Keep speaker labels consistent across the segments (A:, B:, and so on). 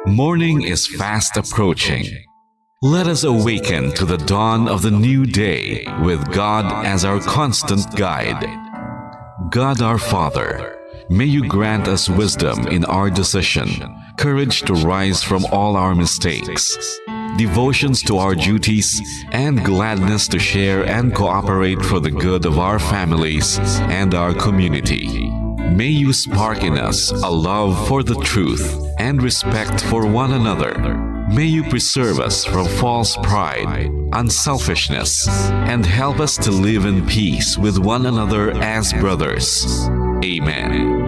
A: Morning is fast approaching. Let us awaken to the dawn of the new day with God as our constant guide. God our Father, may you grant us wisdom in our decision, courage to rise from all our mistakes, devotions to our duties, and gladness to share and cooperate for the good of our families and our community. May you spark in us a love for the truth and respect for one another. May you preserve us from false pride, unselfishness, and help us to live in peace with one another as brothers. Amen.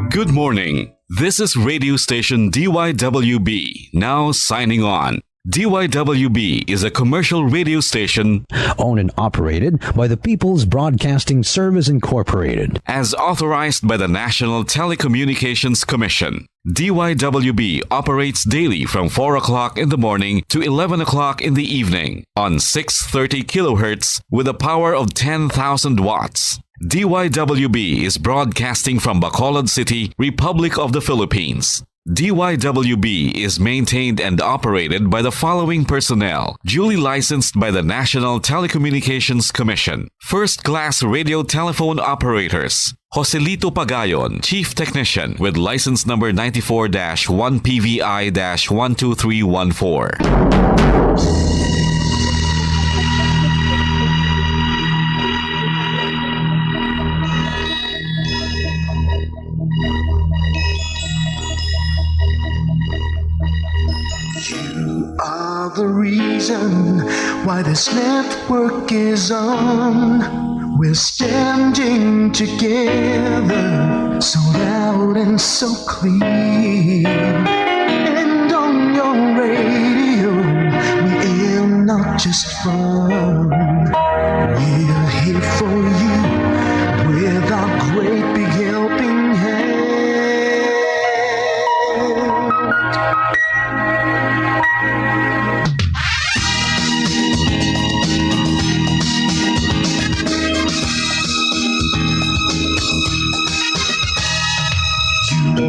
A: Good morning. This is radio station DYWB, now signing on. DYWB is a commercial radio station
B: owned and operated by the People's Broadcasting Service Incorporated,
A: as authorized by the National Telecommunications Commission. DYWB operates daily from 4 o'clock in the morning to 11 o'clock in the evening on 630 kilohertz with a power of 10,000 watts. DYWB is broadcasting from Bacolod City, Republic of the Philippines. DYWB is maintained and operated by the following personnel, duly licensed by the National Telecommunications Commission. First-class radio telephone operators. Joselito Pagayon, Chief Technician with license number 94-1PVI-12314.
C: Are the reason why this network is on. We're standing together, so loud and so clear. And on your radio, we aim not just fun. We're here for you with our great big helping hand.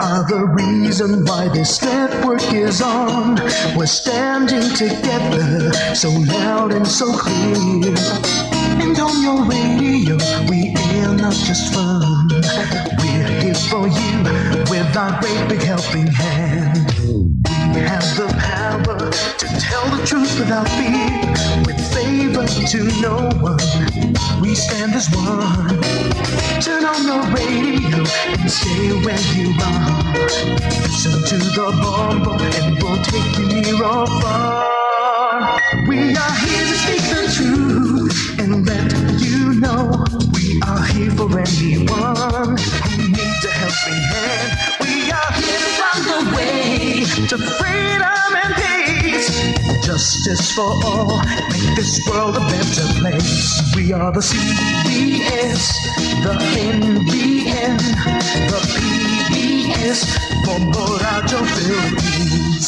C: Are the reason why this network is on. We're standing together, so loud and so clear. And on your radio, we air not just fun. We're here for you with our great big helping hand. We have the power to tell the truth without fear, with favor to no one. We stand as one. Turn on your radio and stay where you are. Listen to the bomb and we'll take you near or far. We are here to speak the truth and let you know. We are here for anyone who needs a helping hand. We are here to find the way to freedom and peace. Justice for all, make this world a better place. We are the CBS, the NBN, the PBS, Bomboradio Philippines.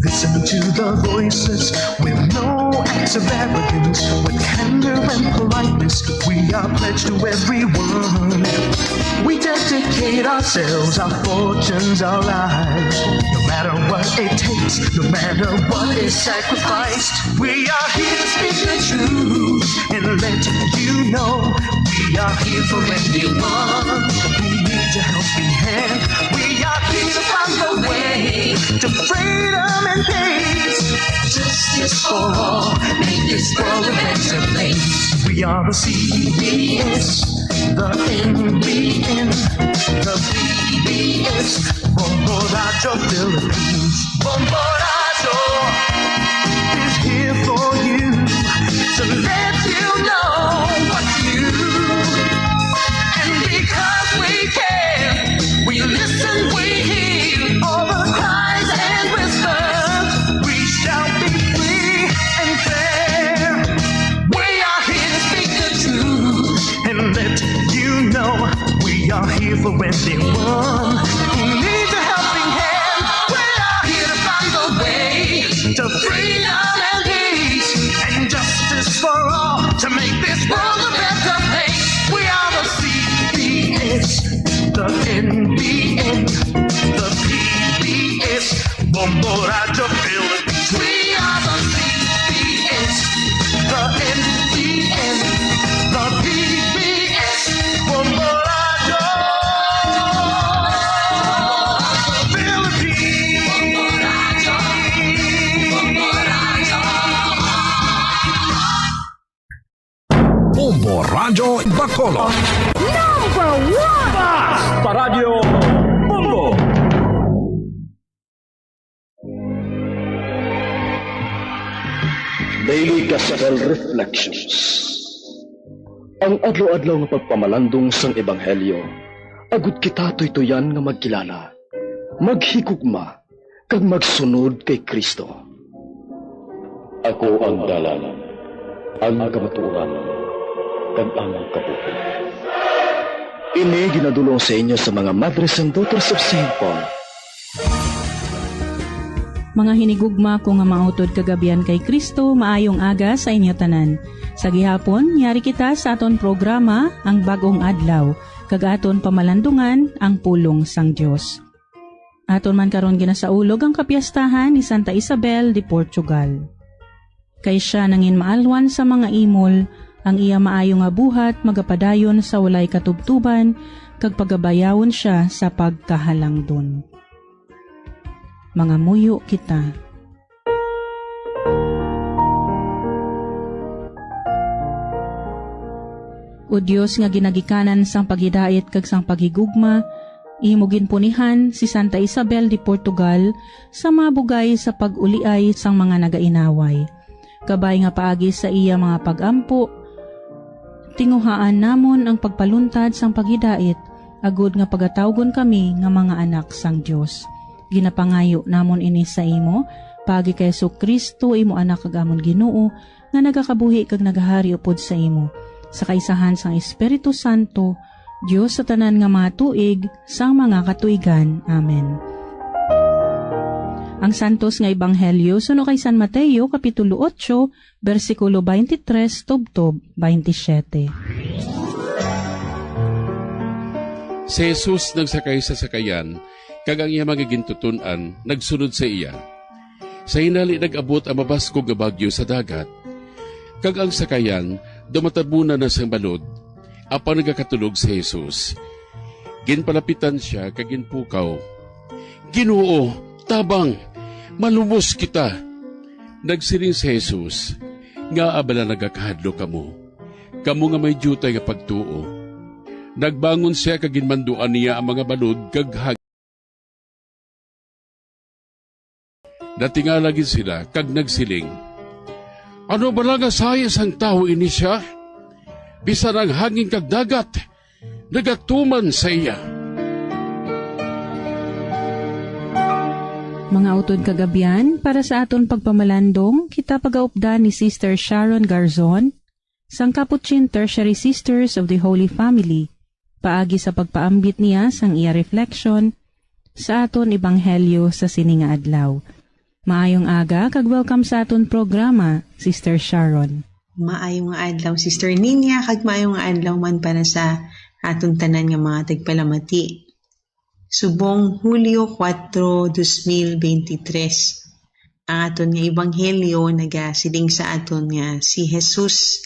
C: Listen to the voices with no acts of arrogance. With candor and politeness, we are pledged to everyone. We dedicate ourselves, our fortunes, our lives. No matter what it takes, no matter what is sacrificed. We are here to speak the truth and let you know. We are here for anyone who needs a helping hand. We are here to find the way to freedom and peace. Justice for all, make this world a better place. We are the CBS, the NBN, the PBS, Bomboradio Philippines. Bomboradio is here for you to let you know what's new. And because we care, we listen, we hear all the cries and whispers. We shall be free and fair. We are here to speak the truth and let you know. We are here for anyone who needs a helping hand. We are here to find the way to freedom and peace and justice for all, to make this world a better place. We are the CBS, the NBN, the PBS,
D: Bacolod.
E: Paradyo Bongo.
F: Daily Gospel Reflections. Ang adlaw-adlaw nga pagpamalandong sang Ebanghelyo, agud kita tuytoyan nga magkilala, maghigugma, kag magsunod kay Kristo. Ako ang dalan, ang kamatuoran, kag ang kabuhi. Ini ginadulong sa inyo sa mga Madres and Daughters of St. Paul.
G: Mga hinigugma ko nga mautod kagabian kay Kristo, maayong aga sa inyo tanan. Sa gihapon, yari kita sa aton programa, ang bagong adlaw, kag aton pamalandungan, ang pulong sang Dios. Aton man karon ginasaulog ang kapiyastahan ni Santa Isabel de Portugal. Kay siya nangin maalwan sa mga imol, ang iya maayo nga buhat magapadayon sa walay katubtuban, kag pagabayawon siya sa pagkahalangdon. Mga muyo kita. O Diyos nga ginagikanan sang paghidait kag sang paghigugma, imo ginpunihan si Santa Isabel de Portugal sa mabugay sa pag-uliay sang mga nagainaway. Kabay nga paagi sa iya mga pag-ampo, tinguhaan namon ang pagpaluntad sang paghidait, agud nga pagatawgon kami nga mga anak sang Dios. Ginapangayo namon ini sa imo, pagi kay Kristo imo anak kag amon Ginoo, nga nagakabuhi kag nagahari upod sa imo. Sa kaisahan sang Espiritu Santo, Dios sa tanan nga mga tuig, sang mga katuigan. Amen. Ang santos nga ebanghelyo suno kay San Mateo kapitulo 8, bersikulo 23 tubtob 27.
H: Si Jesus nagsakay sa sakayan, kag ang iya mga gintutunan, nagsunod sa iya. Sa hinali nag-abot ang mabaskog nga bagyo sa dagat. Kag ang sakayan, dumatabunan na sang balod, apan nagakatulog si Jesus. Ginpalapitan siya kag ginpukaw. Ginoo, tabang, malumos kita. Nagsiring si Jesus, nga abala nagakahadlo kamo. Kamo nga may jutay nga pagtuo. Nagbangon siya kag ginmanduan niya ang mga balod kag natingalagin sila kag nagsiling. Ano bala nga sayas ang tao ini siya? Bisan ang hangin kag dagat, nagatuman sa iya.
G: Mga utod kagabian, para sa aton pagpamalandong, kita pagaupdan ni Sister Sharon Garzon, sang Capuchin Tertiary Sisters of the Holy Family, paagi sa pagpaambit niya sang iya reflection sa aton ebanghelyo sa sininga adlaw. Maayong aga, kag welcome sa aton programa, Sister Sharon.
I: Maayong adlaw, Sister Ninya, kag maayong adlaw man para sa aton tanan nga mga tagpalamati. Subong Hulyo 4, 2023. Ang aton nga ebanghelyo nagasiling sa aton nga si Jesus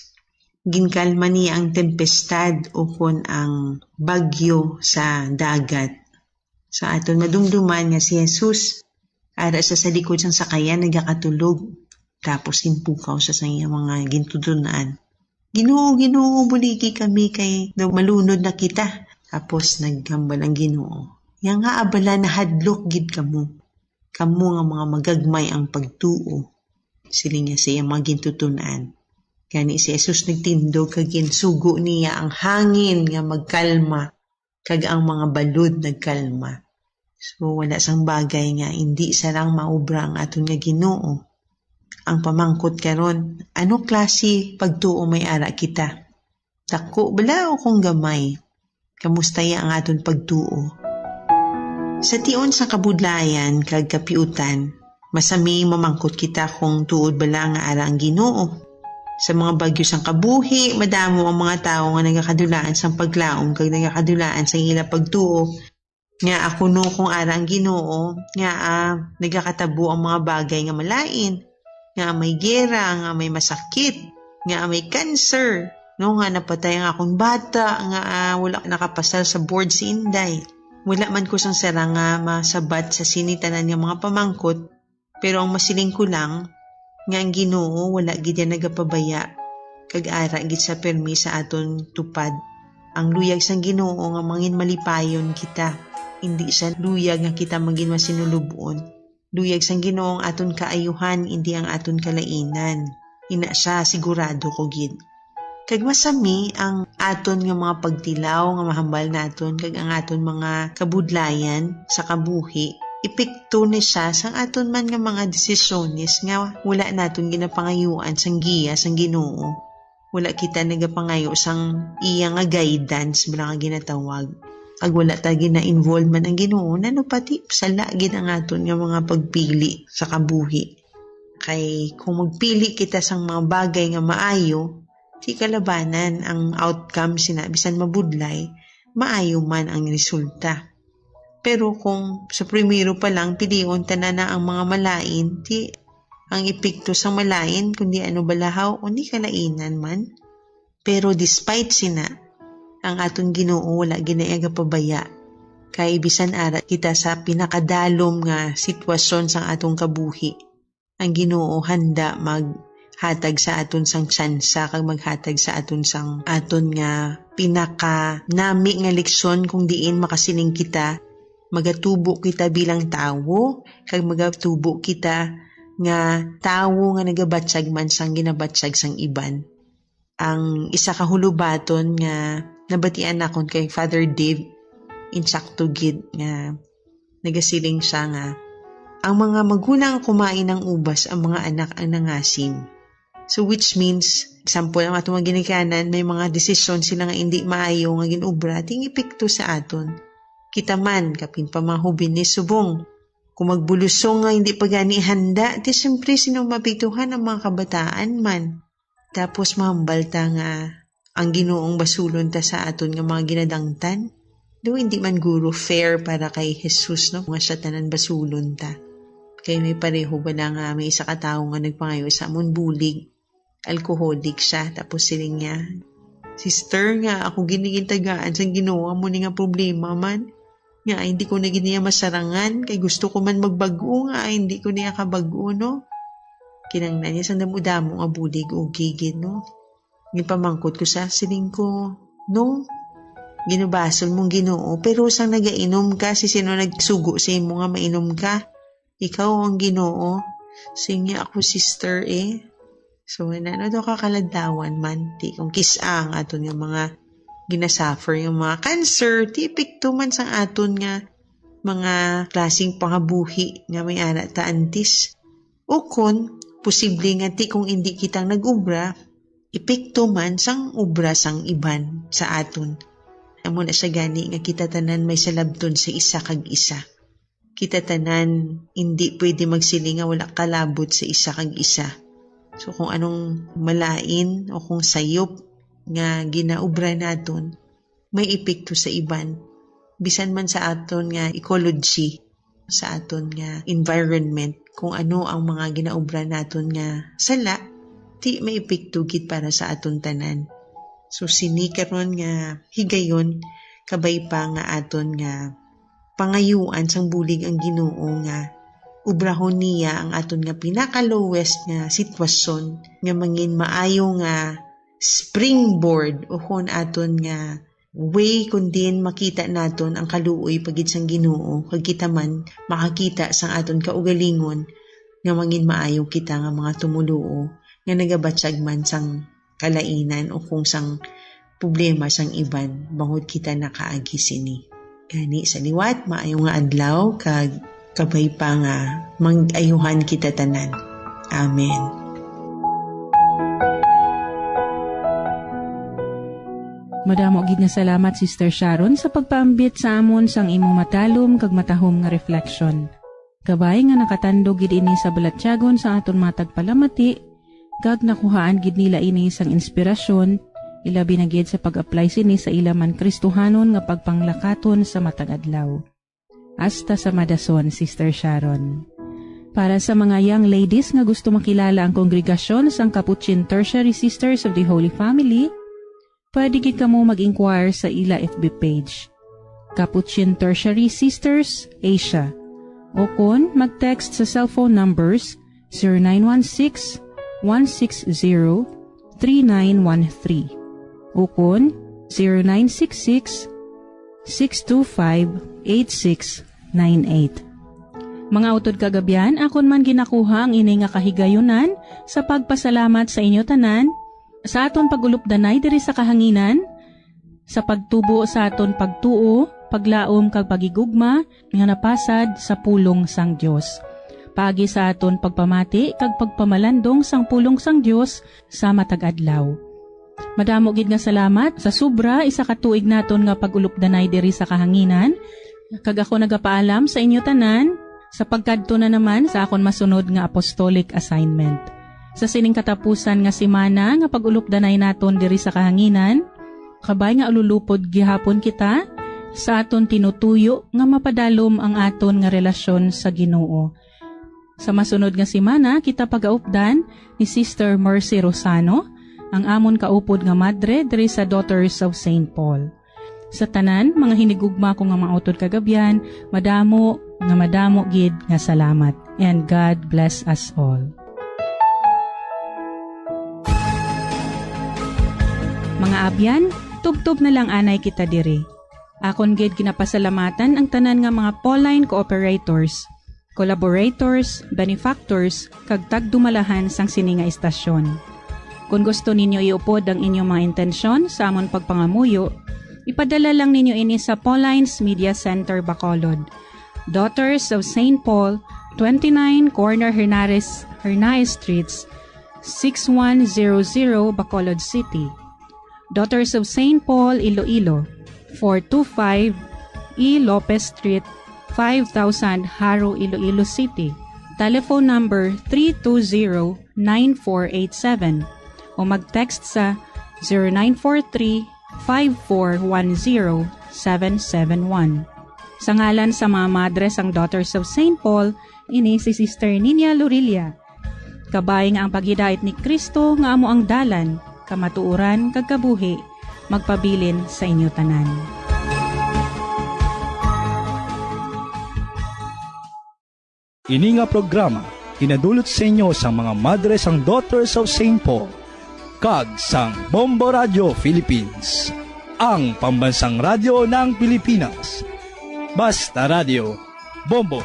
I: ginkalma niya ang tempestad o kon ang bagyo sa dagat. Sa aton madumduman nga si Jesus ara sa likod sang sakayan nagakatulog, tapos ginpukaw sa iya mga gintutunan. Ginoo, buligi kami kay malunod na kita. Tapos naghambal ang Ginoo. Yang nga abala na hadlok gid kamo. Kamo nga mga magagmay ang pagtuo. Sili niya sa iyang mga gintutunan. Gani si Jesus nagtindog kag ginsugo niya ang hangin nga magkalma kag ang mga balud nagkalma. So, wala sang bagay nga, hindi sarang maubra ang aton nga Ginoo. Ang pamangkot karon, ano klase pagtuo may ara kita? Dako bala o kung gamay? Kamusta ya ang aton pagtuo? Sa tion sa kabudlayan kag kapiutan, masami mamangkot kita kung tuod bala nga ara ang Ginoo. Sa mga bagyo sang kabuhi, madamo ang mga tao nga nagakadulaan sang paglaom kag nagakadulaan sa ila pagtuo. Nga ako no kung arang Ginoo, nga nagakatabo ang mga bagay nga malain, nga may gera, nga may masakit, nga may cancer, no nga napatay ang akong bata, nga wala nakapasal sa board si Inday. Wala man ko sang sara nga masabat sa sinitanan nga mga pamangkot, pero ang masiling ko lang, nga ang Ginoo wala gid yan nagapabaya, kag ara gid sa permi sa aton tupad Ang luyag sang Ginoo nga mangin malipayon kita. Hindi siya luyag nga kita magin masinulubon. Luyag sang Ginoo ang aton kaayuhan, hindi ang aton kalainan. Ina siya sigurado ko gid. Kag masami ang aton nga mga pagtilaw nga mahambal naton kag ang aton mga kabudlayan sa kabuhi. Epekto ni siya sang aton man nga mga desisyones nga wala naton ginapangayuan sang giya sang Ginoo. Wala kita nagapangayo sang iya nga guidance bila nga ginatawag. Ag wala ta gina-involvement ang Ginoo nano pati sala gid ang aton nga mga pagpili sa kabuhi. Kay kung magpili kita sang mga bagay nga maayo, di kalabanan ang outcome bisan mabudlay, maayo man ang resulta. Pero kung sa primero pa lang pilion tanan na ang mga malain, di ang epekto sa malain kundi ano balahaw o ni kalainan man. Pero despite sina, ang atong Ginoo wala ginaaga pabaya. Kay bisan ara kita sa pinakadalom nga sitwasyon sang atong kabuhi, ang Ginoo handa maghatag sa aton sang tsansa kag maghatag sa aton sang aton nga pinaka nami nga leksyon kung diin makasiling kita. Magatubo kita bilang tawo, kag magatubo kita nga tawo nga nagabatsag man sang ginabatsag sang iban. Ang isa ka hulubaton nga nabatian nakon kay Father Dave insakto gid nga nagasiling siya nga ang mga magulang kumain ng ubas, ang mga anak ang nangasim. So which means, example, ang atong mga ginikanan, may mga desisyon sila nga hindi maayo nga ginubra, ting epekto sa aton. Kita man, kapin pa mga hubin ni subong. Kung magbulusong nga hindi pa gani handa, di siyempre sinong mapituhan ang mga kabataan man. Tapos mahambal ta nga ang Ginoong basulon ta sa aton nga mga ginadangtan. Do hindi man guro fair para kay Jesus no, nga siya tanan basulon ta. Kay may pareho ba na nga may isa ka tao nga nagpangayo sa amon bulig. Alcoholic siya, tapos siling niya, Sister nga, ako ginigintagaan sa Ginoo mo ni nga problema man. Nga hindi ko na giniya masarangan, kay gusto ko man magbago nga, hindi ko niya kabago, no? Kinangnan niya sa damo-damo nga bulig o gigid, no? Gipamangkot ko sa siling ko, no? Ginubasol mong Ginoo, pero sang nagainom ka, si sino nagsugo sa imo nga mainom ka? Ikaw ang Ginoo. Sige ako, sister, eh. So, ano daw kakaladawan man, di kung kisang aton nga mga ginasuffer yung mga cancer, ti epekto man sang aton nga mga klaseng pangabuhi nga may anak ta antis. O kon, posible nga ti kung hindi kitang nag-ubra, epekto man sang ubra sang iban sa aton. Amo na siya gani nga kita tanan may salabton sa isa kag isa. Kita tanan hindi pwede magsiling nga wala kalabot sa isa kag isa. So kung anong malain o kung sayop nga ginaubra naton, may epekto sa iban. Bisan man sa aton nga ecology, sa aton nga environment, kung ano ang mga ginaubra naton nga sala, ti may epekto gid para sa aton tanan. So sinikaron nga higayon, kabay pa nga aton nga pangayuan sang bulig ang Ginoo nga ubrahon niya ang aton nga pinaka-lowest nga sitwasyon nga mangin maayo nga springboard o kon aton nga way kundin makita naton ang kaluoy pagid sang Ginoo kag kita man makakita sang aton kaugalingon nga mangin maayo kita nga mga tumuluo nga nagabatsag man sang kalainan o kung sang problema sang iban bangod kita nakaagi sini. Gani sa liwat maayo nga adlaw kag kabay pa nga mag-ayuhan kita tanan. Amen.
G: Madamo gid nga salamat Sister Sharon sa pagpaambit sa amon sang imong matalom kag matahom nga reflection. Kabay nga nakatandog gid ini sa balatyagon sa aton matag palamati kag nakuhaan gid nila ini sang inspirasyon ilabi na gid sa pag-apply sini sa ilaman Kristohanon nga pagpanglakaton sa matag adlaw. Hasta sa madason, Sister Sharon. Para sa mga young ladies nga gusto makilala ang kongregasyon sang Capuchin Tertiary Sisters of the Holy Family, pwede gid kamo mag-inquire sa ila FB page, Capuchin Tertiary Sisters Asia, o kon mag-text sa cellphone numbers 0916-160-3913 o kon 0966-625-8698. Mga utod kagabian, akon man ginakuha ang ini nga kahigayunan sa pagpasalamat sa inyo tanan, sa aton pagulupdanay diri sa kahanginan, sa pagtubo sa aton pagtuo, paglaom kag pagigugma nga napasad sa pulong sang Dios. Paagi sa aton pagpamati kag pagpamalandong sang pulong sang Dios sa matag adlaw. Madamo gid nga salamat sa sobra isa ka tuig naton nga pagulupdanay diri sa kahanginan. Kag ako nagapaalam sa inyo tanan sa pagkadto na naman sa akon masunod nga apostolic assignment. Sa sining katapusan nga semana nga pagulupdanay naton diri sa kahanginan, kabay nga ululupod gihapon kita sa aton tinutuyo nga mapadalom ang aton nga relasyon sa Ginoo. Sa masunod nga semana, kita pagaupdan ni Sister Mercy Rosano, ang amon kaupod nga madre diri sa Daughters of St. Paul. Sa tanan, mga hinigugma ko nga mga utod kagabian, madamo gid nga salamat. And God bless us all. Mga abyan, tubtob na lang anay kita diri. Akon gid ginapasalamatan ang tanan nga mga Pauline cooperators, collaborators, benefactors, kag tagdumalahan sang sini nga istasyon. Kung gusto ninyo iupod ang inyong mga intensyon sa amon pagpangamuyo, ipadala lang ninyo ini sa Pauline's Media Center, Bacolod. Daughters of St. Paul, 29 Corner Hernaez Streets, 6100 Bacolod City. Daughters of St. Paul, Iloilo, 425 E. Lopez Street, 5000 Haro, Iloilo City. Telephone number 320-9487 o mag-text sa 0943-5410-771. Sa ngalan sa mga madres ang Daughters of St. Paul, ini si Sister Nina Lurilia. Kabay nga ang paghidait ni Kristo nga amo ang dalan, kamatuuran kag kabuhi, magpabilin sa inyo tanan.
E: Ini nga programa hinadulot sa inyo sa mga madres ang Daughters of St. Paul kag sang Bombo Radio Philippines, ang pambansang radyo ng Pilipinas. Basta Radio Bombo.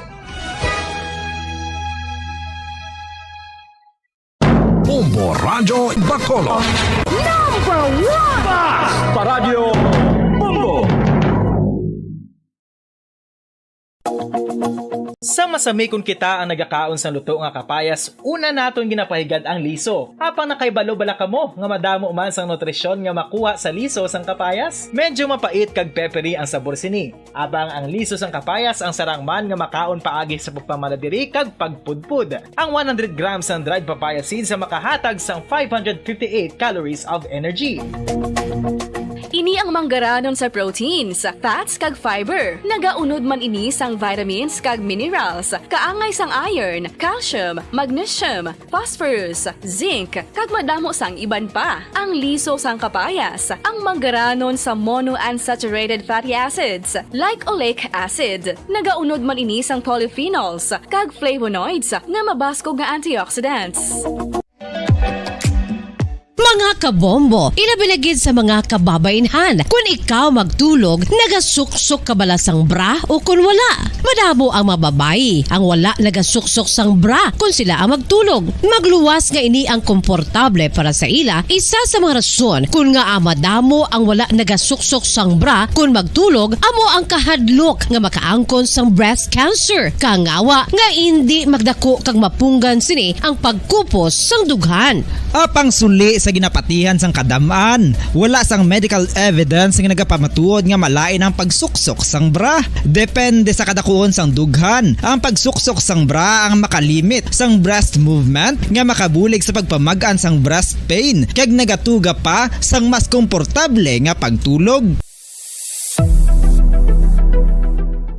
D: Bombo Radio Bacolod.
E: Basta Radio Bombo.
J: Sa masami kung kita ang nagakaon sa luto nga kapayas, una naton ginapahigad ang liso. Apang nakaibalo bala kamo nga madamo man sang nutrisyon nga makuha sa liso sang kapayas? Medyo mapait kag peppery ang sabor sini. Abang ang liso sang kapayas ang sarang man nga makaon paagi sa pagpamaladiri kag pagpudpud. Ang 100 grams ng dried papaya seeds sa makahatag sang 558 calories of energy.
K: Ini ang manggaranon sa proteins, fats kag fiber. Nagaunod man ini sang vitamins kag minerals, kaangay sang iron, calcium, magnesium, phosphorus, zinc, kag madamo sang iban pa. Ang liso sang kapayas, ang manggaranon sa monounsaturated fatty acids like oleic acid. Nagaunod man ini sang polyphenols kag flavonoids nga mabaskog nga antioxidants.
L: Mga kabombo, ilabinagid sa mga kababainhan. Kung ikaw magtulog, nagasuksok ka bala sang bra o kung wala. Madamo ang mababayi, ang wala nagasuksok sang bra kung sila ang magtulog. Magluwas nga ini ang komportable para sa ila, isa sa mga rason kung nga madamo ang wala nagasuksok sang bra kung magtulog, amo ang kahadlok nga makaangkon sang breast cancer. Kangawa nga hindi magdako kag mapunggan sini ang pagkupos sang dughan.
M: Apang suli sa ginapatihan sang kadamaan, wala sang medical evidence nga nagapamatuod nga malain ang pagsuksok sang bra. Depende sa kadakuon sang dughan. Ang pagsuksok sang bra ang makalimit sang breast movement nga makabulig sa pagpamagaan sang breast pain kag nagatuga pa sang mas komportable nga pagtulog.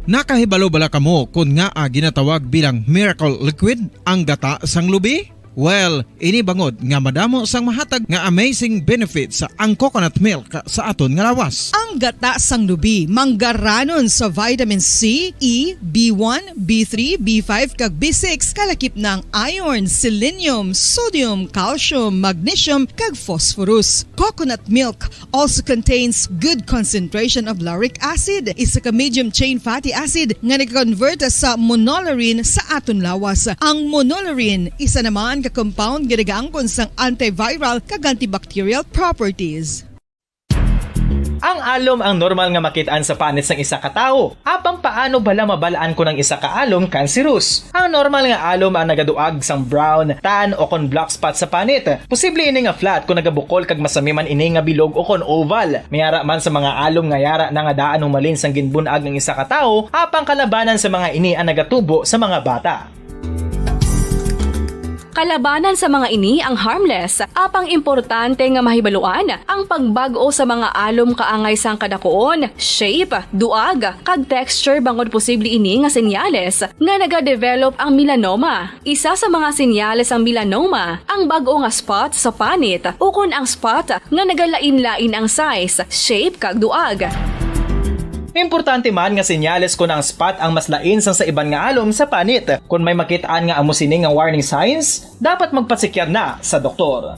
N: Nakahibalo bala kamo kung nga ginatawag bilang miracle liquid ang gata sang lubi? Well, ini bangod nga madamo sang mahatag nga amazing benefits sa ang coconut milk sa aton nga lawas.
O: Ang gata sang lubi manggaranon sa vitamin C, E, B1, B3, B5 kag B6 kalakip ng iron, selenium, sodium, calcium, magnesium kag phosphorus. Coconut milk also contains good concentration of lauric acid, isa ka medium chain fatty acid nga nag-convert sa monolaurin sa aton lawas. Ang monolaurin isa naman ka compound nga nagaangkon sang antiviral kag antibacterial properties.
J: Ang alom ang normal nga makitaan sa panit sang isa ka tawo. Apang paano bala mabalaan ko ng isa ka alom cancerous? Ang normal nga alom ang nagaduag sang brown, tan o kon black spot sa panit. Posible ini nga flat kung nagabukol kag masami man ini nga bilog o kon oval. Mayara man sa mga alom nga yara na nga daan humalin sang ginbunag ng isa ka tawo, apang kalabanan sa mga ini ang nagatubo sa mga bata.
K: Kalabanan sa mga ini ang harmless, apang importante nga mahibaluan ang pagbago sa mga alom kaangay sang kadakuon, shape, duag, kag texture bangod posible ini nga senyales nga nagadevelop ang melanoma. Isa sa mga senyales ang melanoma, ang bag-o nga spot sa panit o kun ang spot nga nagalain-lain ang size, shape, kag duag.
J: Importante man nga senyales kung ang spot ang mas lain sang sa iban nga alom sa panit. Kung may makitaan nga amo sini nga warning signs, dapat magpasikyar na sa doktor.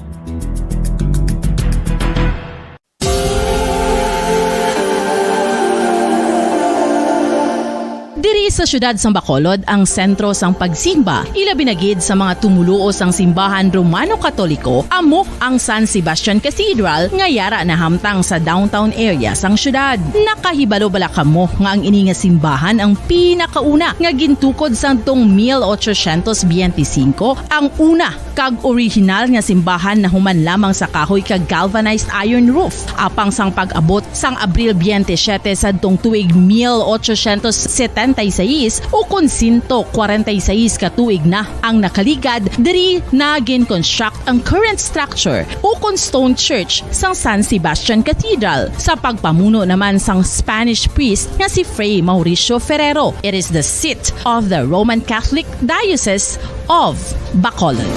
P: Diri sa syudad sang Bacolod ang sentro sang pagsimba. Ilabi na gid sa mga tumuluo sang simbahan Romano-Katoliko amo ang San Sebastian Cathedral nga yara na hamtang sa downtown area sang syudad. Nakahibalo bala kamo nga ang ini nga simbahan ang pinakauna nga gintukod sang tong 1825, ang una kag original nga simbahan na human lamang sa kahoy kag galvanized iron roof. Apang sang pag-abot sang Abril 27 sadtong tuig 1876 o kun 146 ka tuig na ang nakaligad, diri na gin-construct ang current structure o kun stone church sang San Sebastian Cathedral sa pagpamuno naman sang Spanish priest nga si Fray Mauricio Ferrero. It is the seat of the Roman Catholic Diocese of Bacolod.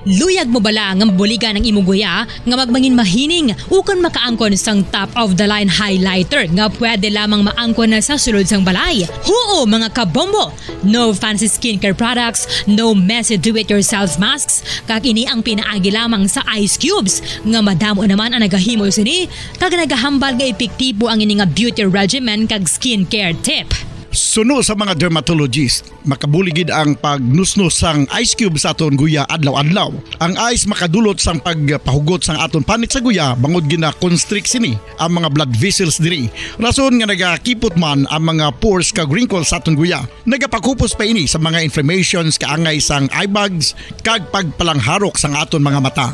Q: Luyag mo bala nga mabuligan ang imong guya nga magmangin mahining ukon makaangkon sang top of the line highlighter nga pwede lamang maangkon na sa sulod sang balay. Huo mga kabombo! No fancy skincare products, no messy do-it-yourself masks, kag ini ang pinaagi lamang sa ice cubes nga madamo naman ang nagahimo sini kag nagahambal nga epektibo ang ini nga beauty regimen kag skincare tip.
D: Suno sa mga dermatologist, makabuligid ang pagnusnos sang ice cube sa aton guya adlaw-adlaw. Ang ice makadulot sang pagpahugot sang aton panit sa guya bangod gina constrict sini ang mga blood vessels diri. Rason nga nagakipot man ang mga pores kag wrinkles sa aton guya. Nagapakupos pa ini sa mga inflammations kaangay sang eye bags kag pagpalangharok sang aton mga mata.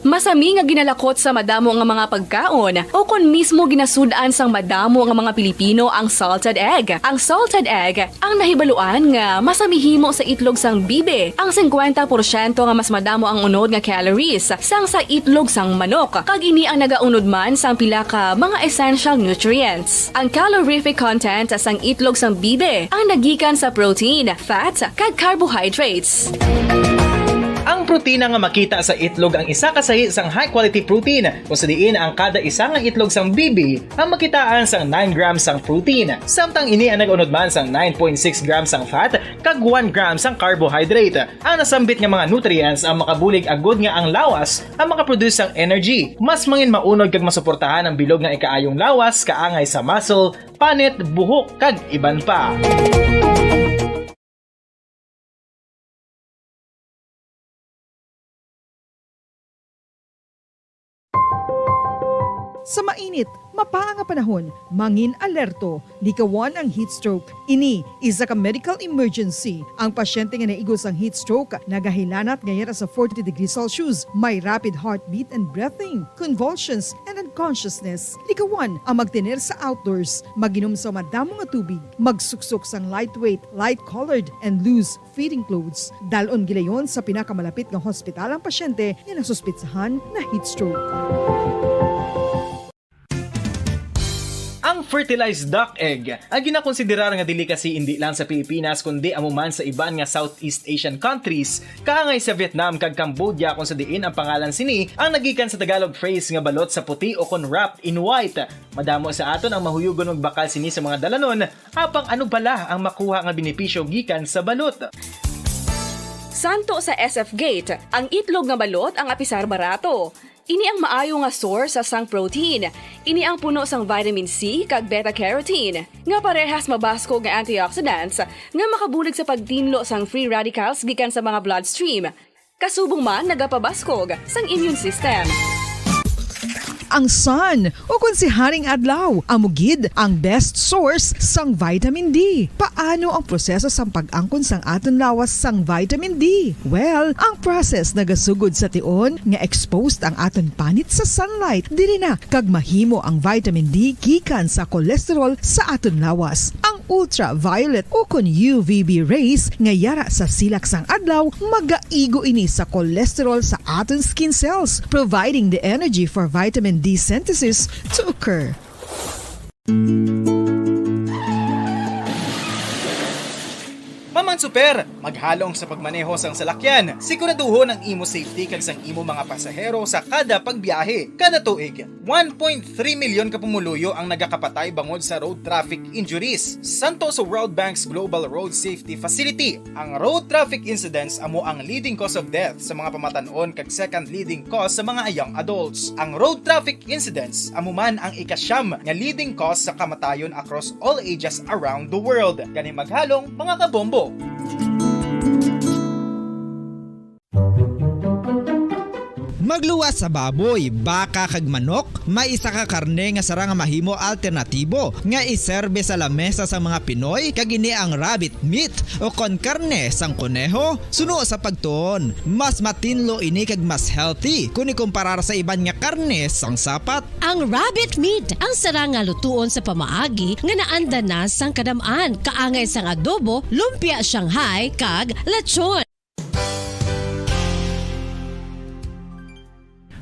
K: Masami nga ginalakot sa madamo nga mga pagkaon o kon mismo ginasudan sang madamo nga mga Pilipino ang salted egg. Ang salted egg ang nahibaluan nga masamihimo sa itlog sang bibe. Ang 50% nga mas madamo ang unod nga calories sang sa itlog sang manok. Kag ini ang nagaunod man sang pila ka mga essential nutrients. Ang calorific content sang itlog sang bibe ang nagikan sa protein, fat, kag carbohydrates.
J: Ang protina nga makita sa itlog ang isa kasahi sang high quality protein kung sa diin ang kada isa nga itlog sang bibi ang makitaan sang 9 grams sang protein. Samtang ini ang nag-unod man sang 9.6 grams sang fat kag 1 gram sang carbohydrate. Ang nasambit nga mga nutrients ang makabulig agud nga ang lawas ang makaproduce sang energy. Mas mangin maunod kag masuportahan ang bilog nga ikaayong lawas kaangay sa muscle, panit, buhok kag iban pa.
O: Sa mainit, mapaang nga panahon, mangin alerto, likawan ang heat stroke. Ini isa ka medical emergency. Ang pasyente nga naigos ang heat stroke, nagahilanat ngayara sa 40 degrees Celsius, may rapid heartbeat and breathing, convulsions, and consciousness. Ikawan ang magtener sa outdoors, maginom sa madamo nga tubig, magsuksok sang lightweight, light-colored, and loose feeding clothes. Dalon gilayon sa pinakamalapit nga hospital ang pasyente nga nasuspitsahan na heat stroke.
J: Ang fertilized duck egg ang ginakonsiderar nga delicacy hindi lang sa Pilipinas kundi amuman sa iban nga Southeast Asian countries kaangay sa Vietnam kag Cambodia kung sa diin ang pangalan sini ang nagikan sa Tagalog phrase nga balot sa puti o kon wrapped in white. Madamo sa aton ang mahuyugon og bakal sini sa mga dalanon apang ano bala ang makuha nga benepisyo gikan sa balot.
K: Santo sa SF Gate, ang itlog nga balot ang apisar barato. Ini ang maayo nga source sa sang protein. Ini ang puno sang vitamin C kag beta-carotene. Nga parehas mabasko nga antioxidants nga makabulig sa pagtinlo sang free radicals gikan sa mga bloodstream. Kasubong man nagapabaskog sang immune system.
O: Ang sun o kung si Haring Adlaw, amugid ang best source sang vitamin D. Paano ang proseso sang pag-angkon sang aton lawas sang vitamin D? Well, ang process nagasugod sa tion nga exposed ang aton panit sa sunlight. Dili na kag mahimo ang vitamin D gikan sa cholesterol sa aton lawas. Ang ultraviolet o kun UVB rays nga yara sa silak sang adlaw magaigo ini sa cholesterol sa aton skin cells, providing the energy for vitamin D synthesis to occur.
J: Mamang super, maghalong sa pagmaneho sang salakyan. Siguraduhon ang imo safety kag sang imo mga pasahero sa kada pagbiyahe. Kada tuig, 1.3 milyon ka pumuluyo ang nagakapatay bangod sa road traffic injuries. Santo sa World Bank's Global Road Safety Facility, ang road traffic incidents amo ang leading cause of death sa mga pamatanon kag second leading cause sa mga young adults. Ang road traffic incidents amo man ang ikasyam nga leading cause sa kamatayon across all ages around the world. Kani maghalong mga kabombo.
M: Magluwas sa baboy, baka kag manok, may isa ka karne nga sara nga mahimo alternatibo nga iserbe sa lamesa sa mga Pinoy kag ini ang rabbit meat o kon karne sang kuneho. Suno sa pagtuon, mas matinlo ini kag mas healthy kung ikumparar sa iban nga karne sang sapat.
L: Ang rabbit meat ang sara nga lutuon sa pamaagi nga naanda na sang kadamaan, kaangay sang adobo, lumpia Shanghai kag lechon.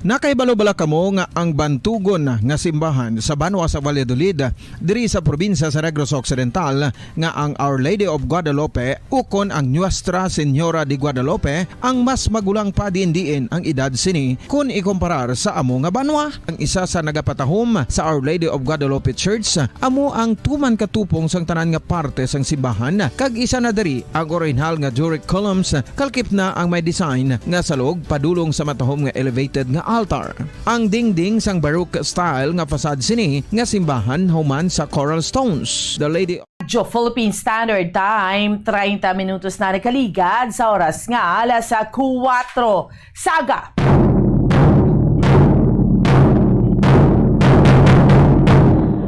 N: Nakaibalo-bala kamo nga ang bantugon nga simbahan sa Banwa sa Valladolid diri sa probinsya sa Negros Occidental nga ang Our Lady of Guadalupe ukon ang Nuestra Señora de Guadalupe ang mas magulang pa diin ang edad sini kung ikumparar sa amo nga banwa. Ang isa sa nagapatahom sa Our Lady of Guadalupe Church amo ang tuman katupong sang tanan nga parte sang simbahan kag isa na diri ang original nga Doric columns kalkip na ang may design nga salog padulong sa matahom nga elevated nga altar. Ang dingding sang Baroque style nga fasad sini nga simbahan human sa coral stones. The Lady
P: Philippine Standard Time, 30 minutos na nakaligad sa oras nga alas 4. Saga!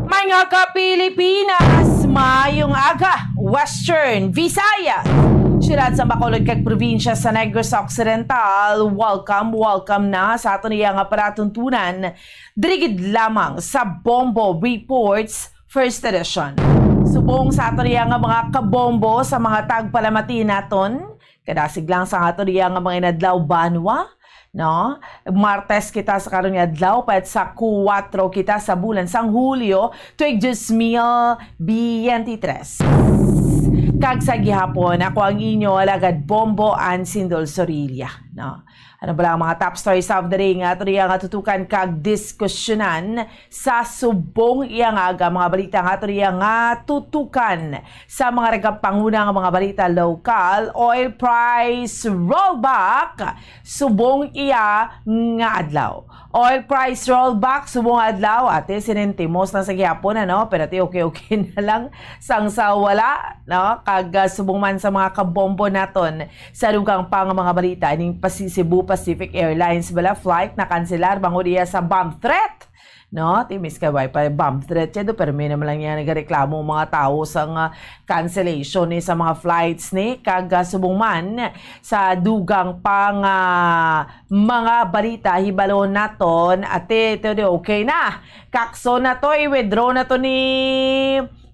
P: Mga ka-Pilipinas, mayong aga, Western Visayas, siyudad sa Bacolod kag probinsya sa Negros Occidental, welcome na sa aton iyang aparatuntunan dirigid lamang sa Bombo Reports First Edition. Subong sa aton iyang mga kabombo sa mga tagpalamati naton, kadasig lang sa aton iyang mga inadlaw banwa, no? Martes kita sa karon nga adlaw pat sa 4 kita sa bulan sang Hulyo tuig 2023. Kag sa gihapon, ako ang inyo alagad Bombo Ansindol Sorilla. No? Ano ba ang mga top stories of the day nga ito nga tutukan kag diskusyonan sa subong iyang aga mga balita nga ito nga tutukan sa mga regapanguna nga mga balita lokal, oil price rollback subong iya nga adlaw. Oil price rollback subong adlaw ate sinentimos na sa gihapon ano pero ati okay na lang sang sa wala no kag subong man sa mga kabombo naton sa lugang pang mga balita ning Cebu Pacific Airlines bala flight na kanselar bangod iya sa bomb threat
R: no? Timis kay wifi bomb threat do pero may naman lang yan nagareklamo mga tao sa cancellation ni sa mga flights ni kag subong man sa dugang pang mga balita hibalo naton ate okay na kakso na to i-withdraw na to ni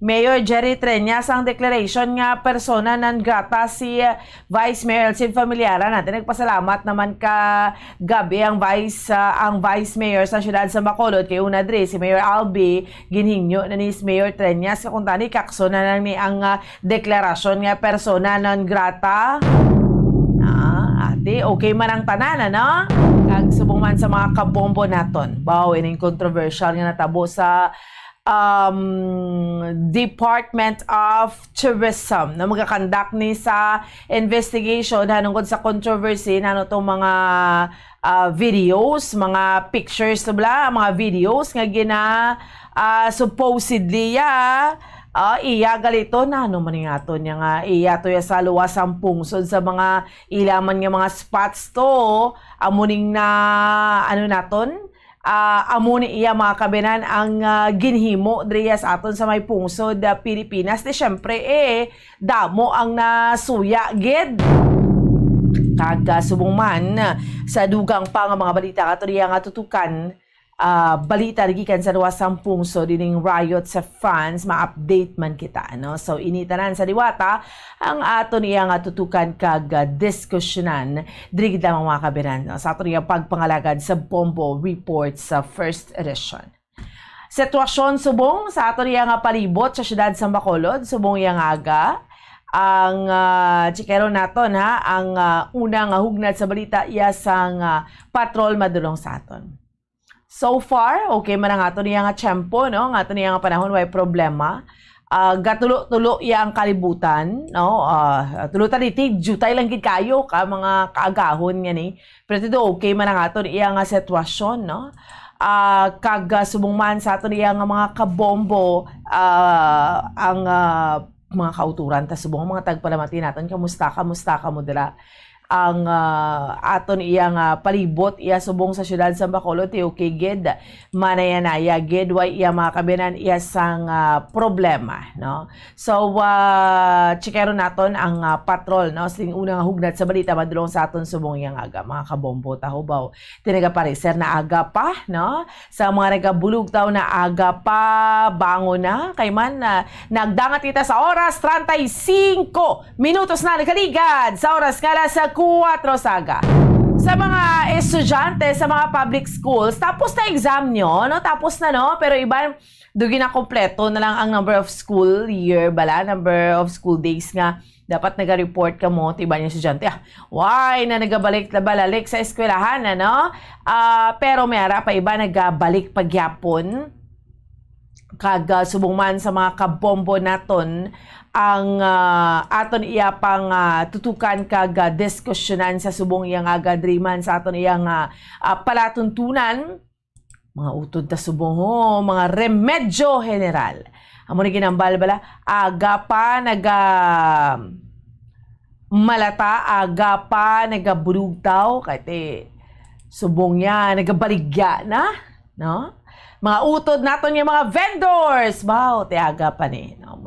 R: Mayor Jerry Treñas ang declaration nga persona non grata si Vice Mayor Elsin Familiara natin. Nagpasalamat naman ka gabi ang Vice Mayor sa siyudad sa Bacolod kay una dre si Mayor Albi ginhingyo na ni Mayor Treñas kung tani kakso na lang ni ang deklarasyon nga persona non grata. Ate, okay man ang tanan, ano? Kag subong man sa mga kabombo naton. Bawo ining controversial nga natabo sa Department of Tourism na magakandak ni sa investigation hanungkod sa controversy na itong mga videos, mga pictures mga videos nga supposedly iya galito na ano man nga to niya nga iya to ya sa luwas ang pungsod sa mga ilaman nga mga spots to amuning na ano naton amuni iya mga kabinan ang ginhimo driya sa aton sa may pungsod Pilipinas di syempre damo ang nasuya gid kag subong man sa dugang pa nga mga balita katoriya nga tutukan balita gikan sa luwasang pungsod dining riot sa France ma-update man kita no so initanan sa diwata ang aton iya nga tutukan kag diskusyonan diri gid mga kabinan no? Sa aton iya pagpangalagad sa Bombo Report sa first edition. Sitwasyon subong sa aton iya nga palibot sa siyudad sa Bacolod subong iya nga aga ang chikero naton ang unang hugnad sa balita iya sang patrol madulong sa aton. So far, okay man ang ato niya nga tiyempo, no? Ang ato niya nga panahon, may problema. Gatulo-tulo iya ang kalibutan, no? Tulo talitig, jutay lang gid kayo ka mga kaagahon nga ni. Pero ito, okay man ang ato niya nga sitwasyon, no? Kag subong man sa ato niya nga mga kabombo, ang mga kauturan, tas subong mga tagpalamati natin, kamusta ka mo dira? Ang aton iyang palibot iya subong sa siyudad sa Bacolod okay gid manayanaya gid way iya mga kabinan iya sang problema no so chikero naton ang patrol no sing unang hugnad sa balita madulong sa aton subong iyang aga mga kabombo tahubaw tinagapareser na aga pa no sa mga nagabulog taw na aga pa bango na kay man nagdangat kita sa oras 35 minutos na nakaligad sa oras ngala sa 4 saga. Sa mga estudyante sa mga public schools, tapos na exam nyo, no? Tapos na, no? Pero iba, dugi na kompleto na lang ang number of school year, number of school days nga. Dapat nag-report ka mo, tiba niya estudyante. Why na nagabalik na balalik sa eskwelahan, ano? Pero mayara pa iba nagabalik pagyapon. Kag subong man sa mga kabombo naton ang aton iya pang tutukan kag diskusyonan sa subong iyang agadriman sa aton iyang palatuntunan mga utod ta subong mga remedyo general amo ni ginambal bala aga pa malata aga pa nagabulugtaw kay subong ya nagabaligya na no mga utod naton yung mga vendors bao tiaga pa ni no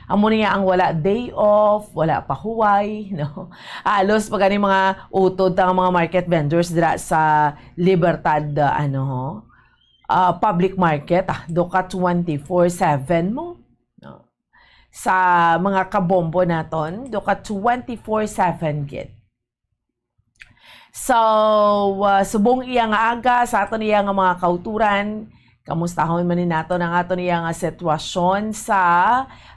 R: amo niya ang wala day off wala pa huway no alos pag ani mga utod tang mga market vendors dira sa Libertad public market doka 24/7 mo no sa mga kabombo naton doka 24/7 gid. So, subong iya nga aga sa aton iya nga mga kauturan, kamustahon man ni nato ang aton iya nga sitwasyon sa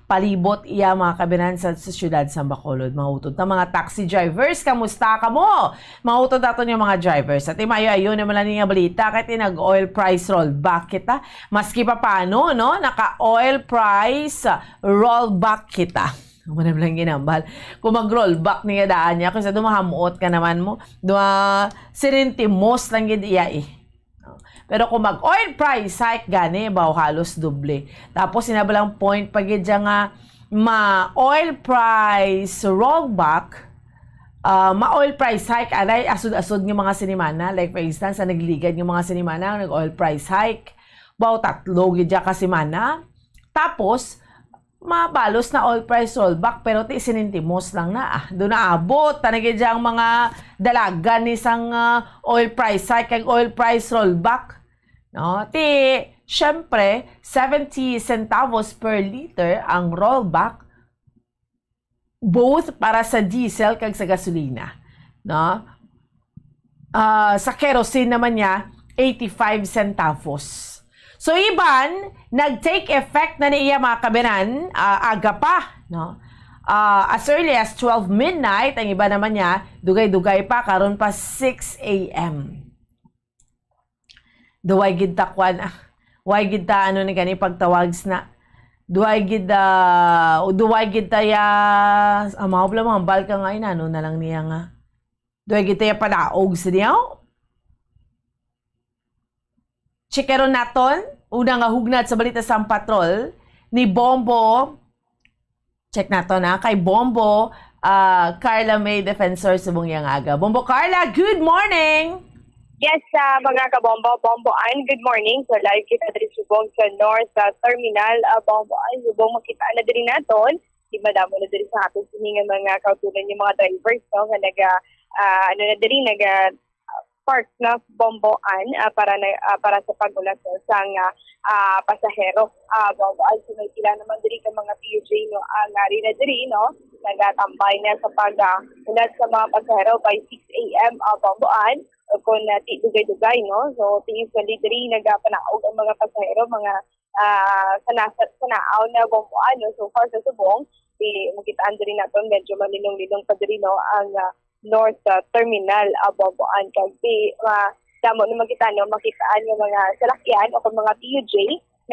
R: palibot iya mga kabinan sa siyudad sa Bacolod. Mga utod na mga taxi drivers, kamusta ka mo? Mga utod nato yung mga drivers. At mayo-ayo naman lang nga balita kahit nag-oil price rollback kita. Maski pa paano, no? Naka-oil price rollback kita. Manam lang ginambal. Kung mag-rollback niya daan niya, kasi dumahamuot ka naman mo, sinintimos lang gid iya Pero kung mag-oil price hike gani, baw halos doble. Tapos sinabalang point pag nga ma-oil price rollback, ma-oil price hike anay asud-asud ng mga sinimana, like for instance sa nagligad ng mga sinimana nag-oil price hike baw tatlo gid ka semana, tapos mabalos na oil price rollback pero ti sinintimos lang na doon naabot tanagid ang mga dalagan ni sang oil price hike kag oil price rollback, no? Ti syempre 70 centavos per liter ang rollback both para sa diesel kag sa gasolina, no? Sa kerosene naman niya 85 centavos. So iban nag-take effect na niya mga kabenan aga pa, no? As early as 12 midnight, ang iba naman niya dugay-dugay pa karon pa 6 a.m. Duway gid ta kwan, way gid ta ano ni gani pagtawag na duway gid ya amaw bla mga balka nga inano na lang niya nga duway gid ya padaog sa niya. Chikeron naton una nga hugnat sa balita sa patrol ni Bombo. Check naton kay Bombo Carla May Defensor subong yang aga. Bombo Carla, good morning.
S: Yes, mga kabombo, Bomboan, good morning. So, live kita diri subong sa North Terminal, Bomboan. Subong makita na diri naton. Di madamo na diri sa ating siningan mga kautulan yung mga drivers, no? Nga park na Bomboan para sa pagulat sa pasahero. Bomboan, so may sila naman diri ka mga PUJ, no? Ngari na diri, no? Nagatambay na sa pagulat sa mga pasahero by 6 a.m. Bomboan. Kung dugay-dugay, no? So, tingin sa lideri, nagapanaog ang mga pasahero, mga sanaaw na Bomboan, no? So far sa subong, makitaan din natin, medyo malinong-linong pa din, no? Ang North Terminal, Bomboan. Kasi, damo na makitaan, no? Makitaan yung mga salakyan o mga PUJ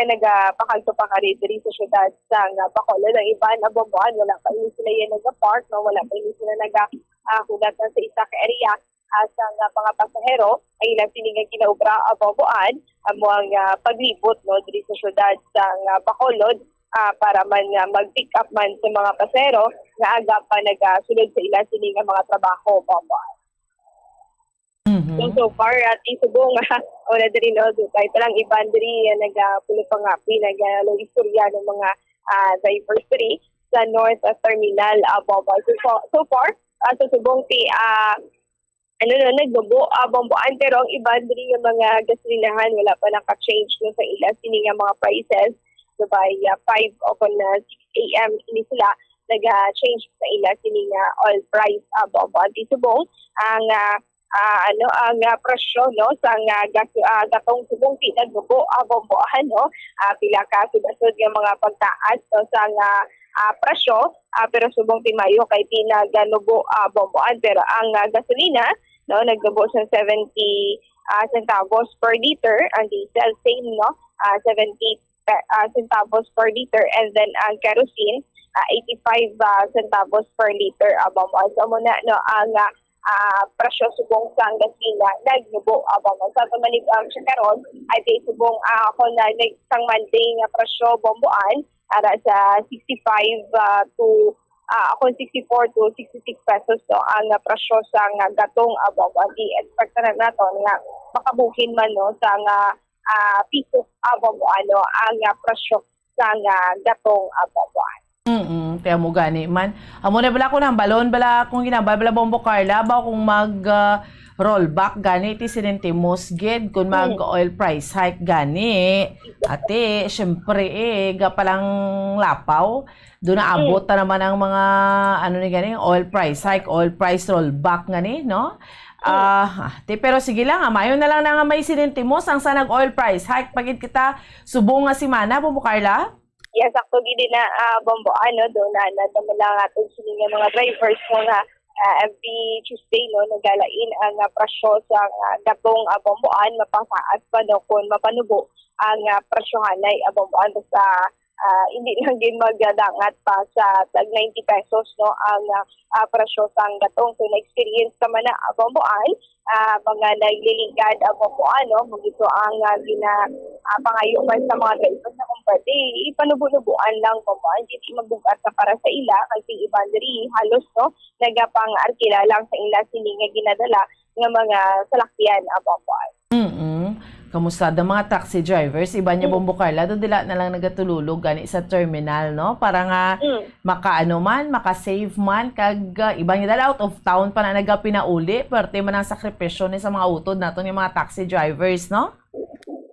S: na nagpakagto pa ka rin sa syudad sa Bacolod. Ang iba na Bomboan, wala pa ini sila yan nag-park, no? Wala pa ini sila nag-hulat sa isa ka area. Sa mga pasahero ay ilang siningang kinaubra Bomboan ang paglibot, no, diri sa syudad sa Bacolod para man mag-pick up man sa mga pasahero nga aga pa nagasulod sa ilang siningang mga trabaho Bomboan. So far subong wala diri, no, kahit lang iban diri nagapulo pa nga pinag istorya ng mga drivers diri sa North Terminal Bomboan. So far sa subong nagbubo Bomboan, pero ang iba din yung mga gasolinahan wala pa naka-change no sa ilang sininga mga prices. So by 5 o 6 a.m. ini sila nag-change sa ilang sininga oil price Bomboan. Subong ang presyo, no, sa gatong subong nagbubo Bomboan, no, pila ka sudasod yung mga pagtaas, no, sa presyo, pero subong timayo kay tinaganubo Bomboan, pero ang gasolina, no, nagdubo sa 70 centavos per liter, ang diesel same, no, 70 centavos per liter, and then ang kerosene 85 centavos per liter Bomboan. So muna, no, ang presyo subong sa gasolina nagnubo Bomboan. Sa tumalig ang karon ay subong ako na isang Monday nga presyo Bomboan para sa 65 to 64 to 66 pesos, no, ang presyo sa gatong Bomboan. Di-expect na natin nga makabukin man, no, sa piso Bomboan, no, ang presyo sa gatong Bomboan.
R: Kaya mo gani man. Amo na bala ko ng balon, bala kung ginabay, bala Bombo Carla, ba kung rollback gani, iti sinintimos gid, kung mag-oil price hike gani. Ate, syempre gapalang lapaw, doon na abot na naman ang mga, gani, oil price hike, oil price rollback gani, no? Pero sige lang, mayon na lang na nga may sinintimos, ang sanag oil price hike, pagit kita subong nga si Mana, Bombo Carla?
S: Yes, sakto gid na Bomboan, no, doon na lang aton sininga mga drivers mga every Tuesday, no, nagalain ang presyo sa gatong Bomboan, mapasaas pa, no, kung mapanubo ang presyohanay Bomboan sa hindi lang din magdadangat pa sa tag 90 pesos no ang presyo sang gatong. So na-experience naman na abambo ay mga nagliligad abambo magito ang pangayo man sa mga drivers na kung pwede ipanubo-nubuan lang po hindi magbugat sa para sa ila kasi iban diri halos no nagapang arkila lang sa ila sini nga ginadala nga mga salakyan abambo ay.
R: Kamusta da mga taxi drivers? Iba niya Bombo Carla, doon dila na lang nagatululog gani sa terminal, no? Para nga maka-save man, kag iba niya dala out of town pa na nagapinauli, parte man ang sakripisyo ni sa mga utod nato ni mga taxi drivers, no?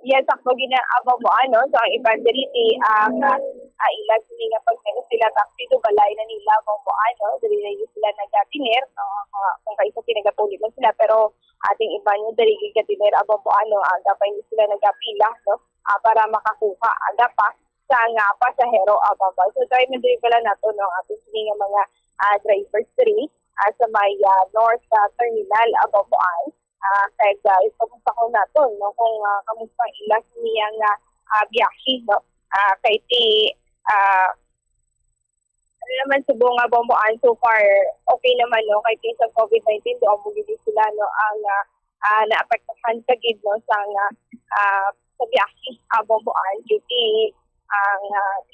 S: Yes, ako ginaabang mo so ang iba diri ang ilag sila nga pag sila taxi do balay na nila mo diri na sila nagatiner, kung kaisa pinagapuli mo sila, pero ating iba nyo dali kikatiner abang po aga pa hindi sila nagapila para makakuha aga pa sa nga pasahero abang pa. So try mo dali pala nato no ating sini nga mga drivers diri sa may north terminal abang po kaya kamusta ko nato no kung kamusta ilas niya nga biyahe no kay ti naman subong nga bomboan so far okay naman no kay sa COVID-19 do amo gid sila no ang naapektuhan sa gid no sa biyahe bomboan duty ang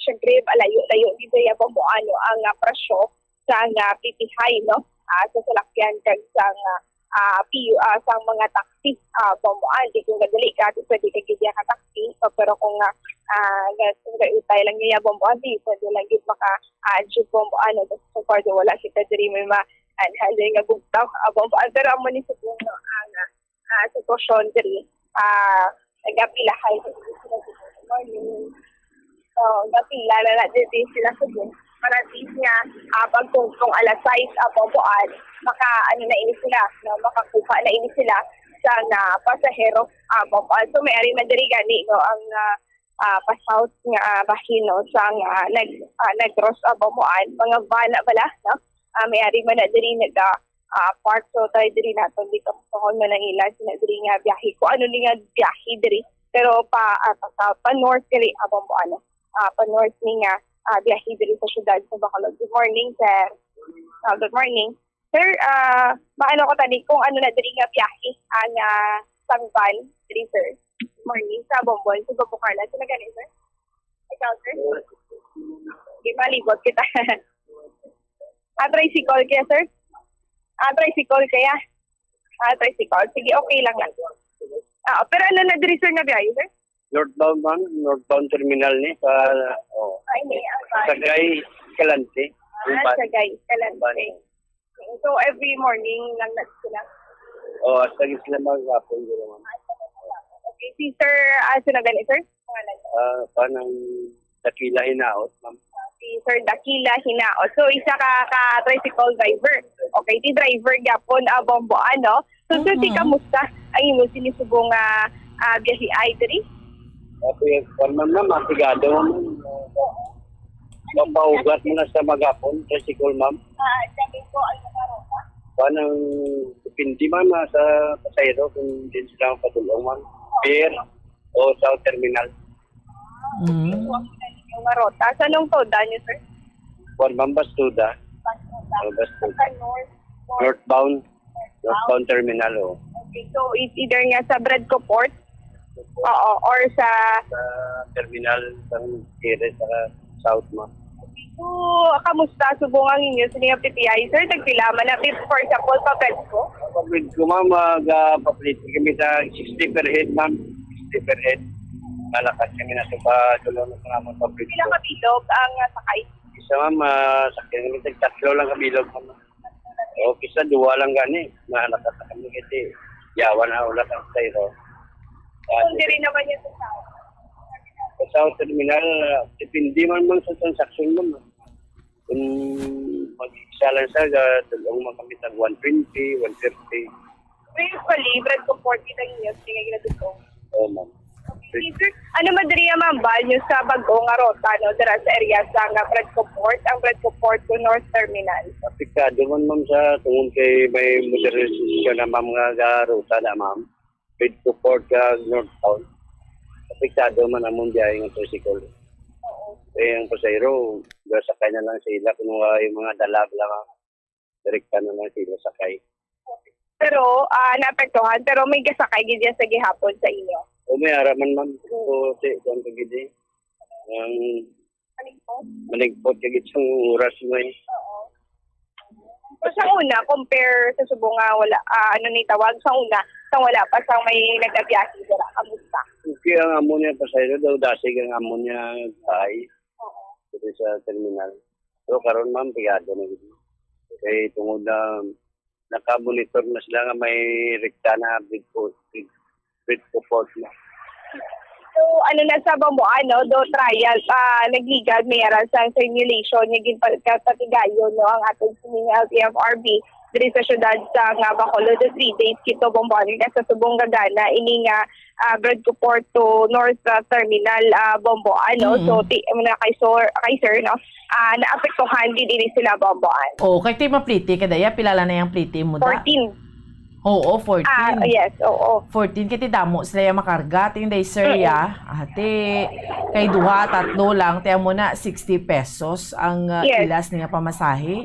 S: syempre layo dito ya bomboan no ang presyo sa PPI no sa salakyan kag sa PU sa mga taxi bomboan di kung gadali ka pwede ka gid ka taxi pero kung utay lang niya bomboan di pwede lang gid maka jeep bomboan so far do wala kita diri may halay nga gugtaw bomboan pero amo ni subong no ang sitwasyon diri nagapilahay so gapila na diri sila subong para nga pagtungtong alas 6 bomboan maka na ini sila no makakuha na ini sila sa pasahero bomboan so may ari man diri gani no ang pa-south nga bahin no sa nag-cross bomboan mga van bala no may ari man na diri park so tayo diri nato di ka pohon na ila sina diri nga biyahe ko ano ni nga biyahe diri pero pa north kali bomboan pa north ni nga biyahe diri sa syudad sa Bacolod. Good morning, sir. Good morning. Sir, maano ko tani kung ano na diri nga biyahe ang Sangban diri, sir. Good morning sa Bombol, sa Bombo Carla. Sino gani, sir? Ikaw, sir? Di malibot kita. Tricycle kaya, sir? Tricycle kaya? Tricycle. Sige, okay lang lang. Pero ano na diri, sir, nga biyahe, sir?
T: Northbound terminal ni sa Sagay Calante.
S: Sagay Calante. So every morning lang na sila.
T: Sagay sila maghapon guro.
S: Okay, si Sir sino gani sir?
T: Panang Dakila Hinaot, ma'am.
S: Si Sir Dakila Hinaot. So isa ka tricycle driver. Okay, ti driver gyapon bomboan no. So si kamusta ang imo sinisubong biyahe ay diri?
T: Okay, ma'am masigado ma'am. Papaugat mo na sa maghapon, tricycle ma'am.
S: Sabi ko ay nakarota.
T: Panang depende ma'am sa pasahero kung din sila patulong ma'am. Pier o sa terminal.
S: Yung marota. Sa anong toda niyo, sir?
T: Ma'am, Bastuda. Northbound terminal.
S: Okay, so it's either nga sa Bradco Port or sa
T: terminal ng Tires sa South ma'am.
S: So, kamusta subungan ninyo sa mga PPI? Sir, nagpilaman na for example, Papedco?
T: Papedco ma'am, mag-papalit kami sa 60 per head ma'am. 60 per head. Nalakas kami na sa tulong ng mga Papedco.
S: Ilang kabilog ang sakay?
T: Isa ma'am, sakyan kami sa 3 lang kabilog ma'am. O kisa 2 lang gani. Nalakas na kami kasi yawan na ulat ang tayo.
S: Hindi rin naman yung sa South.
T: Sa South Terminal, depende man sa transaction mo. Kung mag-isa lang sa tulong mo kami sa 120, 150.
S: Usually, Bradco Port, kita niyo, tingnan nyo dito.
T: Oo, ma'am.
S: Okay, sir. Ano madali ma'am ba nyo sa bagong rota, no? Dara sa area sa Bradco Port, ang Bradco Port to North Terminal?
T: Apikado man ma'am sa tungkol kay may modernization na ma'am nga ruta na ma'am. Bradco Port ka North Town. Apektado man ang biyahe ng tricycle.
S: Oo.
T: ang pasayro, sakay na lang sila kung yung mga dalag lang, direkta na lang sila sakay.
S: Pero naapektuhan, pero may gasakay gid yan sa gihapon sa inyo.
T: O may araman man, so kung kagidi, ang manigpot kagid sa oras mo eh.
S: So sa una, compare sa subong nga wala, ni tawag, sa una, sa wala pa sa may nagabiyahe sila, kamusta?
T: Okay, ang amo niya pasayro daw, dasig ang amo niya ay sa terminal. So karon ma'am, pigado na gid. Kaya tungod na nakamonitor na sila nga may rekta na bid po na.
S: So ano na sa bambuan, no, do trial, nagligad mayroon sa simulation, naging patigayon, no, ang atong sining LTFRB, diri sa syudad sa nga Bacolod, 3 days kito bambuan, sa subong gagana, ini nga Bradco Port to North Terminal bambuan, no, so kay sir, no, naapektuhan din sila bambuan.
R: Kay ti mapliti kadaya pilala na yang pliti mo da?
S: 14.
R: Oo, 14.
S: Yes, oo.
R: 14 kiti damo sila yung makarga. Tinday sir ya. Ate, kay duha, tatlo lang. Tiyan mo na 60 pesos ang ilas niya pamasahe.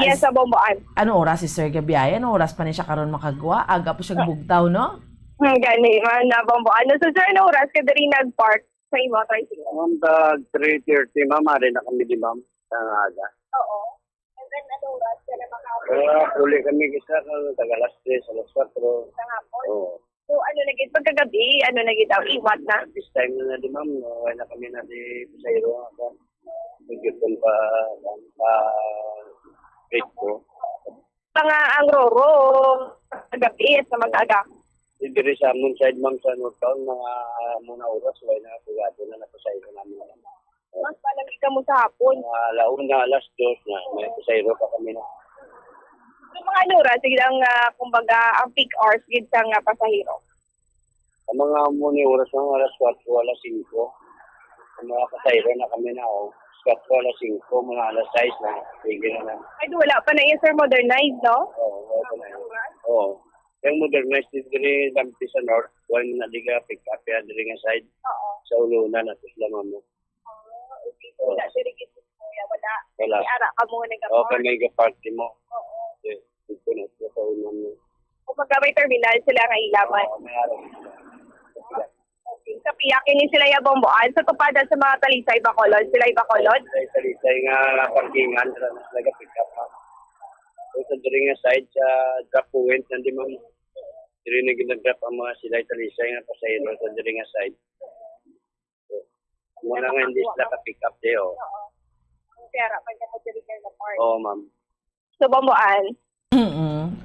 S: Yes, sa bambuan.
R: Ano oras si Sir Gabiaya? Ano oras pa niya siya karon makagwa? Aga po siya bugtaw, no?
S: Gani man na bambuan. So sir, ano oras ka diri nag-park sa imo tricycle?
T: Ma'am, 3:30 ma'am, ari na kami di ma'am. Sa aga.
S: Oo. And then ano oras ka na
T: Uli kami isa kang tagalas 3, alas 4. Oo.
S: So ano naging pagkagabi, ano naging daw iwat na?
T: This time na di ma'am, wala kami na di pasayro. Nagipon pa break ko.
S: Ang roro, paggabi sa mag-aga.
T: Diri sa amon side ma'am sa North Town, mga muna oras, wala na pagado na napasayro namin.
S: Mas palamig ka mo sa hapon.
T: Alauna, alas 2 na, may pasayro pa kami na.
S: So mga oras, sige ang kumbaga, ang peak hours, gid sa nga pasahero.
T: Ang mga muna oras ng alas 4, alas 5, ang mga pasayro na kami na, 4, alas 5, mga alas 6 na, sige na lang.
S: Ay, wala pa na yun, sir, modernized, no?
T: Oo, wala pa na yun. Oo. Yung modernized dito lampi sa north, wala na diga pick up ya diri nga side. Oo. Sa uluna na tus lamang mo.
S: Okay. Wala diri gito wala.
T: Wala.
S: Ara ka mo nag-park.
T: Okay, may party mo. Oo. Dito na sa uluna mo.
S: O pagka may terminal sila nga ilaman.
T: Oo, may araw.
S: Okay. Sa piyakin ni sila ya bomboan sa tupadan sa mga Talisay Bacolod. Sila Bacolod.
T: Talisay nga parkingan sila ga pick up. So, sa diri nga side sa drop point nandi ma'am. Diri na ginag-drop ang mga sila Talisay nga pasayro sa diri nga side. Wala nga hindi sila ka-pick up deo.
S: Kaya pa niya diri nga park.
T: Oo, ma'am.
S: So, bambuan.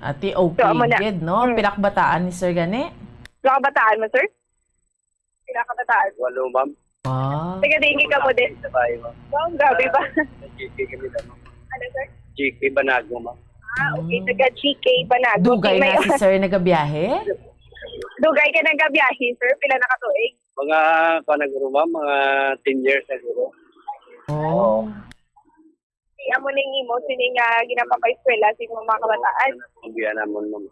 R: Ati okay gid, no? Pilakbataan ni Sir Gani?
S: Pilakbataan mo, sir? Pilakbataan.
T: Walo, ma'am.
S: Teka, dingi ka mo din.
T: Sabay, ma'am.
S: Wow, grabe ba?
T: GK kami na, ma'am.
S: Ano, sir?
T: GK Banago, ma'am.
S: Okay, taga GK Banago.
R: Dugay na si Sir nagabiyahe?
S: Dugay ka nagabiyahe, sir? Pila na katuig?
T: Mga panaguro, ma'am, mga 10 years siguro.
R: Oh.
S: Amo ning imo sining ginapapa-eskwela sa mga kabataan.
T: Biya namon, ma'am.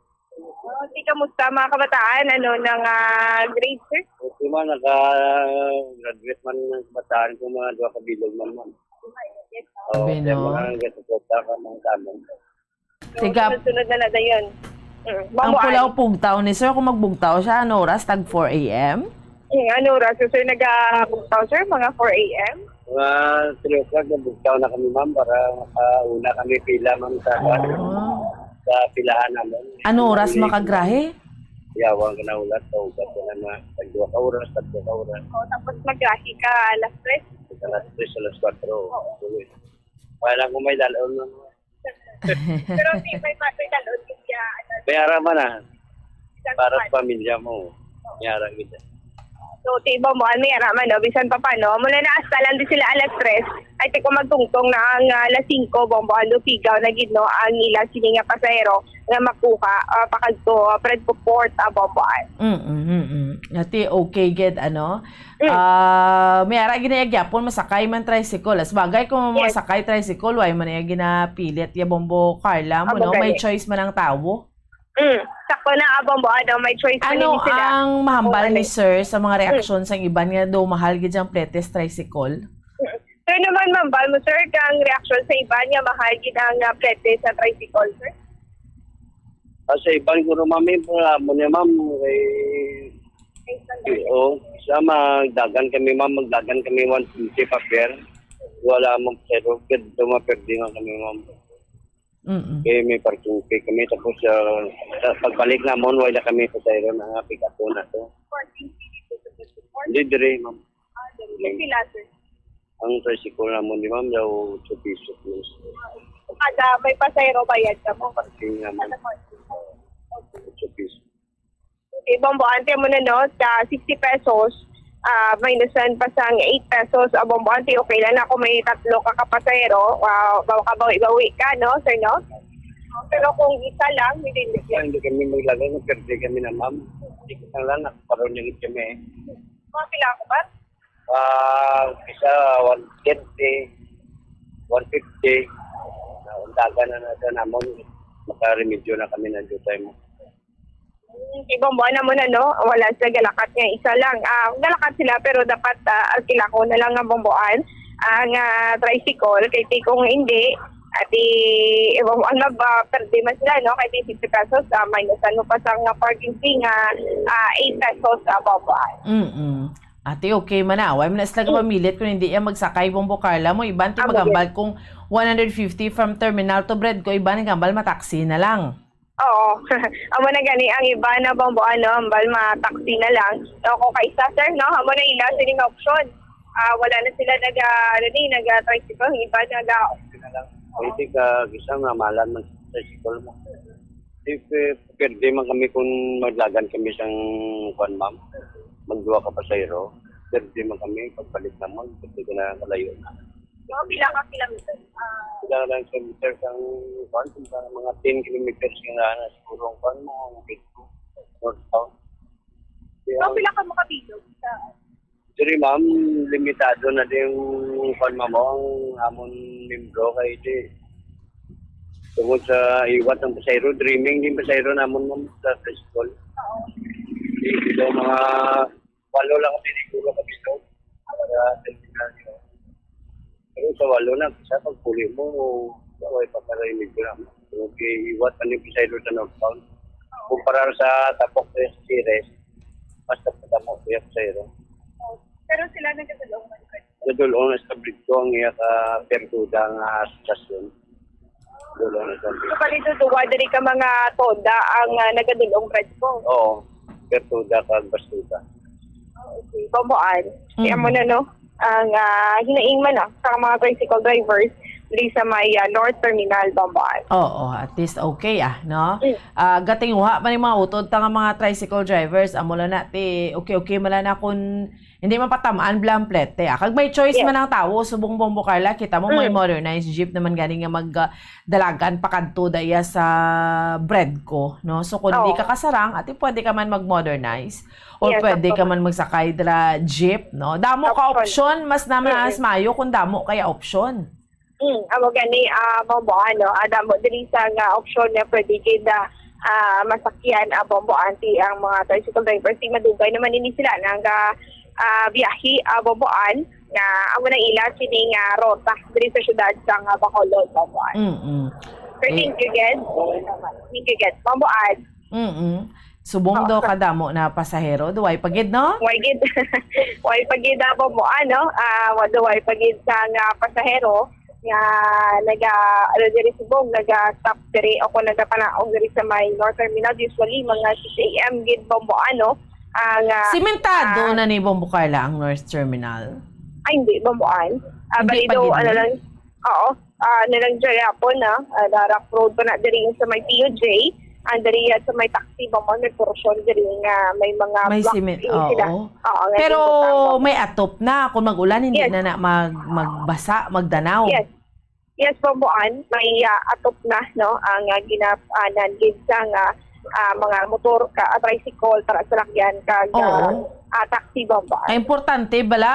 S: Di kamusta mga kabataan? Ano nang grade, sir?
T: Okay, ma'am, naka-graduate man ng kabataan ko mga 2 kabilog, ma'am. Oo, kaya mga gatuputa ka mga tamang.
R: Tiga,
S: sunod na nada yun.
R: Ang pulaw pugtaw ni Sir, kung magbugtaw siya, ano oras? Tag 4 a.m.?
S: Ano oras? So, sir, nag-bugtaw, sir? Mga 4 a.m.?
T: Mga 3 o'clock, nabugtaw na kami, ma'am, para makauna kami pila, ma'am, sa pilahan namin.
R: Ano oras makagrahe?
T: Yawang ka na ulat, so ugat ka na tag 2 oras, 3 oras.
S: Tapos magrahe ka alas 3?
T: Alas 3, alas 4. Wala kung may dalon, ma'am.
S: Pero may dalon niya.
T: Mayara man na. Para sa pamilya mo. Mayara kita.
S: So, tiba mo, may araman, no? Bisan pa pa, no? Mula na hasta lang din sila alas 3, ay tiko magtungtong na ang alas 5, bomboan do pigaw na gino ang ilang sininga pasahero na makuha, pakagto, Bradco Port, bomboan.
R: Ati, okay, get, ano? May ara ginayagyapon, masakay man tricycle. As bagay kung masakay tricycle, why man yung ginapilit, ya bombo Carla mo, no? May choice man ang tawo.
S: Sakto na abang mo, may choice pa
R: Ano
S: nila sila.
R: ang mahambal
S: Kung
R: ni
S: ano.
R: sir sa mga reaksyon sa iban nga daw mahal gid ang Pletes tricycle?
S: Sir naman, ma'am, bal mo, sir, kang reaction sa iba niya, mahal gid ang plete sa tricycle, sir.
T: Sa ibang guro mami, mo niya ma'am, isa magdagan kami ma'am, 150 pa pair. Wala mong pero ganda maperdi nga kami ma'am. Kaya may parking fee kami, tapos sa pagbalik namon, wala kami sa tayo na pick-up na to. Hindi dire ma'am.
S: Sila, sir.
T: Ang tricycle namon di ma'am, daw 2 pesos.
S: Kada may pasayro bayad ka mo.
T: Parking naman. 2 pesos.
S: Ibang buante mo na, no, sa 60 pesos, minusan pa sa 8 pesos, abang buante, okay lang na kung may 3 ka kapasayro, bawi ka, no, sir, no? Pero kung isa lang,
T: Hindi kami maglagay, nagperdi kami na ma'am. Hindi ko lang nakaparoon yung kami eh.
S: Mga pila ko ba?
T: Isa 150, 150. Undagan na nasa namon, makaremedyo na kami na dutay mo.
S: Ibang buwan na mo na, no? Wala sila galakat nga. Isa lang. Galakat sila pero dapat alkila ko na lang ang bumbuan. Ang tricycle, kaya kung hindi, at ibang buwan na ba, perde man sila, no? Kaya 50 pesos, minusan mo pa sa parking fee nga 8 pesos bumbuan.
R: Ate, okay man na. Why mo na sila pamilit kung hindi yan magsakay Bombo Carla mo. Iban ti magambal kung 150 from terminal to bread ko. Iban nagambal mataksi na lang.
S: Oo. Amo na gani ang iba na bambuan, no? Ambal ma-taxi na lang. So, kung kaisa, sir, no? Amo na ila sining option. Wala na sila nag-tricycle. Ang iba
T: Pwede ka, isang amalan man sa tricycle mo. If pwede man kami kung maglagan kami sang kwan ma'am, magduwa ka pasayro, pwede man kami, pagpalit naman, pwede ka na kalayo na.
S: So, pila ka kilometer?
T: Pila lang kilometer ang kwan, mga 10 kilometers nga na siguro ang kwan mo, ang northbound.
S: So, pila ka makabilog?
T: Sorry ma'am, limitado na din yung kwan mo, ang amon membro kay di. Tungkol sa iwat ng pasayro, dreaming din pasayro namon ma'am sa tricycle. Dito mga 8 lang kami siguro kapito. Pero sa 8 na, sa pagpuli mo, ay paparinig ko lang. Okay, iwat pa yung pasayro sa northbound. Kumpara sa tapok sa Sires, basta patamo sa pasayro.
S: Pero sila nagkatulong man.
T: Nadulong na sa Brito ang iya ka perduda nga stasyon. Dulong na sa Brito.
S: So, palito duwa, dari ka mga toda ang nagadulong bread ko.
T: Oo, perduda ka bastuda.
S: Okay, bamuan. Kaya mo na, no? Ang hinaing man, sa mga tricycle drivers, diri sa may North Terminal, Bambuan.
R: Oo, at least okay no? Gatinguha pa ni mga utod ta nga mga tricycle drivers, amo lang nati, okay man na kung hindi man patamaan blamplete. Kag may choice man ang tao, subong Bombo Carla, kita mo may modernized jeep naman gani nga magdalagan pakadto daya sa bread ko, no? So kung di ka kasarang, ati pwede ka man mag-modernize or pwede ka man magsakay dra jeep, no? Damo ka option, mas naman as mayo kung damo kaya option.
S: Amo gani bambuan, no? Adamo diri sa nga option na pwede kita masakyan bambuan ti ang mga tricycle drivers. Madugay naman ini sila nang biyahe bambuan nga amo nang ila sini nga rota diri sa syudad sa Bacolod, Bambuan. Thank you again. Bambuan.
R: Subong do kadamo na pasahero, duway pagid no?
S: Way pagid bambuan, no? Duway pagid sa nga pasahero nga diri subong stop diri ako nagapanaog diri sa may North Terminal, usually mga 6 AM gid Bambuan, no?
R: Simentado na ni Bombo Carla ang North Terminal.
S: Ay hindi Bambuan. Balido lang. Oo. Nalang diri po na darak road pa na diri sa may PUJ. Diri sa may taxi Bambuan may portion diri nga may mga
R: may cement. Pero may atop na kung mag-ulan hindi na magbasa, magdanaw.
S: Yes, Bambuan, may atop na, no, ang ginapanan gid sa nga mga motor ka, tricycle, salakyan kag taxi bomba.
R: Ay importante bala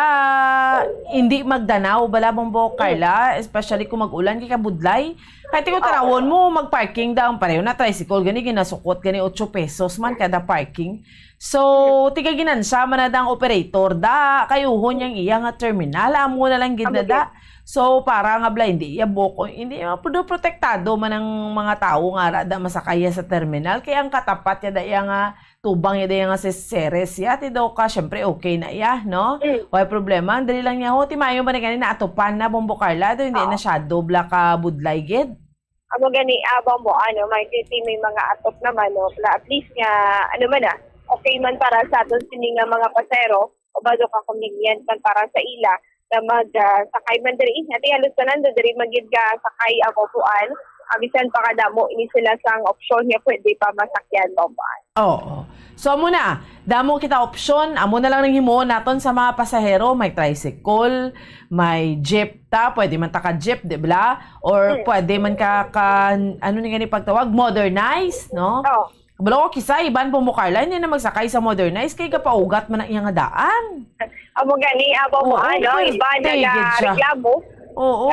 R: hindi magdanaw bala Bombo Carla, especially kung mag-ulan kay kabudlay. Kahit ko tarawon mo magparking daw pareho na tricycle gani ginasukot gani 8 pesos man kada parking. So tiga ginansya man na dang operator da kayuhon yang iya nga terminal amo na lang gid na da. So para nga bala hindi yabok hindi protektado man ang mga tao nga rada masakaya sa terminal kaya ang katapat ya da nga tubang ya da nga seres ya ti daw ka syempre okay na ya no. Wala problema dali lang niya ho ti mayo man gani na atupan na Bombo Carla do hindi na shadow bla ka budlay gid.
S: Amo gani Bombo may mga atop naman no at least nga man okay man para sa aton sining mga pasero o bado ka convenient man para sa ila na mag-sakay man diri. Ati halos tanan diri magid ka sakay ako puan. Abisan pa kadamo ini sila sang opsyon nga pwede pa masakyan bomban.
R: Oo. So amo na, damo kita opsyon, amo na lang nang himuon naton sa mga pasahero, may tricycle, may jeep ta, pwede man ta ka jeep, di ba? Or pwede man ka ano ni gani pagtawag, modernized, no? Oo. Balo ko kisa iban Bombo Carla hindi na magsakay sa modernized kay kapaugat man ang iyang daan.
S: Amo gani Bombo iban na reklamo.
R: Oo.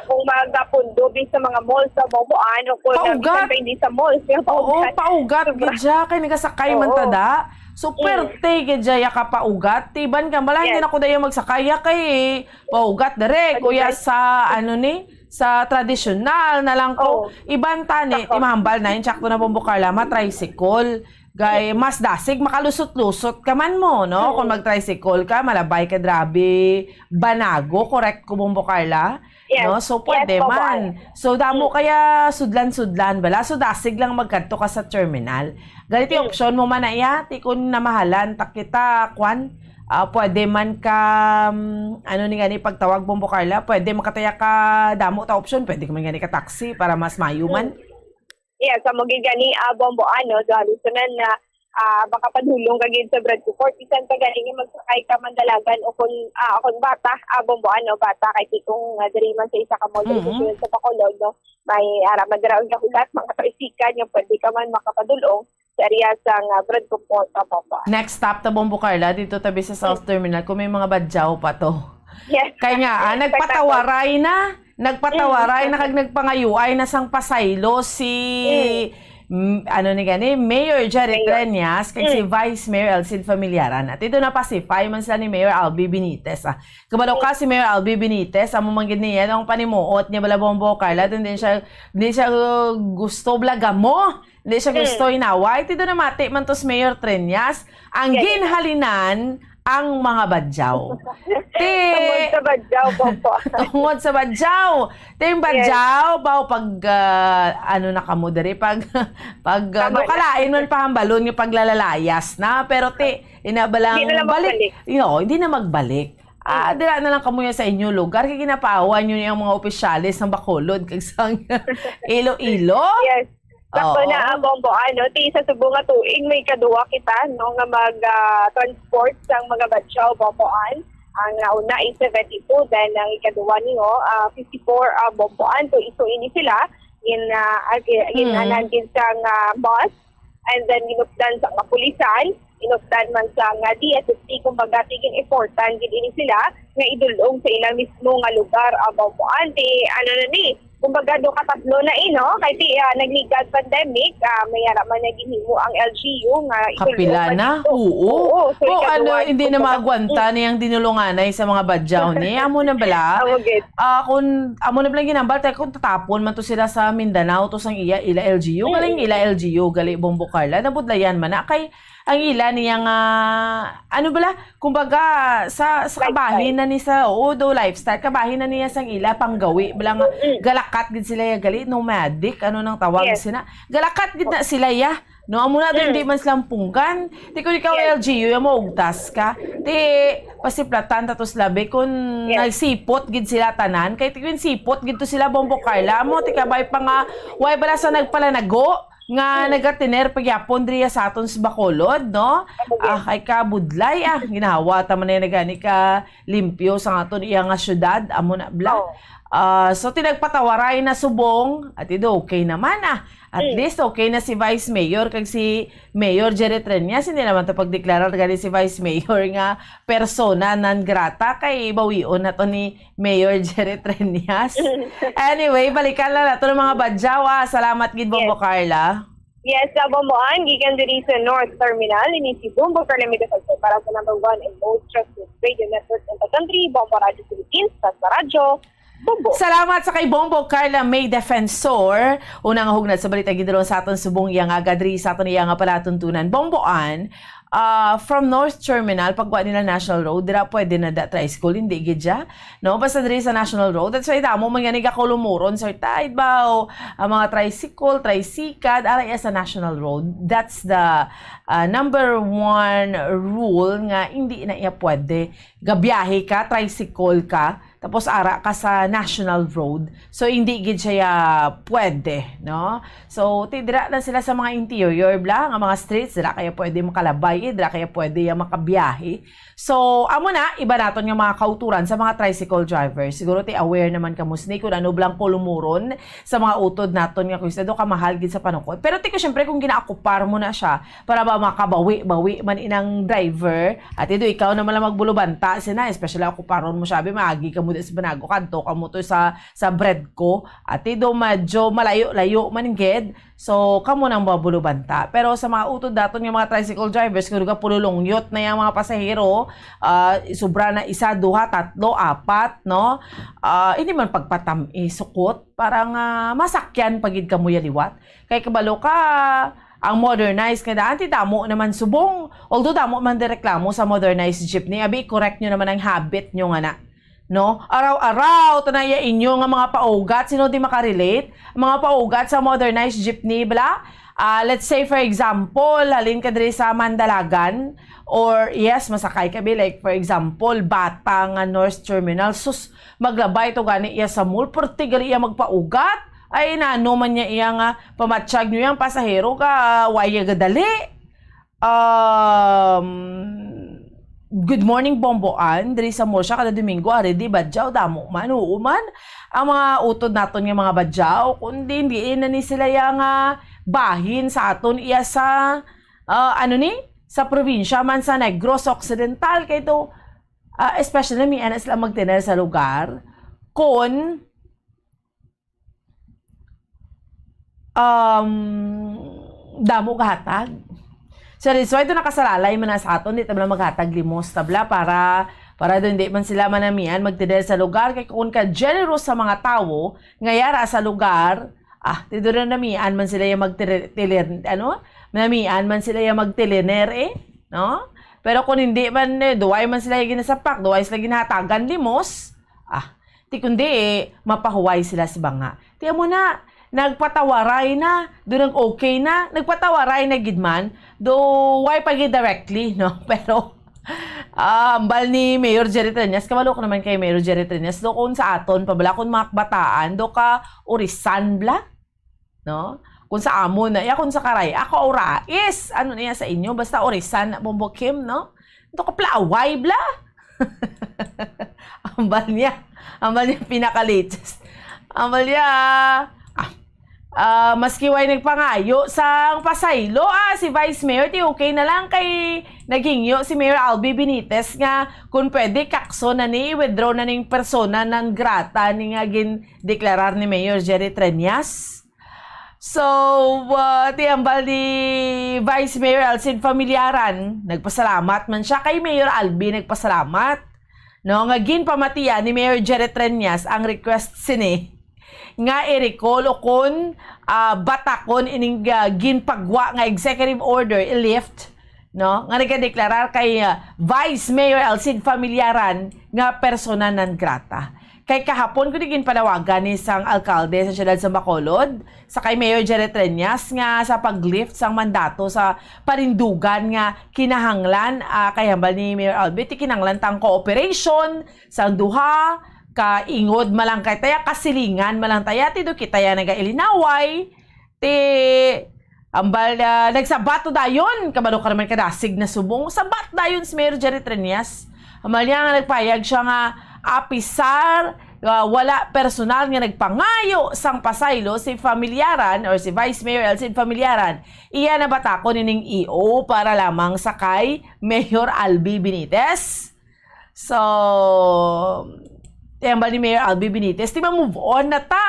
S: Kung magapundo sa mga malls sa Bombo kung hindi sa malls.
R: Oo, paugat gid siya kay nagasakay man tada. Super gid siya ka paugat. Tiban ka bala hindi na ko dayo magsakaya kay paugat dire kuya sa ano ni sa traditional na lang ko. Iban tani, timahambal na yun, tsakto na Bombo Carla, tricycle. Gay, mas dasig, makalusot-lusot ka man mo, no? Kung mag-tricycle ka, malabay ka, grabe, banago, correct ko Bombo Carla?
S: Yes.
R: No? So, pwede man. So, damo kaya sudlan-sudlan, bala? So, dasig lang magkanto ka sa terminal. Ganito yung option mo man na iya, tikon na mahalan, takita, kwan, pwede man ka ano ni gani pagtawag Bombo Carla, pwede makataya ka damo ta option, pwede ka man gani ka taxi para mas mayuman.
S: Yes, mo gani Bombo dahil sunan na baka padulong ka gid sa Brad Court isan ka gani magsakay ka mandalagan o kung bata Bombo bata kay tikong diri man sa isa ka mall sa Bacolod no may madaraon ka hulat mga tricycle yung pwede ka man makapadulong sa area sa Brad Court pa.
R: Next stop ta Bombo Carla dito tabi sa South Terminal kung may mga badyaw pa to.
S: Yes.
R: Kaya nga nagpatawaray na kag nagpangayuay na sang pasaylo si ano ni gani Mayor Jerry Treñas kag si Vice Mayor Elcid Familiaran at ito na pacify man sila ni Mayor Albi Benitez kabalo ka si Mayor Albi Benitez amo man gid niya ang panimuot niya bala Bombo Carla hindi siya gusto blagamo hindi siya gusto inaway ito na mati man tos Mayor Treñas ang ginhalinan ang mga badyaw.
S: Tungod sa badyaw po.
R: Tungod sa badyaw. Yung badyaw, pag ano na kamo diri pag kalain man pahambalon yung paglalalayas na. Pero inabalang balik. Hindi na magbalik. Dira na lang kamo sa inyo lugar. Kaya kinapaawan nyo yung mga opisyalis ng Bacolod kag sang Iloilo.
S: Yes. Sakto na Bombo ti sa subong nga tuig may kaduwa kita no nga mag-transport sang mga badyaw Bomboan. Ang una is 72 then ang ikaduwa niyo 54 Bomboan to iso ini sila in anandin sang bus and then ginupdan sa kapulisan inupdan man sa DSSP kumbaga tiging important gid ini sila nga idulong sa ilang mismo nga lugar Bomboan ti na ni kumbaga do katatlo na kay nagligad pandemic may man naghimo ang LGU nga
R: kapila na oo so hindi na magwanta niyang dinulunganay sa mga badyaw ni amo na bala kung amo na bala ginambal tay kung tatapon man to sila sa Mindanao to sang ila LGU galing ila LGU gali Bombo Carla nabudlayan man na kay ang ila niyang ano bala kumbaga sa kabahin na ni sa do lifestyle kabahin na niya sang ila panggawi bala nga galakat gid sila gali nomadic ano nang tawag sila galakat gid na sila no amo na hindi man silang punggan ti kun ikaw LGU mo ugtas ka ti pasiplatan tatos labi kun nagsipot gid sila tanan kay ti kun sipot gid to sila Bombo Carla mo ti kabay pa nga way bala sa nagpalanago nga nagatiner pagyapon driya sa aton sa Bacolod no kay kabudlay ginawa ta man na gani ka limpyo sa aton iya nga syudad amo na bla So tinagpatawaray na subong at ito okay naman At least okay na si Vice Mayor kag si Mayor Jerry Triñas hindi naman to pagdeklarar gali si Vice Mayor nga persona non grata kay bawion na to ni Mayor Jerry Triñas. Anyway, balikan lang nato ng mga badyaw. Salamat gid Bombo Carla.
S: Yes, sa Bomboan, gikan diri sa North Terminal, ini si Bombo Carla Medefalso para sa number 1 and most trusted radio network in the country, Bombo Radio Philippines, sa radyo. Bombo. Salamat sa kay Bombo Carla May Defensor. Unang hugnat sa balita gidron sa aton subong iya nga gadri sa aton iya nga palatuntunan. Bomboan, from North Terminal pagwa nila National Road dira pwede na da tricycle hindi gidya no basta diri sa National Road that's why damo man nga ka lumuron sir tide ba ang mga tricycad ara sa National Road. That's the number 1 rule nga hindi na iya pwede gabiyahe ka tricycle ka tapos ara ka sa National Road. So hindi gid siya pwede, no? So tidira lang sila sa mga interior bla, nga mga streets dira kaya pwede makalabay, dira kaya pwede makabiyahe. So amo na iba naton nga mga kauturan sa mga tricycle drivers. Siguro ti aware naman kamo kung ano blang kolumuron sa mga utod naton nga kuisado ka mahal gid sa panukod. Pero ti ko syempre kung ginaakupar mo na siya para ba makabawi man inang driver at ito ikaw naman lang magbulubanta sina especially akuparon mo sabi maagi ka mo sa banago kanto kamo to sa bread ko at ito medyo malayo man gid so kamo nang mabulubanta. Pero sa mga utod daton nga mga tricycle drivers kung ka pululongyot na yung mga pasahero sobra na 1, 2, 3, 4 no hindi man pagpatam sukot parang masakyan pagid kamo liwat kay kabalo ka ang modernized kada anti damo naman subong although damo man direklamo sa modernized jeepney abi correct nyo naman ang habit nyo nga na no araw-araw tanaya inyo nga mga paugat sino di makarelate mga paugat sa modernized jeepney bla let's say for example halin ka diri sa Mandalagan or yes masakay ka bi like for example bata nga North Terminal sus maglabay to gani iya sa mall portigali iya magpaugat ay nano man niya iya nga pamatsyag nyo yang pasahero ka waya gadali good morning Bomboan diri sa Morsha kada Domingo ari di badyaw damo man uuman ang mga utod naton nga mga badyaw kundi hindi na ni sila yang bahin sa aton iya sa sa probinsya man sa Negros Occidental kay to especially mi ana sila magtener sa lugar kon damo kahatag. So ito nakasalalay man na sa aton di tabla maghatag limos tabla para doon di man sila manamian magtidel sa lugar kay kung ka generous sa mga tao ngayara sa lugar tidura namian man sila yung magtilir namian man sila yung magtiliner no pero kung hindi man duway man sila yung ginasapak duway sila ginahatagan limos ti kundi mapahuway sila sa banga tiya mo na nagpatawaray na, doon okay na, nagpatawaray na gidman, do why pagi directly, no? Pero, ambal ni Mayor Jerry Triñas, kamalok naman kay Mayor Jerry Triñas, do kung sa aton, pabala kung makbataan, do ka urisan bla, no? Kung sa amon na, kung sa karay, ako orais, ano niya sa inyo, basta urisan na bombokim, no? Do ka plaaway bla. ambal niya pinaka-latest. Ambal niya, maski way nagpangayo sang pasaylo si Vice Mayor ti okay na lang kay nagingyo si Mayor Albi Benitez nga kung pwede kakso na ni withdraw na ning persona non grata ni nga deklarar ni Mayor Jerry Triñas. So ti ambal ni Vice Mayor Alcid Familiaran nagpasalamat man siya kay Mayor Albi nagpasalamat no nga ginpamatiya ni Mayor Jerry Triñas ang request sini nga i-recall o kung batakon ining ginpagwa nga executive order i-lift no nga nagdeklarar kay Vice Mayor Alcid Familiaran nga persona non grata. Kay kahapon ko digin panawagan ni sang alkalde sa siyudad sa Bacolod sa kay Mayor Jerry Triñas nga sa paglift sang mandato sa parindugan nga kinahanglan kay hambal ni Mayor Albi ti kinahanglan tang cooperation sang duha kaingod malang kay taya kasilingan malang taya ti do kitaya nagailinaway ti ambal nagsabato dayon kabalo ka naman kadasig na subong sabat dayon si Mayor Jerry Triñas ambal niya nga nagpayag siya nga apisar
R: wala personal nga nagpangayo sang pasaylo si Familiaran or si Vice Mayor Elcid Familiaran. Iya na batako nining EO para lamang sa kay Mayor Albi Benitez. So, tiyamba ni Mayor Albi Benitez, di ba move on na ta?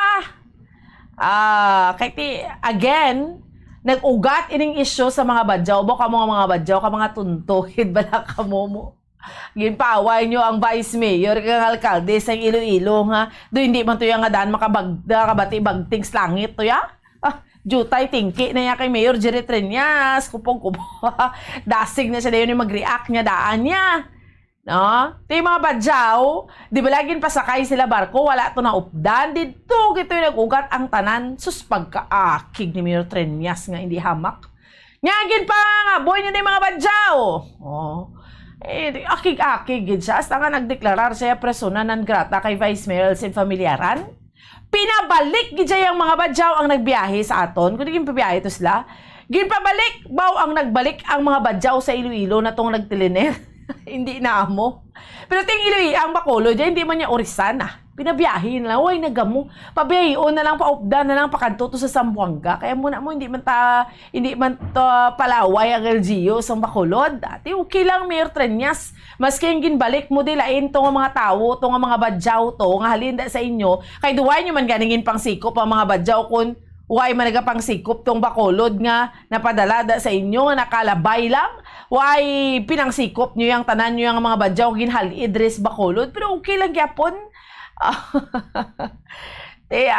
R: Again, nag-ugat ining issue sa mga badyaw. Bo ka mga badyaw, ka mga tuntuhid, bala ka mo. Ginpaaway nyo ang Vice Mayor, kang alkalde sa Iloilo, nga. Do hindi man to yung nga daan makabati bagtings langit to ya. Jutay tingki na ya kay Mayor Jerry Triñas, kupong-kupong. Dasig na siya na yun yung mag-react niya, daan niya. No? Ito yung mga badyaw, di ba laging pasakay sila barko, wala to na updan, dito gito yung nag-ugat ang tanan, sus pagkaakig ni Mayor Triñas nga hindi hamak. Ngagin pa nga, boy nyo na yung mga badyaw. Akig-akig gid siya, hasta nga nagdeklarar siya persona non grata kay Vice Mayor Elcid Familiaran. Pinabalik gid siya yung mga badyaw ang nagbiyahe sa aton, kung di pabiyahe to sila. Ginpabalik, baw ang nagbalik ang mga badyaw sa Iloilo na tong nagtiliner. Hindi na amo. Pero ting Iloilo, ang Bacolod, hindi man niya orisan Pinabiyahin lang, way nagamo. Pabiyahin na lang, paupdan na lang, pakanto to sa Zamboanga. Kaya muna mo, hindi man palaway ang LGU sa Bacolod. Dati, okay lang, Mayor Triñas. Maski yung ginbalik mo, dilain to nga mga tao, to nga mga badyaw to, nga halinda sa inyo. Kay duway nyo man ganingin pang sikop ang mga badyaw kun way man nagapang sikop tong Bacolod nga napadalada sa inyo nga nakalabay lang. Way pinangsikop nyo yung tanan nyo yung mga badyaw ginhalidres Bacolod. Pero okay lang yapon.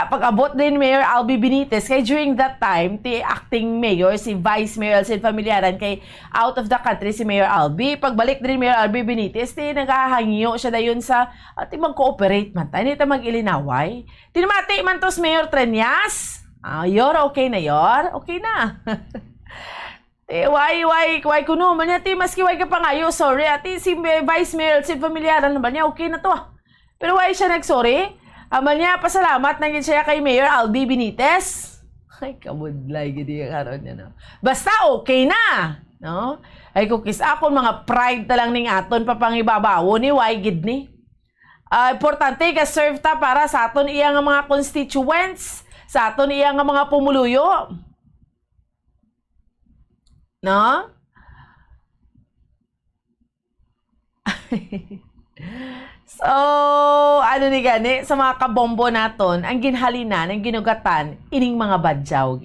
R: Pag-abot din Mayor Albi Benitez kay during that time acting mayor si Vice Mayor Elcid Familiaran kay out of the country si Mayor Albi. Pagbalik din Mayor Albi Benitez nagahangyo siya dayon sa mag-cooperate man tayo nito mag-ilinaway. Tinamati man tos Mayor Triñas. Yor okay na yor. Okay na. Why kuno man niya maski why ka pangayo sorry ati si Vice Mayor Elcid Familiaran naman niya okay na to. Pero why siya nag-sorry? Amal niya, pasalamat na siya kay Mayor Albi Benitez. Ay, kabudlay, gidi yung karon niya, no? Basta okay na, no? Ay, kukis akon, mga pride talang ning aton, papangibabawo ni Waigid ni. Importante, ka-serve ta para sa aton iyang mga constituents, sa aton iyang mga pumuluyo. No? So, ano ni gani, sa mga kabombo naton, ang ginhalinan, ang ginugatan, ining mga badyaw.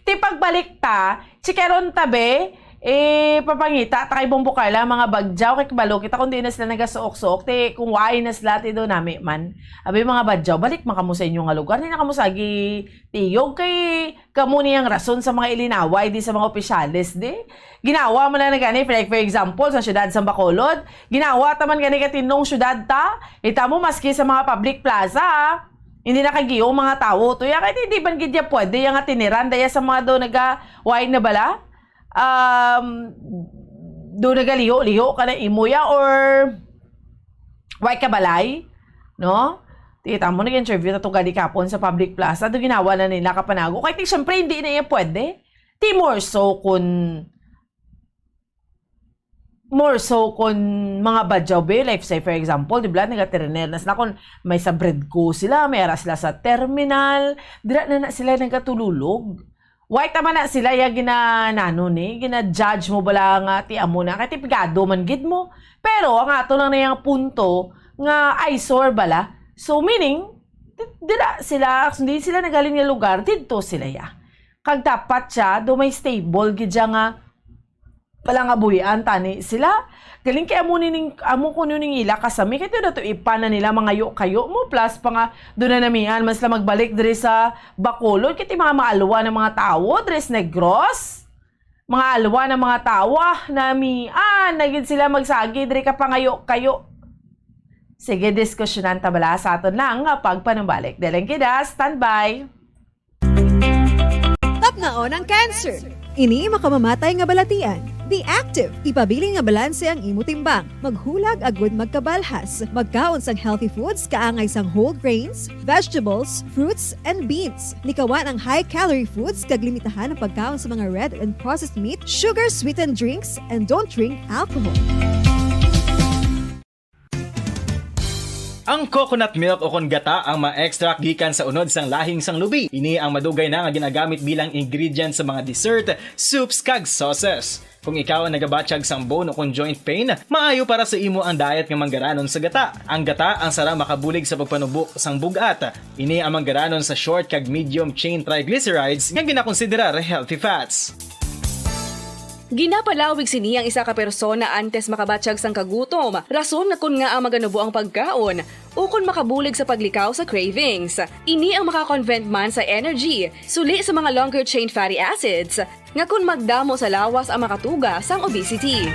R: Ti pagbalik ta, chikeron tabi, papangita, takay bombo Carla, mga bagyaw, kay kabalo, kita kung di na sila nagasuok-suok, ti kung waay na sila, ti do nami man. Abi mga badyaw, balik makamu sa inyong nga lugar, hindi na kamusagi tiyog, kay kamu niyang rason sa mga ilinaway, di sa mga opisyalis, di. Ginawa mo na gani, like for example, sa syudad sa Bacolod, ginawa taman gani katinong syudad ta, ita mo maski sa mga public plaza, hindi nakagiyo mga tao, to ya, kahit hindi ban gidya pwede, yung tiniran, daya sa mga do naga-wine na bala, do nagaliho-liho ka na imuya or why ka balay, no? Tita mo, nag-interview na itong gani kapon sa public plaza, do ginawa na nila kapanago, kahit siyempre hindi na yan pwede, more so kung mga badyaw be, like say for example, di ba, nag-teriner na sila kung may sa breadco sila, may ara sila sa terminal, dira na sila nagkatululog. White naman na sila yung gina-judge mo bala nga ti amo na, kaya tipigado man gid mo. Pero ang ato lang na yung punto nga eyesore bala. So meaning, dira sila, hindi sila nagaling nga lugar, dito sila ya. Kag dapat siya, do may stable gid siya nga palang abuyan tani sila. Galing kay amo kuno ning ila kasami kay to ipan na nila mga kayo mo plus pa nga do na namihan mas la magbalik diri sa Bacolod kay mga maalwa ng mga tawo diri sa Negros. Mga alwa ng mga tawa namian nagid sila magsagi diri ka pangayo kayo. Sige, diskusyonan ta bala sa aton lang pagpanumbalik. Deleng kida, standby.
U: Tapnaon ang cancer. Ini makamamatay nga balatian. Be active. Ipabili nga balanse ang imo timbang. Maghulag agud magkabalhas. Magkaon sang healthy foods kaangay sang whole grains, vegetables, fruits, and beans. Likawan ang high-calorie foods kag limitahan ang pagkaon sa mga red and processed meat, sugar-sweetened drinks, and don't drink alcohol.
J: Ang coconut milk o kon gata ang ma-extract gikan sa unod sang lahing sang lubi. Ini ang madugay na nga ginagamit bilang ingredient sa mga dessert, soups kag sauces. Kung ikaw ang nagabatsyag sang bone o kung joint pain, maayo para sa imo ang diet nga manggaranon sa gata. Ang gata ang sara makabulig sa pagpanubo sang bugat. Ini ang manggaranon sa short kag medium chain triglycerides nga ginakonsiderar healthy fats.
K: Ginapalawig sini ang isa ka persona antes makabatsyag sang kagutom. Rason na kun nga ang maganubo ang pagkaon o kun makabulig sa paglikaw sa cravings. Ini ang makakonvent man sa energy, suli sa mga longer chain fatty acids, nga kun magdamo sa lawas ang makatuga sang obesity.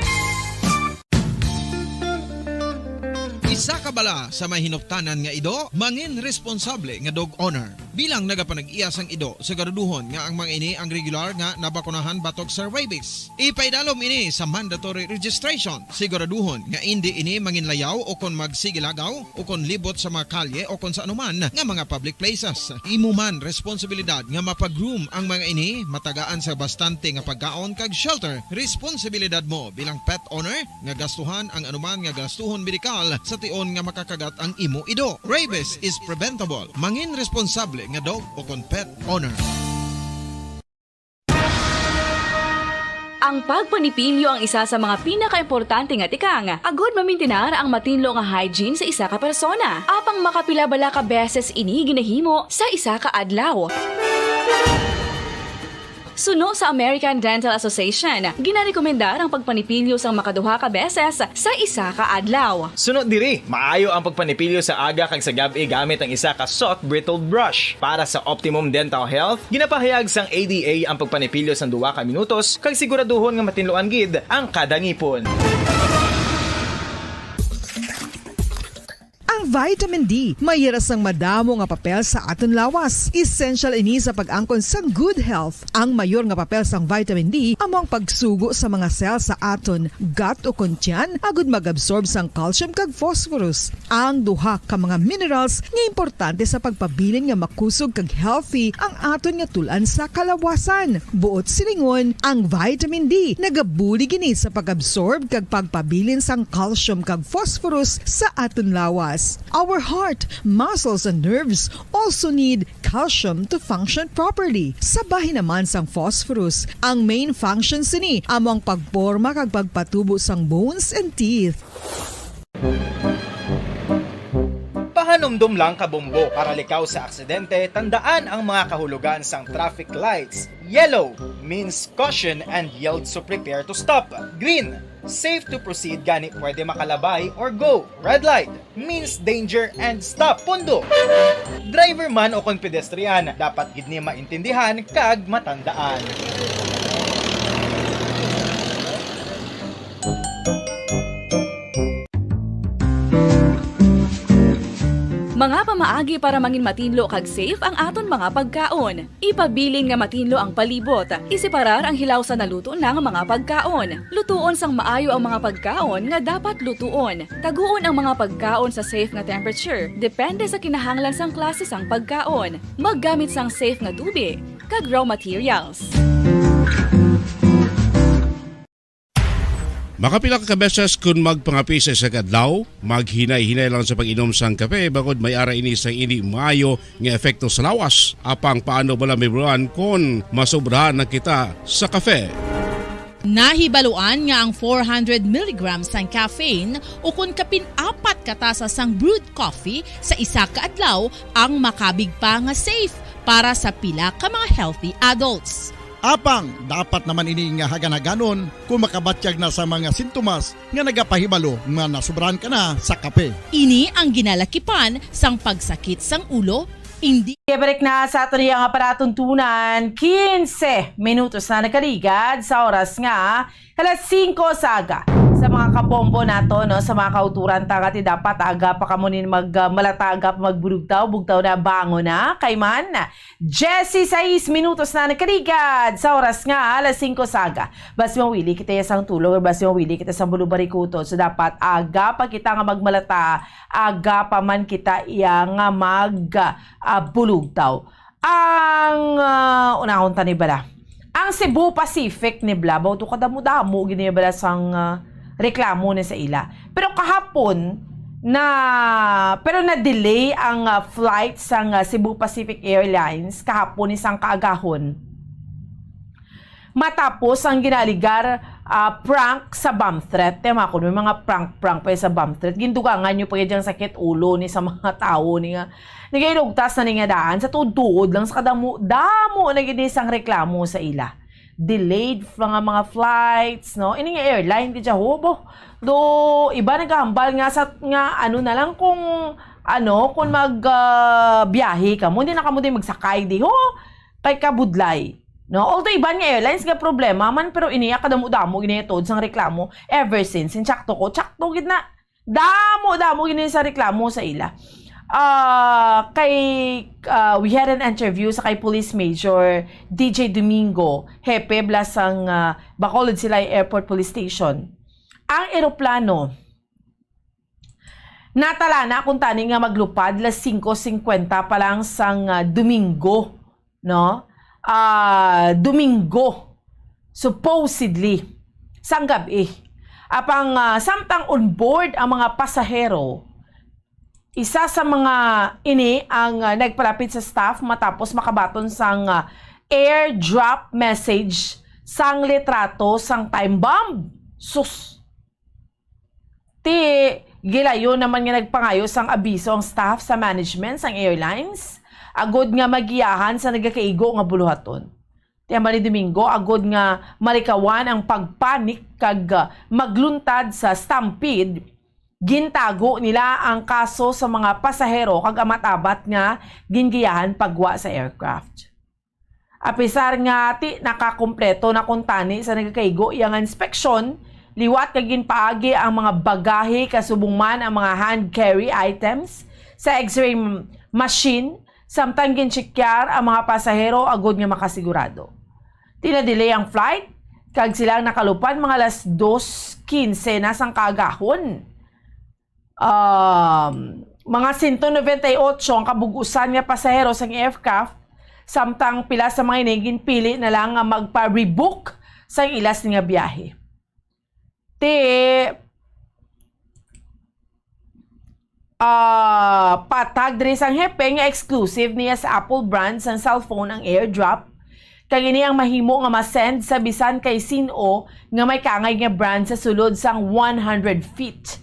N: Isa ka bala sa may hinuptanan nga ido, mangin responsable nga dog owner. Bilang nagapanag-iyas ang ido, siguraduhon nga ang mga ini ang regular nga nabakunahan batok sa rabies. Ipaidalom ini sa mandatory registration. Siguraduhon nga hindi ini mangin layaw o kon magsigilagaw o kon libot sa mga kalye o kon sa anuman nga mga public places. Imo man responsibilidad nga mapag-groom ang mga ini, matagaan sa bastante nga pagkaon kag shelter. Responsibilidad mo bilang pet owner nga gastuhan ang anuman nga gastuhon medikal sa tion nga makakagat ang imo ido. Rabies is preventable. Mangin responsable nga dog o kon pet owner.
K: Ang pagpanipilyo ang isa sa mga pinaka-importante nga tikang. Agod mamintinar ang matinlo nga hygiene sa isa ka persona. Apang makapilabala ka beses ini ginahimo sa isa ka adlaw. Suno sa American Dental Association, ginarekomendar ang pagpanipilyo sang makaduha ka beses sa isa ka adlaw.
J: Sunod diri, maayo ang pagpanipilyo sa aga kag sa gabi gamit ang isa ka soft brittle brush. Para sa optimum dental health, ginapahayag sang ADA ang pagpanipilyo sang 2 ka minutos kag siguraduhon nga matinloan gid ang kada ngipon.
O: Ang vitamin D, mayira sang madamo nga papel sa aton lawas. Essential ini sa pag-angkon sang good health. Ang mayor nga papel sang vitamin D among pagsugo sa mga cell sa aton gut o kuntyan agud mag-absorb sang calcium kag phosphorus. Ang duha ka mga minerals nga importante sa pagpabilin nga makusog kag healthy ang aton nga tulan sa kalawasan. Buot silingon, ang vitamin D nagabuli gini sa pag-absorb kag pagpabilin sang calcium kag phosphorus sa aton lawas. Our heart, muscles, and nerves also need calcium to function properly. Sabahin naman sang phosphorus, ang main function sini among pagporma kag pagpatubo sang bones and teeth.
J: Pahanumdum lang ka bombo para likaw sa aksidente, tandaan ang mga kahulugan sang traffic lights. Yellow means caution and yield so prepare to stop. Green, safe to proceed gani pwede makalabay or go. Red light means danger and stop. Pundo. Driver man o kon pedestrian, dapat gid ni maintindihan kag matandaan.
K: Mga pamaagi para mangin matinlo kag safe ang aton mga pagkaon. Ipabilin nga matinlo ang palibot. Isiparar ang hilaw sa naluto ng mga pagkaon. Lutuon sang maayo ang mga pagkaon nga dapat lutuon. Taguon ang mga pagkaon sa safe nga temperature. Depende sa kinahanglan sang klase sang pagkaon. Maggamit sang safe nga tubig kag raw materials.
H: Makapila ka beses kung magpangapisa sa kadlaw, maghinay-hinay lang sa pag-inom sang kape bakod may ara ini sa ini maayo nga epekto sa lawas. Apang paano bala may buruan kung masobrahan na kita sa kape.
P: Nahibaluan nga ang 400 mg sang caffeine o kung kapin 4 katasa sang brewed coffee sa isa ka adlaw ang makabig pa nga safe para sa pila ka mga healthy adults.
D: Apang, dapat naman ini nga haganaganon kung makabatsyag na sa mga sintomas nga nagapahibalo nga nasubrahan ka na sa kape.
P: Ini ang ginalakipan sang pagsakit sang ulo, hindi.
R: Balik na sa ato niyang aparatuntunan, 15 minutos na nakaligad sa oras nga, alas 5 saga. Sa mga kabombo nato, no, sa mga kauturan tagati dapat aga pa kamunin magmalatagap magbulugtaw, bugtaw na bango na, kay man. 16 minutos na nakaligad sa oras nga, alas 5 saga. Basi mawili kita sang tulog, basi mawili kita sang bulubarikuto. So dapat aga pa kita nga magmalata, aga pa man kita iya nga magbulugtaw. Ang unahon tani bala. Ang Cebu Pacific ni Blabaw to kadamo-damo gini bala sang reklamo na sa ila. Pero kahapon, pero na-delay ang flight sang Cebu Pacific Airlines kahapon isang kaagahon. Matapos ang ginaligar prank sa bomb threat. Tema ko, may mga prank pa sa bomb threat. Gindugangan nyo pa yung sakit ulo ni sa mga tao ni nga. Nagayinugtas na nga daan sa tuod lang sa damo na ginisang reklamo sa ila. Delayed mga flights, no? Ini nga airline, di hubo. Do, iba nagahambal nga sa, nga na lang kung biyahe ka mo, hindi na ka mo din magsakay, di ho? Kay kabudlay. No, although iban nga airlines nga problema man pero iniya kadamo-damo ginitod sang reklamo ever since in tsakto gid na damo gini sa reklamo sa ila. We had an interview sa kay Police Major DJ Domingo, hepe blasang Bacolod Silay Airport Police Station. Ang eroplano natala na kung tani nga maglupad las 5:50 pa lang sang Domingo, no? Domingo supposedly sang gabi apang samtang on board ang mga pasahero, isa sa mga ini ang nagpalapit sa staff matapos makabaton sang airdrop message sang litrato sang time bomb. Sus ti gilayo naman nga nagpangayo sang abiso ang staff sa management sang airlines agod nga magiyahan sa nagakaigo nga buluhaton. Tiyama ni Domingo, agod nga marikawan ang pagpanik kag magluntad sa stampede, gintago nila ang kaso sa mga pasahero kag amatabat nga gingiyahan pagwa sa aircraft. Apisar nga ti nakakumpleto na kuntani sa nagakaigo iyang inspeksyon, liwat kag ginpaagi ang mga bagahe kasubong man ang mga hand carry items sa x-ray machine. Samtang ginchekyar ang mga pasahero agod nga makasigurado. Tinadelay ang flight, kag silang nakalupad mga alas 2:15 na sang kaagahon. Mga 198 ang kabugusan nga pasahero sang aircraft, samtang pila sa mga inigin pili na lang nga magpa-rebook sa ilas nga biyahe. Patag diri sang hepe nga exclusive niya sa Apple brand sang cellphone ang AirDrop. Kag ini ang mahimo nga ma-send sa bisan kay sino nga may kangay nga brand sa sulod sang 100 feet.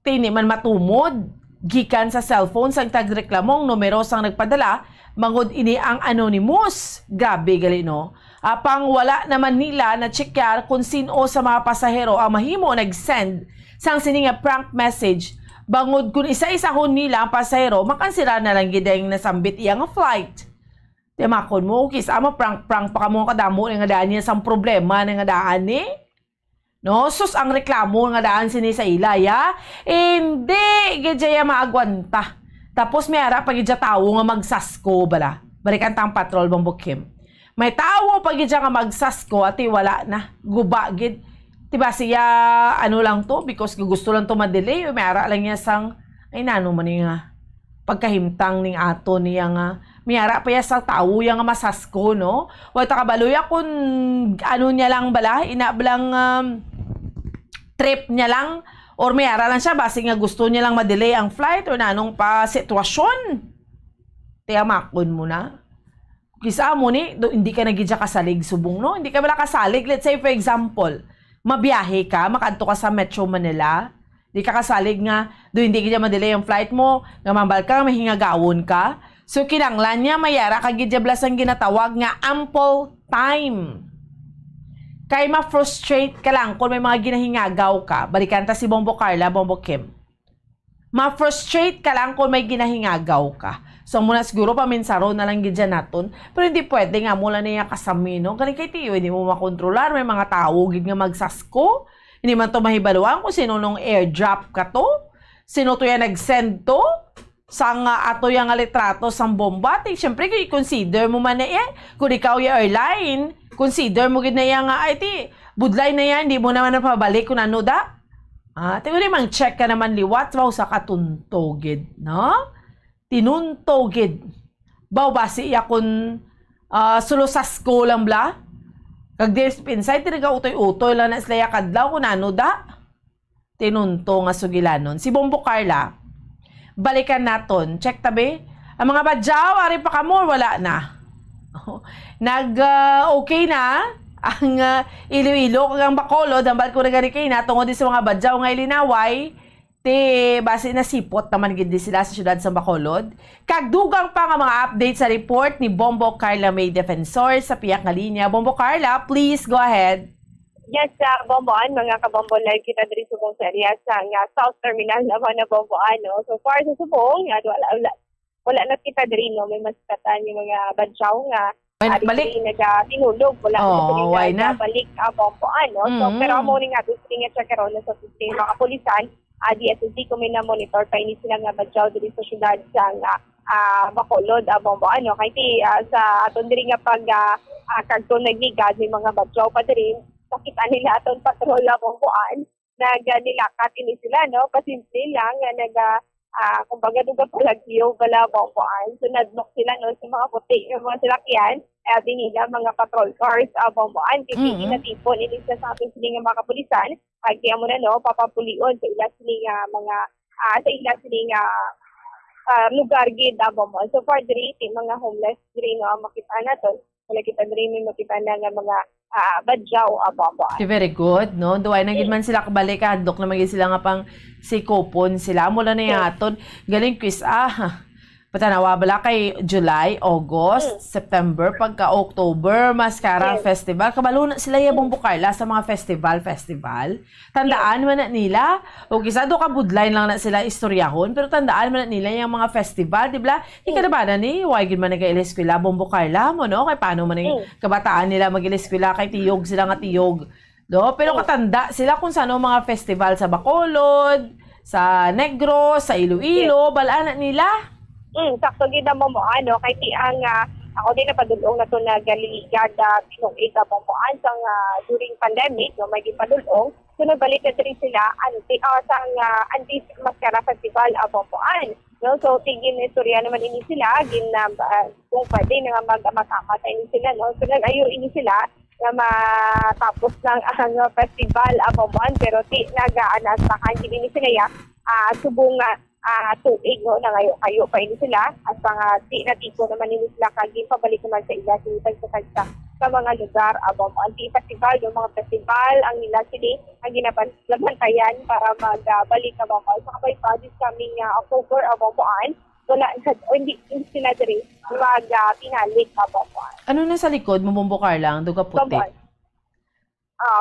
R: Tini man matumod gikan sa cellphone sang tagreklamong numero sang nagpadala mangod ini ang anonymous. Grabe gali no. Apang wala naman nila na checkar kung sino sa mga pasahero ang mahimo nag-send sang sini nga prank message. Bangod kung isa-isahon nila ang pasahero, makansira na lang gideng nasambit iyang flight. Timakon mo, kisa prank pa ka mo kadamo nga daan niya sang problema nga daan ni. No, sus ang reklamo nga daan sini sa ilaya. Hindi, gidya maagwanta. Tapos may ara pag gidya tao nga magsasko bala. Balikan tang patrol bang bukim. May tao pag gidya nga magsasko ati wala na. Gubagid. Diba siya lang to because gusto lang to madelay. May ara lang niya sang ay nano man nga pagkahimtang ning ato niya nga. May ara pa ya sa tao yang nga masasko no. Wata kabaluya kung niya lang bala inabalang trip niya lang or may ara lang siya basi nga gusto niya lang madelay ang flight or nanong pa sitwasyon. Tiyamakon mo na. Kisa mo ni, hindi ka nagidya kasalig subong, no? Hindi ka bala kasalig. Let's say, for example, mabiyahe ka, makadto ka sa Metro Manila, hindi ka kasalig nga, hindi ka madelay ang flight mo, nga mambal ka, mahingagawon ka. So, kinanglan niya, mayara ka gidya blasang ginatawag nga ample time. Kaya ma-frustrate ka lang kung may mga ginahingagaw ka. Balikan ta si Bombo Carla, Bombo Kim. Ma-frustrate ka lang kung may ginahingagaw ka. So, muna siguro paminsaro na lang gidya naton. Pero hindi pwede nga mula niya kasami, no? Galing kay tiyo, hindi mo makontrolar. May mga tao, gid nga magsasko. Hindi man to mahibaluan kung sino nung airdrop ka to. Sino to yan nag-send to. Sang ato yung litrato sang bomba. Siyempre, consider mo man na yan. Kung ikaw yung airline, consider mo gid na yan nga, ay ti, budlay na yan, hindi mo naman napabalik kung ano da. Tingnan mang check ka naman liwat, sa katuntogid, no? Tinuntogid. Basi iya kun sulusasko lang bla. Kag there's inside tinaga utoy-utoy lang na sila kadlaw kun ano da. tinunto nga sugilanon. Si Bombo Carla, balikan naton. Check tabi. Ang mga badyaw, ari pa kamo, wala na. Okay na ang Iloilo kag ang Bacolod, ang Balco kay na tungod din sa mga badyaw nga ilinaway. Base na sipot naman gid sila sa syudad sa Bacolod. Kagdugang pa nga mga update sa report ni Bombo Carla May Defensor sa piyak nga linya. Bombo Carla, please go ahead.
S: Yes, Bomboan, mga kabombo live kita diri sa Subong sa area sa South Terminal naman na Bomboan. No? So far sa Subong, wala na kita diri, no? May maskatan yung mga badyaw nga
R: balik
S: nagtinulog, wala
R: why na
S: balik Bomboan. No? So pero amo ni nga gusto nga check ron sa sistema mga kapulisan. DSSD kung may na-monitor pa ini sila nga badyaw diri sa syudad sa Bacolod, Bomboan. No? Kaya sa aton diri nga pag karton nagligad, may mga badyaw pa diri. Nakita nila aton patrol Bomboan, nililakat ini sila, no? Pasimple lang, kumbaga duga palagyo bala Bomboan. So nadlock sila, no, sa mga puti, yung mga silakyan, nila mga patrol cars Bomboan. Kasi kinatipon, ini sa atin sila nga mga kapulisan, kaya mo na, no, papapulion sa ila sila mga, sa ila sila lugar gid Bomboan. So far, diri, mga homeless, diri, no, makita natin. Wala kita diri, may makita na nga mga badyaw Bomboan.
R: Very good, no? Duway na gid man sila kabalik, handok na maging sila nga pang sikopon sila. Mula na yung aton, galing quiz, patanawa bala kay July, August, September, pagka-October, Mascara Festival. Kabalo na sila yung Bombo Carla sa mga festival. Tandaan man na nila. O kisa do kabudlain lang na sila istoryahon, pero tandaan man na nila yung mga festival, di ba? Ika na ba na ni, why gid man nag-iliskwila Bombo Carla mo, no? Kay paano man yung kabataan nila mag-iliskwila, kay tiyog sila nga tiyog. Do? Pero katanda sila kung saan mga festival sa Bacolod, sa Negros, sa Iloilo, balaan na nila.
S: Sakto gid mo kay ang ako din napadulong na to na galigad pinong Bomboan sang during pandemic, no, may gipadulong. So nagbalik na rin sila anti Mascara Festival Bomboan. No, so tigin istorya naman ini sila gin kung pwede nga magmatay ini sila, no. So nag-ayo ini sila na matapos lang ang festival Bomboan, pero nag-aanasakan din sila subong tuig, no, na ngayo pa ini sila at di natiko naman ini sila kaging pabalik naman sa ila sa mga lugar Bomboan. Festival, yung mga festival ang nila sila ang ginabantayan para magbalik Bomboan. So kapag pa this coming October Bomboan, wala hindi sila diri pinalik Bomboan.
R: Ano na sa likod mo, Bombo Carla, ang duga puti?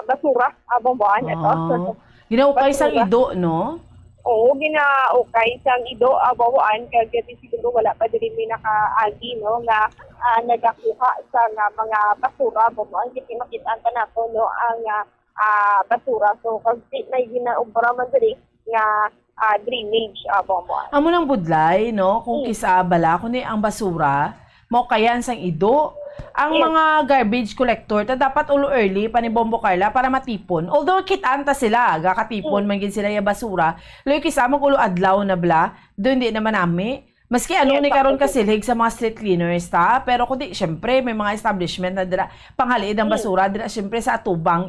S: Basura Bomboan ito.
R: Ginaukay sang ido, no?
S: Oo, ginaukay sang ido Bomboan kaya siguro wala pa diri may nakaagi, no, nga nagakuha sa mga basura Bomboan. Kasi makita nato, no, ang basura. So kasi may ginaubra man diri nga drainage Bomboan.
R: Amo nang budlay, no, kung kisa bala kundi ang basura mo kayan sang ido. Ang mga garbage collector ta dapat ulo early pa ni Bombo Carla para matipon. Although kitanta sila, gakatipon man gid sila ya basura. Loy kisa ulo adlaw na bla, do hindi naman nami. Maski ni karon kasilig sa mga street cleaners ta, pero kundi syempre may mga establishment na dira panghaliid ang basura dira syempre sa atubang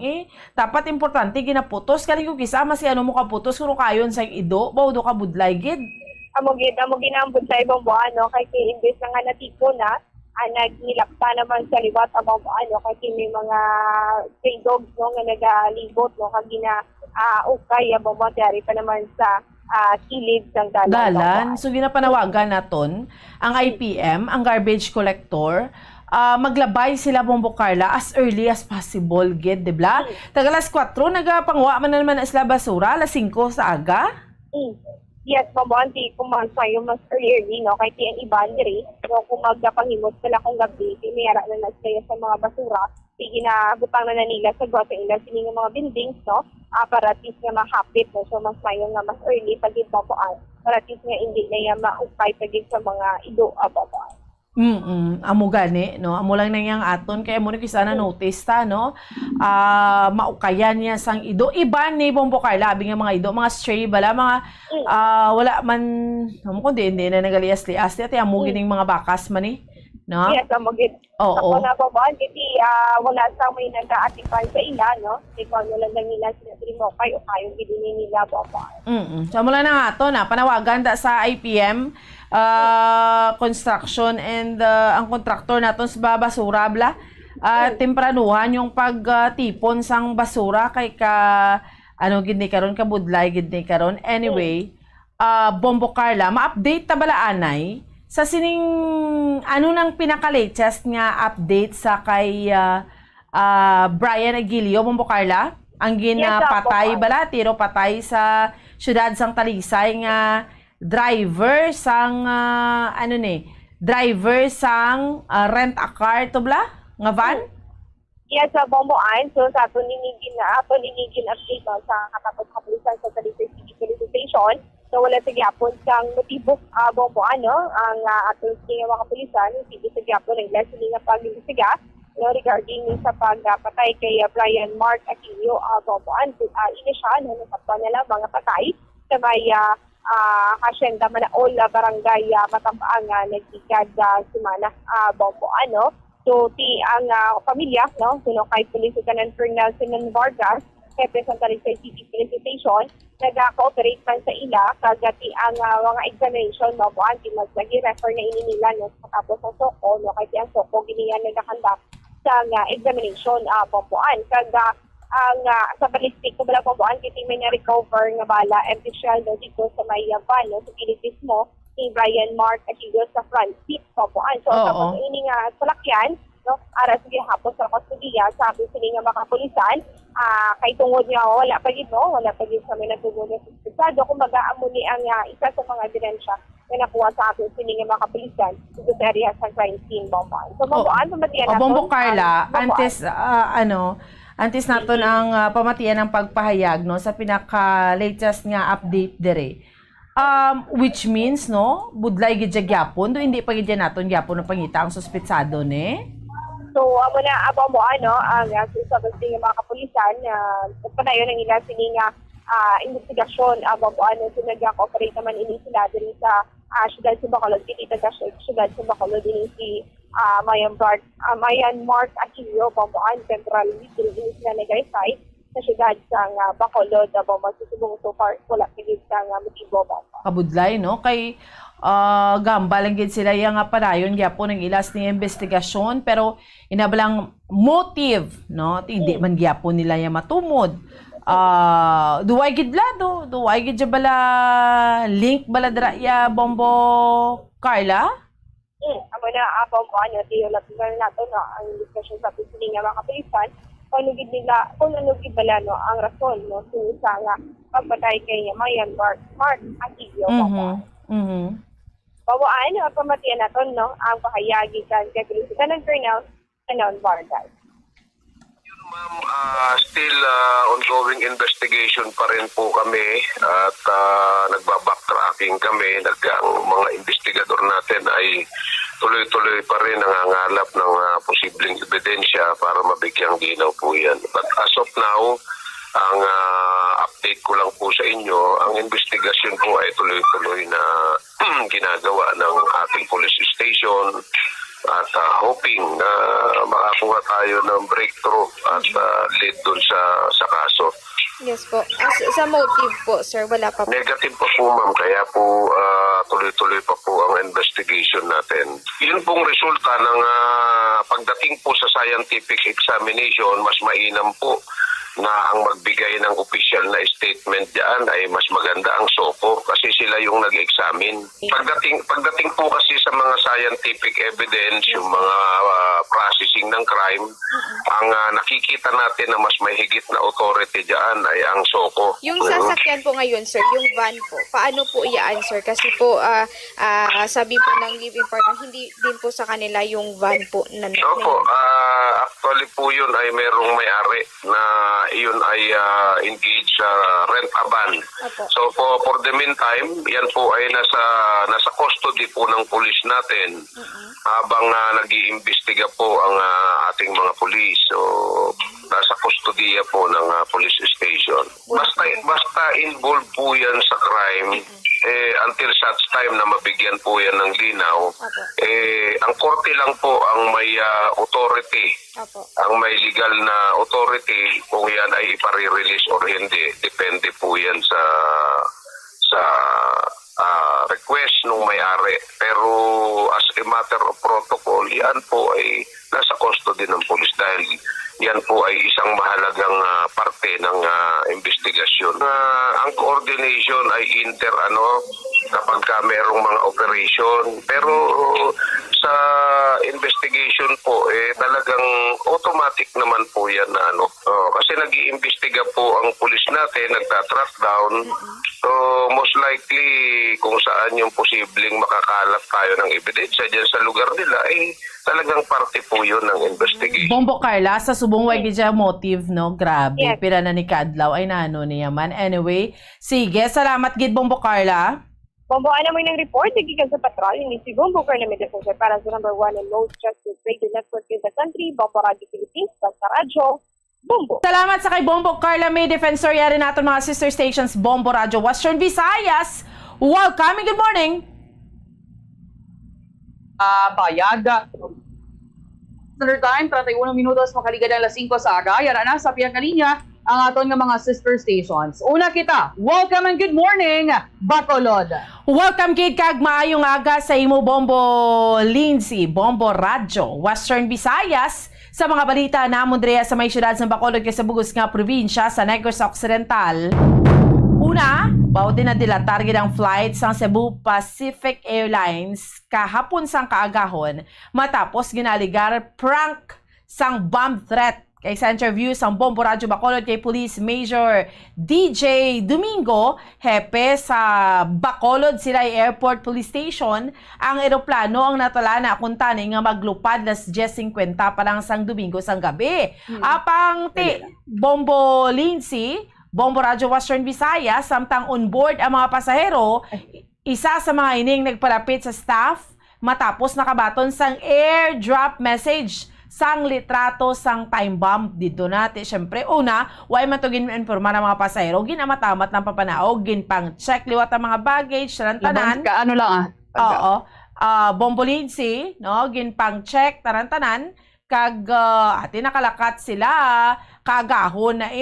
R: dapat importante ginaputos kani kung kisa mas mo kaputos kung kayon sa ido, bawdo ka budlay gid.
S: Amo ginambod sa Bomboan, no, kay imbes na nga natipon na nagnilapta naman sa liwat Bomboan, no, kasi may mga stray dogs, no, nga nagalibot, no, kag ukay Bomboan dari pa naman sa kilid ng dalan.
R: So ginapanawagan naton ang IPM, ang garbage collector, maglabay sila Bombo Carla as early as possible gid, di ba? Taga alas 4 nagapangwa man naman na sila basura, alas 5 sa aga.
S: Yes, Bomboan, di kumasayo mas early, no, kahit yung iban diri, no, kung magpangimot sila kung gabi, mayara na nagsaya sa mga basura, sige na butang na nila sa grotto ila sini nga mga buildings, no, para at least nga mahapit, no, so mas mayo nga mas early pagid Bomboan, para at least nga hindi na yung maupay pagid sa mga ido Bomboan.
R: Amo gani, no? Amo lang nang aton kaya mo ni kisa na notice ta, no? Maukayan niya sang ido. Iba ni Bombo Carla, abi nga mga ido, mga stray bala, mga wala man amo kundi hindi na nagalias-lias ati amo gining mga bakas man no?
S: Yes, magit.
R: Oo.
S: Ako na po ba, kasi wala sa may nag-aatikal sa ila, no? Ikaw nila lang nila sinasari mo kayo gidini nila po ba.
R: So mula na nga to na panawagan da sa IPM construction and ang kontraktor naton sa basura bla tempranuhan yung pagtipon sang basura kay gid ni karon ka budlay gid ni karon anyway. Bombo Carla, ma-update ta bala anay sa sining nang pinaka-latest nga update sa kay Brian Aguilio, Bombo Carla? Ang ginapatay bala, tiro patay sa syudad sang Talisay nga driver sang driver sang rent a car to bla nga van?
S: Yes, sa Bomboan. So, sa ato ninigin update sa katapos kapulisan sa Talisay City Police Station. So, wala sa gyapon sang motibo Bomboan, no? Ang ato sa mga kapulisan, sige sa gyapon ng lesson nga pag-imbestiga regarding sa pagpatay kay Brian Mark Aquilio Bomboan. Ina siya, nasakpan nila mga patay sa may Hacienda Manaol, Barangay Matampaan, nagsikad semana Bomboan, no? So, ang pamilya, no? Sino kay Police Lieutenant Colonel Sinan Vargas, Pepe Santa Talisay City Police Station, nag-cooperate man sa ila, kagati ang mga examination, no? Buwan, mag-refer na ininila, no? Tapos ang soko, no? Kasi ang soko, giniyan nagkakanda sa examination, Bomboan. Kaga, sa ballistic ko bala Bomboan, kasi may na-recover nga bala, empty shell, no? Dito sa may van, no? Sa Pilipinas mo, ni Brian Mark Aquilio sa front seat, Bomboan. So, tapos ini nga salakyan, no? Aras nga hapon sa kustudiya, sabi sila nga makapulisan, kay tungod nga wala pa gid sa may natugod na suspetsado, kumbaga amo ni ang isa sa mga ebidensya na nakuha sa atin sila nga makapulisan sa area sa crime scene, Bomboan. So, Bomboan, pamatiyan natin.
R: Bombo Carla, antes naton ang pamatiyan ng pagpahayag, no, sa pinaka-latest nga update dire. Which means, no, budlay gid gyapon, do hindi pa gid naton gyapon na pangita ang suspetsado ne.
S: So, amo na abo mo ang sa mga kapulisan panayon ng ila sini nga investigasyon abo mo so nag-cooperate naman ini sila diri sa syudad sa Bacolod, kita sa syudad sa Bacolod din si Mayan Mark Aquilio, Bomboan Central District na nag-site sa syudad sa Bacolod, abo magsusubong so far wala pigit sa motibo ba.
R: Kabudlay, no, kay gambalang gid sila yang padayon gyapon ng ilas ni investigasyon pero inabalang motive, no, hindi man gyapon nila yang matumod. Duway gid lado, duway gid bala link bala dra ya Bombo Carla.
S: Amo na Bombo tiyo lapigan nato no ang discussion sa pagsiling nga mga kapulisan kung ano gid bala no ang rason no sa nga pagpatay kay Mayan Mark Aquilio. Bawaan, pamatiyan natin, no, ang pahayagi kan kay Lieutenant Colonel Sinan Vargas.
B: Still ongoing investigation pa rin po kami at nagbabacktracking kami. Ang mga investigador natin ay tuloy-tuloy pa rin nangangalap ng posibleng ebidensya para mabigyang ginaw po yan. But as of now, ang update ko lang po sa inyo, ang investigasyon po ay tuloy-tuloy na ginagawa ng ating police station at hoping na makakuha tayo ng breakthrough at lead dun sa kaso.
V: Yes po. Sa motive po, sir, wala pa po?
B: Negative pa po, ma'am. Kaya po tuloy-tuloy pa po ang investigation natin. Yun pong resulta ng pagdating po sa scientific examination, mas mainam po na ang magbigay ng official na statement diyan ay mas maganda ang SOCO kasi sila yung nag-examine. Pagdating po kasi sa mga scientific evidence, yung mga processing ng crime, ang nakikita natin na mas may higit na authority diyan ay ang SOCO.
V: Yung sasakyan po ngayon, sir, yung van po, paano po i-answer? Kasi po, sabi po ng live important, hindi din po sa kanila yung van po na
B: Opo, actually po yun ay merong may-ari na iyon ay engaged sa rent-a-van. So for the meantime, yan po ay nasa custody po ng police natin habang nag-iimbestiga po ang ating mga police. So nasa custody po ng police station. Basta involved po yan sa crime, until such time na mabigyan po yan ng linaw, ang korte lang po ang may authority, ang may legal na authority kung yan ay ipare-release or hindi. Depende po yan sa request ng may-ari. Pero as a matter of protocol, yan po ay nasa custody ng pulis dahil yan po ay isang mahalagang parte ng investigasyon. Ang coordination ay kapag merong mga operation. Pero sa investigation po, talagang automatic naman po yan na kasi nag-iimbestiga po ang pulis natin, nagtatrack down. So most likely kung saan yung posibleng makakalat tayo ng ebidensya dyan sa lugar nila, talagang parte po yun ng investigation.
R: Bombo Carla, sa subong way gidya motive, no? Grabe,
S: Yes.
R: pira na ni Kadlaw ay nano niya man. Anyway, sige, salamat gid Bombo Carla.
S: Bombo, ano mo yung report? Nagigan sa patrol, ni si Bombo Carla Medefensa para sa number 1 and most trusted radio network in the country, Bombo Radio Philippines, Basta Radio, Bombo.
R: Salamat sa kay Bombo Carla, may defensor yari natin mga sister stations, Bombo Radio Western Visayas. Welcome, good morning.
A: Bayag. Standard time, 31 minutos makaliga ng alas 5 sa aga. Yara na sa piyang kalinya ang aton nga mga sister stations. Una kita, welcome and good morning, Bacolod.
R: Welcome kid kag maayong aga sa imo Bombo Lindsay, Bombo Radio, Western Visayas. Sa mga balita namon diya sa may syudad sa Bacolod kay sa bugos nga probinsya sa Negros Occidental. Una, bawat din na dila target ang flight sa Cebu Pacific Airlines kahapon sang kaagahon matapos ginaligar prank sang bomb threat. Kay sa interview sa Bombo Radio Bacolod kay Police Major DJ Domingo, hepe sa Bacolod Silay Airport Police Station, ang eroplano ang natala na kuntani nga maglupad las 10:50 pa lang sang Domingo sang gabi. Apang Bombo Lindsay, Bombo Radio Western Visayas, samtang on board ang mga pasahero, isa sa mga ining nagpalapit sa staff matapos nakabaton sang airdrop message sang litrato sang time bomb dito natin. Siyempre, una, why man to gin-informa ng mga pasahero, ginamatamat ng papanaog, ginpang-check liwat ang mga baggage, tarantanan.
A: Ano lang
R: Oo. Bombo Lindsay, no, ginpang-check, tarantanan, kag ati nakalakat sila kagahon na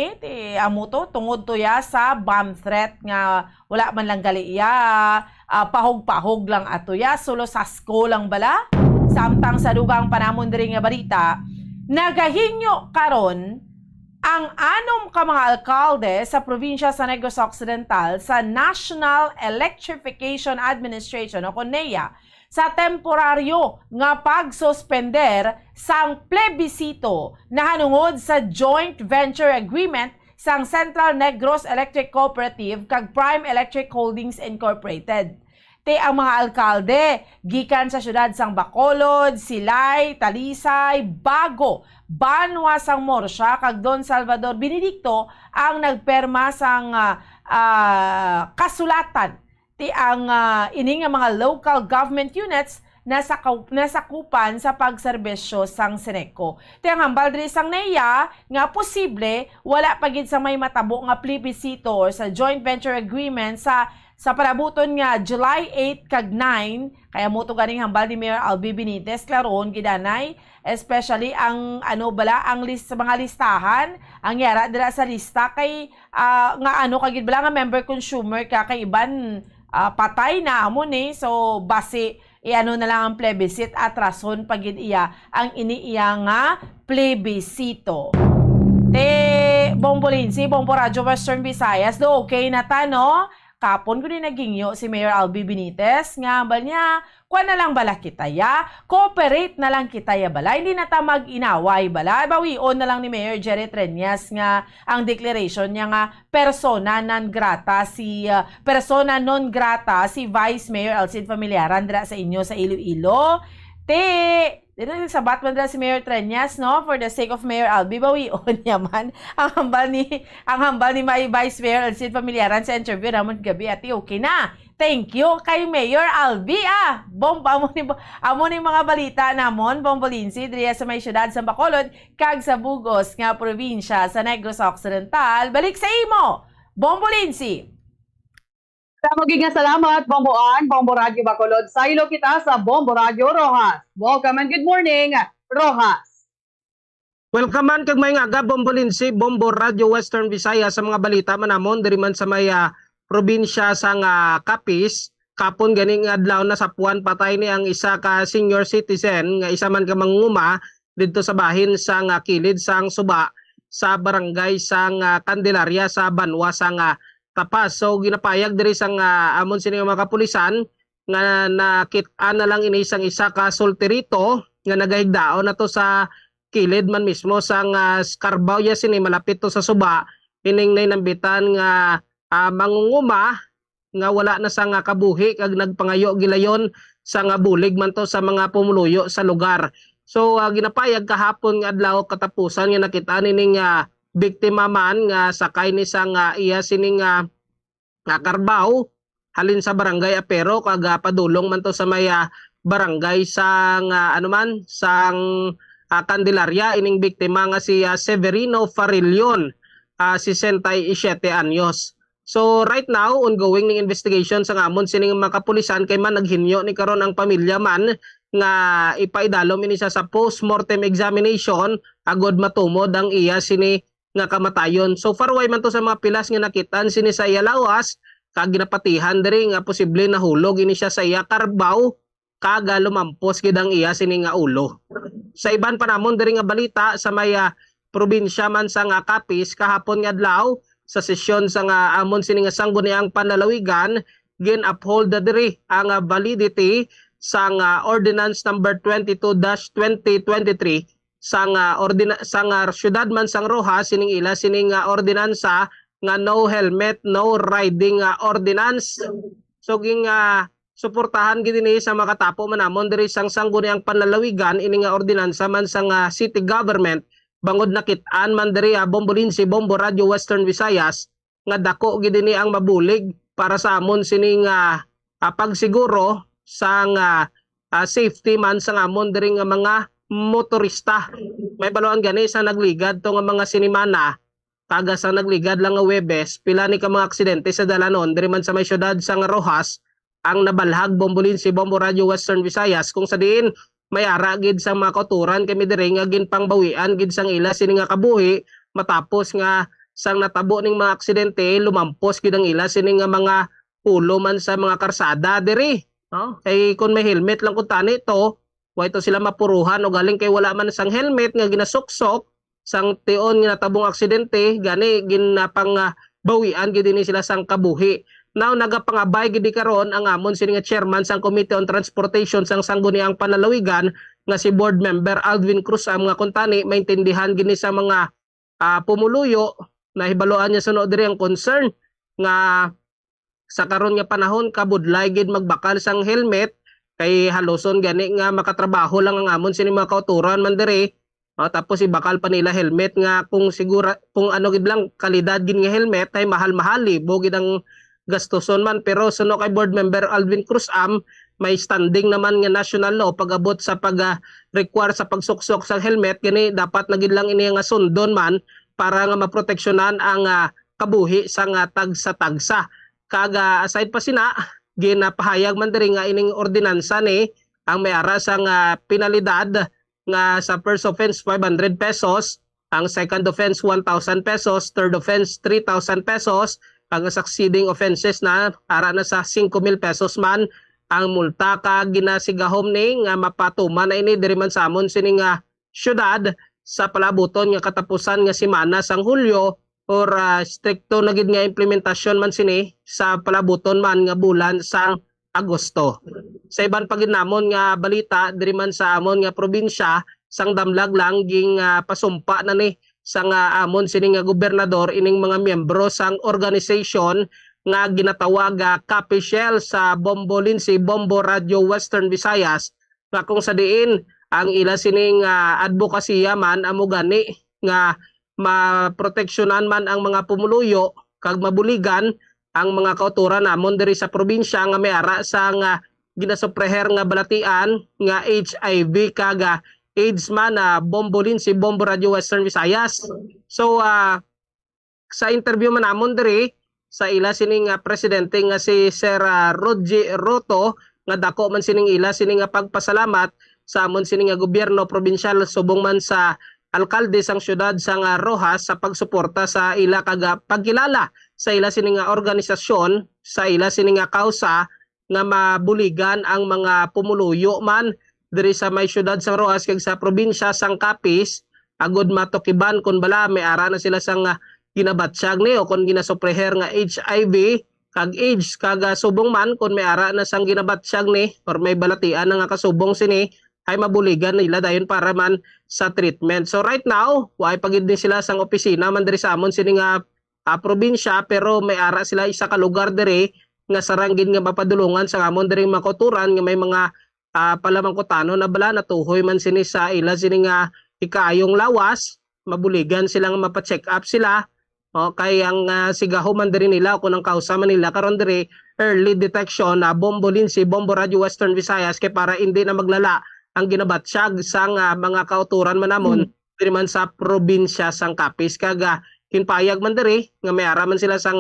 R: amo to tungod to ya sa bomb threat nga wala man lang gali iya pahog-pahog lang ato ya solo sasko lang bala samtang sa dugang panamon diri nga balita nagahinyo karon ang anom ka mga alkalde sa probinsya sa Negros Occidental sa National Electrification Administration o NEA sa temporaryo nga pagsuspender sang plebisito na hanungod sa joint venture agreement sang Central Negros Electric Cooperative kag Prime Electric Holdings Incorporated. Te ang mga alkalde gikan sa syudad sang Bacolod, Silay, Talisay, Bago, Banwa sang Morsya kag Don Salvador Benedicto ang nagperma sang kasulatan ang ining mga local government units na nasakupan sa pagserbisyo sang Seneco. Ang hambal diri sang NEA nga posible wala pagid sa may matabo nga plebisito or sa joint venture agreement sa panabuton nga July 8 kag 9 kaya mo to ganing hambal ni Mayor Albi Benitez klaron gidanay especially ang ang list sa mga listahan ang yara dira sa lista kay nga kagid bala nga member consumer kay iban patay na amon so base na lang ang plebiscite at rason pagid iya ang iniiya nga plebisito. Bombo Lindsay, Bombo Radio Western Visayas, do okay na ta no? Kapon ko din nagingyo si Mayor Albi Benitez nga bal niya, kuha na lang bala kita ya, cooperate na lang kita ya bala, hindi na ta mag-inaway bala, bawion na lang ni Mayor Jerry Treñas nga ang declaration niya nga persona non grata si Vice Mayor Alcid Familiaran dira sa inyo sa Iloilo. Dito sa Batman dira si Mayor Treñas, no? For the sake of Mayor Albi, bawion yaman ang hambal ni may Vice Mayor Alcid Familiaran sa interview namon gabi at okay na. Thank you kay Mayor Albi. Bomba amo ni mga balita namon, Bombo Lindsay, diri sa may syudad sa Bacolod, kag sa bugos nga probinsya sa Negros Occidental. Balik sa imo, Bombo Lindsay.
A: Kamugig nga salamat, Bomboan, Bombo Radio Bacolod. Saylo kita sa Bombo Radio Rojas. Welcome and good morning, Rojas.
C: Welcome man kag may nga Bombo Lindsay, Bombo Radio Western Visayas sa mga balita manamon diri man sa may probinsya sa Capiz. Kapon ganing adlaw na sa Puan patay ni ang isa ka senior citizen nga isa man ka manguma didto sa bahin sa kilid sang Suba sa barangay sang Candelaria sa Banwa sang Tapas. So ginapayag diri sang amon sini mga kapulisan nga nakit-an na lang ini isang isa ka solterito nga nagahigdaon na to sa kilid man mismo sang Carabao ya sini malapit to sa Suba. Ining nambitan nga mangunguma nga wala na sa kabuhi kag nagpangayo gilayon sa bulig man to sa mga pumuluyo sa lugar. So ginapayag kahapon nga adlaw katapusan nga nakita ning biktima man nga sakay ni sang iya sining Carabao halin sa barangay Apero kag padulong man to sa may barangay sang sang Candelaria. Ining biktima nga si Severino Farillon, 67 anyos. So right now ongoing ning investigation sa amon sining mga kapulisan kay man naghinyo ni karon ang pamilya man nga ipaidalom ini sa post-mortem examination agod matumod ang iya sini nga kamatayon. So far way man to sa mga pilas nga nakitan sini sa iya lawas kag ginapatihan diri nga posible nahulog ini siya sa iya Carabao kag lumampos gid ang iya sini nga ulo. Sa iban pa namon diri nga balita sa may probinsya man sa Capiz kahapon nga adlaw sa sesyon sa amon sini nga sangguniang panlalawigan gin-uphold diri ang validity sa ordinance number 22-2023 sang syudad man sang Rojas sining ila sining ordinansa nga no helmet no riding ordinance. So ging suportahan gid ni sa makatapo manamon diri sang sangguniang panlalawigan ini nga ordinansa man sang city government bangod nakit-an man diri Bombo Lindsay, Bombo Radio Western Visayas nga dako gid ni ang mabulig para sa amon sining pagsiguro sang safety man sa amon diri nga mga motorista. May baloan gani sa nagligad to nga mga sinimana kaga sa nagligad lang nga Webes pila ni ka mga aksidente sa dalanon diri man sa may syudad sang Rojas ang nabalhag. Bombo Lindsay, Bombo Radio Western Visayas kung sa diin may ara gid sa mga kauturan kami diri nga ginpangbawian gid sang ila sini nga kabuhi matapos nga sang natabo ning mga aksidente lumampos gid ang ila sini nga mga ulo man sa mga karsada diri. Kay kung may helmet lang kun tani to way to sila mapuruhan o galing kay wala man sang helmet nga ginasuksok sang tion nga natabong aksidente gani ginapang bawian gid ni sila sang kabuhi. Now nagapangabay gid karon ang amon sini nga chairman sang Committee on Transportation sang sangguniang panlalawigan nga si board member Alvin Cruz ang mga kuntani maintindihan gini sa mga pumuluyo na hibaloan niya sunod diri ang concern nga sa karon nga panahon kabudlay gid magbakal sang helmet kay haloson gani nga makatrabaho lang ang amon sini mga kauturan man diri. Tapos ibakal pa nila helmet nga kung sigura kung ano gid lang kalidad gid nga helmet ay mahal-mahal libo gid ang gastuson man. Pero suno kay board member Alvin Cruz may standing naman nga national law pag-abot sa pag-require sa pagsuksok sa helmet gani dapat na gid lang ini nga sundon man para nga maproteksyonan ang kabuhi sa tagsa-tagsa. Kaga aside pa sina ginapahayag man diri nga ining ordinansa ni ang may ara sang penalidad nga sa first offense 500 pesos, ang second offense 1,000 pesos, third offense 3,000 pesos, ang succeeding offenses na ara na sa 5,000 pesos man ang multa. Ka ginasigahom ni nga mapatuman na ini diri man sa amon sining syudad sa palabuton nga katapusan nga semana sang Hulyo or stricto na gid nga implementasyon man sini sa palabuton man nga bulan sang Agosto. Sa iban pa gid namon nga balita diri man sa amon nga probinsya sang damlag lang ging pasumpa na ni sang amon sini nga gobernador ining mga miyembro sang organization nga ginatawag Capishel sa Bombo Lindsay, Bombo Radio Western Visayas nga kung sa diin ang ila sining advokasya man amo gani nga maproteksyonan man ang mga pumuluyo kag mabuligan ang mga kauturan namon diri sa probinsya nga may ara sa ginasupreher nga balatian nga HIV kag AIDS man Bombo Lindsay, Bombo Radio Western Visayas. So sa interview man namon diri sa ila sining presidente nga si Sir Roger Roto nga dako man sining ila sining pagpasalamat sa amon sining gobyerno probinsyal subong man sa alkalde sang syudad sang Rojas sa pagsuporta sa ila kag pagkilala sa ila sining organisasyon sa ila sining kausa nga mabuligan ang mga pumuluyo man diri sa may syudad sang Rojas kag sa probinsya sang Capiz agud matukiban kun bala may ara na sila sang ginabatsyag ni o kung ginasupreher nga HIV kag AIDS kag subong man kung may ara na sang ginabatsyag ni or may balatian na nga kasubong sini ay mabuligan nila dayon para man sa treatment. So right now, way pagid din sila sang opisina man diri sa amon sini nga probinsya pero may ara sila isa ka lugar diri nga saranggin nga mapadulungan sa amon diri makoturan nga may mga palamangkutano na bala natuhoy man sini sa ila sini nga ikaayong lawas, mabuligan sila nga mapa-check up sila. O kay ang sigaho man diri nila kung ang kausa man nila karon diri early detection na Bombo Lindsay, Bombo Radio Western Visayas kay para hindi na maglala ang ginabatsyag sang mga kauturan man namon diri man sa probinsya sang Capiz kag kinpayag man diri nga may ara man sila sang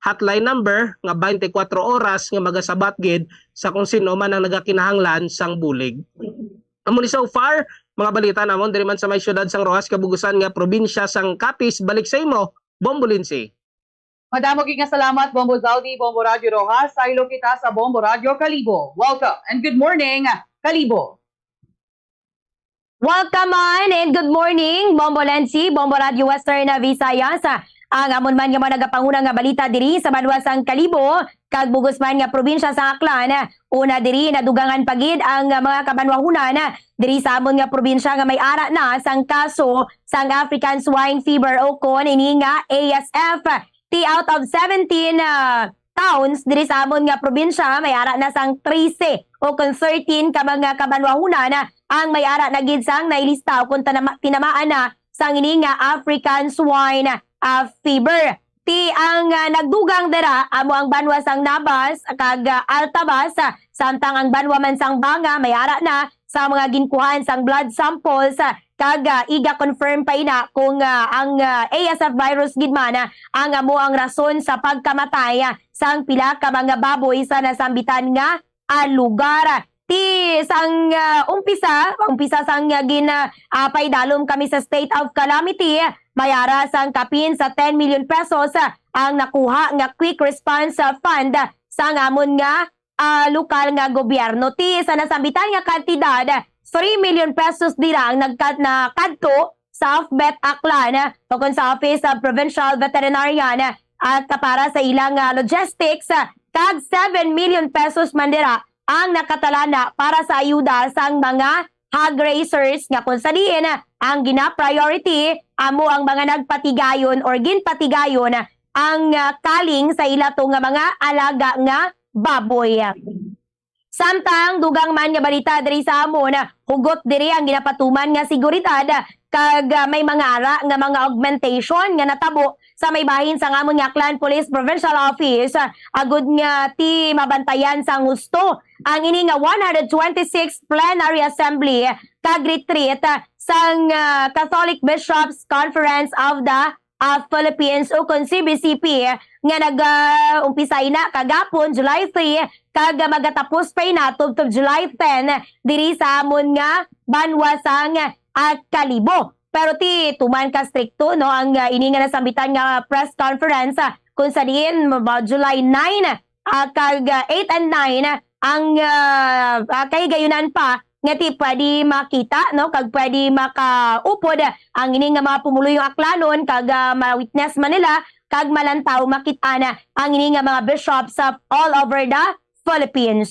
C: hotline number nga 24 oras nga magasabat gid sa kung sino man ang nagakinahanglan sang bulig. Amon so far mga balita namon diri man sa may syudad sang Rojas kabugusan nga probinsya sang Capiz. Balik sa imo Bombo Lindsay.
A: Madamo gid nga salamat Bombo Zaudi, Bombo Radio Rojas. Saylo kita sa Bombo Radio Kalibo. Welcome and good morning Kalibo.
F: Welcome on and good morning Bombo Lindsay, Bombo Radio Western Visayas. Ang amon man nga mga nagapanguna nga balita diri sa Banwasang Kalibo kag bugos man nga probinsya sa Aklan. Una diri nadugangan pagid ang mga kabanwahunan diri sa amon nga probinsya nga may ara na sang kaso sang African Swine Fever o kon ini nga ASF. Out of 17 towns diri sa amon nga probinsya may ara na sang 13 o kon 13 ka mga kabanwahunan ang may ara na gid sang nailista o kun tinamaan na sang ini nga African Swine Fever. Ang nagdugang dira amo ang banwa sang Nabas kag Altabas samtang ang banwa man sang Banga may ara na sa mga ginkuhan sang blood samples kag iga confirm pa ina kung ang ASF virus gid man ang amo ang rason sa pagkamatay sang pila ka mga baboy sa nasambitan nga lugar. Sang umpisa sang paidalom kami sa state of calamity, mayara sang kapin sa 10 million pesos ang nakuha nga quick response fund sa amon nga lokal nga gobyerno. Sa nasambitan nga kantidad 3 million pesos dira ang nakadto sa AFBET Aklan tungkol sa Office of Provincial Veterinarian at para sa ilang logistics kag 7 million pesos man dira ang nakatalana para sa ayuda sang mga hog raisers nga kung sa diin ang gina-priority amo ang mga nagpatigayon or ginpatigayon ang kaling sa ilato nga mga alaga nga baboy. Samtang dugang man nga balita diri sa amon hugot diri ang ginapatuman nga seguridad kag may mga ara nga mga augmentation nga natabo sa may bahin sa amon nga Aklan Police Provincial Office agud nga mabantayan sang husto ang ini nga 126 plenary assembly kag retreat sang Catholic Bishops Conference of the Philippines o kon CBCP nga nag-umpisay na kagapon July 3 kag magatapos pa ina tubtob July 10 diri sa amon nga Banwasang Kalibo. Pero tuman ka stricto no ang ini nga nasambitan nga press conference kung sa diin July 9 kag 8 and 9 ang kay gayunan pa nga pwede makita no kag pwede makaupod ang ini nga mga pumuluyong aklanon kag ma-witness man nila kag malantaw makita na ang ini nga mga bishops all over the Philippines.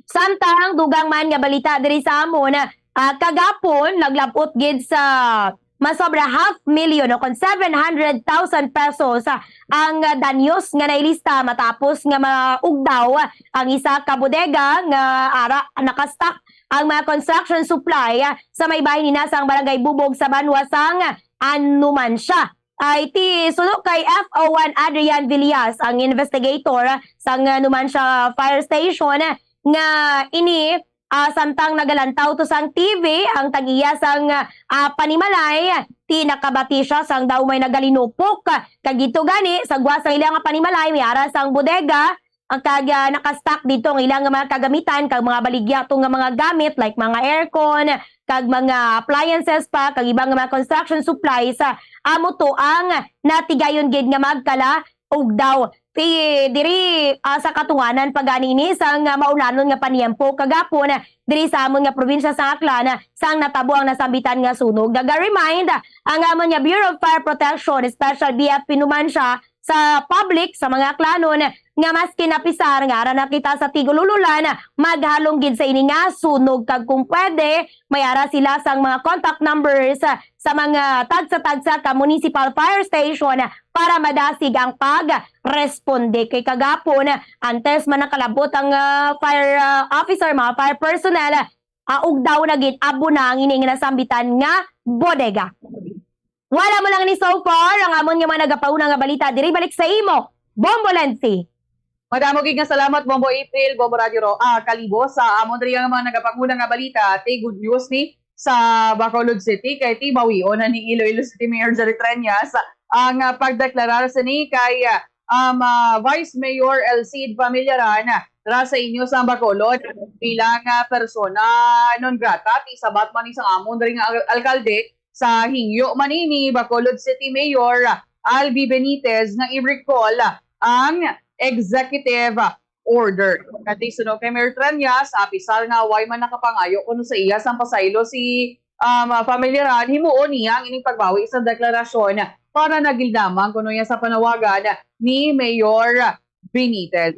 F: Samtang dugang man nga balita diri sa amon kagapon naglabot gid sa masobra 500,000 o kon 700,000 pesos ang danyos nga nailista matapos nga maugdaw ang isa ka bodega nga ara nakastock ang mga construction supply sa may bahin ni nasang barangay Bubog sa Banwasang Numancia. Sulok kay FO1 Adrian Villas ang investigator sa Numancia Fire Station nga ini samtang nagalantaw to sang TV ang tagiya sang panimalay tinakabati siya sang daw may nagalinupok kagito gani sa gwasang ilang panimalay may ara sang bodega ang nakastock dito ang ilang mga kagamitan kag mga baligya to nga mga gamit like mga aircon kag mga appliances pa kag ibang mga construction supplies amo to ang natigayon gid nga magkala og daw diri sa katunganan paganini sang maulanon nga paniempo kagapon diri sa amon nga probinsya sa Aklan sang natabo ang nasambitan nga sunog. Remind ang amon nga Bureau of Fire Protection Special BFP numan siya sa public sa mga Aklanon nga maski napisar nga ara nakita sa tigulululan maghalong gid sa ini nga sunog kag kung pwede mayara sila sang mga contact numbers sa mga tagsa-tagsa ka municipal fire station para madasig ang pag-responde kay kagapon antes man nakalabot ang fire officer mga fire personnel ug daw na gid abo na ang ining nasambitan nga bodega. Wala mo lang ni so far ang amon nga mga nagapauna nga balita diri balik sa imo Bombo Lensi.
A: Madamo gid nga salamat Bombo April, Bombo Radio Kalibo sa amon diri nga mga nagapanguna nga balita. Tay good news ni sa Bacolod City kay tibawion na ni Iloilo City Mayor Jerry Treñas ang pagdeklarar sa ni kay Vice Mayor Elcid Familiaran ra sa inyo sa Bacolod bilang persona non grata ti sabat man sa amon diri nga alkalde sa hingyo manini Bacolod City Mayor Albi Benitez nga i-recall ang executive order. Kati sunog kay Mayor Treñas, apisal nga way man nakapangayo kuno sa iya sang pasaylo si Familiaran himuon niya ang ining pagbawi sa deklarasyon para nagildamang kuno niya sa panawagan ni Mayor Benitez.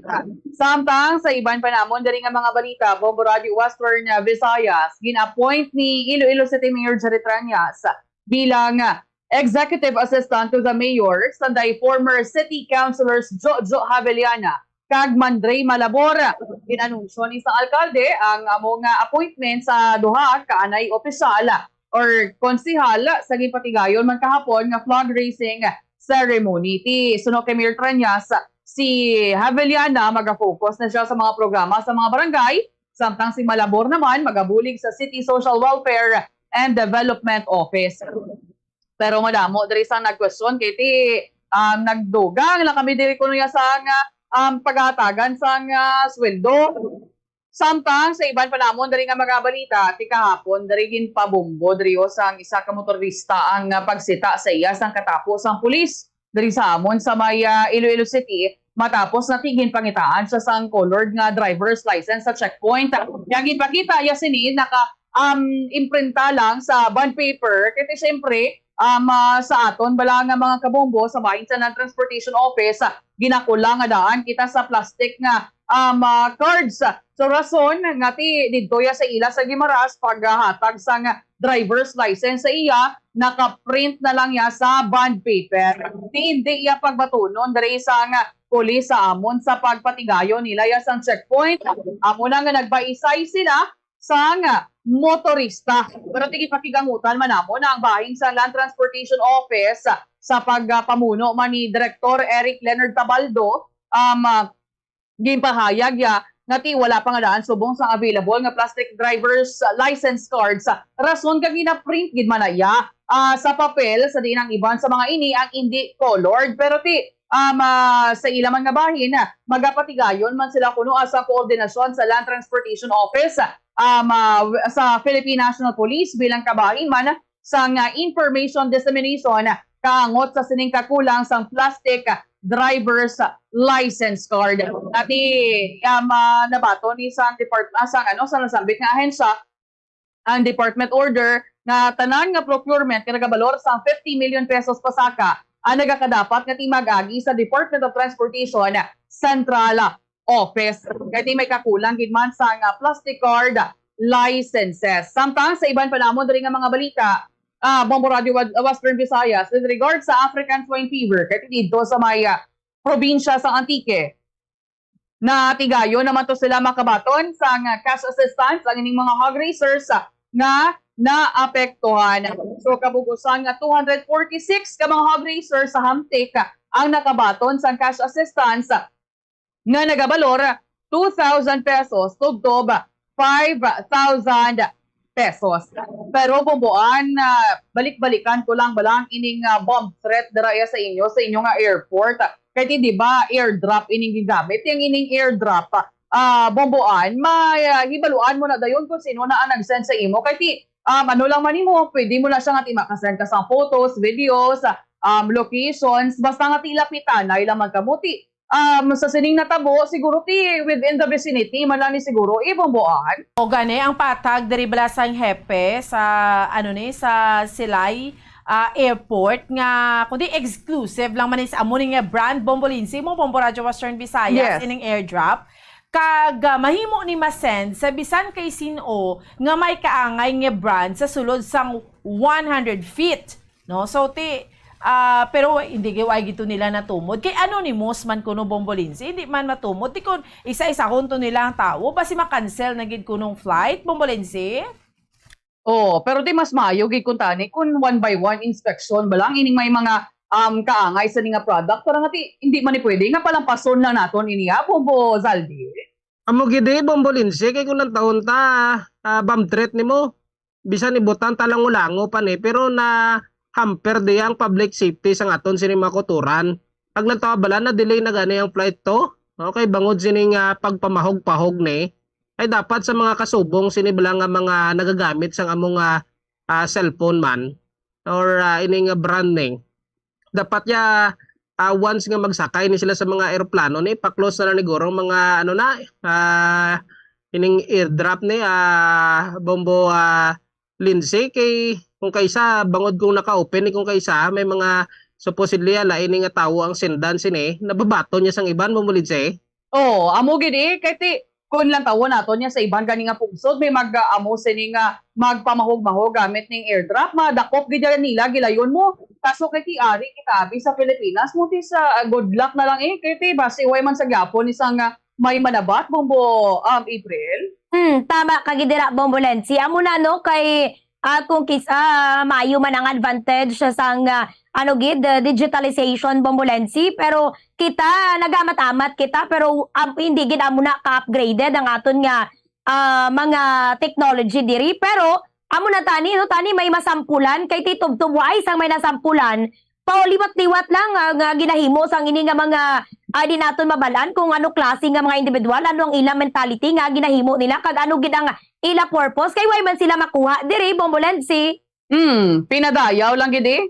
A: Samtang sa iban pa namon diri nga mga balita, Bombo Radio Western Visayas, gin-appoint ni Iloilo City Mayor Jerry Treñas bilang executive assistant to the mayor sanday former city councilors Jojo Haveliana kag Mandrey Malabor. Ginanunsyo ni sa alkalde ang among appointment sa duha ka anay opisyal or konsihal sa gipatigayon man kahapon nga flag raising ceremony. Ti sunog kay Mayor Treñas, si Haveliana maga-focus na siya sa mga programa sa mga barangay, samtang si Malabor naman magabulig sa City Social Welfare and Development Office. Pero madamo diri sang nagkwestiyon kay ti nagdugang lang kami diri kuno sa paghatagan sang sweldo. Samtang sa iban pa namon diri nga mga balita ti kahapon diri gin pabombo diri sang isa ka motorista ang pagsita sa iya sang katapos ang pulis diri sa amon sa may Iloilo City matapos natigin pangitaan sa sang colored nga driver's license sa checkpoint. Yang ipakita ya sini naka imprinta lang sa bond paper kaya siyempre sa aton bala nga mga kabombo sa bahin sa Transportation Office ginakulang nga daan kita sa plastic nga cards. So rason nga ti didto ya sa ila sa Gimaras paghatag sa driver's license sa iya naka-print na lang ya sa bond paper. Hindi iya pagbatunon diri sa pulis sa amon sa pagpatigayon nila ya sa checkpoint. Amo na nga nagbaisay sila sa motorista. Pero tigi pakigangutan man namo na ang bahin sa Land Transportation Office sa pagpamuno man ni Director Eric Leonard Tabaldo gimpahayag ya ngati wala pa nga daan subong sa available nga plastic driver's license cards. Rason ka gina-print gid man ya sa papel sa dinang iban sa mga ini ang hindi colored pero ti sa ilaman nga bahin magapatigayon man sila kuno sa koordinasyon sa Land Transportation Office sa Philippine National Police bilang kabahin man sa information dissemination kaangot sa sining kakulang sang plastic driver's license card. Ati nabato ni sa department sa nasambit nga ahensya ang department order na tanan nga procurement kinagabalor sa 50 million pesos pasaka ang nagakadapat nga timag-agi sa Department of Transportation Central Office. Kaya may kakulang gid man sa plastic card licenses. Samtang sa iban pa namon diri nga mga balita, Bombo Radio Western Visayas with regard sa African swine fever kay dito sa may probinsya sa Antique. Na tigayon naman to sila makabaton sa cash assistance ang ining mga hog raisers nga naapektuhan. So kabugusan nga 246 ka mga hog raisers sa Hamtik ang nakabaton sa cash assistance nga nagabalor 2,000 pesos tugtob 5,000 pesos. Pero bubuan, balik-balikan ko lang balang ining bomb threat dara sa inyo nga airport. Kaya di ba airdrop ining gigamit, yung ining airdrop, bomboan, hibaluan mo na dayon kung sino na ang nag-send sa imo. Kaya ano lang man mo, pwede mo na siya nga makasend ka sa photos, videos, locations, basta nga tilapitan na ilang magkamuti. Sa sining natabo, siguro within the vicinity, man lang ni siguro, ibomboan.
R: O gani, ang patag, dari balasang hepe sa, sa Silay Airport nga, kundi exclusive lang man sa amuning nga brand Bombolinsi, mo Bombo Radio Western Visayas, ining airdrop. Kag mahimo ni masend sa bisan kay sino nga may kaangay nga brand sa sulod sang 100 feet. No? So, pero hindi gaway gito nila natumod. Kay anonymous man kuno Bombolinsi, hindi man matumod. Di kun isa-isa kunto nila ang tao, basi makancel na gid kunong flight, Bombolinsi.
A: Pero di mas maayo gid kun tani kun one by one inspection balang ining may mga kaangay sa nga product para nga hindi man ni pwede nga palampason lang naton iniya Bombo Zaldi.
C: Amo gidi Bombolinsi kay kun lang taon ta bomb threat nimo. Bisan ibutan talang ulango pa ni pero na hamper di ang public safety sa aton sini makuturan. Pag nagtawabala na delay na gani ang flight to, okay bangod sini nga pagpamahog-pahog ni ay dapat sa mga kasubong sini bala nga mga nagagamit sang among cellphone man or ining branding. Dapat ya once nga magsakay ni sila sa mga eroplano ni pa-close na ni guro mga ining airdrop ni Bombo Lindsay kay kung kaysa bangod kung naka-open kung kaysa may mga supposedly ini nga tawo ang sendan sini nababato niya sang iban mo Lindsay.
A: Amo gid kay kun lang tawo nato niya sa iban gani nga pugsod may mag-amo sini nga magpamahog-mahog gamit ning airdrop madakop gid nila gilayon mo. Kaso kay ari kitabi sa Pilipinas mo sa good luck na lang kay base way man sa gyapon isang may manabat Bombo April.
F: Tama ka gidira Bombolensi. Amo na no kay kung kisa maayo man ang advantage sang digitalization Bombolensi pero kita nagamat-amat kita pero hindi gid amo na ka-upgraded ang aton nga mga technology diri pero amo na tani may masampulan kay titubtubway sang may nasampulan pauliwat-liwat lang nga ginahimo sang ini nga mga di naton mabalaan kung ano klase nga mga individual, ano ang ilang mentality nga ginahimo nila, kag ano gid ang ila purpose, kay way man sila makuha diri Bombolensi.
A: Pinadayaw lang gid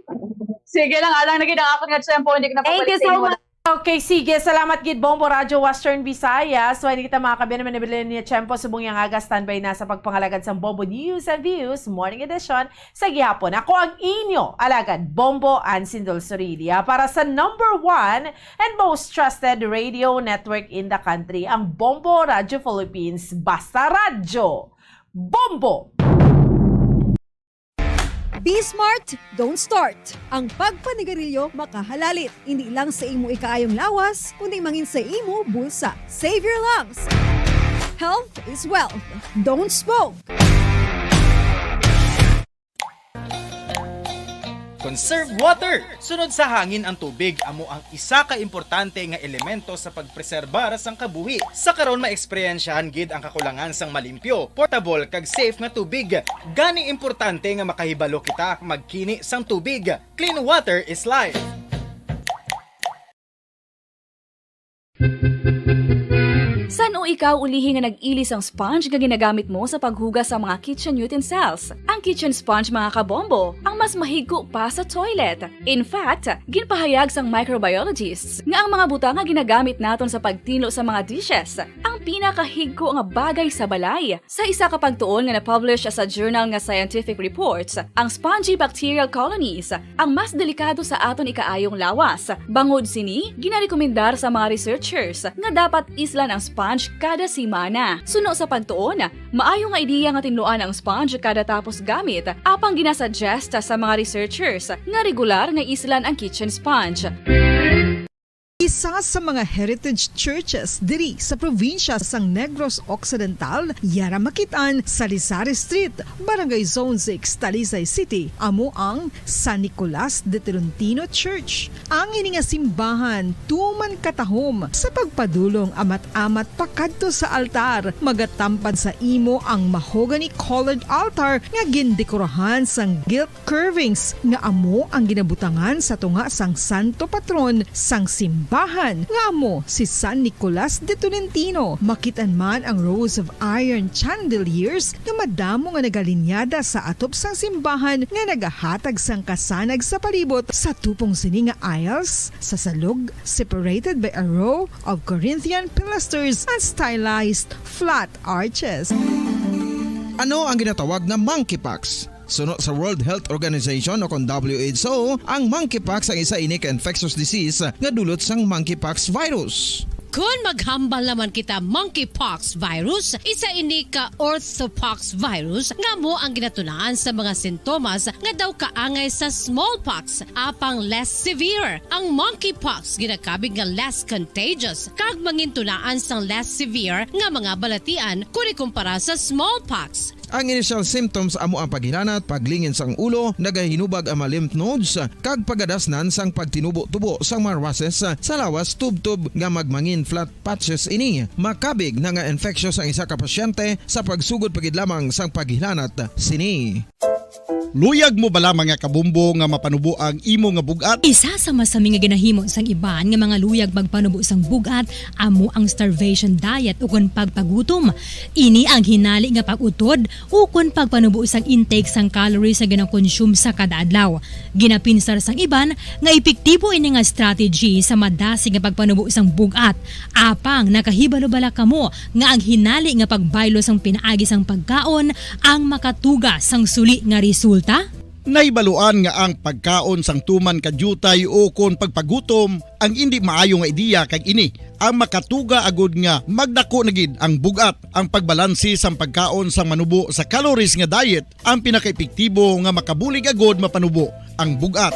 A: Sige lang, alang na gid ang akong nga tempo, hindi ko na
F: Thank you so much.
R: Okay, sige. Salamat gid Bombo Radio Western Visayas. So, hindi kita makakabiyan naman nabilin niya Tiyempo subong yang aga standby na sa pagpangalagad sa Bombo News and Views Morning Edition sa gihapon. Ako ang inyo alagad Bombo Ansindol Sorilia para sa number 1 and most trusted radio network in the country, ang Bombo Radio Philippines. Basta Radyo Bombo!
U: Be smart, don't start. Ang pagpanigarilyo makahalalit. Hindi lang sa imo ikaayong lawas, kundi mangin sa imo bulsa. Save your lungs. Health is wealth. Don't smoke.
J: Conserve water! Sunod sa hangin ang tubig, amo ang isa ka importante nga elemento sa pagpreserbar sang kabuhi. Sa karon maeksperiensyahan gid ang kakulangan sang malimpyo, portable kag safe nga tubig. Gani importante nga makahibalo kita magkini sang tubig. Clean water is life.
K: San o ikaw ulihi nga nag-ilis ang sponge nga ginagamit mo sa paghugas sa mga kitchen utensils? Ang kitchen sponge mga kabombo, ang mas mahigko pa sa toilet. In fact, ginpahayag sang microbiologists nga ang mga butang nga ginagamit naton sa pagtilo sa mga dishes ang pinakahigko nga bagay sa balay. Sa isa ka pagtuon nga na-publish sa journal nga Scientific Reports, ang spongy bacterial colonies ang mas delikado sa aton ikaayong lawas. Bangod sini, ginarekomendar sa mga researchers nga dapat islan ang sponge kada semana. Suno sa pagtuon, maayo nga ideya nga tinluan ang sponge kada tapos gamit, apang ginasuggest sa mga researchers nga regular nga islan ang kitchen sponge.
O: Be isa sa mga heritage churches diri sa probinsya sang Negros Occidental, yara makitaan sa Lizares Street, Barangay Zone 6, Talisay City, amo ang San Nicolas de Tolentino Church. Ang ini nga simbahan tuman katahom sa pagpadulong amat-amat pakadto sa altar, magatampad sa imo ang mahogany colored altar nga gindekorahan sang gilt curvings nga amo ang ginabutangan sa tunga sang santo patron sang simbahan nga amo si San Nicolas de Tolentino. Makitan man ang rows of iron chandeliers nga madamo nga nagalinyada sa atop sang simbahan nga nagahatag sang kasanag sa palibot sa tupong sini nga aisles sa salog, separated by a row of Corinthian pilasters and stylized flat arches.
N: Ano ang ginatawag na monkeypox? Sunod sa World Health Organization o kung WHO, ang monkeypox ang isa ini ka infectious disease nga dulot sang monkeypox virus.
L: Kung maghambal naman kita monkeypox virus, isa ini ka orthopox virus nga mo ang ginatunaan sa mga sintomas nga daw kaangay sa smallpox, apang less severe. Ang monkeypox ginakabig nga less contagious kag mangintunaan sang less severe nga mga balatian kung ikumpara sa smallpox.
N: Ang initial symptoms amo ang paghilanat, paglingin sang ulo, nagahinubag ang mga lymph nodes, kag pagadasnan sang pagtinubo-tubo sang mga rashes sa lawas tub-tub nga magmangin flat patches ini. Makabig na nga infectious ang isa ka pasyente sa pagsugod pagid lamang sang paghilanat sini.
D: Luyag mo bala mga kabumbo nga mapanubo ang imo nga bugat?
Q: Isa sa masami nga ginahimo sang iban nga mga luyag magpanubo sang bugat amo ang starvation diet ukon pagpagutom. Ini ang hinali nga pag-utod ukon pagpanubo sang intake sang calories sa ginakonsume sa kada adlaw. Ginapinsar sang iban nga epektibo ini nga strategy sa madasi nga pagpanubo sang bugat. Apang nakahibalo bala kamo nga ang hinali nga pagbaylo sang pinaagi sang pagkaon ang makatuga sang suli nga resulta.
D: Naibaluan nga ang pagkaon sang tuman kadyutay o kon pagpagutom ang hindi maayo nga ideya kag ini ang makatuga agud nga magdako na gid ang bugat. Ang pagbalansi sang pagkaon sang manubo sa calories nga diet ang pinakaepektibo nga makabulig agud mapanubo ang bugat.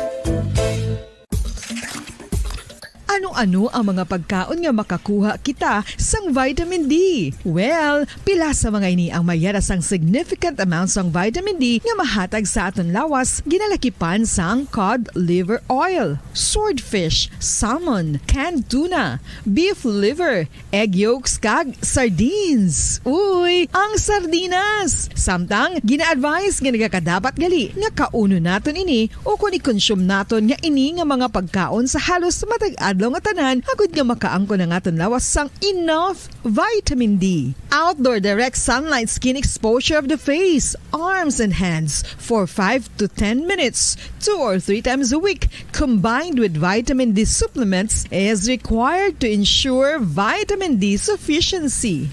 O: Ano-ano ang mga pagkaon nga makakuha kita sang vitamin D? Well, pila sa mga ini ang mayara sang significant amounts sang vitamin D nga mahatag sa aton lawas ginalakipan sang cod liver oil, swordfish, salmon, canned tuna, beef liver, egg yolks kag sardines. Uy, ang sardinas! Samtang gina-advise nga nagakadapat gali nga kauno naton ini o kung i-consume naton nga ini nga mga pagkaon sa halos matag adlaw nga tanan agud nga makaangko na aton lawas sang enough vitamin D. Outdoor direct sunlight skin exposure of the face, arms and hands for 5 to 10 minutes 2 or 3 times a week combined with vitamin D supplements is required to ensure vitamin D sufficiency.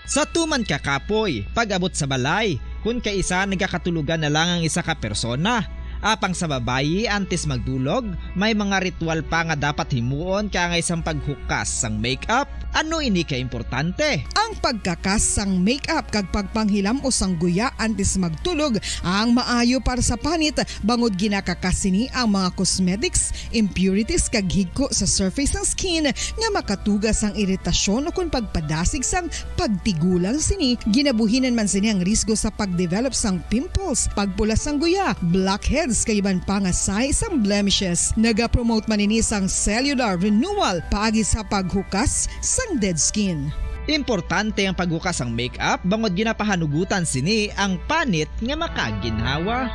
M: Sa tuman ka kapoy, pag-abot sa balay, kung kaisa nagkakatulugan na lang ang isa ka persona. Apang sa babayi antes magdulog, may mga ritual pa nga dapat himuon kaya nga isang paghukas sang makeup. Ano ini ka importante?
O: Ang pagkakas sang makeup kag pagpanghilam o sang guya antes magtulog ang maayo para sa panit bangod ginakakas sini ang mga cosmetics, impurities kag higko sa surface ng skin nga makatugas ang iritasyon o kung pagpadasig sang pagtigulang sini. Ginabuhinan man sini ang risgo sa pagdevelop sang pimples, pagpula sang guya, blackheads kay iban pa nga size sang blemishes. Naga-promote man ini sang cellular renewal paagi sa paghukas sang dead skin.
M: Importante ang paghukas ang makeup bangod ginapahanugutan sini ang panit nga makaginhawa.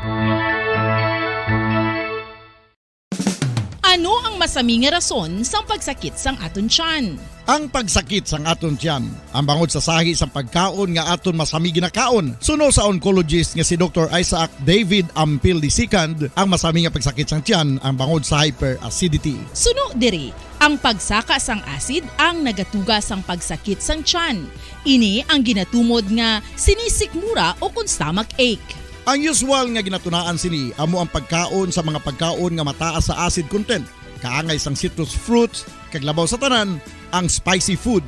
P: Ano ang masami nga rason sang pagsakit sang aton tiyan?
D: Ang pagsakit sang aton tiyan, ang bangod sa sahi sang pagkaon nga aton masami ginakaon. Suno sa oncologist nga si Dr. Isaac David Ampil II, ang masami nga pagsakit sang tiyan ang bangod sa hyperacidity.
P: Suno diri, ang pagsaka sang acid ang nagatuga sang pagsakit sang tiyan. Ini ang ginatumod nga sinisikmura o kung stomach ache.
D: Ang usual nga ginatunaan sini amo ang pagkaon sa mga pagkaon nga mataas sa acid content, kaangay sang citrus fruits, kag labaw sa tanan ang spicy food.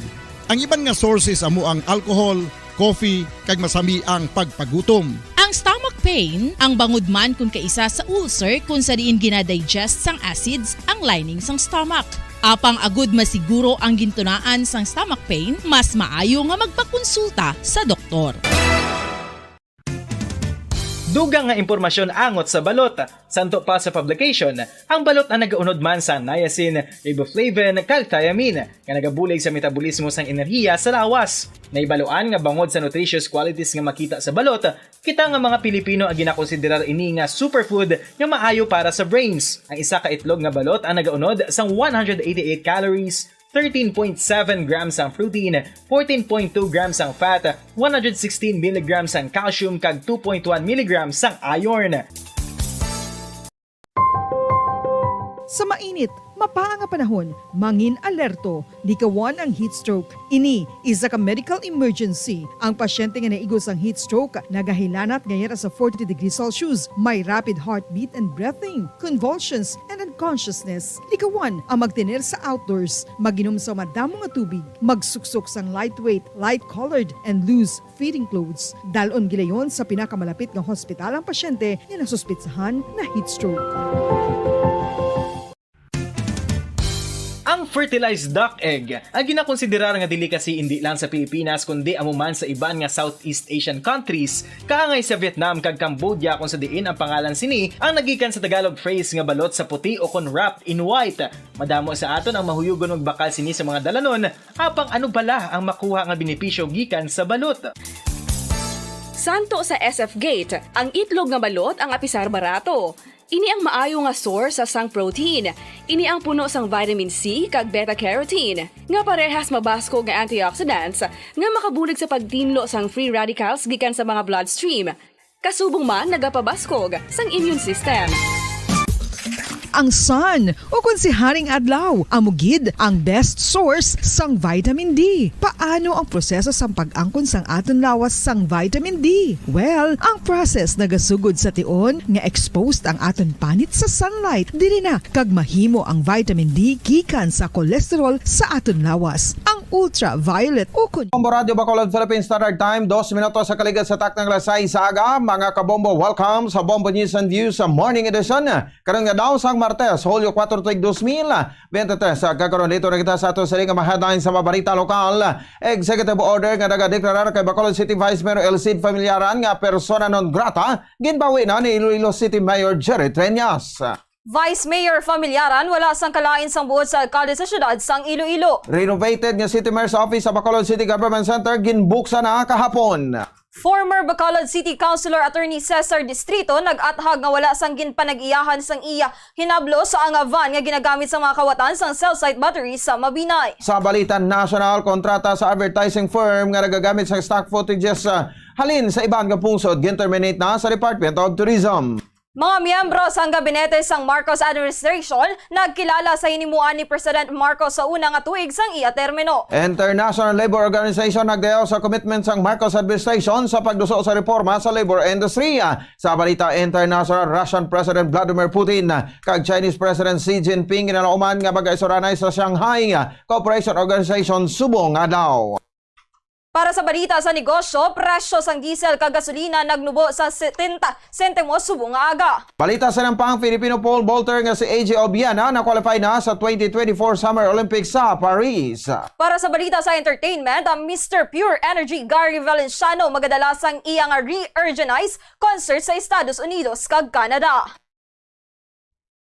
D: Ang iban nga sources amo ang alcohol, coffee, kag masami ang pagpagutom.
P: Ang stomach pain, ang bangod man kung kaisa sa ulcer kung sa diin ginadigest sang acids ang lining sang stomach. Apang agud masiguro ang gintunaan sang stomach pain, mas maayo nga magpakonsulta sa doktor.
J: Dugang nga impormasyon angot sa balot. Santo pa sa publication, ang balot ang nagaunod man sa niacin, riboflavin, calthiamine, nga nagabulig sa metabolismo sang enerhiya sa lawas. Naibaluan nga bangod sa nutritious qualities nga makita sa balot, kita nga mga Pilipino ang ginakonsiderar ini nga superfood nga maayo para sa brains. Ang isa ka itlog nga balot ang nagaunod sang 188 calories, 13.7 grams ang protein, 14.2 grams ang fat, 116 mg ang calcium kag 2.1 mg ang iron.
O: Sa mainit, mapaang nga panahon, mangin alerto, likawan ang heat stroke. Ini isa ka medical emergency. Ang pasyente nga naigos ang heat stroke, nagahilanat ngayon sa 40 degrees Celsius, may rapid heartbeat and breathing, convulsions, and unconsciousness. Likawan ang magtener sa outdoors, maginom sa madamo nga tubig, magsuksok sang lightweight, light-colored, and loose fitting clothes. Dalon gilayon sa pinakamalapit nga hospital ang pasyente nga nasuspitsahan na heat stroke.
J: Ang fertilized duck egg ang ginakonsiderar nga delicacy hindi lang sa Pilipinas kundi amuman sa iban nga Southeast Asian countries, kaangay sa Vietnam kag Cambodia kung sa diin ang pangalan sini ang nagikan sa Tagalog phrase nga balot sa puti o kon wrapped in white. Madamo sa aton ang mahuyugon og bakal sini sa mga dalanon, apang ano bala ang makuha nga benepisyo gikan sa balot.
K: Santo sa SF Gate, ang itlog nga balot ang apisar barato. Ini ang maayo nga source sa sang protein. Ini ang puno sang vitamin C kag beta-carotene, nga parehas mabasko nga antioxidants nga makabulig sa pagtinlo sang free radicals gikan sa mga bloodstream. Kasubong man nagapabaskog sang immune system.
O: Ang sun o kung si Haring Adlaw, amugid ang best source sang vitamin D. Paano ang proseso sang pag-angkon sang aton lawas sang vitamin D? Well, ang process nagasugod sa tion nga exposed ang aton panit sa sunlight. Dili na kag mahimo ang vitamin D gikan sa cholesterol sa aton lawas. Ang ultraviolet o kun
N: Bombo Radio Bacolod Philippine Standard Time, 2 minutos sa kaligid sa taknang lasay sa aga. Mga kabombo, welcome sa Bombo News and Views sa Morning Edition. Karon nga daw sang Martes, Hulyo 4, 2023. Kakaroon dito na kita sa ato sa nga headline sa mabalita lokal. Executive order nga nagadeklarar kay Bacolod City Vice Mayor Elcid Familiaran nga persona non grata ginbawi na ni Iloilo City Mayor Jerry Treñas.
G: Vice Mayor Familiaran wala sang kalain sang buod sa alkalde sa syudad sang Iloilo.
N: Renovated nga City Mayor's Office sa Bacolod City Government Center ginbuksan na kahapon.
G: Former Bacolod City Councilor Attorney Cesar Distrito nag-athag nga wala sang ginpanag-iyahan sang iya hinablo sa ang van nga ginagamit sa mga kawatan sang cell site battery sa Mabinay.
N: Sa balitan national, kontrata sa advertising firm nga nagagamit sa stock footages halin sa ibang nga pungsod gin-terminate na sa Department of Tourism.
G: Mga miyembro sang gabinete sang Marcos administration nagkilala sa hinimuan ni President Marcos sa una nga tuig sang iya termino.
N: International Labor Organization nagdayaw sa commitment sang Marcos administration sa pagduso sa reforma sa labor industry. Sa balita international, Russian President Vladimir Putin kag Chinese President Xi Jinping ginalauman nga mag-isuranay sa Shanghai Cooperation Organization subong adlaw.
G: Para sa balita sa negosyo, presyo sang diesel kag gasolina nagnubo sa 70 sentimos subong nga aga.
N: Balita sa nampang Filipino pole vaulter nga si AJ Obiana na qualify na sa 2024 Summer Olympics sa Paris.
G: Para sa balita sa entertainment, ang Mr. Pure Energy Gary Valenciano magadala sang iyang re-organize concert sa Estados Unidos kag Canada.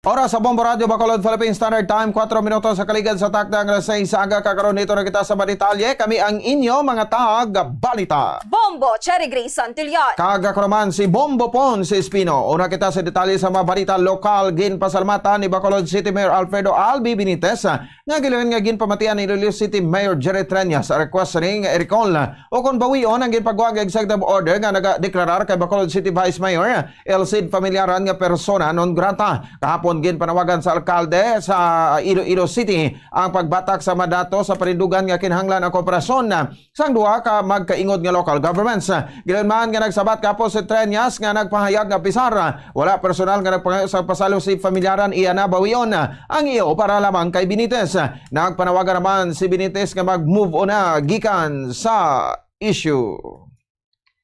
N: Oras sa Bombo Radio Bacolod Philippine Standard Time, 4 minutos sa kaligid sa takdang lasay sa aga. Kakaroon dito na kita sa Balitalye. Kami ang inyo mga taga-balita.
G: Bombo, Cherry Grace Santillan.
N: Kagakroman si Bombo Pon si Espino. Una kita sa detalye sa mga balita lokal. Ginpasalamatan ni Bacolod City Mayor Alfredo Albi Benitez nga gilawan nga ginpamatian ni Iloilo City Mayor Jerry Treñas sa request ning Ericol o kung bawion ang ginpagwag executive order nga nagadeklarar kay Bacolod City Vice Mayor Elcid Familiaran nga persona non grata. Kahapon ginpanawagan sa alkalde sa Iloilo City ang pagbatak sa madato sa parindugan nga kinahanglan ang kooperasyon sang duha ka magkaingod nga local governments. Gilanman nga nagsabat kapos si Treñas nga nagpahayag nga pisar wala personal nga nagpahayag sa pasalo si Familiaran iya na bawion ang iyo para lamang kay Benitez. Nagpanawagan naman si Benitez nga mag-move on na gikan sa issue.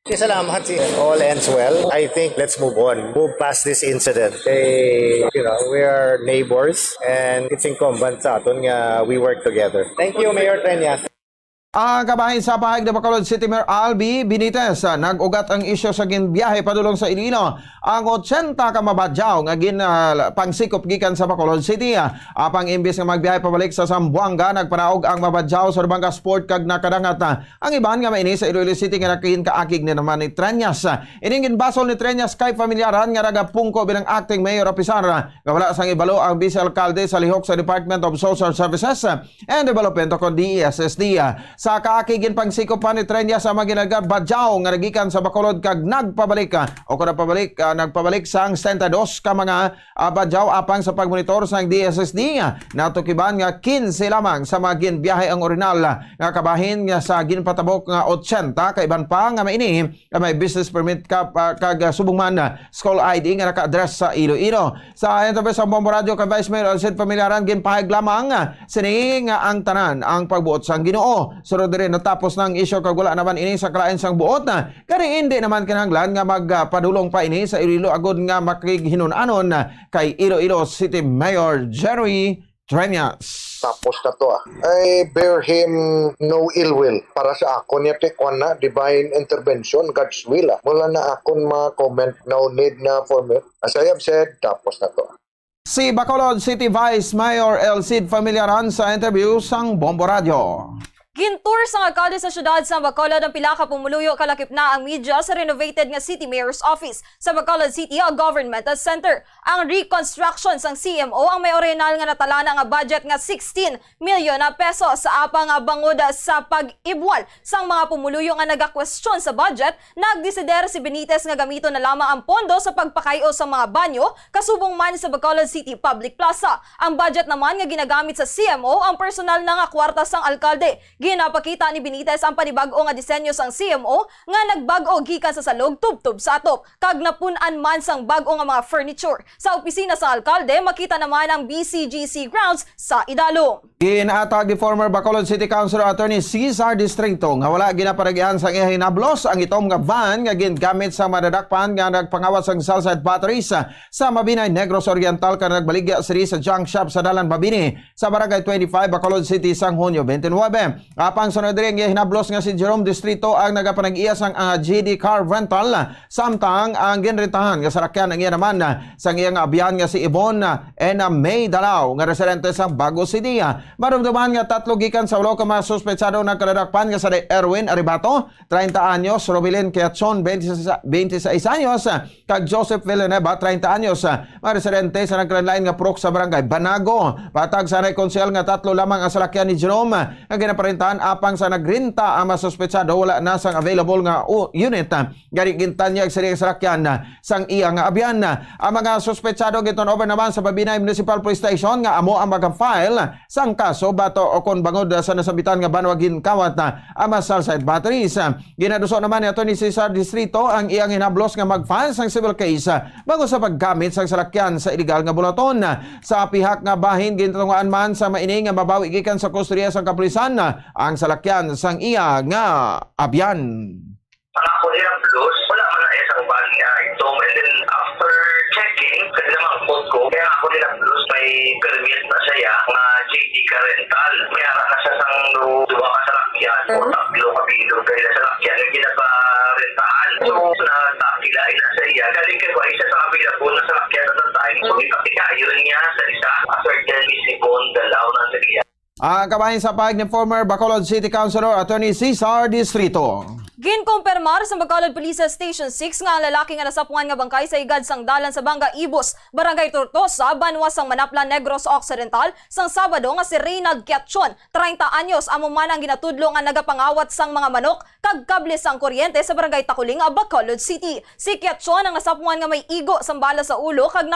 E: Salamat. All ends well. I think let's move on. Move past this incident. We are neighbors and it's incumbent sa aton nga we work together. Thank you, Mayor Treñas.
N: Ang kabahin sa pahig na Bacolod City Mayor Albi Benitez nag-ugat ang isyo sa ginbiyahe padulong sa Iloilo. Ang 80 ka mabadyaw nga pangsikop gikan sa Bacolod City. Apang imbis nga magbiyahe pabalik sa Zamboanga, nagpanaog ang mabadyaw sa Rubanga Sport kag nakadangat. Ang iban nga maini sa Iloilo City nga nakiin kaakig ni naman ni Treñas. Ining ginbasol ni Treñas kay pamilyaran nga nagapungko bilang acting mayor opisar nga wala sang ibalo ang vice alcalde sa lihok sa Department of Social Services and Development o DSSD. Sa kaakigin pangsikopan ni Treñas sa maginagar badyaw nga nagikan sa Bacolod kag nagpabalik nagpabalik sang 72 ka mga badyaw apang sa pagmonitor sang DSSD. Natukiban nga 15 lamang sa mga ginbiyahe ang orinal nga kabahin nga sa ginpatabok nga 80 kaiban pa nga maini may business permit kag subong man school ID nga naka-address sa Iloilo. Sa interview sa Bombo Radio kay Vice Mayor Alcid Pamilyaran ginpahayag lamang sini nga ang tanan ang pagbuot sang Ginoo. Sunod rin natapos ng isyo kag wala naman ini sa kalain sang buot na kani hindi naman kinahanglan nga magpadulong pa ini sa Iloilo agud nga makighinunanon kay Iloilo City Mayor Jerry Treñas.
I: Tapos na to I bear him no ill will. Para sa ako niya tekwan na divine intervention, God's will. Wala na akong ma-comment, no need na for me. As I have said, tapos na to.
N: Si Bacolod City Vice Mayor Alcid Pamilyaran sa interview sang Bombo Radio.
G: Gintour sa alkalde sa syudad sa Bacolod ang pila ka pumuluyo kalakip na ang media sa renovated nga City Mayor's Office sa Bacolod City Government Center. Ang reconstruction sang CMO ang may original nga natalana nga budget nga 16 milyon na peso sa apang nga bangod sa pag-ibwal sang mga pumuluyo nga naga-question sa budget. Nagdesider si Benitez nga gamito na lamang ang pondo sa pagpakayo sa mga banyo kasubong man sa Bacolod City Public Plaza. Ang budget naman nga ginagamit sa CMO ang personal na nga kwarta sang alkalde. Ginapakita ni Benitez ang panibago nga disenyo sang CMO nga nagbago gikan sa salog tubtob sa atop kag napun-an man sang bago nga mga furniture. Sa opisina sa alkalde makita naman ang BCGC grounds sa Idalom.
N: Ginatag ni former Bacolod City Councilor Attorney Cesar Distrito nga wala ginaparagian sang ihinablos ang itom nga van nga gingamit sa madadakpan nga nagpangawas sang Salside batteries sa Mabinay Negros Oriental ka nagbaligya siri sa junk shop sa Dalan Mabini sa Barangay 25 Bacolod City sang Hunyo 29. Apang sunod rin hinablos nga si Jerome Distrito ang nagapanag-iya sang GD car rental samtang ang ginrentahan nga sarakyan ang iya naman sang iyang abyan nga si Yvonne Ena May Dalao nga residente sang Bago City. Marumduman nga tatlo gikan sa ulo ka mga suspetsado ng kaladakpan nga sa Erwin Aribato 30 anyos, Robilin Quezon 26 anyos kag Joseph Villanueva 30 anyos mga residente sa nagkalanlain nga prok sa Barangay Banago. Patag sa rekonsel nga tatlo lamang ang sarakyan ni Jerome nga ginaparintahan apang sa nagrinta ang masuspetsado wala na sang available nga unit gari gintan niya sa sarakyan sang iya nga abyan. Ang mga suspetsado giton over naman sa Mabinay Municipal Police Station nga amo ang mag-file sang kaso bato o kon bangod sa nasabitan nga banwagin kawat ang Salside batteries. Ginaduso naman ni Attorney Cesar Distrito ang iyang hinablos nga mag-file sang civil case bago sa paggamit sang sarakyan sa illegal nga bulaton. Sa pihak nga bahin gintungaan man sa maini nga mabawi gikan sa kustorya sang kapulisan ang salakyan sang iya nga abyan.
W: Ako niya plus, wala man na isang ban nga ito. And then after checking, kasi naman code ko, kaya ako nila plus may permit na siya nga JD ka rental. May harap na siya sang duwa ka salakyan o tatlo ka bilog kaya salakyan yung ginapa-rentahan. So, natakilain na sa iya. Galing kayo ay isa sa available na salakyan at the time. So, ipapikayon niya sa isa. After 10 minutes, ibon dalaw na sa iya.
N: Ang kabahin sa pahig ni former Bacolod City Councilor Attorney Cesar Distrito.
G: Ginkumpirmar sa Bacolod Police Station 6 nga ang lalaki nga nasapungan nga bangkay sa igad sang dalan sa Banga Ibos, Barangay Tortosa, Banwa sang Manapla Negros Occidental sang Sabado nga si Reynald Quezon, 30 anyos, amo man ang ginatudlo nga nagapangawat sang mga manok kag kable sang kuryente sa Barangay Takuling, Bacolod City. Si Quezon ang nasapungan nga may igo sang bala sa ulo kag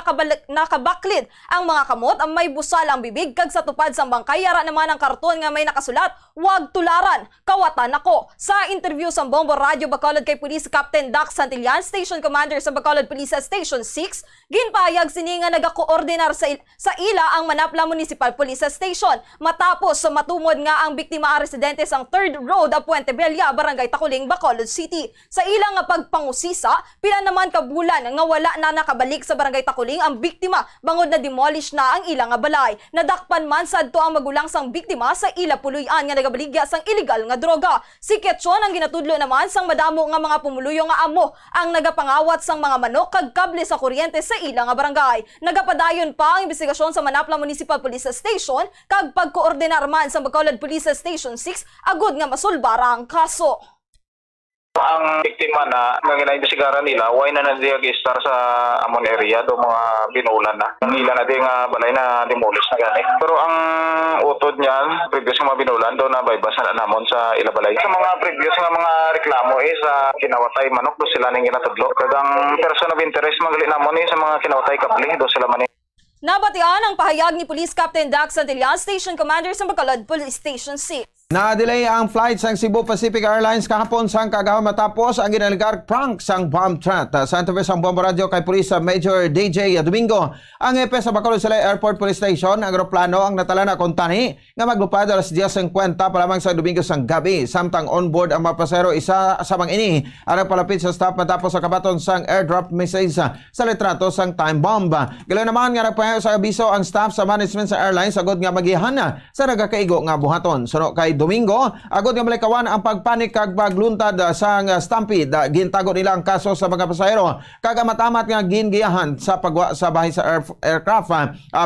G: nakabaklid ang mga kamot, ang may busal ang bibig kag sa tupad sang bangkay yara naman ang karton nga may nakasulat, "Wag tularan, kawatan ako." Sa interview sa Bombo Radio Bacolod kay Police Captain Dax Santillan, Station Commander sa Bacolod Police Station 6, ginpayag sini nga nagakoordinar sa ila ang Manapla Municipal Police Station matapos matumod nga ang biktima ang residente sang 3rd Road a Puente Bella, Barangay Takuling, Bacolod City. Sa ila nga pagpangusisa, pila naman kabulan nga wala na nakabalik sa Barangay Takuling ang biktima bangod na demolish na ang ila nga balay. Nadakpan man sadto ang magulang sang biktima sa ila puluyan nga nagabaligya sang illegal nga droga. Si Ketson ang ginatudlo naman sang madamo nga mga pumuluyo nga amo ang nagapangawat sang mga manok kag kable sa kuryente sa ila nga barangay. Nagapadayon pa ang investigasyon sa Manapla Municipal Police Station kag pagkoordinar man sa Bacolod Police Station 6 agud nga masulbara ang kaso.
H: Ang biktima na ginaimbestigaran nila, why na na-register sa amon area do mga binulan na. Ang ila na din nga balay na demolish na gani. Pero ang utod niyan, previous nga mga binulan do na baybasa na namon sa ila balay. Sa mga previous nga mga reklamo sa kinawatay manok do sila ning ginatudlo. Kadang person of interest magali namon sa mga kinawatay kapli do sila man.
G: Nabatian ang pahayag ni Police Captain Dax Santillan, Station Commander sa Bacolod Police Station 6.
N: Na-delay ang flight sang Cebu Pacific Airlines kahapon sang kagahon matapos ang ginaligar prank sang bomb threat. Sa interview sang Bombo Radio kay Police Major DJ Domingo, ang hepe sa Bacolod City Airport Police Station, ang aeroplano ang natala na kontani nga maglupad alas 10:50 pa lamang sa Domingo sang gabi. Samtang onboard ang mga pasahero isa sa mga ini ang palapit sa stop matapos sa kabaton sang airdrop message sa litrato sang time bomb. Gila naman nga nagpahayo sa abiso ang staff sa management sa airlines sagod nga magihan sa nagakaigo nga buhaton. Suno kay Domingo, agad nga malikawan ang pagpanik kag pagluntad sa stampede. Gintago nila ang kaso sa mga pasahero kag matamat nga gingiyahan sa pagwa sa bahay sa aircraft.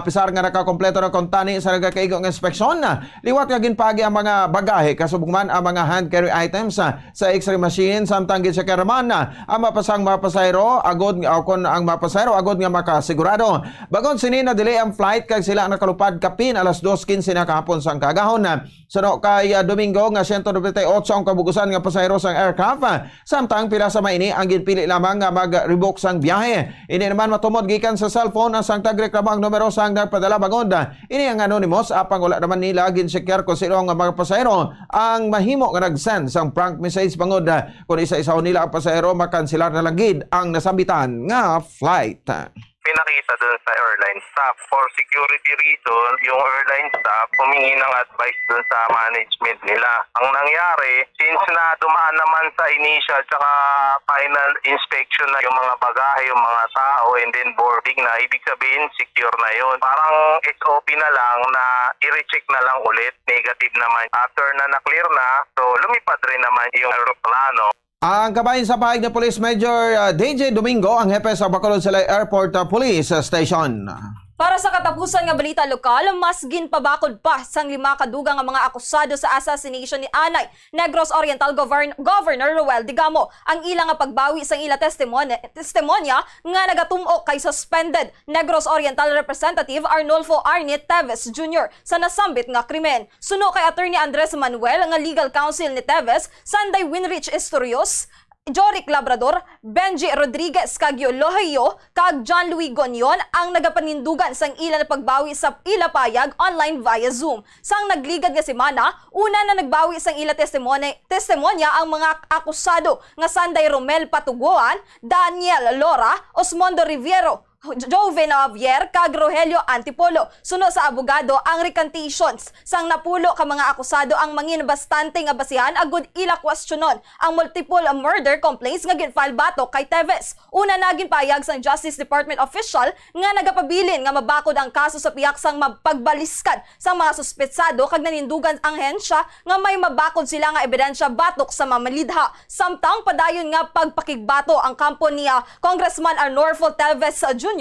N: Pisar nga nakakompleto ng kontani sa nagakaigo nga inspeksyon. Liwat nga ginpagi ang mga bagahe kasubong man ang mga hand carry items sa x-ray machine samtang ginsekaraman ang mapasang mga pasahero agad kon ang mga pasahero agad nga makasigurado. Bagon sini na delay ang flight kag sila nakalupad kapin alas 2:15 na kahapon sang kagahon. Suno kay Domingo nga 198 ang kabugusan nga pasahero sang aircraft. Samtang pila sa maini ang ginpili lamang nga mag-revoke sang biyahe. Ini naman matumod gikan sa cellphone ang sang tagreklamo ang numero sang nagpadala bangod. Ini ang anonymous apang wala naman nila ginsekar kung sino ang mga pasahero ang mahimo nga nag-send sang prank message bangod. Kung isa-isa nila ang pasahero makanselar na lang gid ang nasambitan nga flight.
W: Pinakita dun sa airline staff. For security reason, yung airline staff humingi ng advice dun sa management nila. Ang nangyari, since na dumaan naman sa initial tsaka final inspection na yung mga bagahe, yung mga tao, and then boarding na, ibig sabihin secure na yun. Parang SOP na lang na i-recheck na lang ulit. Negative naman. After na na-clear na, so lumipad rin naman yung aeroplano.
N: Ang kabayan sa pahig ni Police Major DJ Domingo, ang hepe sa Bacolod City Airport Police Station.
G: Para sa katapusan nga balita lokal, mas ginpabakod pa sang 5 kadugang nga mga akusado sa assassination ni Anay Negros Oriental Governor Roel Digamo. Ang ilang nga pagbawi sang ila testimonya nga nagatumok kay suspended Negros Oriental Representative Arnolfo Arnit Teves Jr. sa nasambit nga krimen. Suno kay Attorney Andres Manuel nga legal counsel ni Teves, Sanday Winrich Estorios, Joric Labrador, Benji Rodriguez Cagio Lohayo, kag John Louis Gonyon ang nagapanindugan sang ila na pagbawi sa ila payag online via Zoom. Sang nagligad nga semana, una na nagbawi sang ila testimonya ang mga akusado nga Sanday Romel Patuguan, Daniel Lora, Osmondo Riviero, Joven Javier kag Rogelio Antipolo. Suno sa abogado ang recantations sang napulo ka mga akusado ang mangin bastante nga basihan agud ila kwestiyonon ang multiple murder complaints nga ginfile batok kay Teves. Una naging payag sang Justice Department official nga nagapabilin nga mabakod ang kaso sa piyak sang pagbaliskan sang mga suspetsado kag nanindugan ang hensya nga may mabakod sila nga ebidensya batok sa mamalidha. Samtang padayon nga pagpakigbato ang kampo niya Congressman Arnolfo Teves Jr.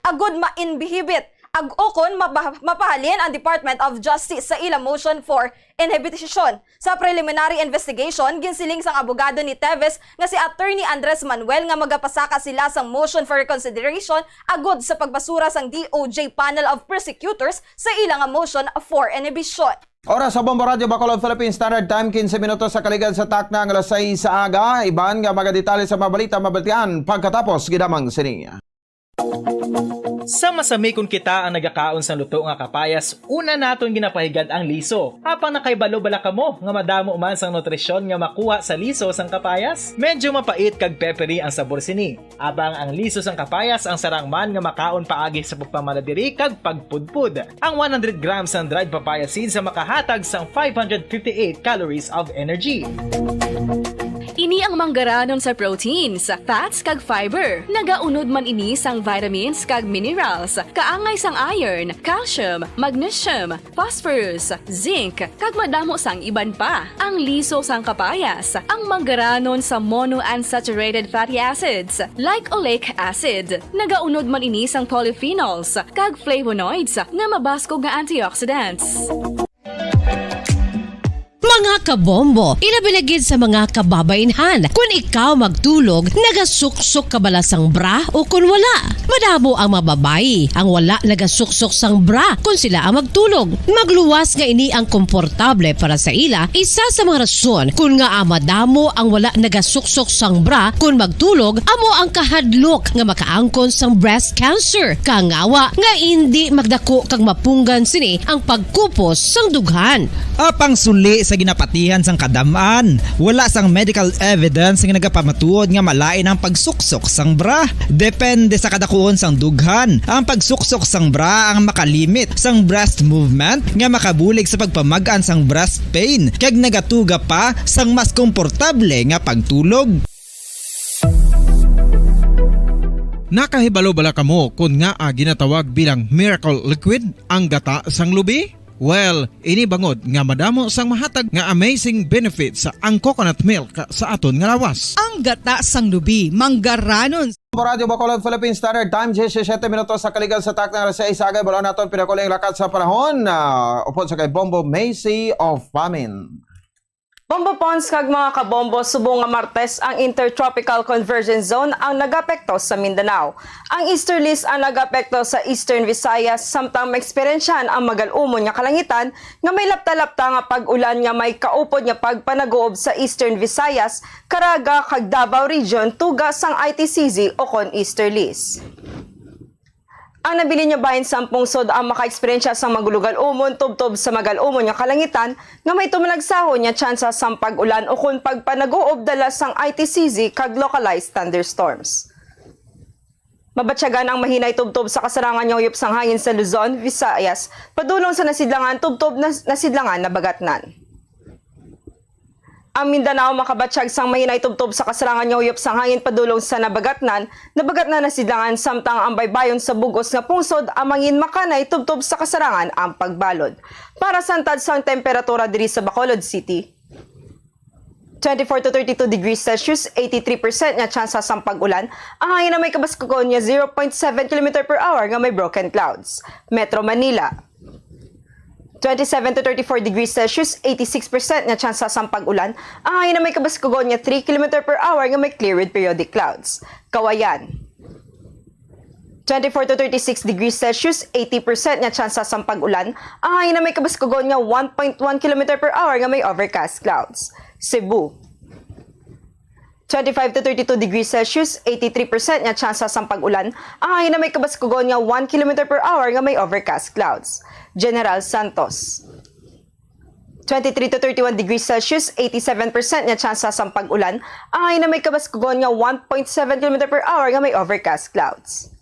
G: agud ma-inhibit ag-ukon mapahalin ang Department of Justice sa ilang motion for inhibition. Sa preliminary investigation, ginsiling sang abogado ni Teves nga si Attorney Andres Manuel nga magapasaka sila sang motion for reconsideration agud sa pagbasura sang DOJ panel of prosecutors sa ilang motion for inhibition.
N: Oras sa Bombo Radio Bacolod Philippine Standard Time 15 minutos sa kaligad sa takna ng alas 6 sa aga. Iban nga mga detalye sa mabalita mabatian pagkatapos gidamang sining.
J: Sa masami kung kita ang nagakaon sa luto nga kapayas, una naton ginapahigad ang liso. Apang nakaibalo bala kamo nga madamo man sang nutrisyon nga makuha sa liso sang kapayas. Medyo mapait kag peppery ang sabor sini. Abang ang liso sang kapayas ang sarang man nga makaon paagi sa pagpamaladiri kag pagpudpud. Ang 100 grams ng dried papaya seeds sa makahatag sang 558 calories of energy.
K: Ini ang manggaranon sa proteins, fats kag fiber. Nagaunod man ini sang vitamins kag minerals, kaangay sang iron, calcium, magnesium, phosphorus, zinc, kag madamo sang iban pa. Ang liso sang kapayas, ang manggaranon sa monounsaturated fatty acids like oleic acid. Nagaunod man ini sang polyphenols kag flavonoids nga mabaskog nga antioxidants.
L: Mga kabombo, ilabilagid sa mga kababainhan. Kung ikaw magtulog, nagasuksok ka bala sang bra o kung wala. Madamo ang mababayi, ang wala nagasuksok sang bra kung sila ang magtulog. Magluwas nga ini ang komportable para sa ila, isa sa mga rason kung nga madamo ang wala nagasuksok sang bra kung magtulog, amo ang kahadlok nga makaangkon sang breast cancer. Kangawa nga hindi magdako kag mapunggan sini ang pagkupos sang dughan.
M: Apang suli sa ginapatihan sang kadamaan, wala sang medical evidence nga nagapamatuod nga malain ang pagsuksok sang bra. Depende sa kadakuon sang dughan. Ang pagsuksok sang bra ang makalimit sang breast movement nga makabulig sa pagpamagaan sang breast pain kag nagatuga pa sang mas komportable nga pagtulog.
N: Nakahibalo bala kamo kung nga ginatawag bilang miracle liquid ang gata sang lubi? Well, ini bangod nga madamo sang mahatag nga amazing benefits sa ang coconut milk sa aton nga lawas.
O: Ang gata sang lubi, manggaranon.
N: Radio Bacolod Philippine Standard Time, 17 minutos sa kaligal sa tak ng 6 agay balon naton pinakuling lakat sa panahon. Upod sa kay Bombo Macy of Famine.
B: Bombo Pons kag mga kabombo, subong nga Martes ang Intertropical Convergence Zone ang nagapekto sa Mindanao. Ang easterlies ang nagapekto sa Eastern Visayas samtang maeksperiensyahan ang magalumon nga kalangitan nga may lapta-lapta nga pag-ulan nga may kaupod nga pagpanagoob sa Eastern Visayas, Caraga kag Davao Region tuga sang ITCZ o kon easterlies. Ang nabili niya bahin sa pungsod ang maka-eksperyensya sa magulugal-umon tubtob sa magal-umon nga kalangitan nga may tumalagsahon niya tsansa sa pag-ulan o kung pagpanag-oob dala sang ITCZ kag localized thunderstorms. Mabatyagan ang mahinay tubtob sa kasarangan nga uyop sang hangin sa Luzon, Visayas, padulong sa nasidlangan tubtob na nasidlangan na bagatnan. Ang Mindanao makabatsyag sang mahinay tubtob sa kasarangan nga uyop sang hangin padulong sa nabagatnan na sidlangan samtang ang baybayon sa bugos nga pungsod ang mangin makanay tubtob sa kasarangan ang pagbalod. Para sa antad sang temperatura diri sa Bacolod City, 24 to 32 degrees Celsius, 83% nga tsansa sang pag-ulan. Ang hangin na may kabaskukon niya 0.7 km per hour nga may broken clouds. Metro Manila, 27 to 34 degrees Celsius, 86% nga tsansa sang pag-ulan. Ang hangin na may kabaskugon niya 3 km per hour nga may clear with periodic clouds. Kawayan, 24 to 36 degrees Celsius, 80% nga tsansa sang pag-ulan. Ang hangin na may kabaskugon niya 1.1 km per hour nga may overcast clouds. Cebu, 25 to 32 degrees Celsius, 83% nga tsansa sang pag-ulan. Ang hangin na may kabaskugon niya 1 km per hour nga may overcast clouds. General Santos, 23 to 31 degrees Celsius, 87% nga tsansa sang pag-ulan. Ang hangin na may kabaskugon nga 1.7 km per hour nga may overcast clouds.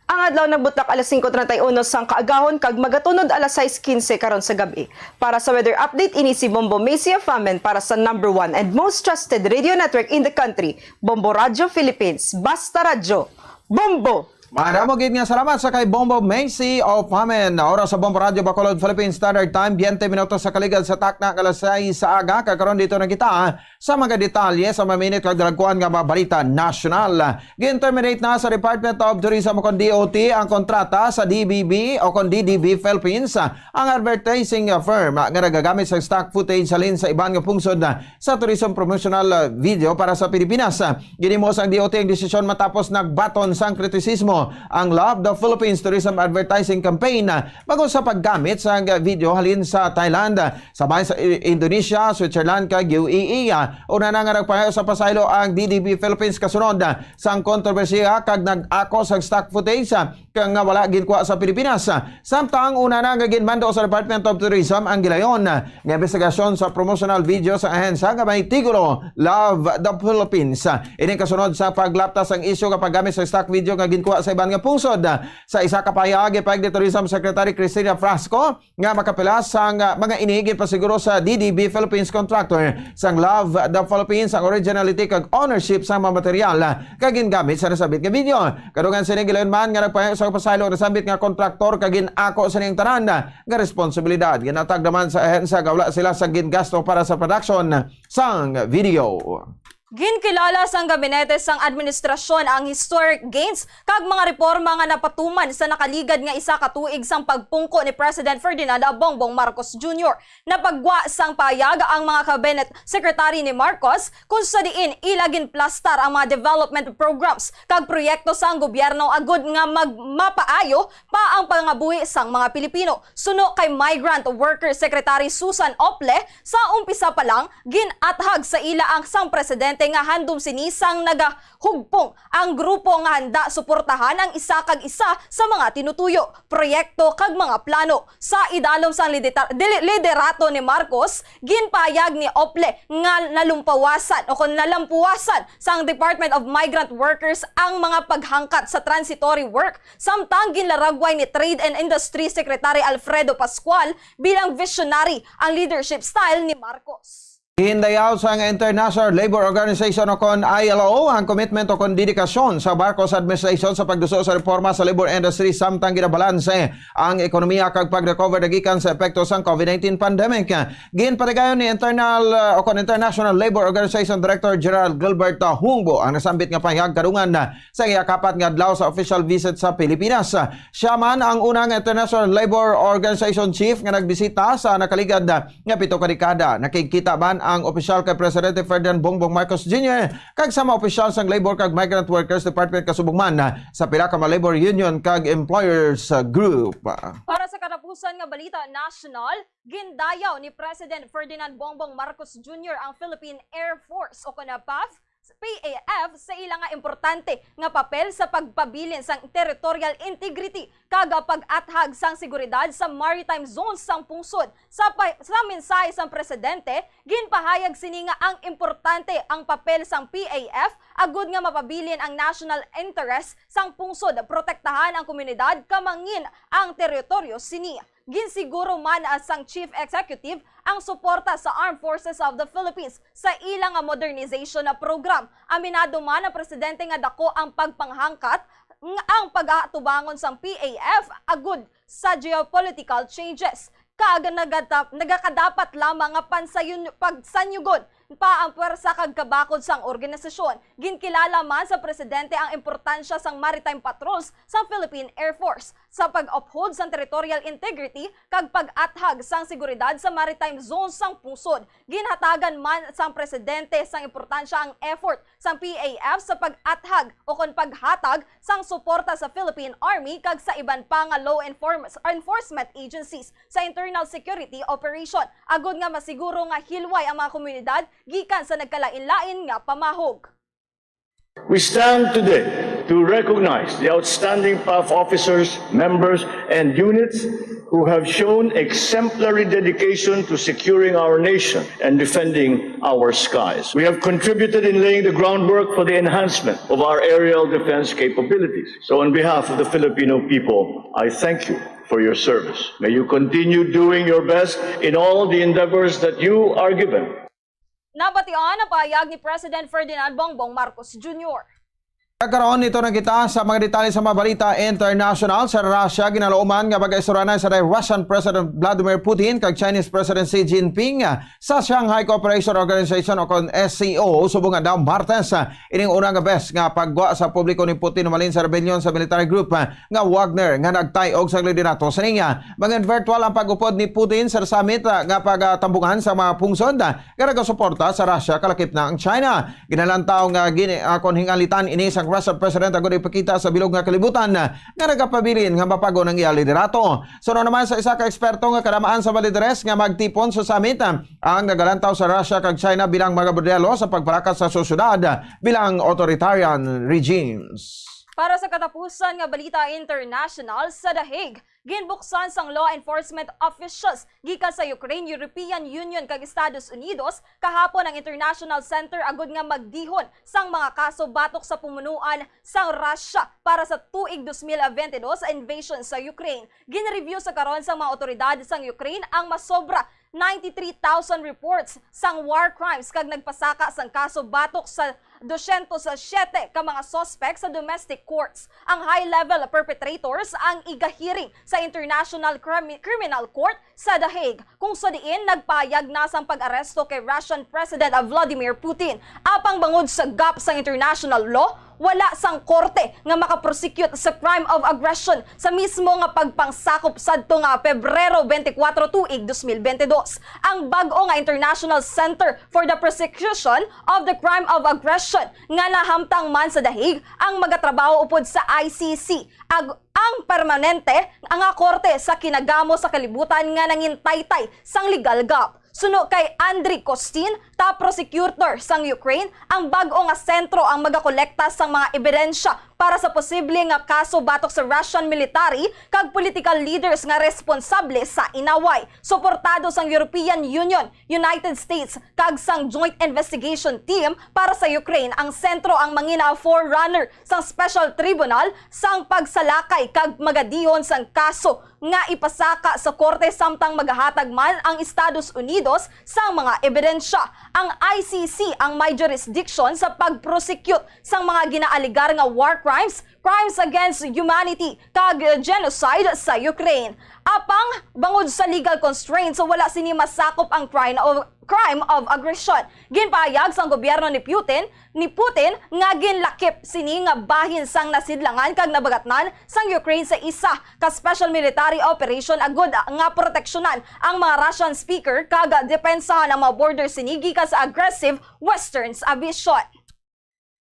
B: Ang adlaw nagbutak alas 5:31 sang kaagahon kag magatunod alas 6:15 karon sa gabi. Para sa weather update, ini si Bombo Macy of Famine para sa #1 and most trusted radio network in the country, Bombo Radio Philippines. Basta radyo, Bombo!
N: Maramo gid nga salamat sa kay Bombo Macy of Famine. Oras sa Bombo Radio Bacolod Philippine Standard Time, 20 minutos sa kaligal sa takna alas 6 sa aga. Kakaroon dito na kita sa mga detalye sa mga minute kag dagkuan nga mga balita national. Gin-terminate na sa Department of Tourism o DOT ang kontrata sa DBB o DDB Philippines, ang advertising firm nga nagagamit sa stock footage salin sa iban nga pungsod sa tourism promotional video para sa Pilipinas. Ginimos ang DOT ang desisyon matapos nagbaton sang kritisismo video ang Love the Philippines Tourism Advertising Campaign bago sa paggamit sa video halin sa Thailand, sabay sa Indonesia, Switzerland kag UAE. Una na nga nagpahayo sa pasaylo ang DDB Philippines kasunod sang kontrobersiya kag nag-ako sa stock footage kang nga wala ginkuha sa Pilipinas. Samtang una na nga ginmando sa Department of Tourism ang gilayon nga investigasyon sa promotional video sa ahensya nga may tigulo Love the Philippines. Ini kasunod sa paglaptas ang isyu kapag gamit sa stock video nga ginkuha sa iban nga pungsod. Sa isa ka pahayag ipahayag ni Tourism Secretary Cristina Frasco nga makapilas sang mga inigit pa siguro sa DDB Philippines contractor sang Love the Philippines ang originality kag ownership sa mga material kag gingamit sa nasabit nga video. Kadungan sining gilayon man nga nagpahayo sa pasaylo nasabit nga kontraktor kag ginako sa ning tanan nga responsibilidad. Ginatag naman sa ahensya gawla sila sa gingasto para sa production sang video.
G: Ginkilala sang gabinete sang administrasyon ang historic gains kag mga reforma nga napatuman sa nakaligad nga isa ka tuig sang pagpungko ni President Ferdinand Bongbong Marcos Jr. Napagwa sang payag ang mga cabinet secretary ni Marcos kung sa diin ilagin plastar ang mga development programs kag proyekto sang gobyerno agud nga magmapaayo pa ang pangabuhi sang mga Pilipino. Suno kay Migrant Worker Secretary Susan Ople, sa umpisa pa lang ginathag sa ila ang sang presidente nga handom sinisang nagahugpong ang grupo nga handa suportahan ang isa kag isa sa mga tinutuyo, proyekto kag mga plano. Sa idalom sang liderato ni Marcos, ginpayag ni Ople nga nalampuwasan sang Department of Migrant Workers ang mga paghangkat sa transitory work. Samtang ginlaragway ni Trade and Industry Secretary Alfredo Pascual bilang visionary ang leadership style ni Marcos.
N: Hindayaw sa International Labor Organization o kon ILO ang commitment o kon dedikasyon sa Marcos administration sa pagduso sa reforma sa labor industry samtang ginabalanse ang ekonomiya kag pag-recover dagikan sa epekto sang COVID-19 pandemic. Ginpatigayon ni International Labor Organization Director Gerald Gilbert Hungbo ang nasambit nga pahayag kadungan sa iyakapat nga adlaw sa official visit sa Pilipinas. Siya man ang unang International Labor Organization chief nga nagbisita sa nakaligad nga 7 ka dekada. Nakikita man ang opisyal kay Presidente Ferdinand Bongbong Marcos Jr. kag sa mga opisyal sang Labor kag Migrant Workers Department kasubugman sa pila ka mga labor union kag employers group.
G: Para sa katapusan nga balita national, gindayaw ni President Ferdinand Bongbong Marcos Jr. ang Philippine Air Force o PAF sa ilang nga importante nga papel sa pagpabilin sang territorial integrity kag pag-athag sang seguridad sa maritime zones sang pungsod. Sa mensahe sang presidente, ginpahayag sini nga ang importante ang papel sang PAF agud nga mapabilin ang national interest sang pungsod, protektahan ang komunidad kamangin ang teritoryo sini. Ginsiguro man sang Chief Executive ang suporta sa Armed Forces of the Philippines sa ilang modernization na program. Aminado man ang presidente nga dako ang pagpanghangkat ang pag-atubangon sang PAF agud sa geopolitical changes. Kag nagakadapat lamang nga pagsanyugon pa ang puwersa kag kabakod sang organisasyon. Ginkilala man sa presidente ang importansya sang maritime patrols sang Philippine Air Force sa pag-uphold sang territorial integrity kag pag-athag sang seguridad sa maritime zones sang pungsod. Ginhatagan man sang presidente sang importansya ang effort sang PAF sa pag-athag o kon paghatag sang suporta sa Philippine Army kag sa iban pa nga law enforcement agencies sa internal security operation agud nga masiguro nga hilway ang mga komunidad gikan sa nagkalain-lain nga pamahog.
S: We stand today to recognize the outstanding PAF officers, members, and units who have shown exemplary dedication to securing our nation and defending our skies. We have contributed in laying the groundwork for the enhancement of our aerial defense capabilities. So on behalf of the Filipino people, I thank you for your service. May you continue doing your best in all the endeavors that you are given.
G: Nabatian ang pahayag ni President Ferdinand Bongbong Marcos Jr.
N: Karon nito na kita sa mga detalye sa mga balita international. Sa Russia, ginalooman nga bagay-istorana sa Russian President Vladimir Putin kag Chinese President Xi Jinping sa Shanghai Cooperation Organization o kon SCO subong nga daw Martes ining unang bes nga pagwa sa publiko ni Putin umalin sa rebellion sa military group nga Wagner nga nagtay og sa liderato sa niya. Mga virtual ang pag-upod ni Putin sa summit nga pagtambungan sa mga pungsod nga nagasuporta sa Russia kalakip na ang China. Ginalantaw nga kon hingalitan ini sa Russian President agud ipakita sa bilog nga kalibutan nga nagapabilin nga mapago ng iya liderato. Suno naman sa isa ka eksperto nga kadamaan sa Validres nga magtipon sa summit ang nagalantaw sa Russia kag China bilang mga modelo sa pagparakat sa sosyedad bilang authoritarian regimes.
G: Para sa katapusan nga balita international sa The Hague, ginbuksan sang law enforcement officials gikan sa Ukraine, European Union kag Estados Unidos kahapon ang International Center agud nga magdihon sang mga kaso batok sa pumunuan sang Russia para sa tuig 2022 sa invasion sa Ukraine. Ginreview sa karon sang mga otoridad sang Ukraine ang masobra 93,000 reports sang war crimes kag nagpasaka sang kaso batok sa 207 ka mga suspect sa domestic courts. Ang high-level perpetrators ang igahiring sa International Criminal Court sa The Hague, kung sa diin nagpayag na sang pag-aresto kay Russian President Vladimir Putin. Apang bangod sa gap sa international law, wala sang korte nga makaprosecute sa crime of aggression sa mismo nga pagpangsakop sadto nga Pebrero 24 tuig 2022. Ang bag-o nga International Center for the Prosecution of the Crime of Aggression nga nahamtang man sa The Hague ang magatrabaho upod sa ICC. Ang permanente ang korte sa kinagamo sa kalibutan nga nangintaytay sang legal gap. Suno kay Andriy Kostin, top prosecutor sang Ukraine, ang bag-o nga sentro ang magakolekta sang mga ebidensya para sa posible nga kaso batok sa Russian military kag political leaders nga responsable sa inaway. Suportado sang European Union, United States kag sang Joint Investigation Team para sa Ukraine, ang sentro ang mangina forerunner sang Special Tribunal sang pagsalakay kag magadihon sang kaso nga ipasaka sa korte samtang magahatag man ang Estados Unidos sa mga ebidensya. Ang ICC ang may jurisdiction sa pag-prosecute sang mga ginaaligar nga war crimes, crimes against humanity, kag genocide sa Ukraine. Apang bangod sa legal constraints, so wala sini masakop ang crime of aggression. Ginpahayag sang gobyerno ni Putin nga ginlakip sini nga bahin sang nasidlangan kag nabagatnan sang Ukraine sa isa ka special military operation agud nga proteksyonan ang mga Russian speaker kag depensahan ang mga border sini gikan sa aggressive Western's ambition.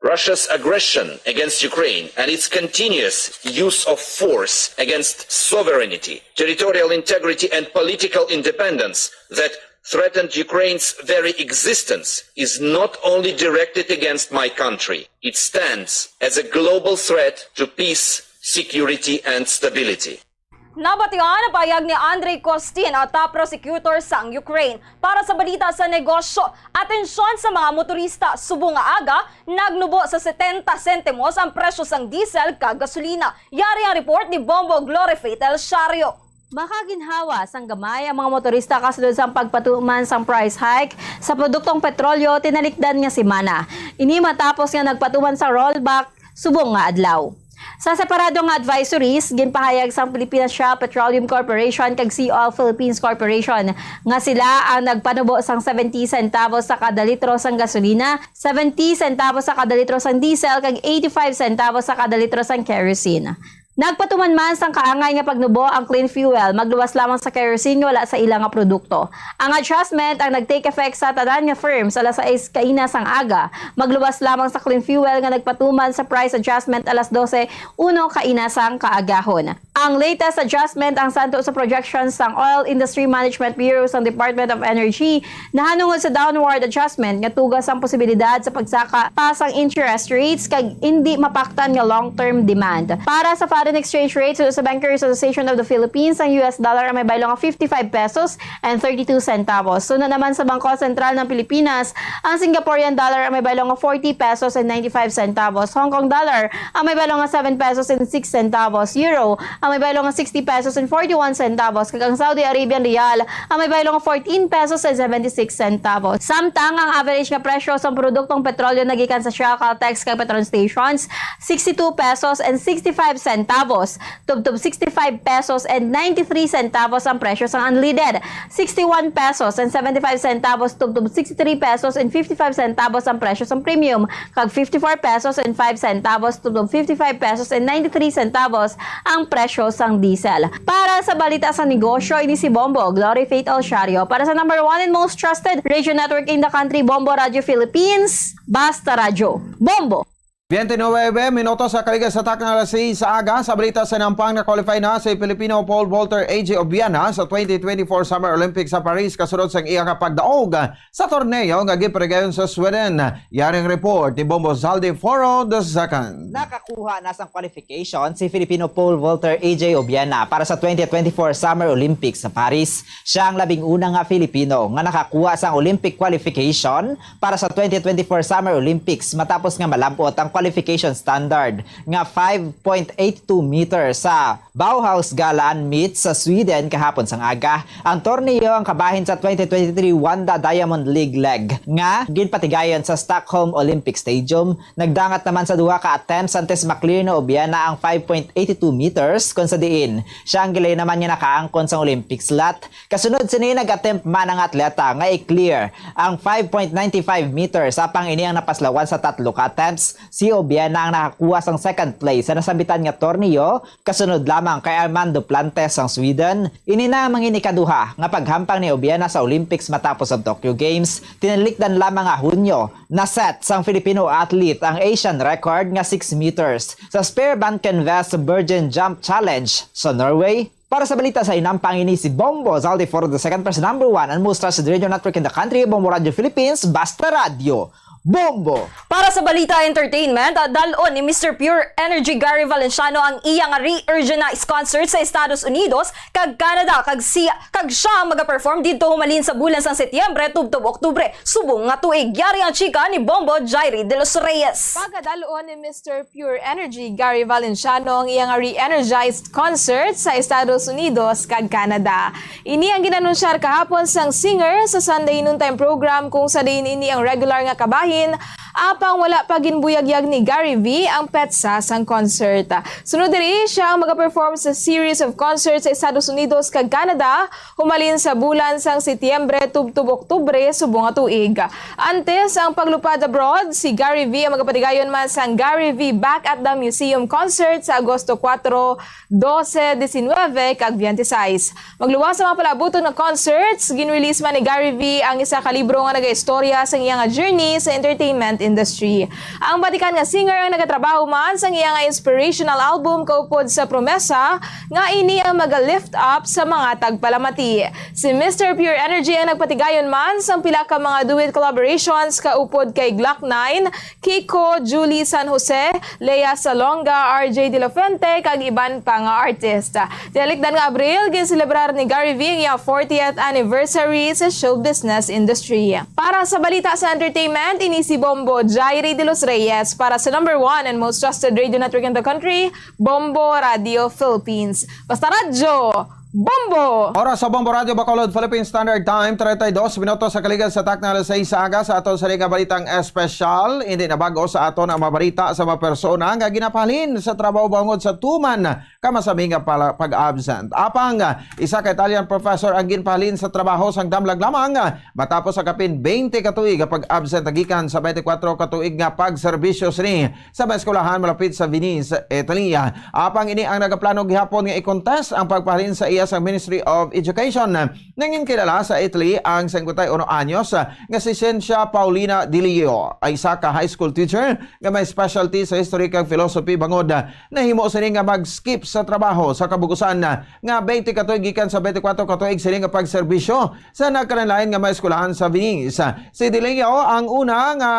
C: Russia's aggression against Ukraine and its continuous use of force against sovereignty, territorial integrity and political independence that threatened Ukraine's very existence is not only directed against my country, it stands as a global threat to peace, security and stability.
G: Nabatian ang payag ni Andriy Kostin, top prosecutor sa Ukraine. Para sa balita sa negosyo, atensyon sa mga motorista, subong nga aga, nagnubo sa 70 sentimos ang presyo sang diesel kag gasolina. Yari ang report ni Bombo Glory Fatal Shario.
B: Makaginhawa sang gamay ang mga motorista kasunod sa pagpatuman sang price hike sa produktong petrolyo tinalikdan nga semana. Ini matapos nga nagpatuman sa rollback subong nga adlaw. Sa separado nga advisories, ginpahayag sang Philippine Shell Petroleum Corporation kag Sea Oil Philippines Corporation nga sila ang nagpanubo sang 70 centavos sa kada litro sang gasolina, 70 centavos sa kada litro sang diesel kag 85 centavos sa kada litro sang kerosene. Nagpatuman man sang kaangay nga pagnubo ang clean fuel, magluwas lamang sa kerosene wala sa ilang nga produkto. Ang adjustment ang nagtake effect sa tanan nga firms alas 6 kaina sang aga, magluwas lamang sa clean fuel nga nagpatuman sa price adjustment alas 12 uno kaina sang kaagahon. Ang latest adjustment ang santo sa projections sang Oil Industry Management Bureau sang Department of Energy nahanungod sa downward adjustment nga tugas ang posibilidad sa pagsaka pa sang interest rates kag hindi mapaktan nga long-term demand. Para sa foreign exchange rates sa Bankers Association of the Philippines, ang US dollar ay may baylo nga 55 pesos and 32 centavos. Sunod naman sa Bangko Sentral ng Pilipinas, ang Singaporean dollar ay may baylo nga 40 pesos and 95 centavos. Hong Kong dollar ay may baylo nga 7 pesos and 6 centavos. Euro ay may baylo nga 60 pesos and 41 centavos. Kag ang Saudi Arabian Riyal ay may baylo nga 14 pesos and 76 centavos. Samtang ang average nga presyo sa produktong petrolyo nagikan sa Shell, Caltex kag Petron stations 62 pesos and 65 centavos. Tubtub 65 pesos and 93 centavos ang presyo sa unleaded. 61 pesos and 75 centavos tubtub 63 pesos and 55 centavos ang presyo sa premium. Kag 54 pesos and 5 centavos tubtub 55 pesos and 93 centavos ang presyo sang diesel. Para sa balita sa negosyo, ini si Bombo Glory Fatal Shario para sa number 1 and most trusted radio network in the country, Bombo Radio Philippines, Basta Radio. Bombo!
N: 29 minutos sa kaligas sa tak ng alas 6 sa aga sa balita sa nampang na qualify na si Filipino pole vaulter AJ Obiana sa 2024 Summer Olympics sa Paris kasunod sa iya kapagdaog sa torneo nga gipregayon sa Sweden. Yaring report ni Bombo Zaldi Foro II.
A: Nakakuha na sa qualification si Filipino pole vaulter AJ Obiana para sa 2024 Summer Olympics sa Paris. Siya ang labing unang nga Filipino nga nakakuha sa Olympic qualification para sa 2024 Summer Olympics matapos nga malabot ang qualification standard nga 5.82 meters sa Bauhaus Galan meet sa Sweden kahapon sang aga. Ang torneo ang kabahin sa 2023 Wanda Diamond League leg nga ginpatigayon sa Stockholm Olympic Stadium. Nagdangat naman sa duha ka attempts antes maklear na Obiana ang 5.82 meters kung sa diin siya ang gilay naman niya nakaangkon sa Olympic slot. Kasunod sini nag-attempt man ang atleta nga i-clear ang 5.95 meters apang ini ang napaslawan sa tatlo ka attempts. Si Obiana ang nakakuha sang second place sa nasambitan nga torneo kasunod lamang kay Armando Plantes ang Sweden. Ini na ang ikaduha nga paghampang ni Obiana sa Olympics matapos ang Tokyo Games. Tinalikdan lamang nga Hunyo na set sang Filipino athlete ang Asian record nga 6 meters sa Spearbank Canvas Virgin Jump Challenge sa Norway. Para sa balita sa inampang ini si Bombo Zaldi for the second person number 1 and most trusted radio network in the country, Bombo Radio Philippines, Basta Radio. Bombo!
G: Para sa balita entertainment, dalon ni Mr. Pure Energy Gary Valenciano ang iyang re-organized concert sa Estados Unidos kag Canada kag siya ang magaperform dito humalin sa bulan sang Setyembre tubtob Oktubre subong nga tuig. Yari ang chika ni Bombo Jairi de los Reyes.
T: Pagadalon ni Mr. Pure Energy Gary Valenciano ang iyang re-energized concert sa Estados Unidos kag Canada. Ini ang ginanunsyar kahapon sang singer sa Sunday Noontime program kung sa din ini ang regular nga kabahin apang wala pa ginbuyagyag ni Gary V ang petsa sang concert. Sunod diri siya ang magaperform sa series of concerts sa Estados Unidos kag Canada humalin sa bulan sang Setyembre tubtob Oktubre subong nga tuig. Antes ang paglupad abroad, si Gary V ang magapatigayon man sang Gary V Back at the Museum concert sa Agosto 4, 12, 19 kag 26. Magluwas sa mga palabuton nga concerts, ginrelease man ni Gary V ang isa ka libro nga nagaistorya sa iyang journey sa entertainment industry. Ang batikan nga singer ang nagatrabaho man sa iyang inspirational album kaupod sa promesa nga ini ang mag-lift up sa mga tagpalamati. Si Mr. Pure Energy ang nagpatigayon man sa pila ka mga duet collaborations kaupod kay Glock 9, Kiko, Julie San Jose, Lea Salonga, RJ De La Fuente kag iban pa nga artist. Dialikdan nga Abril ginselebrar ni Gary V ang iyang 40th anniversary sa show business industry. Para sa balita sa entertainment, ini si Bombo Jairi de los Reyes para sa number 1 and most trusted radio network in the country, Bombo Radio Philippines. Basta Radyo, Bombo!
N: Oras sa Bombo Radio Bacolod, Philippine Standard Time, 32 minutos sa kaligas sa tak na alas 6 sa aga sa aton sa liga balitang espesyal. Hindi na bago sa aton ang mabalita sa mga persona nga ginapalin sa trabaho bangod sa tuman kamasabi nga pag-absent. Apang isa ka Italian professor ang ginpalin sa trabaho sang damlag lamang matapos sa kapin 20 katuig pag-absent nagikan sa 24 katuig nga pagserbisyo sini sa mga eskwelahan malapit sa Venice, Italy. Apang ini ang nagaplano gihapon nga i-contest ang pagpalin sa sa Ministry of Education. Nanging kilala sa Italy ang 51 anyos nga si Ciencia Paulina Di Leo ay isa ka high school teacher nga may specialty sa history kag philosophy bangod nahimo sini nga mag-skip sa trabaho sa kabugusan nga 20 katuig gikan sa 24 katuig sini nga pagserbisyo sa nagkanalain nga may eskwelahan sa Venice. Si Di Leo ang una nga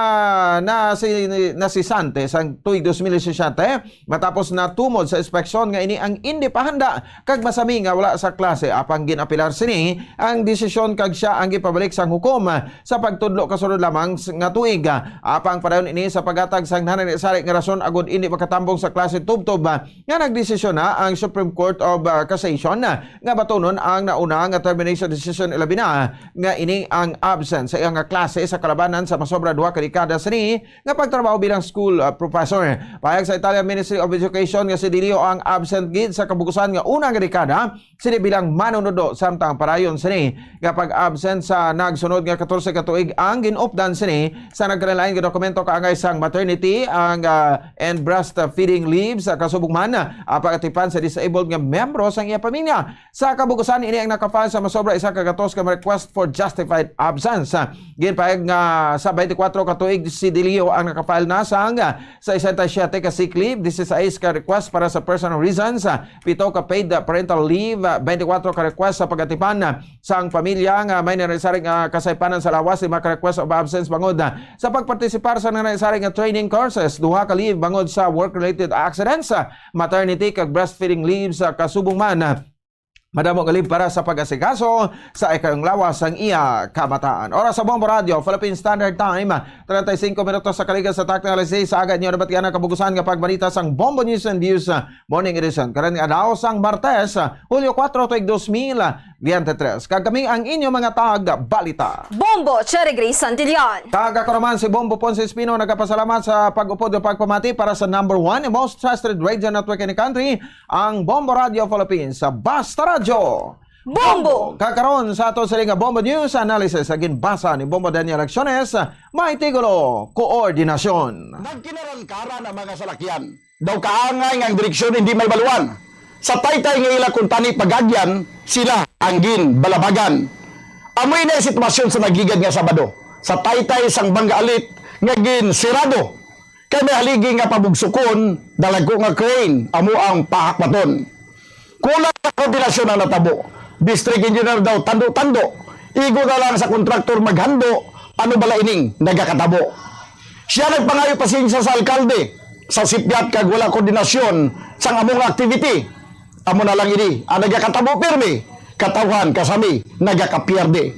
N: nasisante sa tuig 2017 matapos natumod sa inspeksyon nga ini ang hindi pa handa kag masami nga wala sa klase apang ginapilar sini ang desisyon kag siya ang gipabalik sang hukom sa pagtudlo kasunod lamang nga tuig. Apang padayon ini sa paghatag sang nanay-sari nga rason agud hindi makatambong sa klase tubtob nga nagdesisyon na ang Supreme Court of Cassation nga batunon ang nauna nga termination decision ilabi na nga ini ang absent sa iyang klase sa kalabanan sa masobra 2 ka dekada sini nga pagtrabaho bilang school professor. Payag sa Italian Ministry of Education nga si Di Leo ang absent gid sa kabugusan nga unang dekada sini bilang manunudo samtang parayon sini nga pag-absent sa nagsunod nga 14 ka tuig ang ginupdan sini sa nagkalain nga dokumento kaangay sang maternity ang and breastfeeding leave sa kasubong man pagatipan sa disabled nga membro sang iya pamilya. Sa kabugusan ini ang nakafile sa masobra isa ka gatos ka request for justified absence. Ginpayag nga sa 24 ka tuig si Delio ang nakafile na sang sa 67 ka sick leave, 16 ka request para sa personal reasons, 7 ka paid parental leave, 24 ka request sa pagatipan sa ang pamilya nga may narisaring kasaypanan sa lawas, 5 ka request of absence bangod sa pagpartisipar sa narisaring training courses, 2 ka leave bangod sa work-related accidents, maternity kag breastfeeding leave sa kasubong man. Madamo galib para sa pag-asikaso sa ikayong lawas ang iya kamataan. Oras sa Bombo Radio, Philippine Standard Time, 35 minutos sa kaligas sa takna alas 6 sa agad niyo nabat yan ang kabugusan nga pagbalita sang Bombo News and Views Morning Edition. Karan nga daw sang Martes, Hulyo 4, 2023. Kagami ang inyo mga balita.
G: Bombo, Cherry Grace Santillan.
N: Kagakaroman si Bombo Ponce Espino nagapasalamat sa pag-upod o pagpamati para sa number 1 and most trusted radio network in the country, ang Bombo Radio Philippines sa Basta Radio.
G: Bombo!
N: Kakaroon sa ato sa nga Bombo News Analysis sa ginbasa ni Bombo Daniel Acciones, may tigulo, koordinasyon.
F: Nagkinarangkara ng mga salakyan. Daw kaangay nga ang direksyon hindi may baluan. Sa taytay nga ila kung tani pagagyan, sila anggin balabagan. Amoy na sitwasyon sa nagigad nga Sabado. Sa taytay sang bangga alit nga gin sirado. Kaya may haligi nga pabugsukon, dalago nga crane, amo ang pahakmaton. Kulang na koordinasyon ang natabo. District engineer daw tando-tando. Igo na lang sa kontraktor maghando. Ano bala ining nagakatabo. Siya nagpangayo pasensya sa alkalde. Sa sipyat kag wala koordinasyon sang among activity. Amo na lang ini ang nagakatabo pirmi. Katawhan kasami nagakapierde.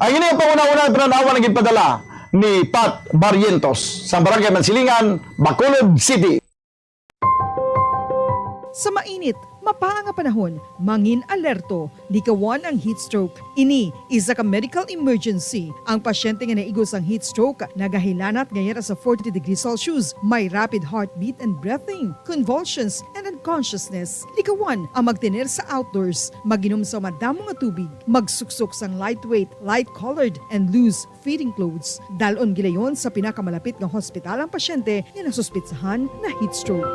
F: Ang ini ang panguna-una pinanawa ng ginpadala ni Pat Barrientos sa Barangay Mansilingan, Bacolod City.
O: Sa mainit, mapaang panahon, mangin alerto, likawan ang heat stroke. Ini isa ka medical emergency. Ang pasyente nga naigos ang heat stroke, nagahilanat ngayera sa 40 degrees Celsius, may rapid heartbeat and breathing, convulsions, and unconsciousness. Likawan ang magtener sa outdoors, maginom sa madamong nga tubig, magsuksok sang lightweight, light-colored, and loose fitting clothes. Dalon gilayon sa pinakamalapit nga hospital ang pasyente nga nasuspitsahan na heat stroke.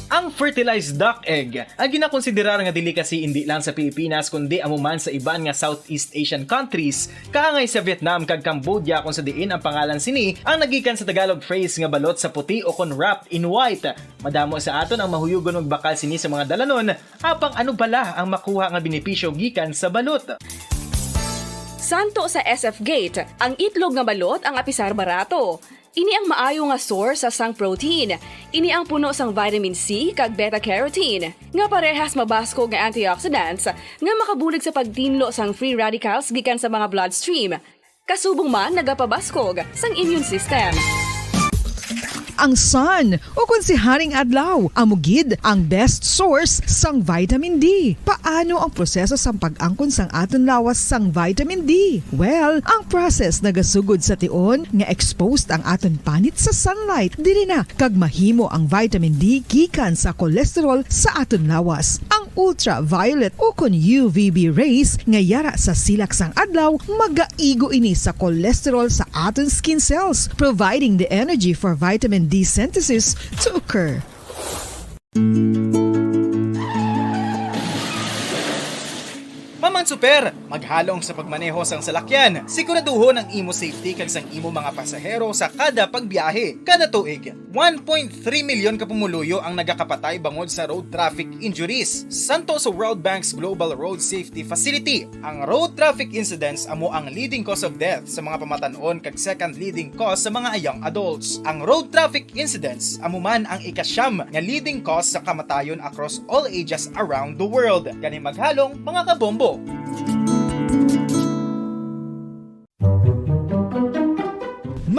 J: Ang fertilized duck egg ang ginakonsiderar nga delicacy hindi lang sa Pilipinas kundi amuman sa iban nga Southeast Asian countries, kaangay sa Vietnam kag Cambodia kung sa diin ang pangalan sini ang nagikan sa Tagalog phrase nga balot sa puti o kon wrapped in white. Madamo sa aton ang mahuyugon og bakal sini sa mga dalanon, apang ano bala ang makuha nga benepisyo gikan sa balot.
K: Santo sa SF Gate, ang itlog nga balot ang apisar barato. Ini ang maayo nga source sa sang protein. Ini ang puno sang vitamin C kag beta-carotene. Nga parehas mabasko nga antioxidants nga makabulig sa pagtinlo sang free radicals gikan sa mga bloodstream. Kasubong man nagapabaskog sang immune system.
O: Ang sun o kung si Haring Adlaw, amugid ang best source sang vitamin D. Paano ang proseso sang pag-angkon sang aton lawas sang vitamin D? Well, ang process nagasugod sa tion nga exposed ang aton panit sa sunlight. Dili na kag mahimo ang vitamin D gikan sa cholesterol sa aton lawas. Ang ultraviolet o kun UVB rays nga yara sa silak sang adlaw magaigo ini sa cholesterol sa aton skin cells, providing the energy for vitamin D synthesis to occur.
J: Maman super, maghalong sa pagmaneho sang salakyan. Siguraduhon ang imo safety kag sang imo mga pasahero sa kada pagbiyahe. Kada tuig, 1.3 milyon ka pumuluyo ang nagakapatay bangod sa road traffic injuries. Santo sa World Bank's Global Road Safety Facility, ang road traffic incidents amo ang leading cause of death sa mga pamatanon kag second leading cause sa mga young adults. Ang road traffic incidents amo man ang ikasyam nga leading cause sa kamatayon across all ages around the world. Kani maghalong mga kabombo.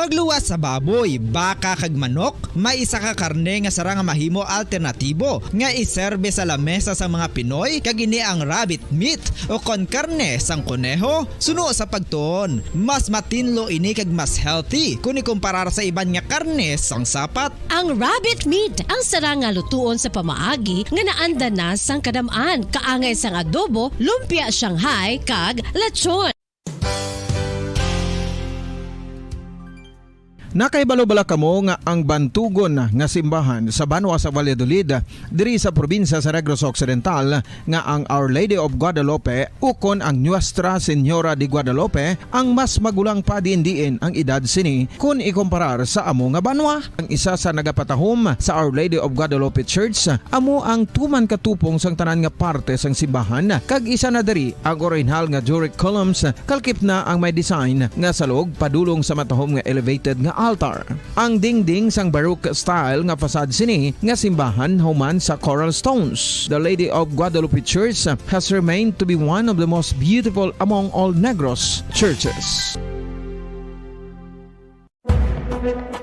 M: Magluwas sa baboy, baka kag manok, may isa ka karne nga sara nga mahimo alternatibo nga iserbe sa lamesa sa mga Pinoy kag ini ang rabbit meat o kon karne sang kuneho. Suno sa pagtuon, mas matinlo ini kag mas healthy kung ikumparar sa iban nga karne sang sapat.
L: Ang rabbit meat ang sara nga lutuon sa pamaagi nga naanda na sang kadamaan, kaangay sang adobo, lumpia Shanghai kag lechon.
N: Nakaibalo-bala kamo nga ang bantugon nga simbahan sa Banwa sa Valladolid diri sa probinsya sa Negros Occidental nga ang Our Lady of Guadalupe ukon ang Nuestra Señora de Guadalupe ang mas magulang pa diin ang edad sini kung ikumparar sa amo nga banwa. Ang isa sa nagapatahom sa Our Lady of Guadalupe Church amo ang tuman katupong sang tanan nga parte sang simbahan kag isa na diri ang original nga Doric columns kalkip na ang may design nga salog padulong sa matahom nga elevated nga altar. Ang dingding sang Baroque style nga fasad sini nga simbahan human sa coral stones. The Lady of Guadalupe Church has remained to be one of the most beautiful among all Negros churches.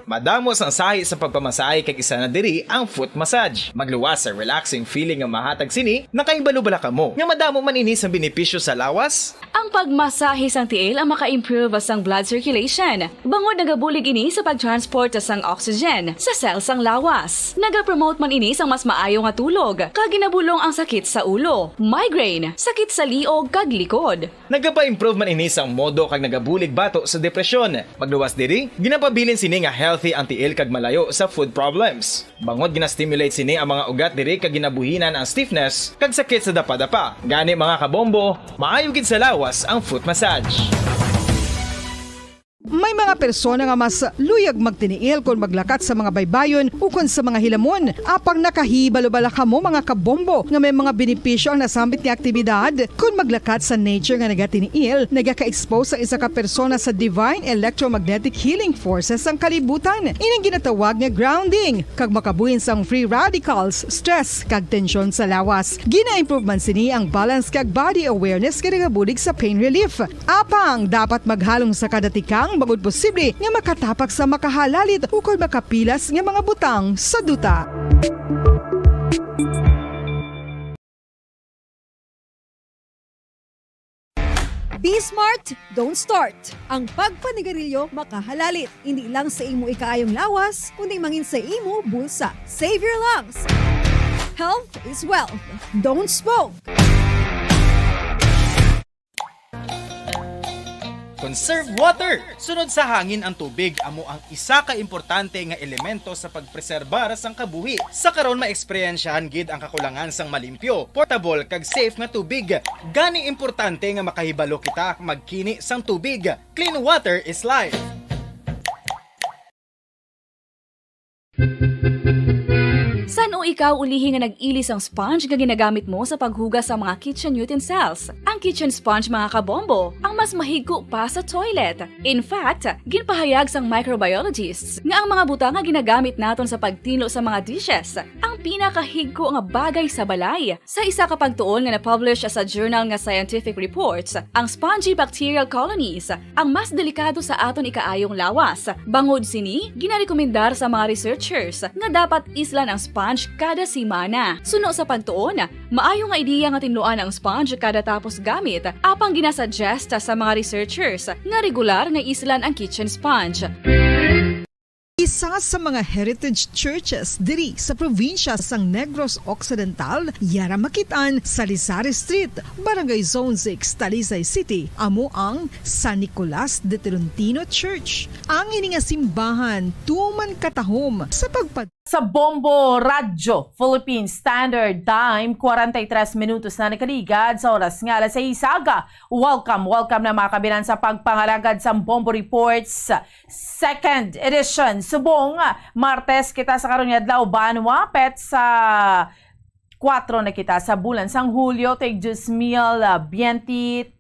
J: Madamos ang sahi sa pagpamasahe kag isa na diri ang foot massage. Magluwas sa relaxing feeling nga mahatag sini, nakaibalo-bala ka mo. Nga madamo man ini sa benepisyo sa lawas.
K: Ang pagmasahe sang tiil ang maka-improve sang blood circulation. Bangod nagabulig ini sa pag-transport sang oxygen sa cells sang lawas. Nagapromote man ini sang mas maayo nga tulog, kag ginabulong ang sakit sa ulo, migraine, sakit sa liog kag likod.
J: Nagapa-improve man ini sang modo kag nagabulig bato sa depresyon. Magluwas diri, ginapabilin sini nga healthy ang tiil kag malayo sa food problems. Bangod gina-stimulate sini ang mga ugat diri kag ginabuhinan ang stiffness kag sakit sa dapa-dapa. Gani mga kabombo, maayo gid sa lawas ang foot massage.
O: May mga persona nga mas luyag magtiniil kung maglakat sa mga baybayon o kung sa mga hilamon. Apang nakahibalo-bala ka mo mga kabombo nga may mga benepisyo ang nasambit ni aktibidad. Kung maglakat sa nature nga nagatiniil, nagaka-expose sa isa ka persona sa divine electromagnetic healing forces ang kalibutan. Inang ginatawag nga grounding, kag makabuhin sang free radicals, stress, kag tensyon sa lawas. Gina-improve man sini ang balance kag body awareness kag nagabulig sa pain relief. Apang dapat maghalong sa kadatikang bagod posible nga makatapak sa makahalalit ukol makapilas nga mga butang sa duta.
R: Be smart, don't start. Ang pagpanigarilyo makahalalit. Hindi lang sa imo ikaayong lawas, kundi mangin sa imo bulsa. Save your lungs. Health is wealth. Don't smoke.
J: Conserve water! Sunod sa hangin ang tubig amo ang isa ka importante nga elemento sa pagpreserbar sang kabuhi. Sa karon maeksperiensyahan gid ang kakulangan sang malimpyo, portable kag safe nga tubig. Gani importante nga makahibalo kita magkini sang tubig. Clean water is life.
K: San o ikaw ulihi nga nag-ilis ang sponge nga ginagamit mo sa paghugas sa mga kitchen utensils? Ang kitchen sponge mga kabombo, ang mas mahigko pa sa toilet. In fact, ginpahayag sang microbiologists nga ang mga butang nga ginagamit naton sa pagtino sa mga dishes ang pinakahigko nga bagay sa balay. Sa isa ka pagtuon nga na-publish sa journal nga Scientific Reports, ang spongy bacterial colonies ang mas delikado sa aton ikaayong lawas. Bangod sini, ginarekomendar sa mga researchers nga dapat islan ang sponge kada simana. Suno sa pagtuon, maayo nga ideya nga tinluan ang sponge kada tapos gamit, apang ginasuggest sa mga researchers nga regular nga islan ang kitchen sponge.
O: Isa sa mga heritage churches diri sa probinsya sang Negros Occidental, yara makitaan sa Rizal Street, Barangay Zone 6, Talisay City, amo ang San Nicolas de Tolentino Church. Ang ininga simbahan tuman katahom sa
U: sa Bombo Radyo Philippine Standard Time, 43 minutos na nakaligad sa oras nga alas 6 aga. Welcome na mga kabinan sa pagpangalagad sa Bombo Reports 2nd edition. Subong Martes kita sa karon nga adlaw banwa pet sa 4 na kita sa bulan sang Hulyo tag 2023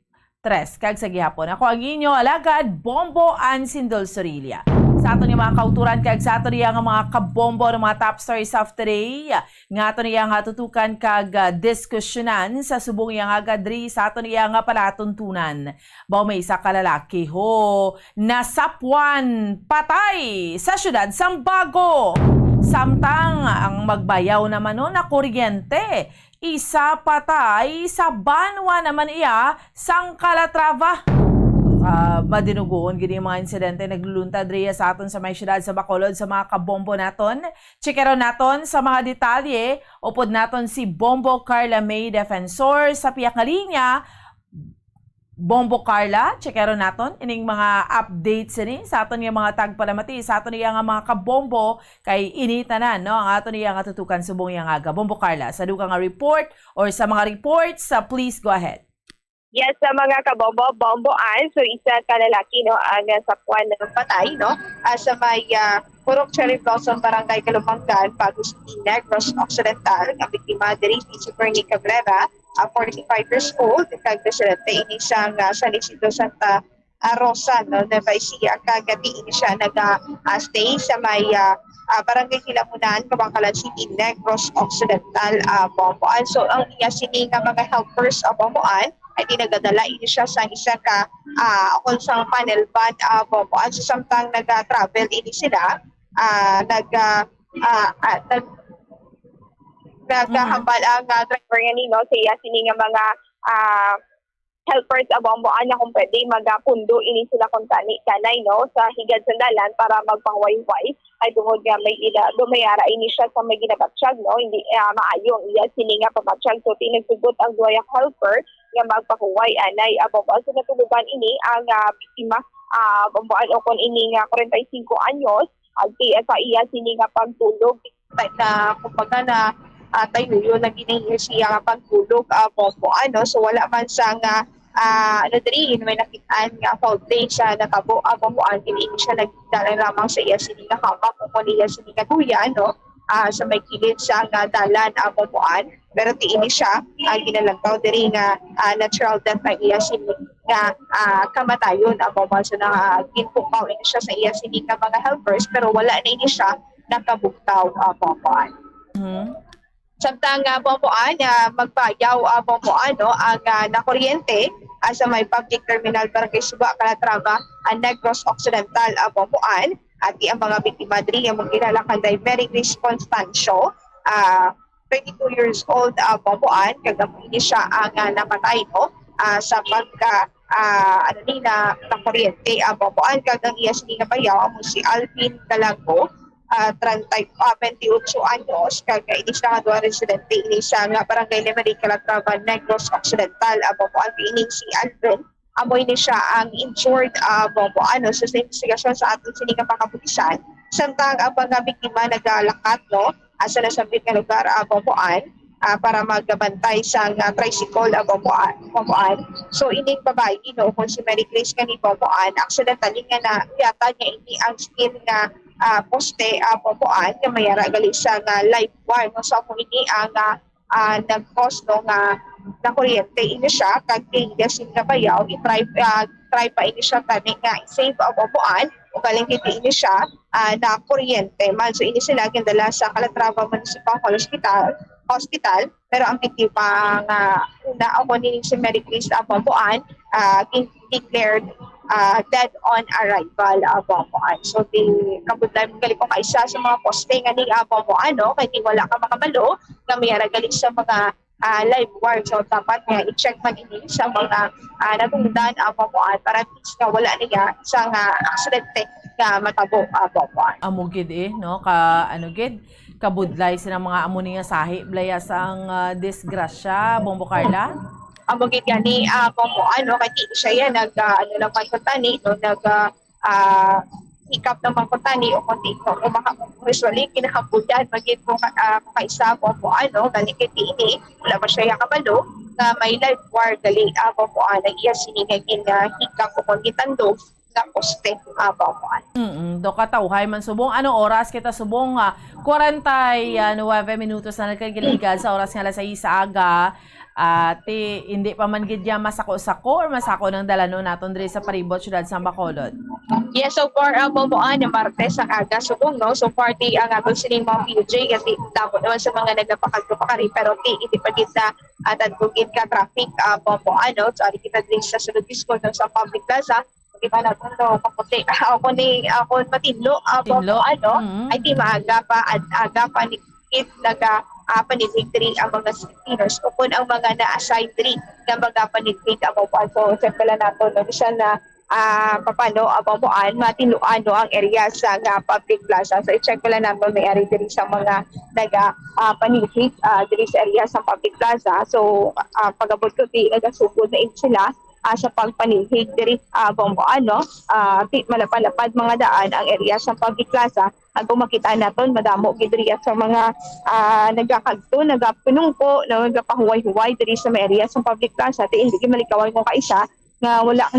U: kag sa gihapon. Ako ang inyo alagad Bombo Ansindol Sorilia. Sa ato ni mga kauturan kag sa ato niya nga mga kabombo ng mga top stories of today nga ato niya nga tutukan kag diskusyonan sa subong yang agadri sa ato niya nga palatuntunan. Bao may isa ka lalaki ho nasapwan patay sa syudad Sambago. Samtang ang magbayaw naman no na kuryente isa patay sa Banwa naman iya sang Calatrava. Madinugoon gini mga insidente nagluluntad riya sa aton sa may syudad sa Bacolod sa mga kabombo naton. Chekero naton sa mga detalye upod naton si Bombo Carla May Defensor sa piyak nga linya. Bombo Carla, chekero naton ining mga updates ini sa aton nga mga tagpalamati sa aton nga mga kabombo kay initanan no ang aton nga tutukan subong yang aga. Bombo Carla, sa dugang nga report or sa mga reports, please go ahead.
D: Yes, sa mga kabombo, bomboan. So, isa ka lalaki, no, ang sapwan ng patay, no, sa may Purok Cherry Blossom, Barangay Calumanggan, Bagos City, Negros Occidental. Ang biktima diri si Bernie Cabrera, 45 years old. Kagdasalate, ini siyang San Isidro Santa Rosa, no, Nueva Ecija. Kagabi, ini siya nag-stay sa may Barangay Kilamunan, Kabangkalan City, Negros Occidental, bomboan. So, ang iya sini nga mga helpers bomboan, ay dinagadala ini siya sa isa ka konsang panel van bomboan. So samtang nag-travel ini sila naghahambal ang driver nga nino siya sini nga mga helpers bomboan na kung pwede magapundo ini sila kung kanay no sa higad sandalan para magpangwayway ay tungod nga may dumayara ini siya sa may ginabatsyag no hindi maayong iya sini nga pabatsyag so tinagsugot ang duwa helper nga magpakuway anay bomboan sa natulugan ini ang biktima bomboan o kon ini nga 45 anyos at sa iya sini nga pagtulog na kumbaga na tayo yun na ginahingi siya nga pagtulog bomboan no so wala man sa nga diri may nakitaan nga foul play sa nakabo bomboan hindi siya nagdala lamang sa iya sini nga hamak o kon iya sini nga tuya no sa may kilid sa nga dalan bomboan pero tiini siya ginalangkaw diri nga natural death ang iya sini nga kamatayon bomboan so na ginpukaw ini siya sa iya sini nga mga helpers pero wala na ini siya nakabuktaw bomboan. Samtang bomboan magbayaw bomboan no ang nakuryente sa may public terminal Barangay Suba, Calatrava, Negros Occidental bomboan at ang mga biktima diri ang kilala kanday Mary Grace Constancio 22 years old bomboan kagabi siya ang namatay no sa pagka nakuryente bomboan kagang iya sini nga bayaw mo si Alvin Dalago 28 anyos kaya ini siya nga residente ini siya nga Barangay Lemery, Calatrava, Negros Occidental bomboan ini si Alvin amo ini siya ang injured bomboan so sa investigasyon sa ating sinigang pakapulisan samtang ang mga biktima naglalakat no sa nasabit nga lugar bomboan para magbantay sa tricycle bomboan so ining babae no kung si Mary Grace kani bomboan accidentally nga na yata niya ini ang skin nga poste bomboan nga mayara gali sa live wire no so kung ini ang nag-cause no nga na kuryente ini siya kag sin nga bayaw try pa ini siya tani nga save bomboan o galing kiti ini siya na kuryente man so ini sila gindala sa Calatrava Municipal Hospital pero ang biktima nga una ako ni si Mary Grace bomboan declared dead on arrival bomboan. So di kabudlay mo gali ko kaisa sa mga poste nga ni bomboan no kay wala ka makabalo nga mayara gali sa mga live wire so dapat nga i-check man ini sa mga nagundan bomboan para nga wala niya sa aksidente nga matabo bomboan.
U: Amo gid no ka gid kabudlay sila mga amo niya sahi blaya sang disgrasya Bombo Carla.
D: Amo gid gani bomboan no kay siya yan nag lang pagkutani no hikap ng pagkutani o konti ko usually kinakabudan magit ko kaisa bomboan no galing kay ini wala pa siya kabalo na may live wire gali bomboan ang iya siningin hikap o konti tando nga poste bomboan.
U: Do katawhay man subong anong oras kita subong 49 minutos na nagkagiligan sa oras nga alas 6 aga. Hindi pa man gid masako-sako or masako ng dalano naton diri sa Paribot, Syudad sa Bacolod.
D: Yes, so for bomboan ng Martes sa aga subong no. So party ang aton sining mga PJ kasi dapat naman sa mga nagapakagpakari pero hindi pa gid sa tadbugid ka traffic bomboan no. So ari kita diri sa sulod disco no, sa public plaza. Kita natin no kaputi. Ako matinlo bomboan no. Ay di maaga pa ni naga panilig diri ang mga Filipinos o kung ang mga na-assign diri na mga panilig ang bomboan. So check pala nato no siya na papano bomboan matinuan no ang area sa public plaza. So i-check pala nato may ari diri sa mga naga panilig diri sa area sa public plaza. So pagabot ko di nagasugod na sila sa pagpanilhig diri bomboan no. Malapad-lapad mga daan ang area sa public plaza. Ang makita naton madamo gid diri sa mga nagakagto, nagapunungko, nagapahuway-huway diri sa area sa public plaza. Hindi malikawan ko kaisa nga wala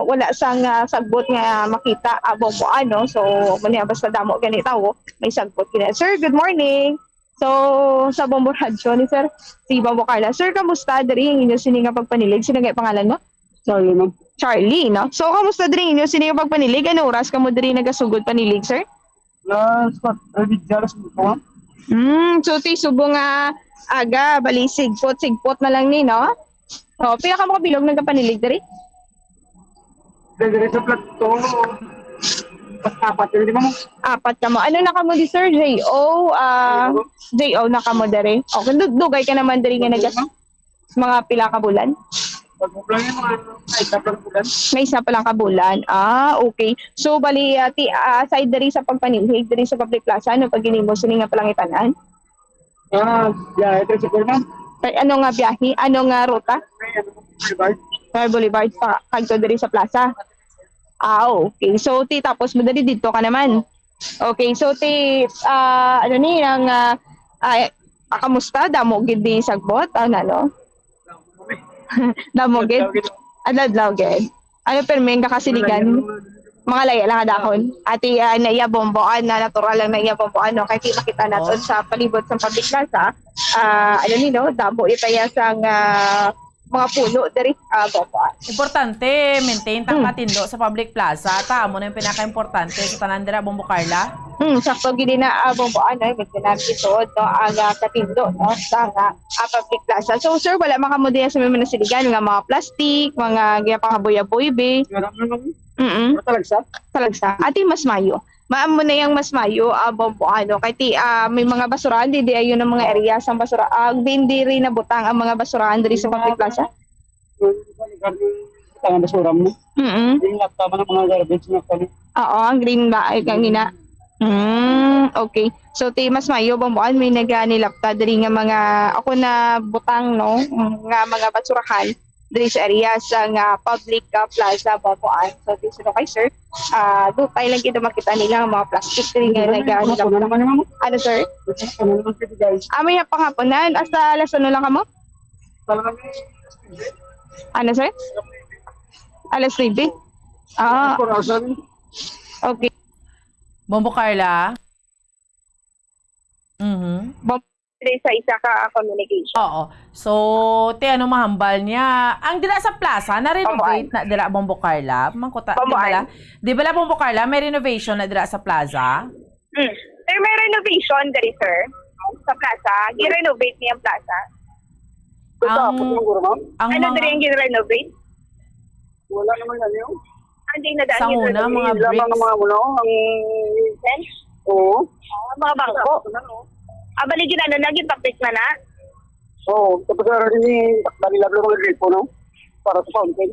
D: wala sang sagbot nga makita bomboan no. So mali basta damo gani tawo may sagbot kina. Sir, good morning. So sa Bombo Radio ni Sir si Bombo Carla. Sir, kamusta diri ang inyo sininga pagpanilig? Sino nga pangalan mo?
P: Charlie, no?
D: Charlie, no? So kamusta diri inyo sininga pagpanilig? Ano oras kamo diri nagasugod panilig, sir? So subo nga aga bali sigpot na lang ni no. So pila ka mo kabilog nagapanilig diri?
P: Diri sa plato. Apat
D: ka mo. Ano na kamo di sir? JO na kamo diri. Okay, dugay ka naman diri nga nagas mga pila ka bulan. May isa pa lang ka bulan. Okay. So bali side diri sa pagpanilhig diri sa public plaza ano pag ginimo sini nga palangitanan?
P: Biyahe tricycle man.
D: Ano nga biyahe? Ano nga ruta? Boulevard pa kagto diri sa plaza. Okay. So tapos mo dali dito ka naman. Okay. So ano ni ang kamusta damo gid di sagbot no? Damo gid. Adlaw gid. Ano permeng kakasiligan? Mga laya lang dahon. Ati naiya bomboan na natural lang naiya bomboan no kay makita naton sa palibot sa public plaza. Ano ni no damo itaya sang mga puno diri bomboan.
U: Importante maintain tang katindo sa public plaza. Amo na yung pinaka-importante sa tanan dira Bombo Carla.
D: Sakto gid na bomboan no maintenance ito no ang katindo no sa public plaza. So sir wala makamudya sa mga nasiligan nga mga plastic, mga gipahaboy-aboy be. Talagsa. Ati mas mayo. Maamo na yang mas mayo bomboan no kay may mga basurahan di ayon ang mga area sa basura hindi rin na butang ang mga basurahan diri sa public plaza.
P: Ang basura mo. Yung tama ng mga garbage na kami.
D: Oo, ang green ba ay kanina. Okay. So mas mayo bomboan may naganilapta diri nga mga ako na butang no nga mga basurahan diri sa area sa public plaza bomboan. So dito kay sir dutay lang kita makita nila ang mga plastic diri nga naganilapta. Ano sir? May pangaponan hasta alas ano lang kamo? Ano sir? Alas 3. Okay.
U: Bombo Carla.
D: Sa isa ka communication.
U: Oo. So, ano mahambal niya? Ang dila sa plaza, na-renovate na dila Bombo Carla. Mangkota, di ba Bombo Carla, may renovation na dila sa plaza?
D: Sir, may renovation diri sir. Sa plaza. I-renovate niya ang plaza. Ano diri ang i-renovate?
P: Wala naman yan yun.
D: Hindi na daan
U: sa una, mga bricks.
P: Ang
D: fence?
P: Oo.
D: Mga bangko. Baligin naging papit na na?
P: Oo. Tapos nalilablo mga gripo, no? Para sa fountain.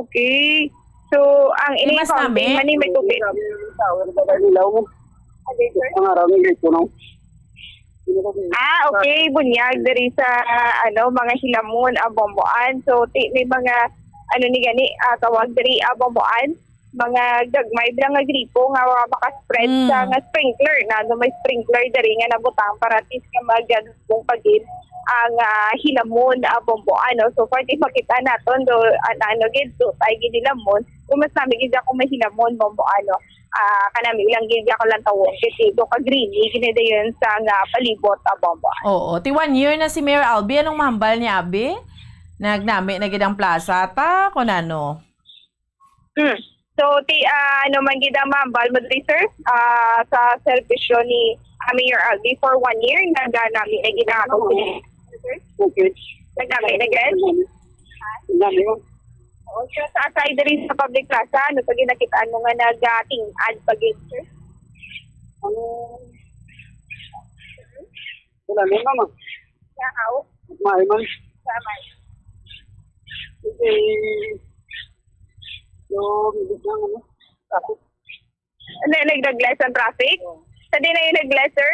D: Okay. So, ang ini-fountain, may tubig.
P: Ang araw ng gripo, no?
D: Okay. Bunyag dari sa mga hilamon, bomboan. So, may mga ni gani tawag dari bomboan. mga gagmay bilang nga gripo nga maka-spread sa nga sprinkler na may sprinkler diri nga nabutang para at least nga magagong pagin ang hilamon bombo ano. So pwede makita naton do ano gid so ay ginilamon kung mas namin gid ako may hilamon bombo ano. Kanami ilang gid ako lang tawon kasi do ka greeny ginidayon sa nga palibot bombo.
U: Oo, 1 year na si Mayor Albi. Anong mahambal niya, Abi? Nagnami na gid ang plaza ta kun ano.
D: So ano man gid ang mahambal mo diri sir sa serbisyo ni Mayor Albi for 1 year nagnami na ginako.
P: Okay.
D: Nagnami na gid. So sa side diri sa public plaza ano pag nakitaan mo nga nagating-ad pag sir?
P: Wala na mama.
D: Yahaw.
P: May man.
D: Samay.
P: Okay. So, hindi na ano. Tapos.
D: Nag-glass ang traffic? Sa din na yung nag-glass, sir?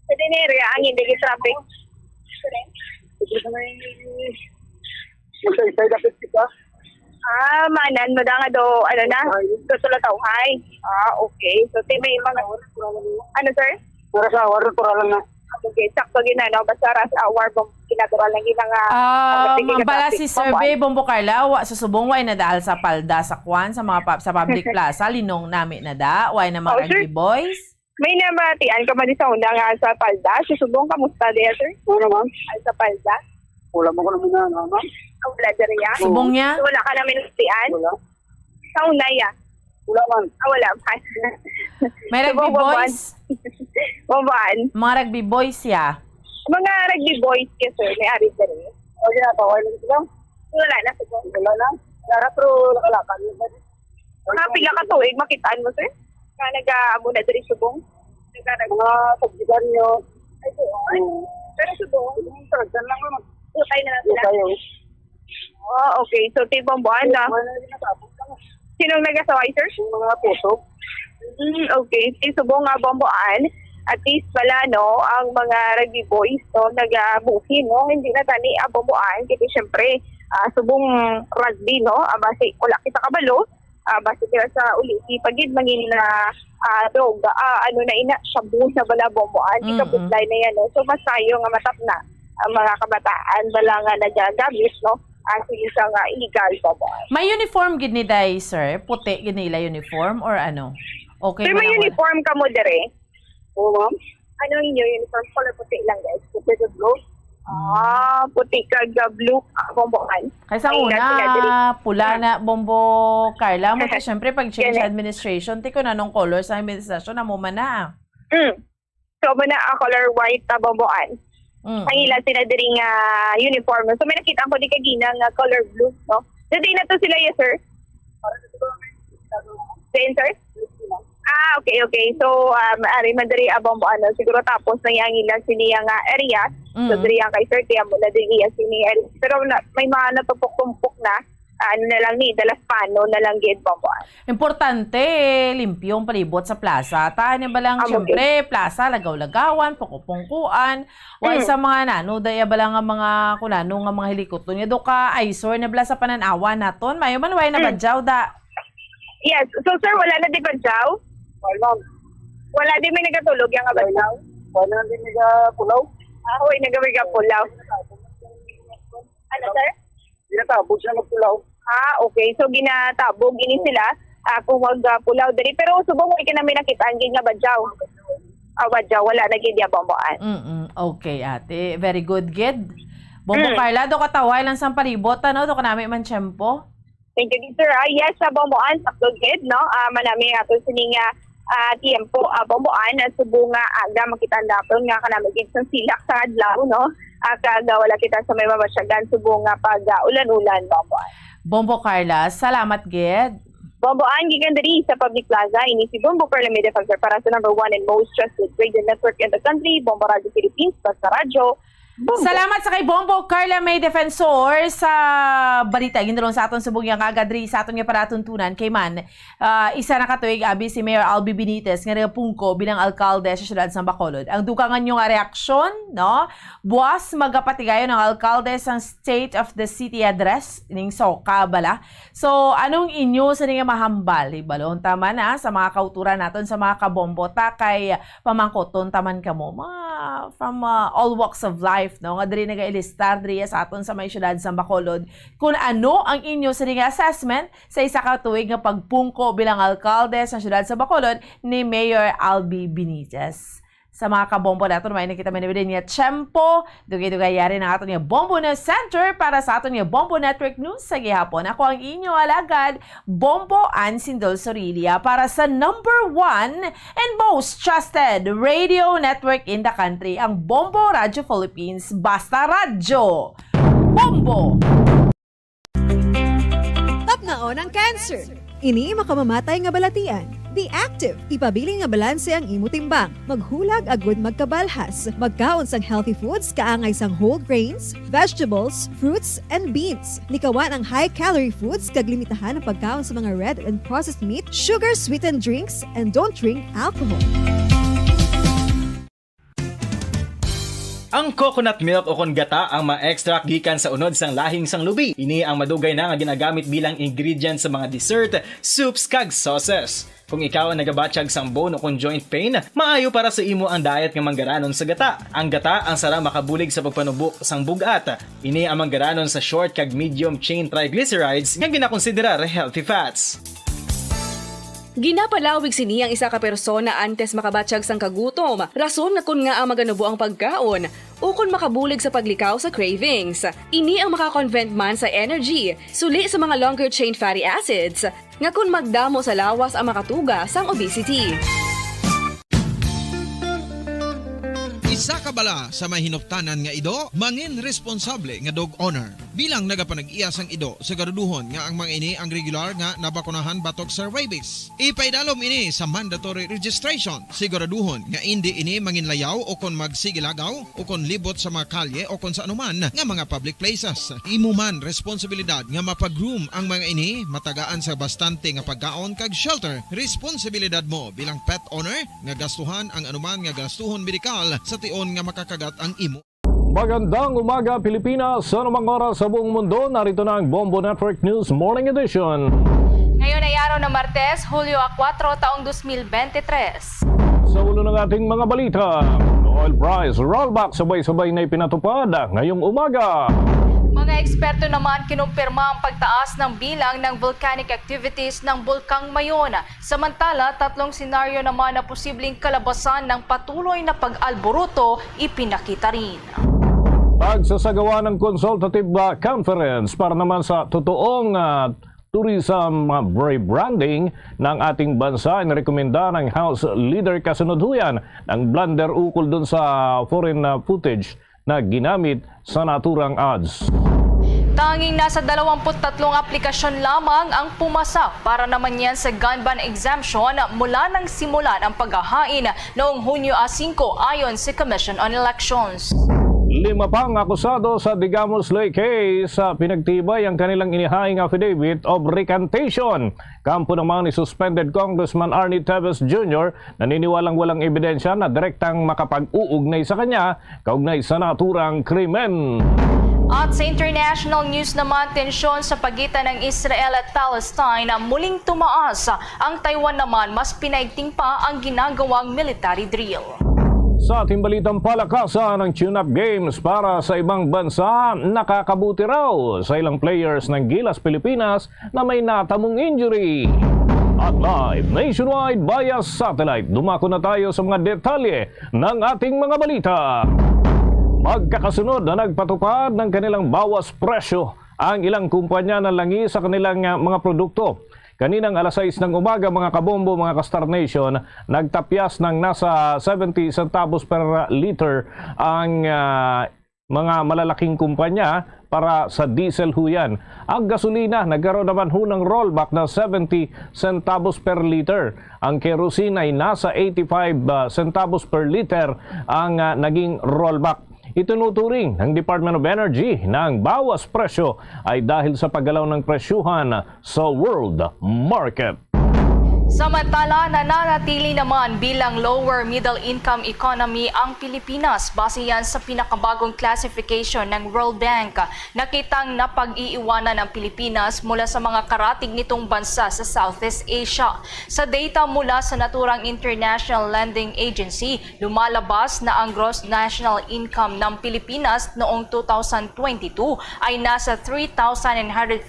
D: Sa din na area ang hindi traffic?
P: Ito na yung magsay-say dapat kita.
D: Manan mo nga do, ano na? Tutulataw-hay. Okay. So, may mga, ano, sir?
P: Rush hour, natural na.
D: Okay, sakto ginano. Basta rush hour, kinatural lang
U: Mambala si Survey Bombo Carla, susubong way na dahil sa palda sa kwan, sa mga sa public plaza, linong nami na da, way na mga rugby boys.
D: May nabatian ka man sa una nga sa palda. Susubong, kamusta diya, sir?
P: Ano, ma'am?
D: Sa palda?
P: Wala mo ko naman na, ma'am.
D: Wala dyan ya?
U: Subong niya?
D: So, wala ka namin nabatian?
P: Wala.
D: Sa una ya?
P: Wala man.
D: Wala man.
U: May rugby boys?
D: Bumbuan.
U: Mga rugby boys ya?
D: Mga rugby boys ka, sir. May ari dyan eh.
P: O, ginataway lang sila.
D: Wala na, sir.
P: Wala na. Lara, pero nakalakan.
D: Pila ka tuig, makitaan mo, sir? Nga nag-amo na diri subong?
P: Mga pagbigan nyo.
D: Pero subong?
P: Saragdan lang naman.
D: Utay na lang sila?
P: Utayo.
D: Okay. So, tibang buwan na. Sinong nagasaway, sir?
P: Mga puso.
D: Okay. Subong nga bomboan. At least pala, no, ang mga rugby boys, no, nag-booking, no, hindi na tani bomboan. Kasi syempre, subong rugby, no, base, wala kita kabalo, base kaya sa uliti, pagid mangin na droga, ano na ina, shabu sa bala bomboan, ikabutlay na yan, no. So, mas tayo nga matap na ang mga kabataan, bala nga nagagamit, no, sige sa nga illegal bomboan.
U: May uniform gid ni day, sir? Puti gid nila uniform or ano? Okay.
D: Sir, may uniform ka mo dire?
P: Oo, ma'am.
D: Ano yung uniform? Color puti lang, guys.
P: Puti ka blue?
D: Puti ka blue, bomboan.
U: Kaysa una, pula na Bombo Carla mo. Siyempre, pag change administration, tiko na nung color sa administration na mo man na.
D: So, muna color white na bomboan. Ang ilan sila diring uniform. So, may nakita ko di kaginang color blue, no? Dati na to sila, yes, sir? Then, sir? Okay. So, ari madari abong ano, siguro tapos na yang ilan siniya nga area. So, diri yang kay sir, tiyan mo na diri yang siniya. Pero may mga natupok-tumpok na, ano na lang ni, dalas pano na lang gid bomboan.
U: Importante, limpyong palibot sa plaza. Tanya ba lang, syempre, plaza, lagaw-lagawan, pukupungkuan. Wala sa mga nano, daya ba lang ang mga kunano nga mga helikopter niya. Do ka, eyesore na bala sa pananawa naton. Mayo man, way na badyaw da.
D: Yes. So, sir, wala na di badyaw? Wala din may nagatulog yung abadaw?
P: Wala din nagapulaw?
D: Uy, nagapulaw. Ano, sir?
P: Ginatabog siya magpulaw.
D: Okay. So, ginatabog ini sila kung magpulaw diri. Pero subong mo namin nakita ang nga badyaw. Badyaw, wala na gid bomboan.
U: Okay, ate. Very good, gid. Bombo Carla, do kataway lang sa palibot, ano? Do ka namin man tiyempo?
D: Thank you, sir. Yes, sa bomboan, sa gid, no? Manami ato sininga tiempo bomboan at subunga aga makita daton nga kanami gid sa silak sa adlaw, no? Kaga wala kita sa may mamasyagan subunga pag ulan-ulan bomboan.
U: Bombo Carla, salamat gid.
D: Bomboan gikan diri sa public plaza ini si Bombo Carla Media Factor para sa number 1 and most trusted radio network in the country, Bombo Radio Philippines, basta radyo
U: Salamat sa kay Bombo Carla May Defensor sa balita. Ginulong sa aton subong yang agadri sa aton nga paratuntunan kay man. Isa na katuig abi si Mayor Albi Benitez nga pungko bilang alkalde sa siyudad sa Bacolod. Ang dukangan nyo nga reaksyon, no? Buwas magapatigayon ng alkalde sa State of the City Address ning Soka bala. So anong inyo sa nga mahambal? Ibalon tama na sa mga kauturan naton sa mga kabombota kay pamangkoton taman kamo from all walks of life, no? Nga diri nagailistar diri sa aton sa may syudad sa Bacolod kung ano ang inyo sa nga assessment sa isa ka tuig nga pagpungko bilang alkalde sa syudad sa Bacolod ni Mayor Albi Benitez. Sa mga kabombo natin, may nakita man din nga tiyempo, dugay-dugay yari ng aton nga Bombo News Center para sa aton nga Bombo Network News sa gihapon. Ako ang inyo alagad, Bombo Ansindol Sorilia para sa #1 and most trusted radio network in the country, ang Bombo Radio Philippines. Basta Radyo! Bombo!
R: Tapnaon ang cancer. Ini makamamatay nga balatian. Be active. Ipabili nga balanse ang imo timbang. Maghulag agud magkabalhas. Magkaon sang healthy foods kaangay sang whole grains, vegetables, fruits, and beans. Likawan ang high-calorie foods kag limitahan ang pagkaon sa mga red and processed meat, sugar-sweetened drinks, and don't drink alcohol.
J: Ang coconut milk o kon gata ang ma-extract gikan sa unod sang lahing sang lubi. Ini ang madugay na nga ginagamit bilang ingredient sa mga dessert, soups kag sauces. Kung ikaw ang nagabatsyag sang bone o kung joint pain, maayo para sa imo ang diet nga manggaranon sa gata. Ang gata ang sara makabulig sa pagpanubok sang bugat. Ini ang manggaranon sa short kag medium chain triglycerides nga ginakonsiderar healthy fats.
K: Ginapalawig sini ang isa ka persona antes makabatsyag sang kagutom. Rason nga kun nga ang maganubo ang pagkaon o kun makabulig sa paglikaw sa cravings. Ini ang makakonvent man sa energy, suli sa mga longer chain fatty acids, nga kun magdamo sa lawas ang makatuga sang obesity.
N: Isa ka bala sa may hinuptanan nga ido, mangin responsable nga dog owner. Bilang nagapanag-iyas ang ido, siguraduhon nga ang mga ini ang regular nga nabakunahan batok sa rabies. Ipaidalom ini sa mandatory registration. Siguraduhon nga hindi ini manginlayaw o kon magsigilagaw o kon libot sa mga kalye o kon sa anuman nga mga public places. Imo man responsibilidad nga mapag-groom ang mga ini, matagaan sa bastante nga pagkaon kag shelter. Responsibilidad mo bilang pet owner nga gastuhan ang anuman nga gastuhon medikal sa tion nga makakagat ang imo.
E: Magandang umaga Pilipinas, sa anumang oras sa buong mundo, narito na ang Bombo Network News Morning Edition.
T: Ngayon ay araw ng Martes, Hulyo 4, taong 2023.
E: Sa ulo ng ating mga balita, oil price rollback sabay-sabay na ipinatupad ngayong umaga.
T: Mga eksperto naman kinumpirma ang pagtaas ng bilang ng volcanic activities ng Bulkang Mayon. Samantala, 3 senaryo naman na posibleng kalabasan ng patuloy na pag-alboruto ipinakita rin.
E: Pagsasagawa ng consultative conference para naman sa totoong tourism rebranding ng ating bansa, inirekomenda ng House Leader kasunod huyan ng blunder ukol dun sa foreign footage na ginamit sa naturang ads.
T: Tanging nasa 23 aplikasyon lamang ang pumasa para naman yan sa gun ban exemption mula nang simulan ang paghahain noong Hunyo 5 ayon sa Commission on Elections.
E: 5 pang akusado sa Digamos Lake case pinagtibay ang kanilang inihaing affidavit of recantation. Kampo naman ni suspended Congressman Arnie Teves Jr. naniniwalang walang ebidensya na direktang makapag-uugnay sa kanya kaugnay sa naturang krimen.
T: At sa international news naman, tensyon sa pagitan ng Israel at Palestine na muling tumaas. Ang Taiwan naman mas pinaigting pa ang ginagawang military drill.
E: Sa ating balitang palakasan ng tune-up games para sa ibang bansa, nakakabuti raw sa ilang players ng Gilas Pilipinas na may natamong injury. At live nationwide via satellite, dumako na tayo sa mga detalye ng ating mga balita. Magkakasunod na nagpatupad ng kanilang bawas presyo ang ilang kumpanya na langis sa kanilang mga produkto. Kaninang alas 6 ng umaga mga kabombo, mga ka-Star Nation, nagtapyas ng nasa 70 centavos per liter ang mga malalaking kumpanya para sa diesel huyan. Ang gasolina, nagkaroon naman ng rollback na 70 centavos per liter. Ang kerosene ay nasa 85 centavos per liter ang naging rollback. Itinuturing ng Department of Energy na ang bawas presyo ay dahil sa paggalaw ng presyuhan sa world market.
G: Samantala, nananatili naman bilang lower middle income economy ang Pilipinas base yan sa pinakabagong classification ng World Bank. Nakitang napag-iiwanan ang Pilipinas mula sa mga karatig nitong bansa sa Southeast Asia. Sa data mula sa naturang International Lending Agency, lumalabas na ang gross national income ng Pilipinas noong 2022 ay nasa $3,950.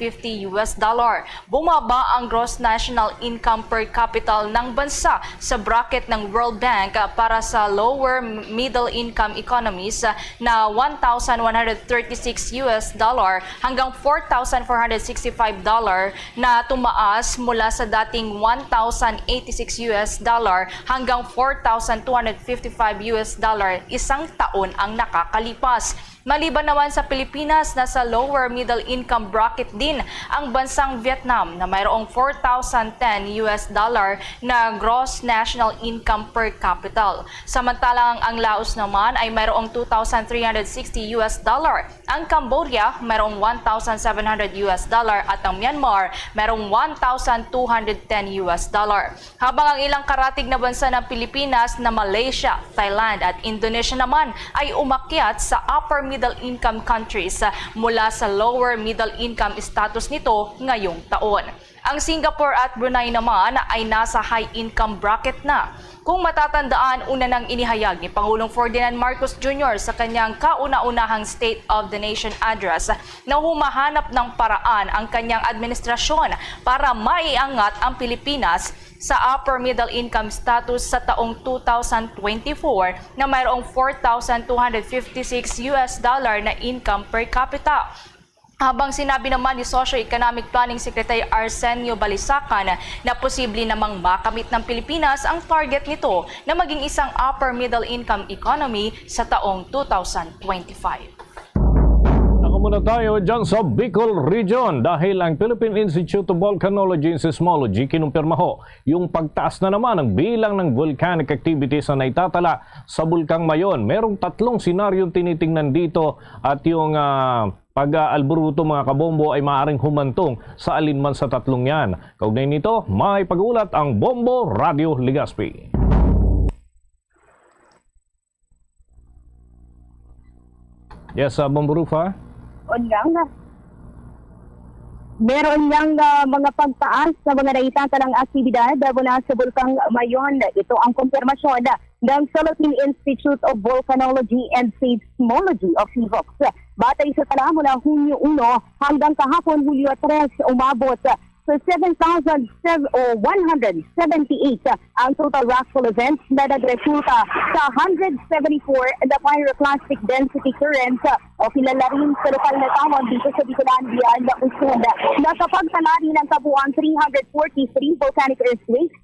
G: Bumaba ang gross national income per capital ng bansa sa bracket ng World Bank para sa lower middle income economies na $1,136 hanggang $4,465 na tumaas mula sa dating $1,086 hanggang $4,255 isang taon ang nakakalipas. Maliban naman sa Pilipinas, nasa lower middle income bracket din ang bansang Vietnam na mayroong $4,010 na gross national income per capita. Samantalang ang Laos naman ay mayroong $2,360. Ang Cambodia mayroong $1,700 at ang Myanmar mayroong $1,210. Habang ang ilang karatig na bansa ng Pilipinas na Malaysia, Thailand at Indonesia naman ay umakyat sa upper middle income countries mula sa lower middle income status nito ngayong taon. Ang Singapore at Brunei naman ay nasa high income bracket na. Kung matatandaan, una nang inihayag ni Pangulong Ferdinand Marcos Jr. sa kanyang kauna-unahang State of the Nation address na humahanap ng paraan ang kanyang administrasyon para maiangat ang Pilipinas sa upper middle income status sa taong 2024 na mayroong $4,256 na income per capita. Habang sinabi naman ni Socio-Economic Planning Secretary Arsenio Balisacan na posible namang makamit ng Pilipinas ang target nito na maging isang upper middle income economy sa taong 2025.
E: Muna tayo dyan sa Bicol Region dahil ang Philippine Institute of Volcanology and Seismology kinumpirma ho yung pagtaas na naman ng bilang ng volcanic activities na naitatala sa Bulkang Mayon. Merong 3 senaryong tinitingnan dito at yung pag-alburuto mga kabombo ay maaaring humantong sa alinman sa 3 yan. Kaugnay nito, may pag-ulat ang Bombo Radio Legazpi. Yes, Bombo Rufa.
I: Meron niyang mga pagtaas sa mga naitatalang aktibidad mula sa Bulkang Mayon. Ito ang kumpirmasyon ng Philippine Institute of Volcanology and Seismology o PHIVOLCS. Batay sa tala mula Hunyo 1 hanggang kahapon Hulyo 3, umabot sa 7,178 ang total rockfall events na nagresulta sa 174 na pyroclastic density currents o kilala rin sa lokal na tawag dito sa Bicolandia na Luzon. Nakapagtala rin ng kabuuan 343 volcanic earthquakes.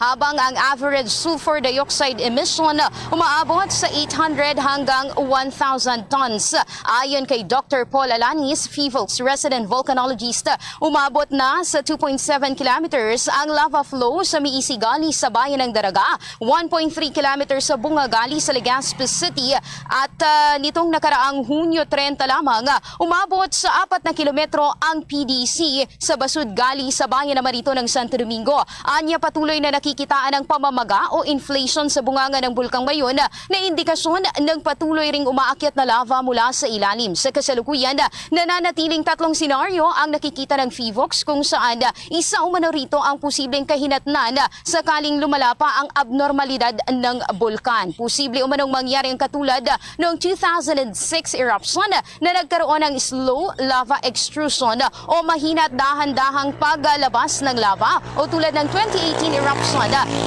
Q: Habang ang average sulfur dioxide emission umaabot sa 800 hanggang 1,000 tons. Ayon kay Dr. Paul Alanis, PHIVOLCS resident volcanologist, umabot na sa 2.7 kilometers ang lava flow sa Miisigali sa bayan ng Daraga, 1.3 kilometers sa Bungagali sa Legazpi City at nitong nakaraang Hunyo 30 lamang umabot sa 4 na kilometro ang PDC sa Basudgali sa bayan ng Marito ng Santo Domingo. Anya patuloy na nakikitaan ng pamamaga o inflation sa bunganga ng Bulkang Mayon na indikasyon ng patuloy ring umaakyat na lava mula sa ilalim. Sa kasalukuyan, nananatiling 3 senaryo ang nakikita ng PHIVOLCS kung saan isa umano rito ang posibleng kahinatnan sakaling lumala pa ang abnormalidad ng bulkan. Posible umanong mangyari ang katulad noong 2006 eruption na nagkaroon ng slow lava extrusion o mahina at dahan-dahang paglabas ng lava o tulad ng 2018 eruption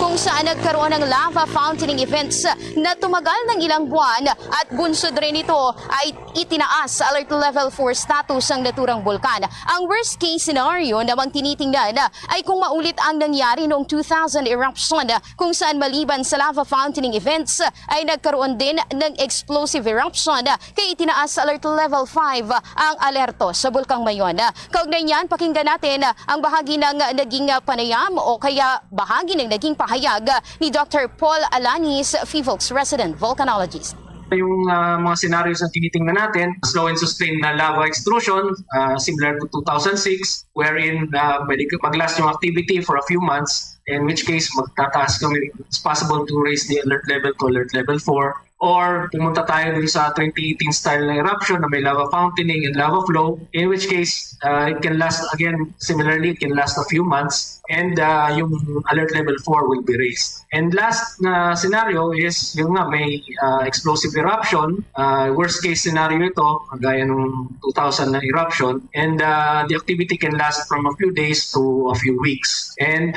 Q: kung saan nagkaroon ng lava fountaining events na tumagal ng ilang buwan at bunsod rin ito ay itinaas sa alert level 4 status ang naturang bulkan. Ang worst case scenario namang tinitingnan ay kung maulit ang nangyari noong 2000 eruption kung saan maliban sa lava fountaining events ay nagkaroon din ng explosive eruption kaya itinaas sa alert level 5 ang alerto sa Bulkang Mayon. Kaugnay niyan, pakinggan natin ang bahagi ng naging panayam o kaya bahagi ng naging pahayag ni Dr. Paul Alanis, PHIVOLCS resident volcanologist.
H: Yung mga scenarios na tinitingnan natin, slow and sustained na lava extrusion, similar to 2006, wherein pwede mag-last yung activity for a few months, in which case magtataas kami. It's possible to raise the alert level to alert level 4. Or pumunta tayo dun sa 2018 style na eruption na may lava fountaining and lava flow, in which case it can last, again, similarly, it can last a few months, and yung alert level 4 will be raised. And last na scenario is yung nga may explosive eruption, worst case scenario ito, gaya nung 2000 na eruption, and the activity can last from a few days to a few weeks. And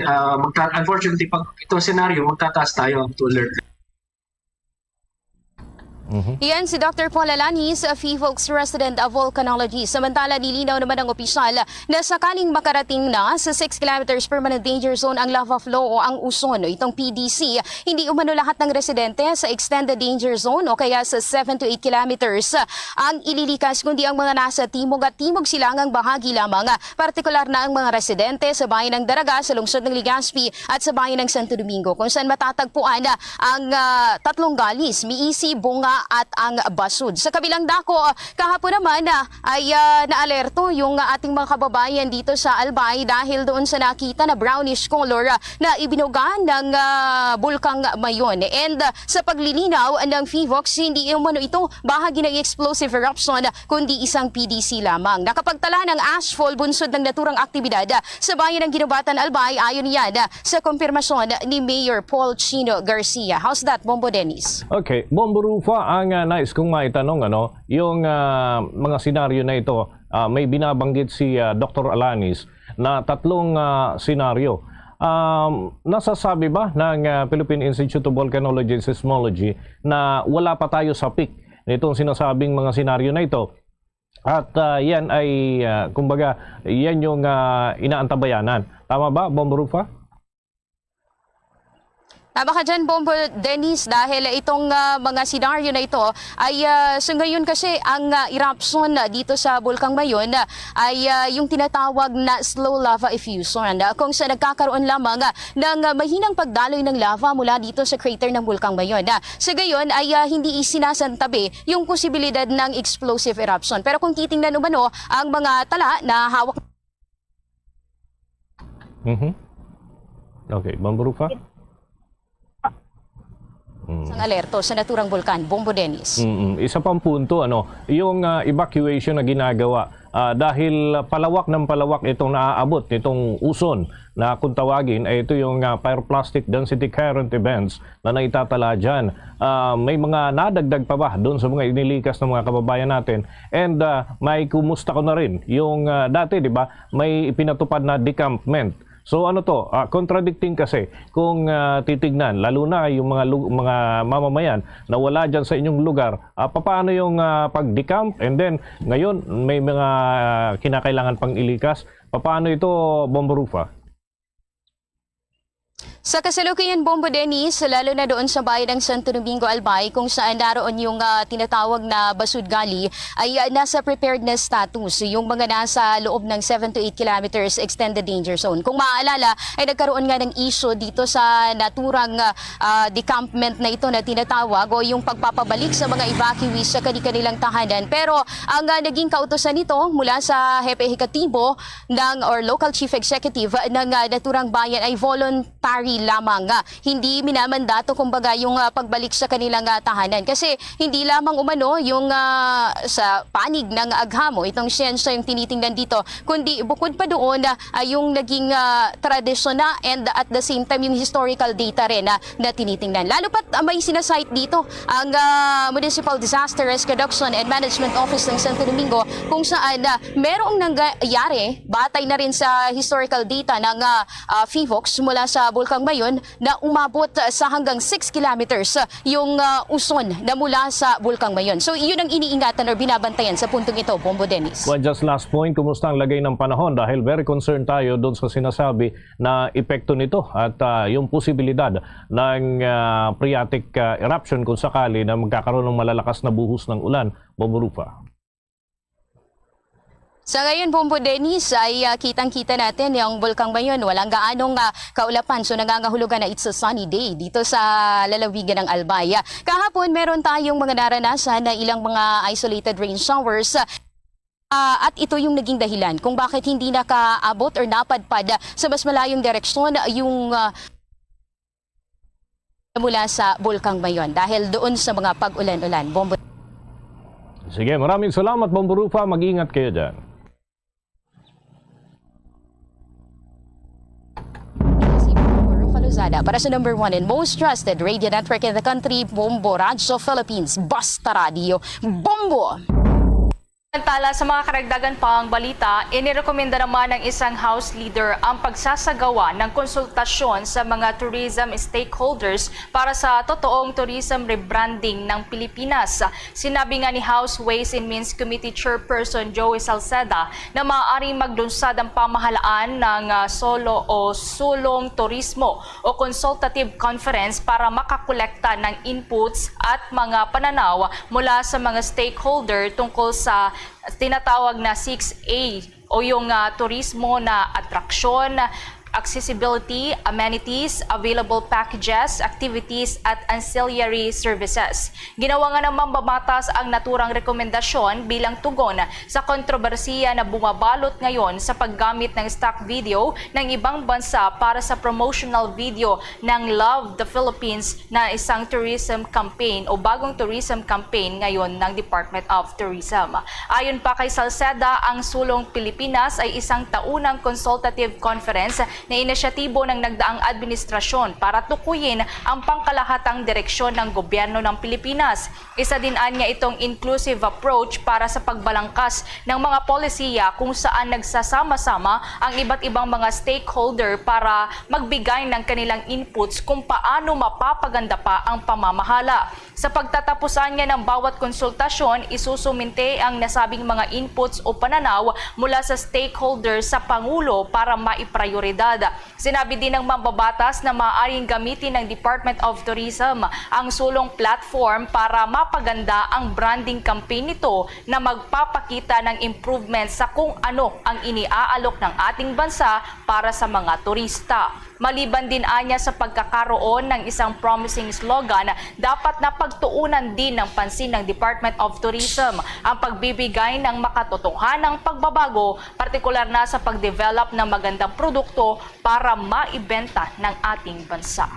H: unfortunately, pag itong scenario, magtataas tayo to alert.
Q: Yan si Dr. Paul Alanis, PHIVOLCS resident of volcanology. Samantala, nilinaw naman ng opisyal na sakaling makarating na sa 6 kilometers permanent danger zone ang lava flow o ang uson, itong PDC, hindi umano lahat ng residente sa extended danger zone o kaya sa 7 to 8 kilometers ang ililikas, kundi ang mga nasa timog at timog silangang bahagi lamang, partikular na ang mga residente sa bayan ng Daraga, sa lungsod ng Legazpi at sa bayan ng Santo Domingo, kung saan matatagpuan ang tatlong galis, Miisi, Bunga at ang Basud. Sa kabilang dako, kahapon naman ay naalerto yung ating mga kababayan dito sa Albay dahil doon sa nakita na brownish color na ibinuga ng bulkang Mayon. And sa paglilinaw ng PHIVOLCS, hindi umano ito bahagi ng explosive eruption kundi isang PDC lamang. Nakapagtala ng ashfall bunsod ng naturang aktibidad sa bayan ng Ginubatan, Albay, ayon yan sa kumpirmasyon ni Mayor Paul Chino Garcia. How's that, Bombo Dennis?
E: Okay, Bombo Rufa, ang nais kong maitanong, yung mga senaryo na ito, may binabanggit si Dr. Alanis na tatlong senaryo. Nasasabi ba ng Philippine Institute of Volcanology and Seismology na wala pa tayo sa peak nitong sinasabing mga senaryo na ito? At yan ay, kumbaga, yan yung inaantabayanan. Tama ba, Bombo Rufa?
Q: Tama ka dyan, Bombo Dennis, dahil itong mga senaryo na ito ay sa ngayon kasi ang eruption dito sa Bulkang Mayon ay yung tinatawag na slow lava effusion, kung saan nagkakaroon lamang ng mahinang pagdaloy ng lava mula dito sa crater ng Bulkang Mayon. Sa gayon ay hindi isinasantabi yung posibilidad ng explosive eruption. Pero kung titingnan umano ang mga tala na hawak...
E: Okay, Bombo Rufa?
Q: Ang alerto sa naturang bulkan, Bombo Dennis.
E: Isa pang punto, yung evacuation na ginagawa dahil palawak ng palawak itong naaabot nitong uson na kung tawagin ay ito yung pyroclastic density current events na naitatala dyan. May mga nadagdag pa ba doon sa mga inilikas ng mga kababayan natin? And may kumusta ko na rin yung dati, di ba, may ipinatupad na decampment. So ano to, contradicting kasi kung titignan, lalo na yung mga mamamayan na wala dyan sa inyong lugar, paano yung pag-decamp, and then ngayon may mga kinakailangan pang ilikas, paano ito, Bombo Rufa?
Q: Sa kasalukuyan, Bombo Dennis, lalo na doon sa bayan ng Santo Domingo, Albay, kung saan naroon yung tinatawag na Basud Gali, ay nasa preparedness status, yung mga nasa loob ng 7 to 8 kilometers extended danger zone. Kung maaalala, ay nagkaroon nga ng issue dito sa naturang decampment na ito na tinatawag o yung pagpapabalik sa mga evacuees sa kanilang tahanan. Pero ang naging kautusan nito mula sa Hepe Hekatibo or local chief executive ng naturang bayan ay voluntary lamang, hindi minamandato kumbaga yung pagbalik sa kanilang tahanan, kasi hindi lamang umano yung sa panig ng aghamo itong siyensya yung tinitingnan dito, kundi bukod pa doon yung naging tradisyon na and at the same time yung historical data rin na tinitingnan. Lalo pat may sinasite dito ang Municipal Disaster Risk Reduction and Management Office ng Santo Domingo, kung saan merong nangyari batay na rin sa historical data ng PHIVOLCS mula sa Bulkang Mayon na umabot sa hanggang 6 kilometers yung uson na mula sa Bulkang Mayon. So yun ang iniingatan o binabantayan sa puntong ito, Bombo Dennis.
E: Well, just last point, kumusta ang lagay ng panahon? Dahil very concerned tayo doon sa sinasabi na epekto nito at yung posibilidad ng phreatic eruption kung sakali na magkakaroon ng malalakas na buhos ng ulan, Bombo Rufa.
Q: Sa ngayon, Bombo Dennis, ay kitang-kita natin yung Bulkang Mayon. Walang gaanong kaulapan. So nangangahulugan na it's a sunny day dito sa lalawigan ng Albay. Kahapon, meron tayong mga naranasan na ilang mga isolated rain showers. At ito yung naging dahilan kung bakit hindi nakaabot or napadpad sa mas malayong direksyon yung mula sa Bulkang Mayon dahil doon sa mga pag-ulan-ulan. Bombo.
E: Sige, maraming salamat, Bombo Rufa. Mag-ingat kayo dyan.
Q: Para sa number 1 and most trusted radio network in the country, Bombo Radyo Philippines, Basta Radio, Bombo!
G: Samantala, sa mga karagdagan pang balita, inirekomenda naman ng isang House Leader ang pagsasagawa ng konsultasyon sa mga tourism stakeholders para sa totoong tourism rebranding ng Pilipinas. Sinabi nga ni House Ways and Means Committee Chairperson Joey Salceda na maaaring maglunsad ang pamahalaan ng solo o sulong turismo o consultative conference para makakolekta ng inputs at mga pananaw mula sa mga stakeholder tungkol sa tinatawag na 6A o yung turismo na atraksyon, accessibility, amenities, available packages, activities at ancillary services. Ginawa nga ng mambabatas ang naturang rekomendasyon bilang tugon sa kontrobersiya na bumabalot ngayon sa paggamit ng stock video ng ibang bansa para sa promotional video ng Love the Philippines na isang tourism campaign o bagong tourism campaign ngayon ng Department of Tourism. Ayon pa kay Salceda, ang Sulong Pilipinas ay isang taunang consultative conference na inisyatibo ng nagdaang administrasyon para tukuyin ang pangkalahatang direksyon ng gobyerno ng Pilipinas. Isa din anya itong inclusive approach para sa pagbalangkas ng mga polisiya kung saan nagsasama-sama ang iba't ibang mga stakeholder para magbigay ng kanilang inputs kung paano mapapaganda pa ang pamamahala. Sa pagtatapusan niya ng bawat konsultasyon, isusuminte ang nasabing mga inputs o pananaw mula sa stakeholders sa Pangulo para maiprioridad. Sinabi din ng mambabatas na maaaring gamitin ng Department of Tourism ang sulong platform para mapaganda ang branding campaign nito na magpapakita ng improvements sa kung ano ang iniaalok ng ating bansa para sa mga turista. Maliban din anya sa pagkakaroon ng isang promising slogan, dapat na pagtuunan din ng pansin ng Department of Tourism ang pagbibigay ng makatotohanang pagbabago, partikular na sa pagdevelop ng magandang produkto para maibenta ng ating bansa.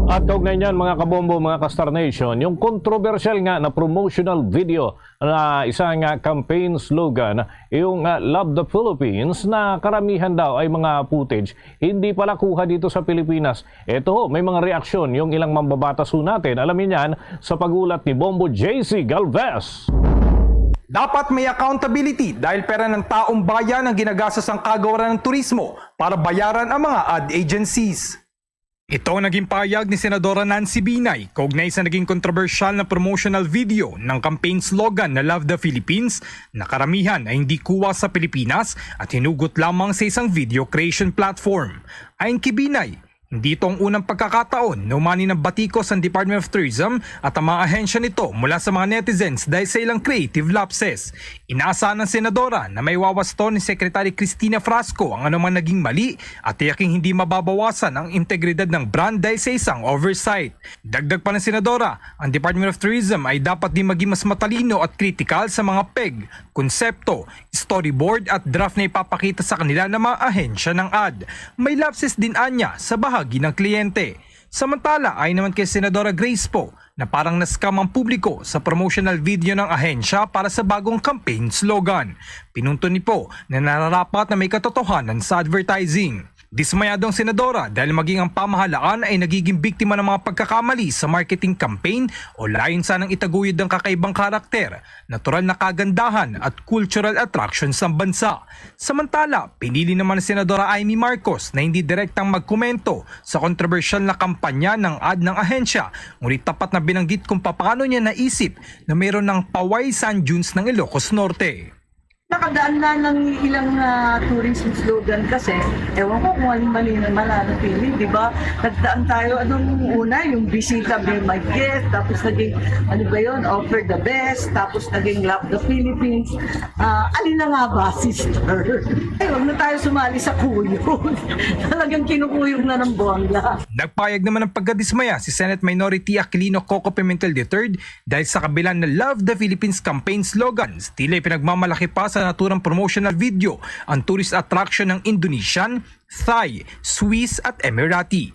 E: At kaugnay niyan mga kabombo, mga ka-Star Nation, yung controversial nga na promotional video na isang campaign slogan, yung Love the Philippines, na karamihan daw ay mga footage hindi pala kuha dito sa Pilipinas. Ito, may mga reaksyon yung ilang mambabatas natin. Alamin yan sa pagulat ni Bombo JC Galvez.
S: Dapat may accountability dahil pera ng taong bayan ang ginagastos ang kagawaran ng turismo para bayaran ang mga ad agencies. Ito ang naging pahayag ni Senadora Nancy Binay kaugnay sa naging kontrobersyal na promotional video ng campaign slogan na Love the Philippines na karamihan ay hindi kuha sa Pilipinas at hinugot lamang sa isang video creation platform. Ayon kay Binay, hindi ito ang unang pagkakataon na umani ng batikos ang Department of Tourism at ang mga ahensya nito mula sa mga netizens dahil sa ilang creative lapses. Inaasahan ng Senadora na may wawasto ni Secretary Cristina Frasco ang anumang naging mali at tiyaking hindi mababawasan ang integridad ng brand dahil sa isang oversight. Dagdag pa ng Senadora, ang Department of Tourism ay dapat din maging mas matalino at kritikal sa mga peg, konsepto, storyboard at draft na ipapakita sa kanila ng mga ahensya ng ad. May lapses din anya sa bahagi ng kliyente. Samantala ay naman kay Senadora Grace Poe na parang naskam ang publiko sa promotional video ng ahensya para sa bagong campaign slogan. Pinunto ni Poe na nararapat na may katotohanan sa advertising. Dismayado ang Senadora dahil maging ang pamahalaan ay nagiging biktima ng mga pagkakamali sa marketing campaign o layon sanang itaguyod ang kakaibang karakter, natural na kagandahan at cultural attractions ng bansa. Samantala, pinili naman ng Senadora Amy Marcos na hindi direktang magkomento sa kontrobersyal na kampanya ng ad ng ahensya, ngunit tapat na binanggit kung paano niya naisip na mayroon ng Paway Sand Dunes ng Ilocos Norte.
C: Nakadaan na ng ilang tourism slogan kasi, ewan ko kung anong mali na mananatili, di ba? Nagdaan tayo, anong una, yung bisita be my guest, tapos naging, ano ba yun, offer the best, tapos naging love the Philippines. Alin na nga ba, sister? Ay, huwag na tayo sumali sa kuyog. Talagang kinukuyog na ng bongga.
S: Nagpayag naman ng pagkadismaya si Senate Minority Aquilino Coco Pimentel III dahil sa kabilang na Love the Philippines campaign slogans, tila pinagmamalaki pa sa naturang promotional video ang tourist attraction ng Indonesian, Thai, Swiss at Emirati.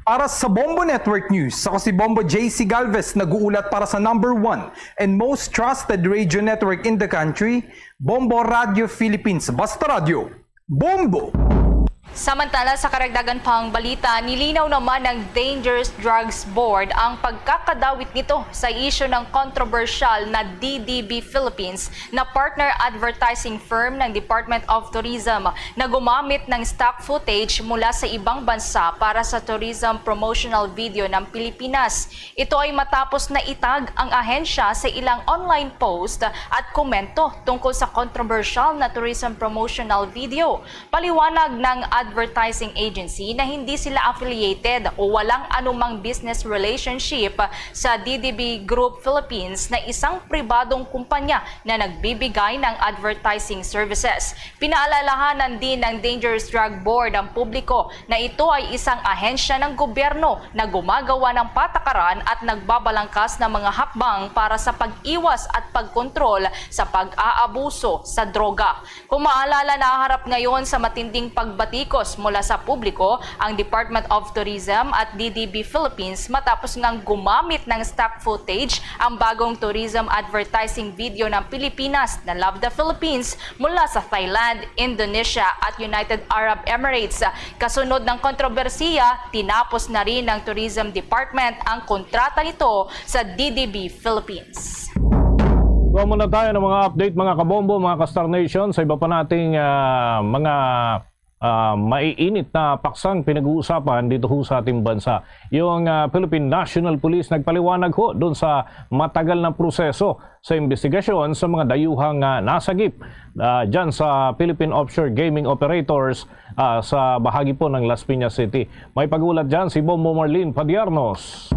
S: Para sa Bombo Network News, ako si Bombo JC Galvez nag-uulat para sa number 1 and most trusted radio network in the country, Bombo Radio Philippines. Basta Radio, Bombo!
V: Samantala sa karagdagan pang balita, nilinaw naman ng Dangerous Drugs Board ang pagkakadawit nito sa isyu ng controversial na DDB Philippines na partner advertising firm ng Department of Tourism na gumamit ng stock footage mula sa ibang bansa para sa tourism promotional video ng Pilipinas. Ito ay matapos na itag ang ahensya sa ilang online post at komento tungkol sa controversial na tourism promotional video. Paliwanag ng advertising agency na hindi sila affiliated o walang anumang business relationship sa DDB Group Philippines na isang pribadong kumpanya na nagbibigay ng advertising services. Pinaalalahanan din ng Dangerous Drug Board ang publiko na ito ay isang ahensya ng gobyerno na gumagawa ng patakaran at nagbabalangkas ng mga hakbang para sa pag-iwas at pagkontrol sa pag-aabuso sa droga. Kung maalala, naharap ngayon sa matinding pagbatikos mula sa publiko ang Department of Tourism at DDB Philippines matapos ngang gumamit ng stock footage ang bagong tourism advertising video ng Pilipinas na Love the Philippines mula sa Thailand, Indonesia at United Arab Emirates. Kasunod ng kontrobersiya, tinapos na rin ng Tourism Department ang kontrata nito sa DDB Philippines.
E: Gawa muna tayo ng mga update mga kabombo, mga ka-Star Nation sa iba pa nating mga maiinit na paksang pinag-uusapan dito ho sa ating bansa. Yung Philippine National Police nagpaliwanag ho doon sa matagal na proseso sa investigasyon sa mga dayuhang nasagip dyan sa Philippine Offshore Gaming Operators sa bahagi po ng Las Piñas City. May pagulat dyan si Bombo Marlene Padiarnos.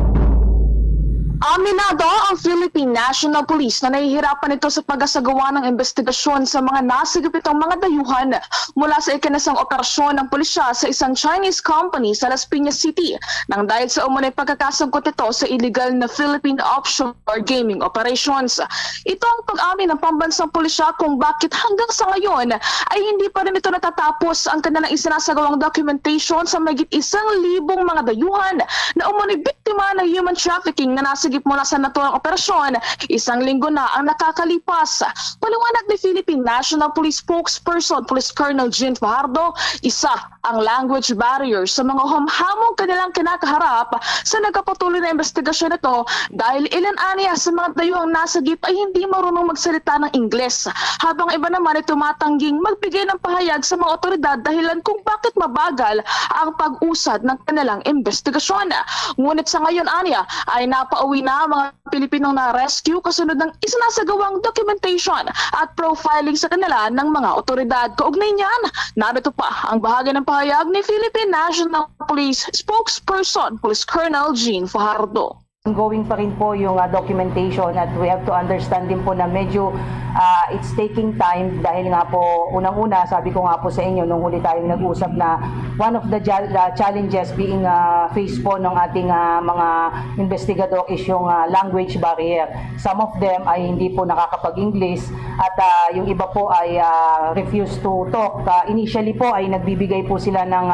W: Aminado ang Philippine National Police na nahihirapan ito sa pag-asagawa ng investigasyon sa mga nasagip itong mga dayuhan mula sa ikinasang operasyon ng pulisya sa isang Chinese company sa Las Piñas City nang dahil sa umunay pagkakasangkot ito sa illegal na Philippine Offshore Gaming Operations. Ito ang pag-amin ng pambansang pulisya kung bakit hanggang sa ngayon ay hindi pa rin ito natatapos ang kanilang isinasagawang documentation sa mahigit 1,000 mga dayuhan na umunay biktima ng human trafficking na nasagip mula sa naturang operasyon. 1 linggo na ang nakakalipas. Paliwanag ni Philippine National Police spokesperson Police Colonel Jean Fajardo, isa ang language barrier sa mga hamhamong kanilang kinakaharap sa nagpapatuloy na investigasyon ito dahil ilan aniya sa mga dayuhang nasagip ay hindi marunong magsalita ng Ingles, habang iba naman ay tumatangging magbigay ng pahayag sa mga otoridad dahilan kung bakit mabagal ang pag-usad ng kanilang investigasyon. Ngunit sa ngayon aniya ay napauwi na ang mga Pilipinong na-rescue kasunod ng isinasagawang documentation at profiling sa kanila ng mga otoridad. Kaugnay niyan, narito pa ang bahagi ng pahayag ni Philippine National Police spokesperson Police Colonel Jean Fajardo.
X: Ongoing pa rin po yung documentation at we have to understand din po na medyo it's taking time dahil nga po unang-una sabi ko nga po sa inyo nung huli tayong nag-usap na one of the challenges being faced po ng ating mga investigador is yung language barrier. Some of them ay hindi po nakakapag-English at yung iba po ay refuse to talk. Initially po ay nagbibigay po sila ng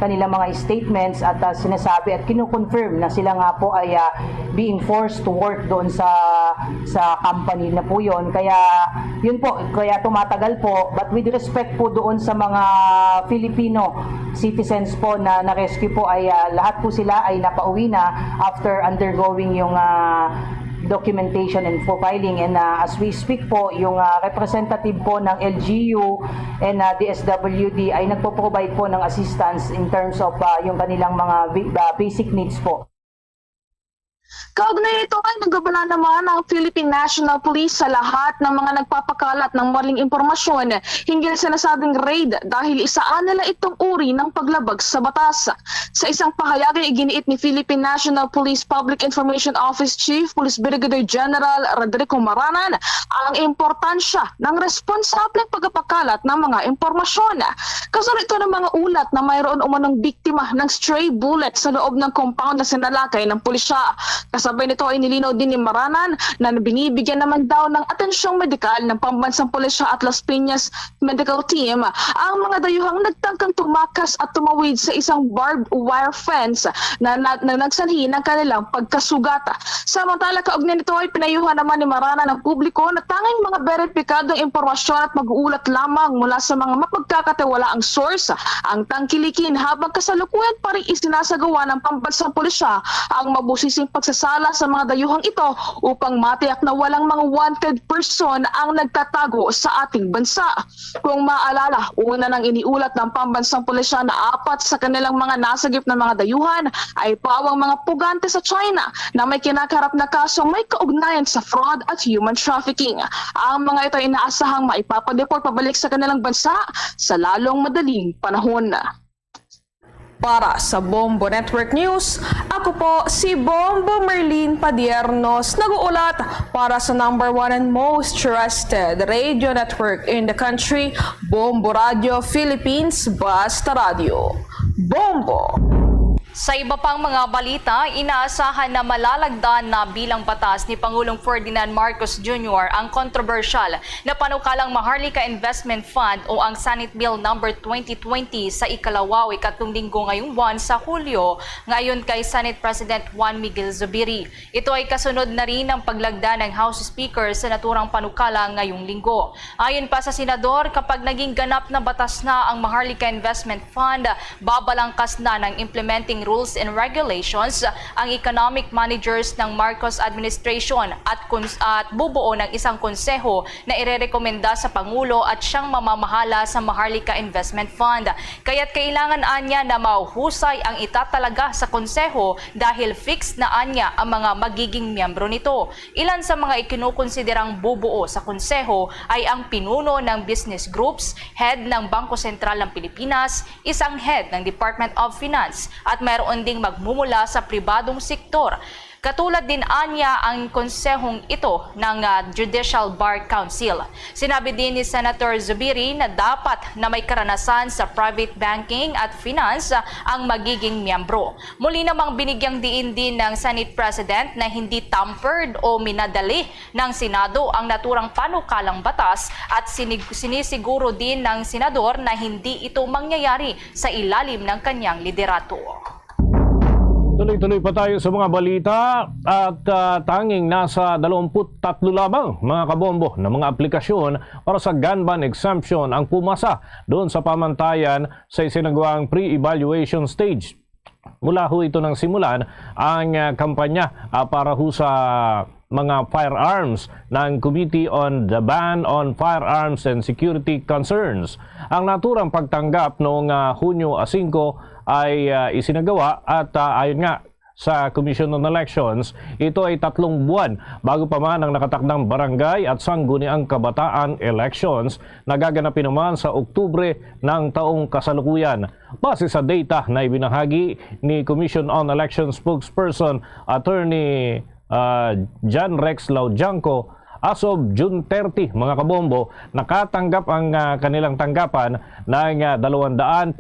X: kanilang mga statements at sinasabi at kino-confirm na sila nga po ay being forced to work doon sa company na po yon. Kaya yun po, kaya tumatagal po, but with respect po doon sa mga Filipino citizens po na na-rescue po ay lahat po sila ay napauwi na after undergoing yung documentation and profiling, and as we speak po yung representative po ng LGU and DSWD ay nagpo-provide po ng assistance in terms of yung kanilang mga basic needs po.
W: Kaugnay nito ay nagbabala naman ang Philippine National Police sa lahat ng mga nagpapakalat ng maling impormasyon hinggil sa nasabing raid dahil isaan nila itong uri ng paglabag sa batas. Sa isang pahayag ay iginiit ni Philippine National Police Public Information Office Chief Police Brigadier General Rodrigo Maranan ang importansya ng responsableng pagpapakalat ng mga impormasyon. Kasunod ito ng mga ulat na mayroon umanong biktima ng stray bullet sa loob ng compound na sinalakay ng pulisya. Kasabay nito ay nilinaw din ni Maranan na binibigyan naman daw ng atensyong medikal ng Pambansang Pulisya at Las Piñas Medical Team ang mga dayuhang nagtangkang tumakas at tumawid sa isang barbed wire fence na nagsanhi ng kanilang pagkasugat. Samantala, kaugnay nito ay pinayuhan naman ni Maranan ng publiko na tanging mga beripikadong impormasyon at mag-uulat lamang mula sa mga mapagkakatiwalaang source ang tangkilikin, habang kasalukuyan pa rin isinasagawa ng Pambansang Pulisya ang mabusising pagsasala sa mga dayuhang ito upang matiyak na walang mga wanted person ang nagtatago sa ating bansa. Kung maalala, una nang iniulat ng Pambansang Pulisya na 4 sa kanilang mga nasagip na mga dayuhan ay pawang mga pugante sa China na may kinakarap na kasong may kaugnayan sa fraud at human trafficking. Ang mga ito ay inaasahang maipapadeport pabalik sa kanilang bansa sa lalong madaling panahon.
T: Para sa Bombo Network News, ako po si Bombo Merlin Padiernos, nag-uulat para sa #1 and most trusted radio network in the country, Bombo Radio Philippines, Basta Radio. Bombo!
V: Sa iba pang mga balita, inaasahan na malalagdan na bilang batas ni Pangulong Ferdinand Marcos Jr. ang kontrobersyal na panukalang Maharlika Investment Fund o ang Senate Bill No. 2020 sa ikalawaw ikatlong linggo ngayong buwan sa Hulyo, ngayon kay Senate President Juan Miguel Zubiri. Ito ay kasunod na rin ng paglagda ng House Speaker sa naturang panukala ngayong linggo. Ayon pa sa Senador, kapag naging ganap na batas na ang Maharlika Investment Fund, babalangkas na ng implementing rules and regulations ang economic managers ng Marcos administration at bubuo ng isang konseho na irerekomenda sa Pangulo at siyang mamamahala sa Maharlika Investment Fund. Kaya't kailangan anya na mahuhusay ang itatalaga sa konseho dahil fixed na anya ang mga magiging miyembro nito. Ilan sa mga ikinukonsiderang bubuo sa konseho ay ang pinuno ng business groups, head ng Bangko Sentral ng Pilipinas, isang head ng Department of Finance at mayroon ding magmumula sa pribadong sektor. Katulad din anya ang konsehong ito ng Judicial Bar Council. Sinabi din ni Senator Zubiri na dapat na may karanasan sa private banking at finance ang magiging miyembro. Muli namang binigyang diin din ng Senate President na hindi tampered o minadali ng Senado ang naturang panukalang batas at sinisiguro din ng Senador na hindi ito mangyayari sa ilalim ng kanyang liderato.
E: Tuloy-tuloy pa tayo sa mga balita at tanging nasa 23 lamang mga kabombo na mga aplikasyon para sa gun ban exemption ang pumasa doon sa pamantayan sa isinagawang pre-evaluation stage. Mula ho ito nang simulan ang kampanya para ho sa mga firearms ng Committee on the Ban on Firearms and Security Concerns. Ang naturang pagtanggap noong Hunyo 5 ay isinagawa at ayon nga sa Commission on Elections, ito ay 3 buwan bago pa man ang nakatakdang barangay at sangguniang kabataan elections na gaganapin naman sa Oktubre ng taong kasalukuyan. Base sa data na ibinahagi ni Commission on Elections spokesperson Attorney John Rex Laujanco, as of June 30, mga kabombo, nakatanggap ang kanilang tanggapan ng 272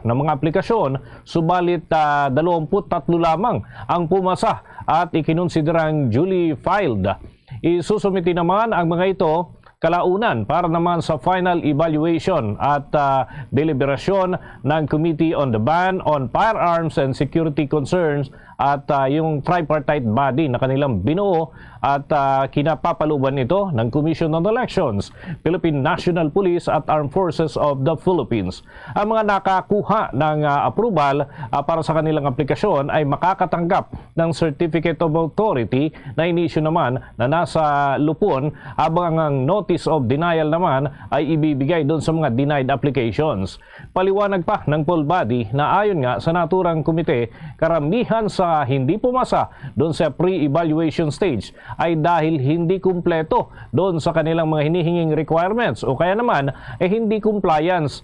E: na mga aplikasyon, subalit 23 lamang ang pumasa at ikinonsiderang duly filed. Isusumiti naman ang mga ito kalaunan para naman sa final evaluation at deliberasyon ng Committee on the Ban on Firearms and Security Concerns at yung tripartite body na kanilang binuo at kinapapaluban ito ng Commission on Elections, Philippine National Police at Armed Forces of the Philippines. Ang mga nakakuha ng approval para sa kanilang aplikasyon ay makakatanggap ng Certificate of Authority na inisyu naman na nasa lupon habang ang notice notice of denial naman ay ibibigay doon sa mga denied applications. Paliwanag pa ng poll body na ayon nga sa naturang komite, karamihan sa hindi pumasa doon sa pre-evaluation stage ay dahil hindi kumpleto doon sa kanilang mga hinihinging requirements o kaya naman hindi compliance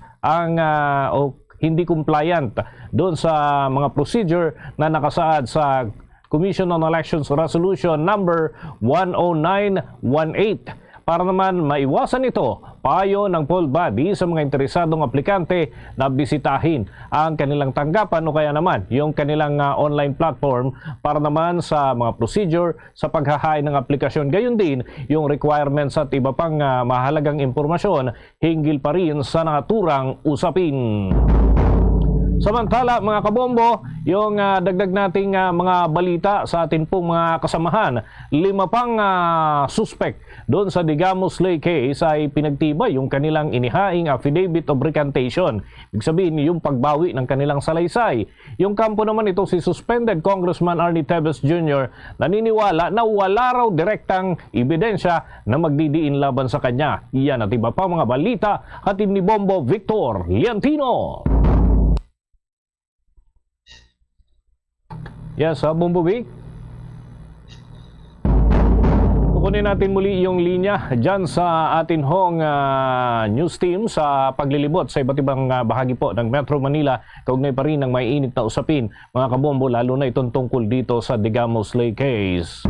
E: o hindi compliant doon sa mga procedure na nakasaad sa Commission on Elections Resolution number 10918. Para naman maiwasan ito, payo ng poll body sa mga interesadong aplikante na bisitahin ang kanilang tanggapan o kaya naman yung kanilang online platform para naman sa mga procedure sa paghahain ng aplikasyon. Gayon din yung requirements at iba pang mahalagang impormasyon hinggil pa rin sa naturang usapin. Samantala mga kabombo, yung dagdag nating mga balita sa atin pong mga kasamahan, 5 pang suspect doon sa Digamos Lake case ay pinagtibay yung kanilang inihaing affidavit of recantation. Ibig sabihin yung pagbawi ng kanilang salaysay. Yung kampo naman ito si suspended Congressman Arnie Tevez Jr. naniniwala na wala raw direktang ebidensya na magdidiin laban sa kanya. Iyan at iba pa mga balita hatid ni Bombo Victor Liantino. Yes, Bombo Vic. Kukunin natin muli yung linya dyan sa atin hong news team sa paglilibot sa iba't ibang bahagi po ng Metro Manila. Kaugnay pa rin ng may init na usapin, mga kabombo, lalo na itong tungkol dito sa Digamos Lake case.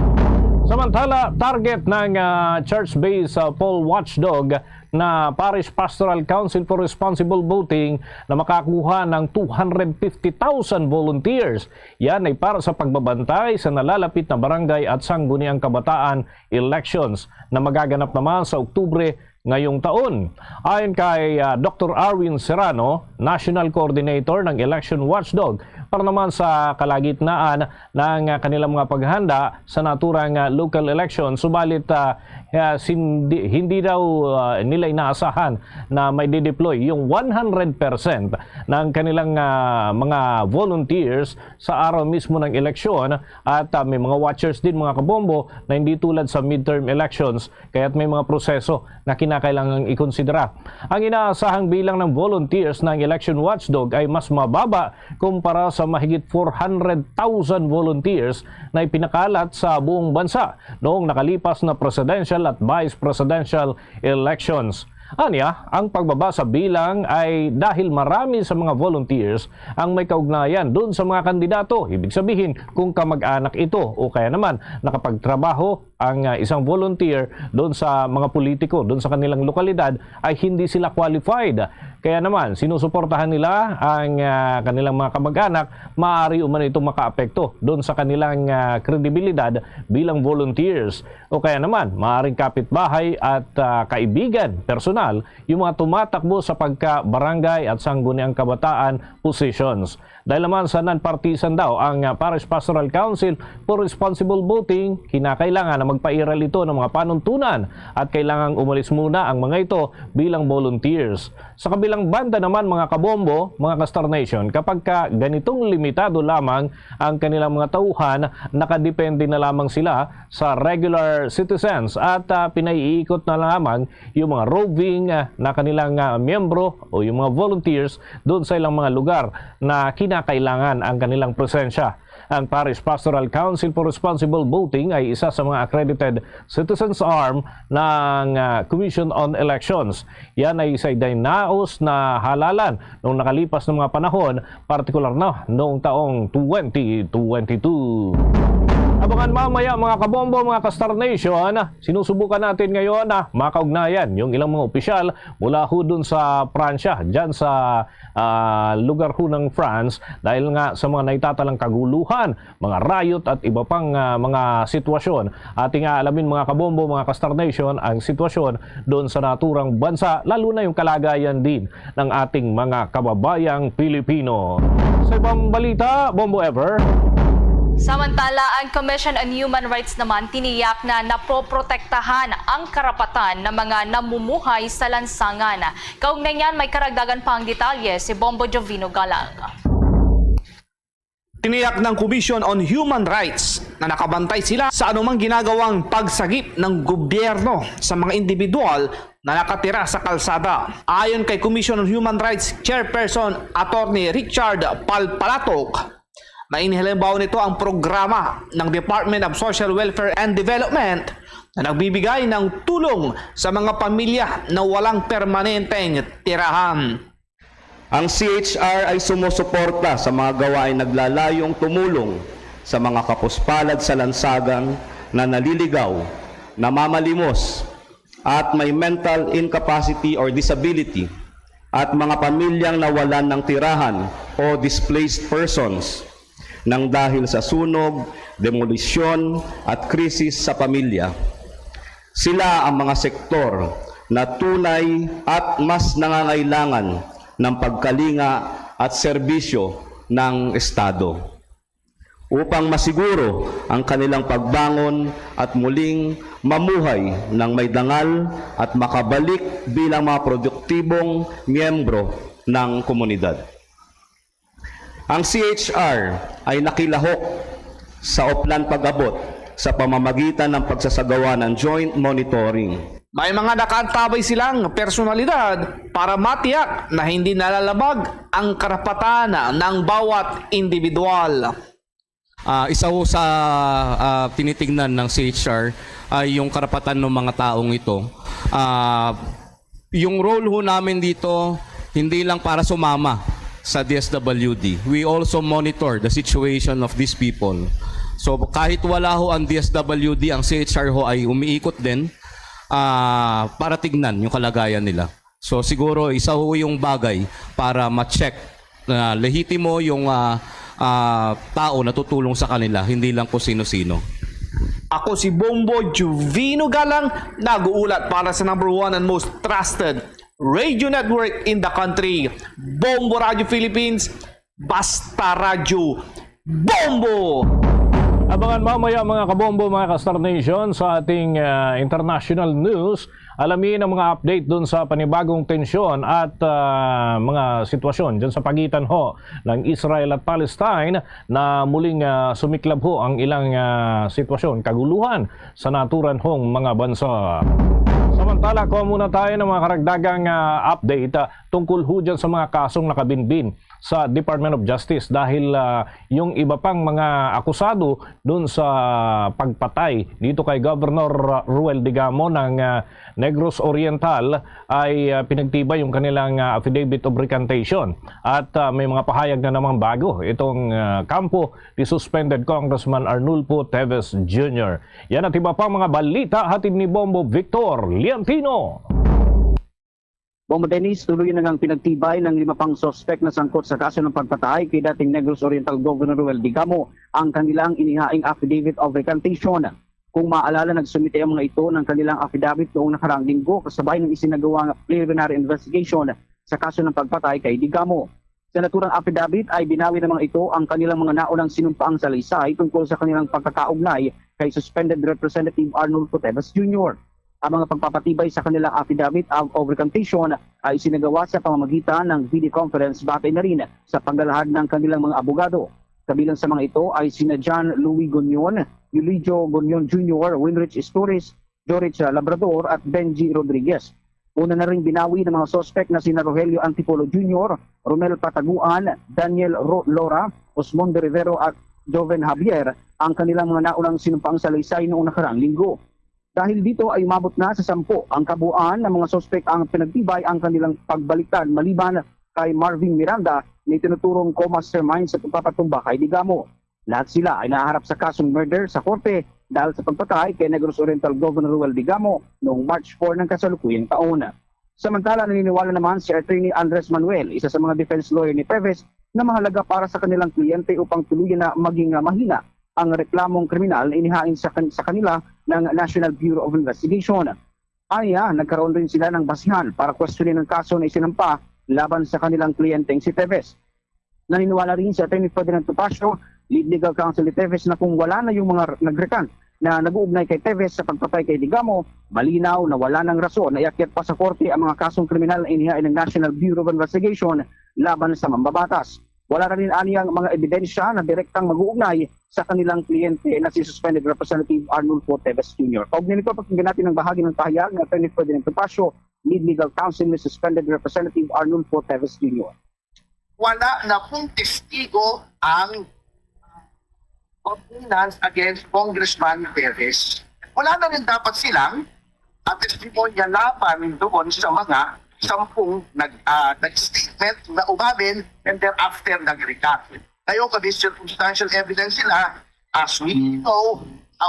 E: Samantala, target ng church-based poll watchdog na Parish Pastoral Council for Responsible Voting na makakuha ng 250,000 volunteers. Yan ay para sa pagbabantay sa nalalapit na barangay at sangguniang kabataan elections na magaganap naman sa Oktubre ngayong taon. Ayon kay Dr. Arwin Serrano, National Coordinator ng Election Watchdog, para naman sa kalagitnaan ng kanilang mga paghahanda sa naturang local election, subalit hindi daw nila inaasahan na may deploy yung 100% ng kanilang mga volunteers sa araw mismo ng eleksyon, at may mga watchers din mga kabombo na hindi tulad sa midterm elections, kaya't may mga proseso na kinakailangang ikonsidera. Ang inaasahang bilang ng volunteers ng Election Watchdog ay mas mababa kumpara sa mahigit 400,000 volunteers na ipinakalat sa buong bansa noong nakalipas na presidential at vice presidential elections. Anya, ang pagbaba sa bilang ay dahil marami sa mga volunteers ang may kaugnayan doon sa mga kandidato. Ibig sabihin, kung kamag-anak ito o kaya naman nakapagtrabaho ang isang volunteer doon sa mga politiko, doon sa kanilang lokalidad, ay hindi sila qualified. Kaya naman, sinusuportahan nila ang kanilang mga kamag-anak, maaari umano itong makaapekto doon sa kanilang kredibilidad bilang volunteers. O kaya naman, maaaring kapitbahay at kaibigan, personal, yung mga tumatakbo sa pagka-barangay at sangguniang kabataan positions. Dahil naman sa non-partisan daw ang Parish Pastoral Council for Responsible Voting, kinakailangan na magpairal ito ng mga panuntunan at kailangang umalis muna ang mga ito bilang volunteers. Sa kabilang banda naman mga kabombo, mga Kastar Nation, kapag ganitong limitado lamang ang kanilang mga tauhan, nakadepende na lamang sila sa regular citizens at pinaiikot na lamang yung mga roving na kanilang miyembro o yung mga volunteers doon sa ilang mga lugar na kinakailangan ang kanilang presensya. Ang Parish Pastoral Council for Responsible Voting ay isa sa mga accredited citizens arm ng Commission on Elections. Yan ay isa dinaos na halalan noong nakalipas ng mga panahon, partikular na noong taong 2022. Abangan mamaya mga kabombo, mga Kastar Nation, sinusubukan natin ngayon na makaugnayan yung ilang mga opisyal mula ho dun sa Pransya, dyan sa lugar ho ng France, dahil nga sa mga naitatalang kaguluhan, mga riot at iba pang mga sitwasyon. Ating alamin mga kabombo, mga Kastar Nation, ang sitwasyon doon sa naturang bansa, lalo na yung kalagayan din ng ating mga kababayang Pilipino. Sa ibang balita, Bombo Ever.
V: Samantala, ang Commission on Human Rights naman tiniyak na napoprotektahan ang karapatan ng mga namumuhay sa lansangan. Kaugnay niyan, may karagdagan pang detalye si Bombo Jovino Galang.
A: Tiniyak ng Commission on Human Rights na nakabantay sila sa anumang ginagawang pagsagip ng gobyerno sa mga individual na nakatira sa kalsada. Ayon kay Commission on Human Rights Chairperson Attorney Richard Palpalatok, na inihalimbawa nito ang programa ng Department of Social Welfare and Development na nagbibigay ng tulong sa mga pamilya na walang permanenteng tirahan.
B: Ang CHR ay sumusuporta sa mga gawain naglalayong tumulong sa mga kapuspalad sa lansagan na naliligaw, namamalimos, at may mental incapacity or disability, at mga pamilyang nawalan ng tirahan o displaced persons nang dahil sa sunog, demolisyon at krisis sa pamilya. Sila ang mga sektor na tunay at mas nangangailangan ng pagkalinga at serbisyo ng Estado upang masiguro ang kanilang pagbangon at muling mamuhay ng may dangal at makabalik bilang mga produktibong miyembro ng komunidad. Ang CHR ay nakilahok sa Oplan Pag-abot sa pamamagitan ng pagsasagawa ng joint monitoring.
A: May mga nakaantabay silang personalidad para matiyak na hindi nalalabag ang karapatan ng bawat individual.
B: Isa ho sa tinitingnan ng CHR ay yung karapatan ng mga taong ito. Yung role ho namin dito, hindi lang para sumama sa DSWD. We also monitor the situation of these people. So kahit wala ho ang DSWD, ang CHR ho ay umiikot din para tignan yung kalagayan nila. So siguro isa ho yung bagay para ma-check na lehitimo yung tao na tutulong sa kanila, hindi lang kung sino-sino.
A: Ako si Bombo Juvino Galang, nag-uulat para sa #1 and most trusted radio network in the country, Bombo Radio Philippines, Basta Radio Bombo!
E: Abangan mamaya mga kabombo, mga ka-Star Nation sa ating international news. Alamin ang mga update dun sa panibagong tensyon at mga sitwasyon dyan sa pagitan ho ng Israel at Palestine na muling sumiklab ho ang ilang sitwasyon, kaguluhan sa naturan hong mga bansa. Samantala, kuha muna tayo ng mga karagdagang update tungkol ho dyan sa mga kasong nakabinbin sa Department of Justice dahil yung iba pang mga akusado dun sa pagpatay dito kay Governor Ruel Digamo ng Negros Oriental ay pinagtibay yung kanilang affidavit of recantation at may mga pahayag na namang bago itong kampo ni suspended Congressman Arnulfo Teves Jr. Yan at iba pang mga balita hatid ni Bombo Victor Liantino.
P: Bombo Dennis, tuloy na ngang pinagtibay ng 5 pang sospek na sangkot sa kaso ng pagpatay kay dating Negros Oriental Governor Ruel Digamo ang kanilang inihaing affidavit of recantation. Kung maalala, nagsumite ang mga ito ng kanilang affidavit noong nakaraang linggo kasabay ng isinagawang preliminary investigation sa kaso ng pagpatay kay Digamo. Sa naturang affidavit ay binawi ng mga ito ang kanilang mga naunang sinumpaang salaysay tungkol sa kanilang pagkakaugnay kay suspended Representative Arnulfo Teves Jr. Ang mga pagpapatibay sa kanilang affidavit of recantation ay sinagawa sa pamamagitan ng video conference batay na rin sa paglalahad ng kanilang mga abogado. Kabilang sa mga ito ay sina John Louis Gonyon, Eulogio Gonyon Jr., Winrich Isturiz, Jorich Labrador at Benji Rodriguez. Una na rin binawi ng mga sospek na sina Rogelio Antipolo Jr., Romel Pataguan, Daniel Lora, Osmond Rivero at Joven Javier ang kanilang mga naunang sinumpaang salaysay noong nakaraang linggo. Dahil dito ay umabot na sa 10 ang kabuuan ng mga sospek ang pinagtibay ang kanilang pagbaliktad maliban kay Marvin Miranda na itinuturong co-mastermind sa pagpapatumba kay Digamo. Lahat sila ay naharap sa kasong murder sa korte dahil sa pagpatay kay Negros Oriental Governor Ruel Digamo noong March 4 ng kasalukuyang taon. Samantala, naniniwala naman si Attorney Andres Manuel, isa sa mga defense lawyer ni Teves, na mahalaga para sa kanilang kliyente upang tuluyan na maging mahina ang reklamong kriminal na inihain sa kanila ng National Bureau of Investigation. Anya, nagkaroon rin sila ng basihan para questionin ang kaso na isinampa laban sa kanilang kliyenteng si Teves. Naniniwala rin si Attorney Ferdinand Topacio, lead legal counsel ni Teves, na kung wala na yung mga nagrekant na nag-uugnay kay Teves sa pagpatay kay Digamo, malinaw na wala ng rason na iakyat pa sa korte ang mga kasong kriminal na inihain ng National Bureau of Investigation laban sa mambabatas. Wala na rin aniyang mga ebidensya na direktang mag-uugnay sa kanilang kliyente na si Suspended Representative Arnulfo Teves Jr. Kaugnay nito, pakinggan natin ang bahagi ng pahayag ng Attorney Ferdinand Topacio, Lead Legal Counsel ni Suspended Representative Arnulfo Teves Jr.
F: Wala na pong testigo ang ordinance against Congressman Teves. Wala na rin dapat silang testimonya laban doon sa mga 10 nag-statement na umamin and thereafter nag-retract. Ngayon, kami circumstantial evidence sila, as we know,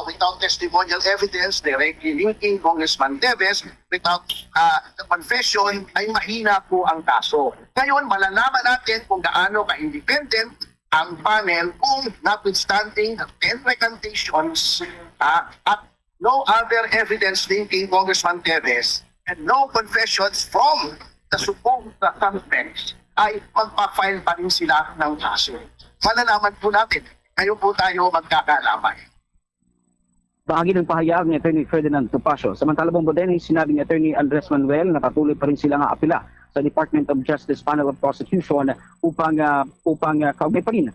F: without testimonial evidence directly linking Congressman Teves, without the confession, ay mahina po ang kaso. Ngayon, malalaman natin kung gaano ka-independent ang panel kung notwithstanding the 10 recantations at no other evidence linking Congressman Teves and no confessions from the supposed suspects ay magpa-file pa rin sila ng kaso. Malalaman po natin, kayo po tayo magkakalamay.
P: Bahagi ng pahayag ni Attorney Ferdinand Topacio. Samantala, Bombodenay, sinabi ni Attorney Andres Manuel na patuloy pa rin silang apila sa Department of Justice Panel of Prosecution upang kaugnay pa rin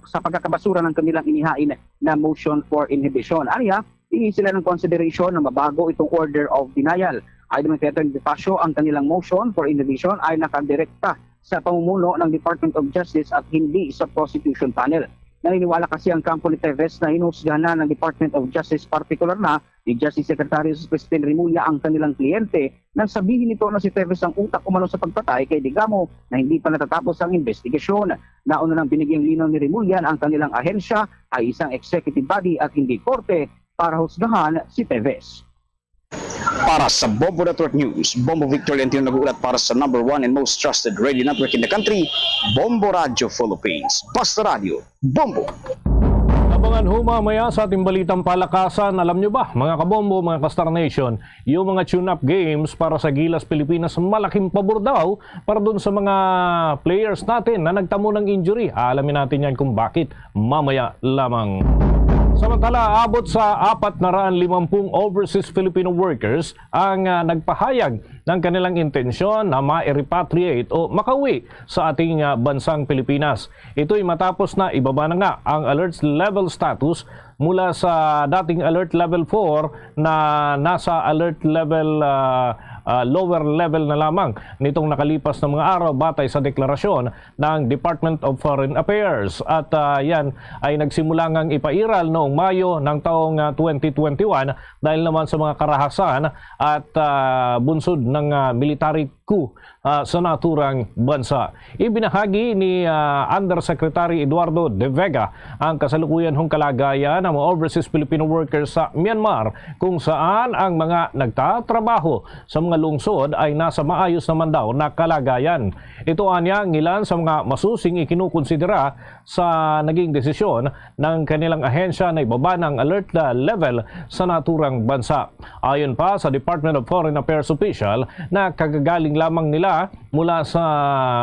P: sa pagkakabasura ng kanilang inihain na motion for inhibition. Aniya, hingi sila ng consideration na mabago itong order of denial. Ayon kay Attorney Topacio, ang kanilang motion for inhibition ay nakadirekta sa pamumuno ng Department of Justice at hindi sa prosecution panel. Naniniwala kasi ang kampo ni Teves na hinusgahan na ng Department of Justice, partikular na ni Justice Secretary Crispin Remulla ang kanilang kliyente nang sabihin nito na si Teves ang utak umano sa pagpatay kay Digamo na hindi pa natatapos ang investigasyon. Nauna nang binigyang linaw ni Remulla na ang kanilang ahensya ay isang executive body at hindi korte para husgahan si Teves.
L: Para sa Bombo Network News, Bombo Victor Lentino nag-uulat para sa #1 and most trusted radio network in the country, Bombo Radio Philippines. Basta Radio, Bombo!
E: Abangan ho mamaya sa ating balitang palakasan. Alam nyo ba, mga kabombo, mga ka-Star Nation, yung mga tune-up games para sa Gilas Pilipinas, malaking pabor daw para dun sa mga players natin na nagtamo ng injury. Alamin natin yan kung bakit mamaya lamang. Samantala, abot sa 450 overseas Filipino workers ang nagpahayag ng kanilang intensyon na ma-repatriate o makauwi sa ating bansang Pilipinas. Ito'y matapos na ibaba na nga ang alert level status mula sa dating alert level 4 na nasa alert level lower level na lamang nitong nakalipas na mga araw batay sa deklarasyon ng Department of Foreign Affairs. At yan ay nagsimula ngang ipairal noong Mayo ng taong 2021 dahil naman sa mga karahasan at bunsod ng military coup sa naturang bansa. Ibinahagi ni Undersecretary Eduardo De Vega ang kasalukuyan hong kalagayan ng mga overseas Filipino workers sa Myanmar kung saan ang mga nagtatrabaho sa mga lungsod ay nasa maayos naman daw na kalagayan. Ito anya ang ilan sa mga masusing ikinukonsidera sa naging desisyon ng kanilang ahensya na ibaba ng alert level sa naturang bansa. Ayon pa sa Department of Foreign Affairs official na kagagaling lamang nila mula sa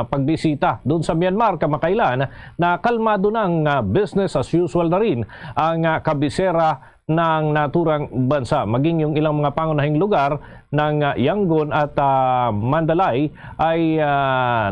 E: pagbisita doon sa Myanmar kamakailan na kalmado ng business as usual na rin ang kabisera ng naturang bansa. Maging yung ilang mga pangunahing lugar ng Yangon at Mandalay ay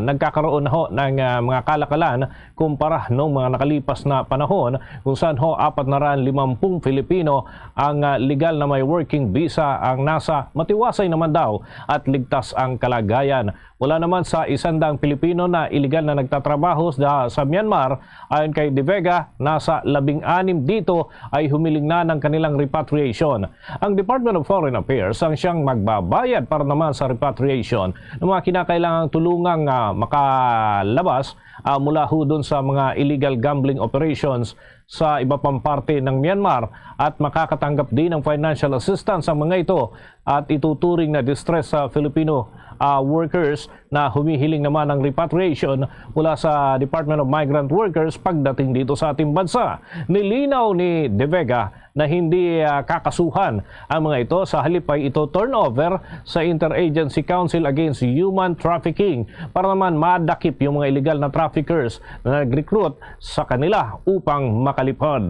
E: nagkakaroon ho ng mga kalakalan kumpara noong mga nakalipas na panahon kung saan ho 450 Filipino ang legal na may working visa ang nasa matiwasay naman daw at ligtas ang kalagayan. Wala naman sa 100 Pilipino na illegal na nagtatrabaho sa Myanmar. Ayon kay De Vega, nasa 16 dito ay humiling na ng kanilang repatriation. Ang Department of Foreign Affairs ang siyang magbabayad para naman sa repatriation ng mga kinakailangang tulungang makalabas mula ho dun sa mga illegal gambling operations sa iba pang parte ng Myanmar at makakatanggap din ng financial assistance ang mga ito at ituturing na distress sa Filipino workers na humihiling naman ng repatriation mula sa Department of Migrant Workers pagdating dito sa ating bansa. Nilinaw ni De Vega na hindi kakasuhan ang mga ito, sa halip ay ito turnover sa Interagency Council Against Human Trafficking para naman madakip yung mga illegal na traffickers na nag-recruit sa kanila upang makalipad.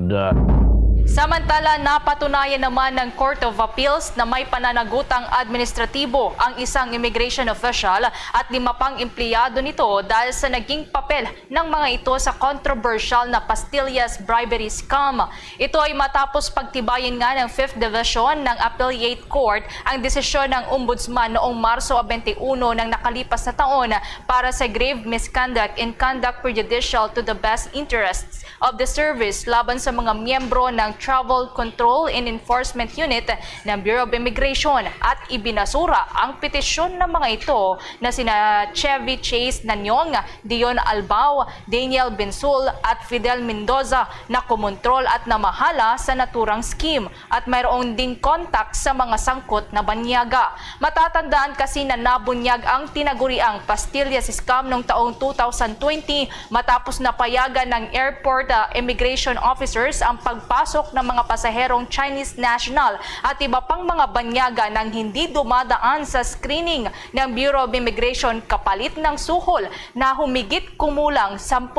V: Samantala, napatunayan naman ng Court of Appeals na may pananagutang administratibo ang isang immigration official at 5 pang empleyado nito dahil sa naging papel ng mga ito sa controversial na pastillas bribery scam. Ito ay matapos pagtibayin nga ng 5th Division ng Appellate Court ang desisyon ng Ombudsman noong Marso 21 ng nakalipas na taon para sa grave misconduct and conduct prejudicial to the best interests of the service laban sa mga miyembro ng Travel Control and Enforcement Unit ng Bureau of Immigration at ibinasura ang petisyon ng mga ito na sina Chevy Chase Nanyong, Dion Albao, Daniel Bensul at Fidel Mendoza na kumontrol at namahala sa naturang scheme at mayroon ding kontak sa mga sangkot na banyaga. Matatandaan kasi na nabunyag ang tinaguriang pastillas scam noong taong 2020 matapos napayagan ng airport immigration officers ang pagpasok ng mga pasaherong Chinese national at iba pang mga banyaga nang hindi dumadaan sa screening ng Bureau of Immigration kapalit ng suhol na humigit kumulang 10,000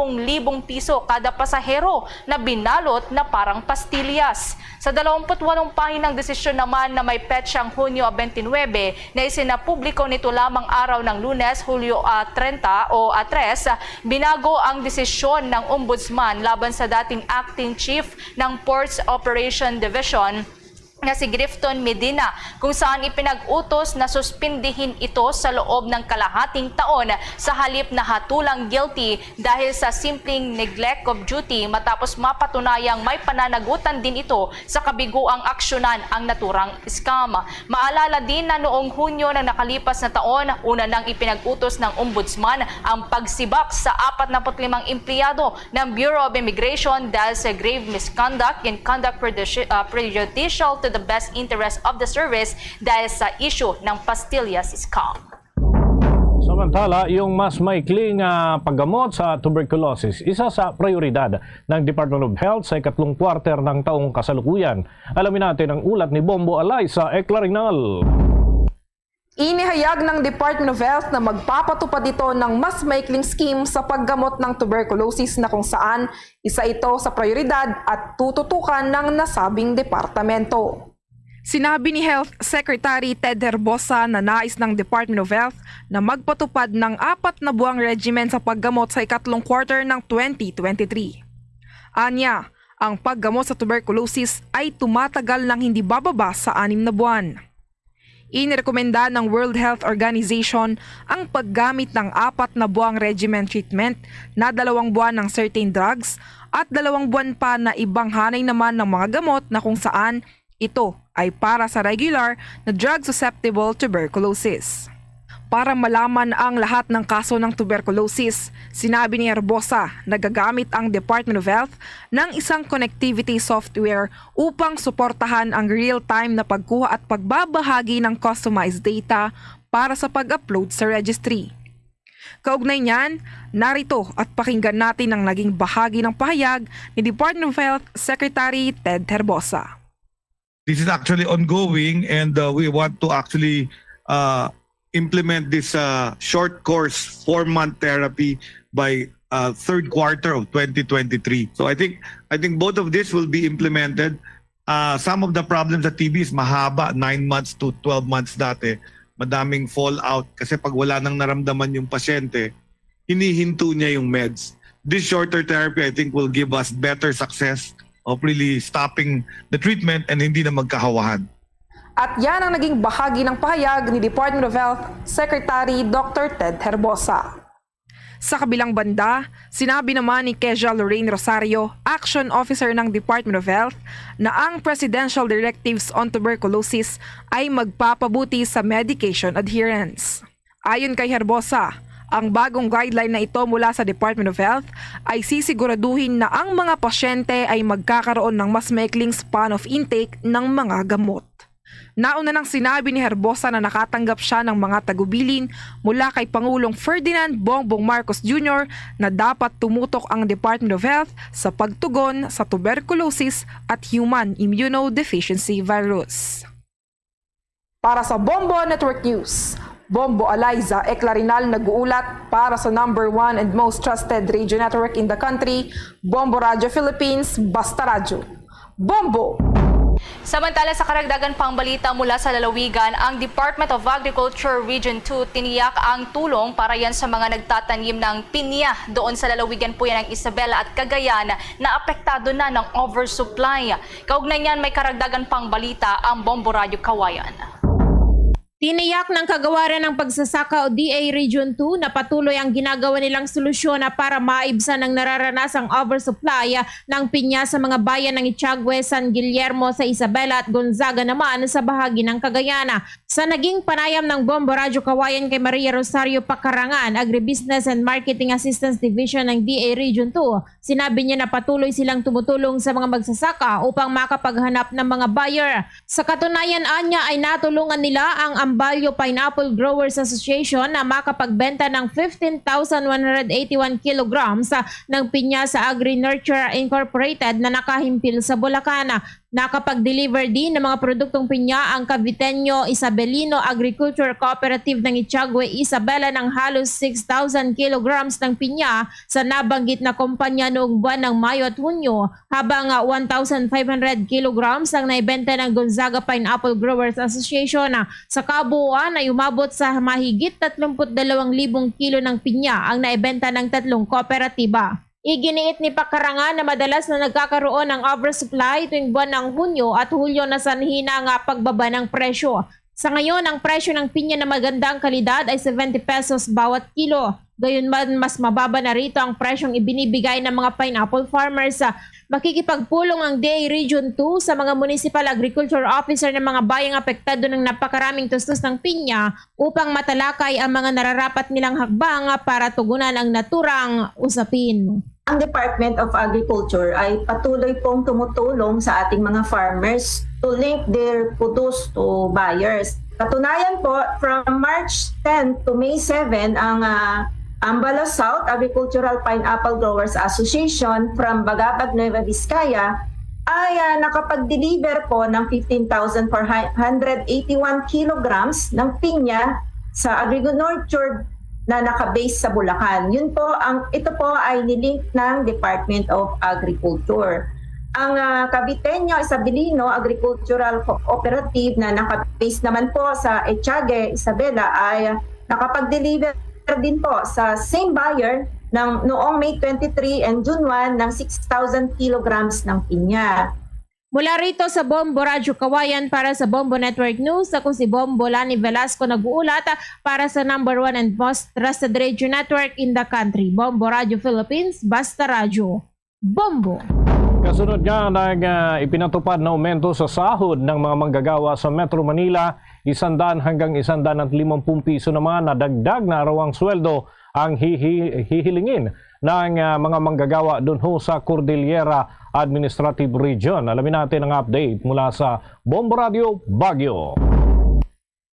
V: piso kada pasahero na binalot na parang pastillas. Sa 28 pahinang desisyon naman na may petsang Hunyo 29 na isinapubliko nito lamang araw ng Lunes, Hulyo 30 o 3, binago ang desisyon ng Ombudsman laban sa dating acting chief ng Ports Operation Division na si Grifton Medina kung saan ipinag-utos na suspindihin ito sa loob ng kalahating taon sa halip na hatulang guilty dahil sa simpleng neglect of duty matapos mapatunayang may pananagutan din ito sa kabiguang aksyonan ang naturang scam. Maalala din na noong Hunyo ng nakalipas na taon, una nang ipinag-utos ng Ombudsman ang pagsibak sa 45 empleyado ng Bureau of Immigration dahil sa grave misconduct and conduct prejudicial to the best interest of the service dahil sa issue ng pastillas scam.
E: Samantala, yung mas maikling paggamot sa tuberculosis, isa sa prioridad ng Department of Health sa ikatlong quarter ng taong kasalukuyan. Alamin natin ang ulat ni Bombo Alay sa Eclarinal.
D: Inihayag ng Department of Health na magpapatupad ito ng mas maikling scheme sa paggamot ng tuberculosis na kung saan isa ito sa prioridad at tututukan ng nasabing departamento. Sinabi ni Health Secretary Ted Herbosa na nais ng Department of Health na magpatupad ng 4 na buwang regimen sa paggamot sa ikatlong quarter ng 2023. Anya, ang paggamot sa tuberculosis ay tumatagal ng hindi bababa sa 6 na buwan. Inirekomenda ng World Health Organization ang paggamit ng 4 na buwang regimen treatment na 2 buwan ng certain drugs at 2 buwan pa na ibang hanay naman ng mga gamot na kung saan ito ay para sa regular na drug-susceptible tuberculosis. Para malaman ang lahat ng kaso ng tuberculosis, sinabi ni Herbosa na gagamit ang Department of Health ng isang connectivity software upang suportahan ang real-time na pagkuha at pagbabahagi ng customized data para sa pag-upload sa registry. Kaugnay niyan, narito at pakinggan natin ang naging bahagi ng pahayag ni Department of Health Secretary Ted Herbosa.
M: This is actually ongoing and we want to actually implement this short course 4-month therapy by third quarter of 2023. So I think both of this will be implemented. Some of the problems sa TB is mahaba, 9 months to 12 months dati. Madaming fallout kasi pag wala nang naramdaman yung pasyente, hinihinto niya yung meds. This shorter therapy I think will give us better success of really stopping the treatment and hindi na magkahawahan.
D: At yan ang naging bahagi ng pahayag ni Department of Health Secretary Dr. Ted Herbosa. Sa kabilang banda, sinabi naman ni Kezia Lorraine Rosario, Action Officer ng Department of Health, na ang Presidential Directives on Tuberculosis ay magpapabuti sa medication adherence. Ayon kay Herbosa, ang bagong guideline na ito mula sa Department of Health ay sisiguraduhin na ang mga pasyente ay magkakaroon ng mas maikling span of intake ng mga gamot. Nauna nang sinabi ni Herbosa na nakatanggap siya ng mga tagubilin mula kay Pangulong Ferdinand Bongbong Marcos Jr. na dapat tumutok ang Department of Health sa pagtugon sa tuberculosis at human immunodeficiency virus. Para sa Bombo Network News, Bombo Aliza Eclarinal nag-uulat para sa number 1 and most trusted radio network in the country, Bombo Radio Philippines, Basta Radio. Bombo!
V: Samantala sa karagdagan pang balita mula sa lalawigan, ang Department of Agriculture Region 2 tiniyak ang tulong para yan sa mga nagtatanim ng pinya doon sa lalawigan po yan ng Isabela at Cagayan na apektado na ng oversupply. Kaugnay niyan may karagdagan pang balita ang Bombo Radio Kawayan.
D: Tiniyak ng kagawaran ng pagsasaka o DA Region 2 na patuloy ang ginagawa nilang solusyon para maibsan ang nararanasang oversupply ng pinya sa mga bayan ng Etiagüe, San Guillermo sa Isabela at Gonzaga naman sa bahagi ng Cagayan. Sa naging panayam ng Bombo Radyo Kawayan kay Maria Rosario Pakarangan, Agribusiness and Marketing Assistance Division ng DA Region 2, sinabi niya na patuloy silang tumutulong sa mga magsasaka upang makapaghanap ng mga buyer. Sa katunayan anya ay natulungan nila ang Ambalyo Pineapple Growers Association na makapagbenta ng 15,181 kilograms ng pinya sa Agri-Nurture Incorporated na nakahimpil sa Bulacan. Nakapag-deliver din ng mga produktong pinya ang Caviteño Isabelino Agriculture Cooperative ng Etiagüe, Isabela ng halos 6,000 kilograms ng pinya sa nabanggit na kumpanya noong buwan ng Mayo at Hunyo, habang 1,500 kilograms ang naibenta ng Gonzaga Pineapple Growers Association. Sa kabuuan ay umabot sa mahigit 32,000 kilo ng pinya ang naibenta ng tatlong kooperatiba. Iginiit ni Pakarangan na madalas na nagkakaroon ng oversupply tuwing buwan ng Hunyo at Hulyo na sanhi ng pagbaba ng presyo. Sa ngayon, ang presyo ng pinya na magandang kalidad ay 70 pesos bawat kilo. Gayunman, mas mababa na rito ang presyong ibinibigay ng mga pineapple farmers. Makikipagpulong ang DA Region 2 sa mga Municipal Agriculture Officer ng mga bayang apektado ng napakaraming tustos ng pinya upang matalakay ang mga nararapat nilang hakbang para tugunan ang naturang usapin.
J: Ang Department of Agriculture ay patuloy pong tumutulong sa ating mga farmers to link their produce to buyers. Katunayan po, from March 10 to May 7, ang Ambala South Agricultural Pineapple Growers Association from Bagabag, Nueva Vizcaya ay nakapag-deliver po ng 15,481 kilograms ng pinya sa Agri-Nurture na nakabase sa Bulacan. Ito po ay nilink ng Department of Agriculture. Ang Caviteño Isabelino Agricultural Cooperative na nakabase naman po sa Etiagüe, Isabela ay nakapag-deliver din po sa same buyer noong May 23 and June 1 ng 6,000 kilograms ng pinya.
D: Mula rito sa Bombo Radyo Kawayan para sa Bombo Network News, ako si Bombo Lani Velasco nag-uulat para sa #1 and most trusted radio network in the country, Bombo Radio Philippines, Basta Radio. Bombo!
E: Kasunod nga ng ipinatupad na aumento sa sahod ng mga manggagawa sa Metro Manila, 100 hanggang 150 piso naman na dagdag na arawang sweldo ang hihilingin ng mga manggagawa dun ho sa Cordillera Administrative Region. Alamin natin ang update mula sa Bombo Radio Baguio.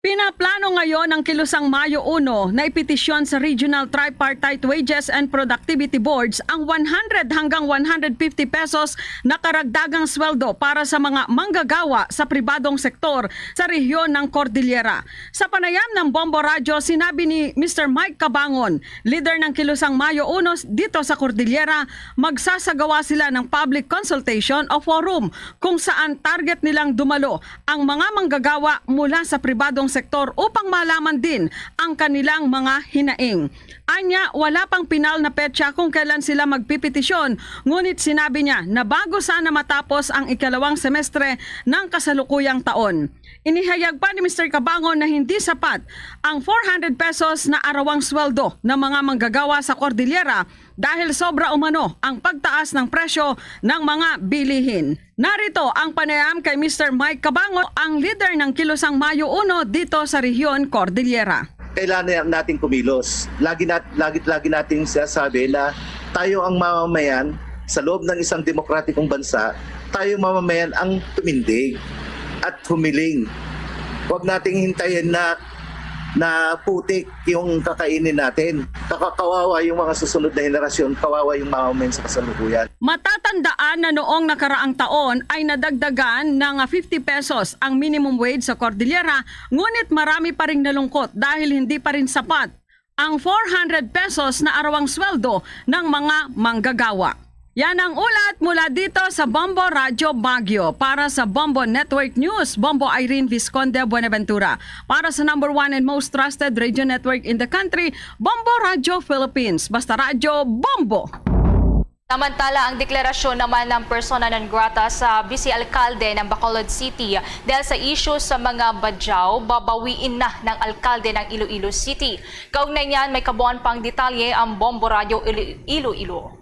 O: Pinaplano ngayon ng Kilusang Mayo 1 na ipetisyon sa Regional Tripartite Wages and Productivity Boards ang 100 hanggang 150 pesos na karagdagang sweldo para sa mga manggagawa sa pribadong sektor sa rehiyon ng Cordillera. Sa panayam ng Bombo Radio, sinabi ni Mr. Mike Cabangon, leader ng Kilusang Mayo 1 dito sa Cordillera, magsasagawa sila ng public consultation o forum kung saan target nilang dumalo ang mga manggagawa mula sa pribadong sektor upang malaman din ang kanilang mga hinaing. Anya, wala pang pinal na petsa kung kailan sila magpipetisyon, ngunit sinabi niya na bago sana matapos ang ikalawang semestre ng kasalukuyang taon. Inihayag pa ni Mr. Cabangon na hindi sapat ang 400 pesos na arawang sweldo ng mga manggagawa sa Cordillera dahil sobra umano ang pagtaas ng presyo ng mga bilihin. Narito ang panayam kay Mr. Mike Cabangon, ang leader ng Kilusang Mayo 1 dito sa rehiyon Cordillera.
R: Kailangan natin kumilos. Lagi nating sinasabi na tayo ang mamamayan sa loob ng isang demokratikong bansa, tayo mamamayan ang tumindig at humiling. Huwag nating hintayin na putik yung kakainin natin. Kawawa yung mga susunod na henerasyon, kawawa yung mamamayan sa kasalukuyan.
O: Matatandaan na noong nakaraang taon ay nadagdagan ng 50 pesos ang minimum wage sa Cordillera, ngunit marami pa ring nalungkot dahil hindi pa rin sapat ang 400 pesos na arawang sweldo ng mga manggagawa. Yan ang ulat mula dito sa Bombo Radio Baguio. Para sa Bombo Network News, Bombo Irene Visconde Buenaventura. Para sa number 1 and most trusted radio network in the country, Bombo Radio Philippines. Basta Radio Bombo!
V: Samantala, ang deklarasyon naman ng persona non grata sa vice-alkalde ng Bacolod City dahil sa issue sa mga badyaw, babawiin na ng alkalde ng Iloilo City. Kaugnay niyan, may kabuuan pang detalye ang Bombo Radio Iloilo.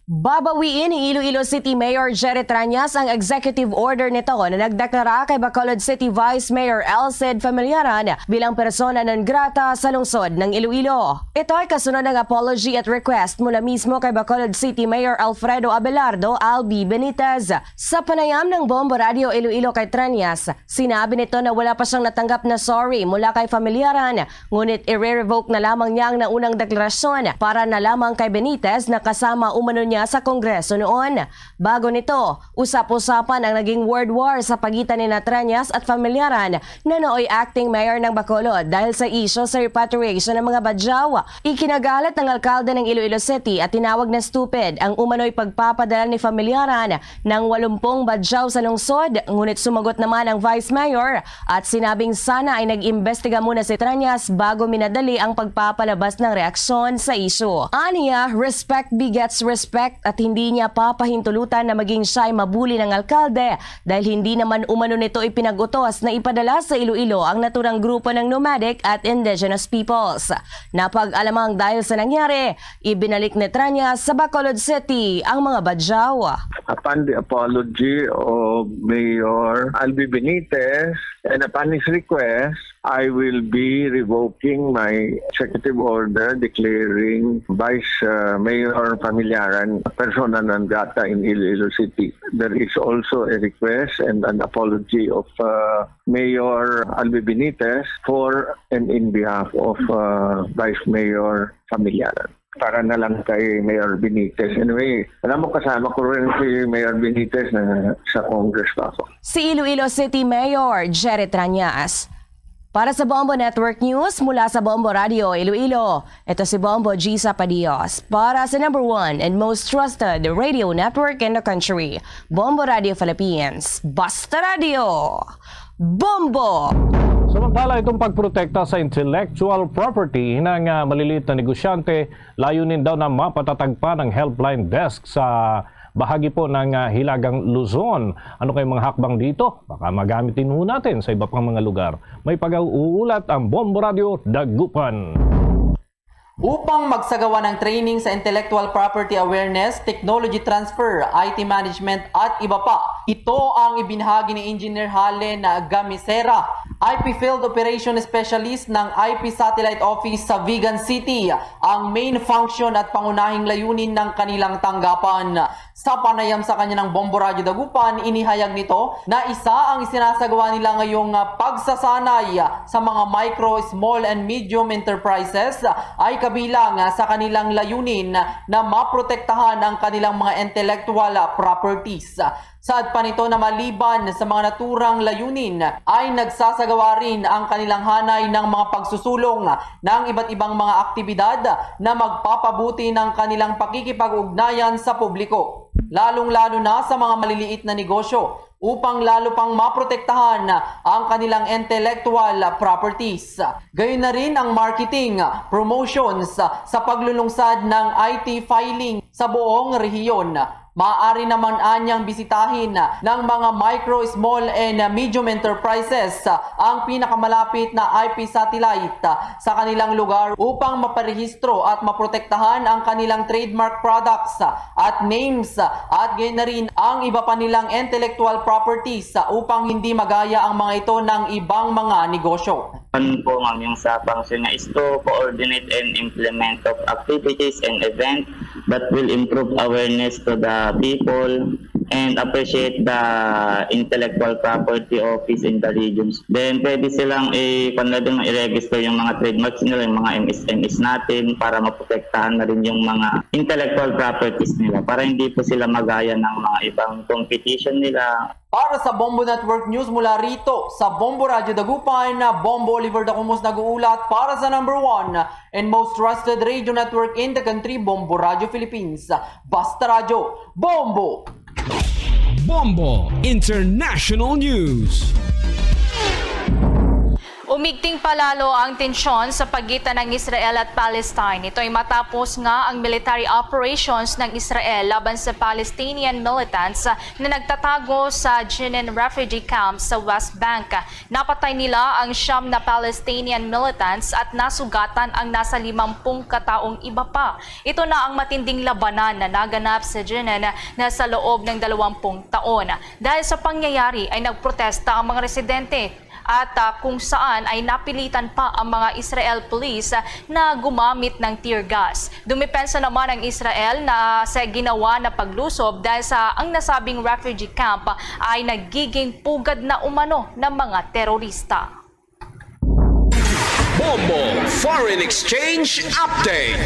I: Babawiin ni Iloilo City Mayor Jerry Trañas ang executive order nito na nagdeklara kay Bacolod City Vice Mayor Elcid Familiaran bilang persona non grata sa lungsod ng Iloilo. Ito ay kasunod ng apology at request mula mismo kay Bacolod City Mayor Alfredo Abelardo Albi Benitez. Sa panayam ng Bombo Radio Iloilo kay Trañas, sinabi nito na wala pa siyang natanggap na sorry mula kay Familiaran, ngunit i-revoke na lamang niya ang naunang deklarasyon para na lamang kay Benitez na kasama umano niya sa Kongreso noon. Bago nito, usap-usapan ang naging word war sa pagitan ni Trañas at Familiaran na nooy acting mayor ng Bacolod dahil sa issue sa repatriation ng mga badyaw. Ikinagalat ng alkalde ng Iloilo City at tinawag na stupid ang umano'y pagpapadala ni Familiaran ng 80 badyaw sa lungsod, ngunit sumagot naman ang vice mayor at sinabing sana ay nag-imbestiga muna si Trañas bago minadali ang pagpapalabas ng reaksyon sa issue. Aniya, respect begets respect at hindi niya papahintulutan na maging siya ay mabuli ng alkalde dahil hindi naman umano nito ipinag-utos na ipadala sa Iloilo ang naturang grupo ng nomadic at indigenous peoples. Napag-alamang dahil sa nangyari, ibinalik ni Trañas sa Bacolod City ang mga badyaw.
K: Upon the apology of Mayor Albi Benitez and upon his request, I will be revoking my executive order declaring Vice Mayor Familiaran persona non grata in Iloilo City. There is also a request and an apology of Mayor Albi Benitez for and in behalf of Vice Mayor Familiaran. Para na lang kay Mayor Benitez. Anyway, alam mo, kasama ko rin si Mayor Benitez na sa Congress pa ako.
I: Si Iloilo City Mayor Jerry Trañas. Para sa Bombo Network News, mula sa Bombo Radio Iloilo, ito si Bombo Gisa Padios. Para sa number 1 and most trusted radio network in the country, Bombo Radio Philippines. Basta Radio! Bombo!
E: Samantala, itong pagprotekta sa intellectual property ng maliliit na negosyante, layunin daw na mapatatag pa ng helpline desk sa bahagi po ng Hilagang Luzon. Ano kayong mga hakbang dito? Baka magamitin ho natin sa iba pang mga lugar. May pag-uulat ang Bombo Radio Dagupan.
N: Upang magsagawa ng training sa intellectual property awareness, technology transfer, IT management at iba pa. Ito ang ibinahagi ni Engineer Halen Gamisera, IP Field Operation Specialist ng IP Satellite Office sa Vigan City, ang main function at pangunahing layunin ng kanilang tanggapan. Sa panayam sa kanya ng Bombo Radio Dagupan, inihayag nito na isa ang isinasagawa nila ngayong pagsasanay sa mga micro, small and medium enterprises ay kabilang sa kanilang layunin na maprotektahan ang kanilang mga intellectual properties. Saad pa nito na maliban sa mga naturang layunin ay nagsasagawa rin ang kanilang hanay ng mga pagsusulong ng iba't ibang mga aktibidad na magpapabuti ng kanilang pakikipag-ugnayan sa publiko, lalong-lalo na sa mga maliliit na negosyo, upang lalo pang maprotektahan ang kanilang intellectual properties. Gayon na rin ang marketing, promotions sa paglulungsad ng IT filing sa buong rehiyon. Maaari naman anyang bisitahin ng mga micro, small and medium enterprises ang pinakamalapit na IP satellite sa kanilang lugar upang maparehistro at maprotektahan ang kanilang trademark products at names at gayon na rin ang iba pa nilang intellectual properties upang hindi magaya ang mga ito ng ibang mga negosyo.
U: Ano po ma'am yung sa function na is to coordinate and implement of activities and events that will improve awareness to the people and appreciate the intellectual property office in the regions. Then pwede silang i-register yung mga trademarks nila, yung mga MSMEs natin para maprotektahan na rin yung mga intellectual properties nila para hindi po sila magaya ng mga ibang competition nila.
N: Para sa Bombo Network News mula rito sa Bombo Radio Dagupan, Bombo Oliver Dacumos nag-uulat para sa number 1 and most trusted radio network in the country, Bombo Radio Philippines. Basta Radio, Bombo!
C: Bombo International News.
V: Umigting palalo ang tensyon sa pagitan ng Israel at Palestine. Ito ay matapos nga ang military operations ng Israel laban sa Palestinian militants na nagtatago sa Jenin refugee camp sa West Bank. Napatay nila ang 9 na Palestinian militants at nasugatan ang nasa 50 kataong iba pa. Ito na ang matinding labanan na naganap sa Jenin na sa loob ng 20 taon. Dahil sa pangyayari ay nagprotesta ang mga residente at kung saan ay napilitan pa ang mga Israel police na gumamit ng tear gas. Dumipensa naman ang Israel na sa ginawa na paglusob dahil sa ang nasabing refugee camp ay nagiging pugad na umano ng mga terorista.
C: Bombo Foreign Exchange Update.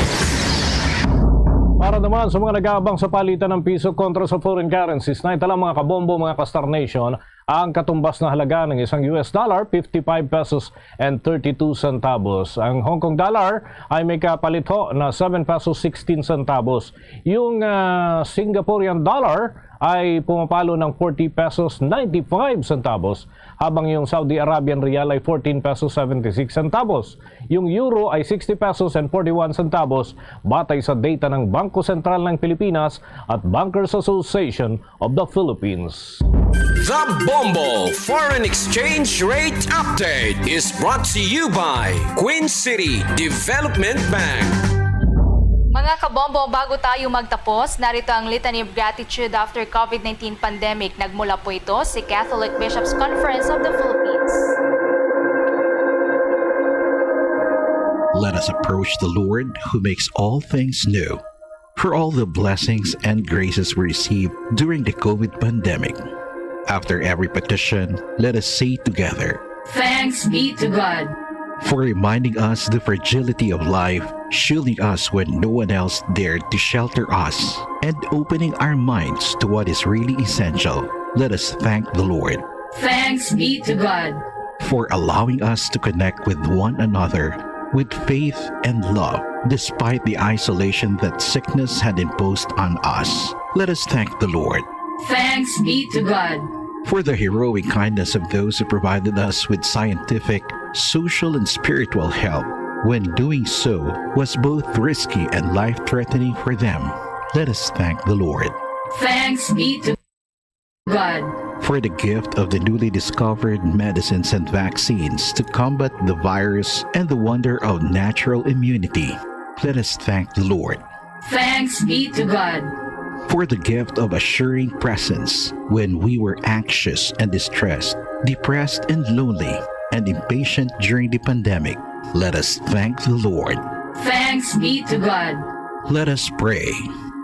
E: Para naman sa mga nag-aabang sa palitan ng piso kontra sa foreign currencies, naitala mga kabombo, mga ka-Star Nation, ang katumbas na halaga ng isang US dollar, 55 pesos and 32 centavos. Ang Hong Kong dollar ay may kapalit ho na 7 pesos 16 centavos. Yung Singaporean dollar ay pumapalo ng 40 pesos 95 centavos, habang yung Saudi Arabian Riyal ay 14 pesos 76 centavos. Yung euro ay 60 pesos and 41 centavos batay sa data ng Bangko Sentral ng Pilipinas at Bankers Association of the Philippines.
C: The Bombo Foreign Exchange Rate Update is brought to you by Queen City Development Bank.
V: Mga kabombo, bago tayo magtapos, narito ang Litany of Gratitude after COVID-19 pandemic. Nagmula po ito si Catholic Bishops Conference of the Philippines.
G: Let us approach the Lord who makes all things new. For all the blessings and graces we received during the COVID pandemic. After every petition, let us say together,
H: Thanks be to God.
G: For reminding us the fragility of life, shielding us when no one else dared to shelter us, and opening our minds to what is really essential. Let us thank the Lord.
H: Thanks be to God.
G: For allowing us to connect with one another with faith and love, despite the isolation that sickness had imposed on us. Let us thank the Lord.
H: Thanks be to God.
G: For the heroic kindness of those who provided us with scientific, social, and spiritual help, when doing so was both risky and life-threatening for them. Let us thank the Lord.
H: Thanks be to God.
G: For the gift of the newly discovered medicines and vaccines to combat the virus and the wonder of natural immunity. Let us thank the Lord.
H: Thanks be to God.
G: For the gift of assuring presence when we were anxious and distressed, depressed and lonely, and impatient during the pandemic. Let us thank the Lord.
H: Thanks be to God.
G: Let us pray.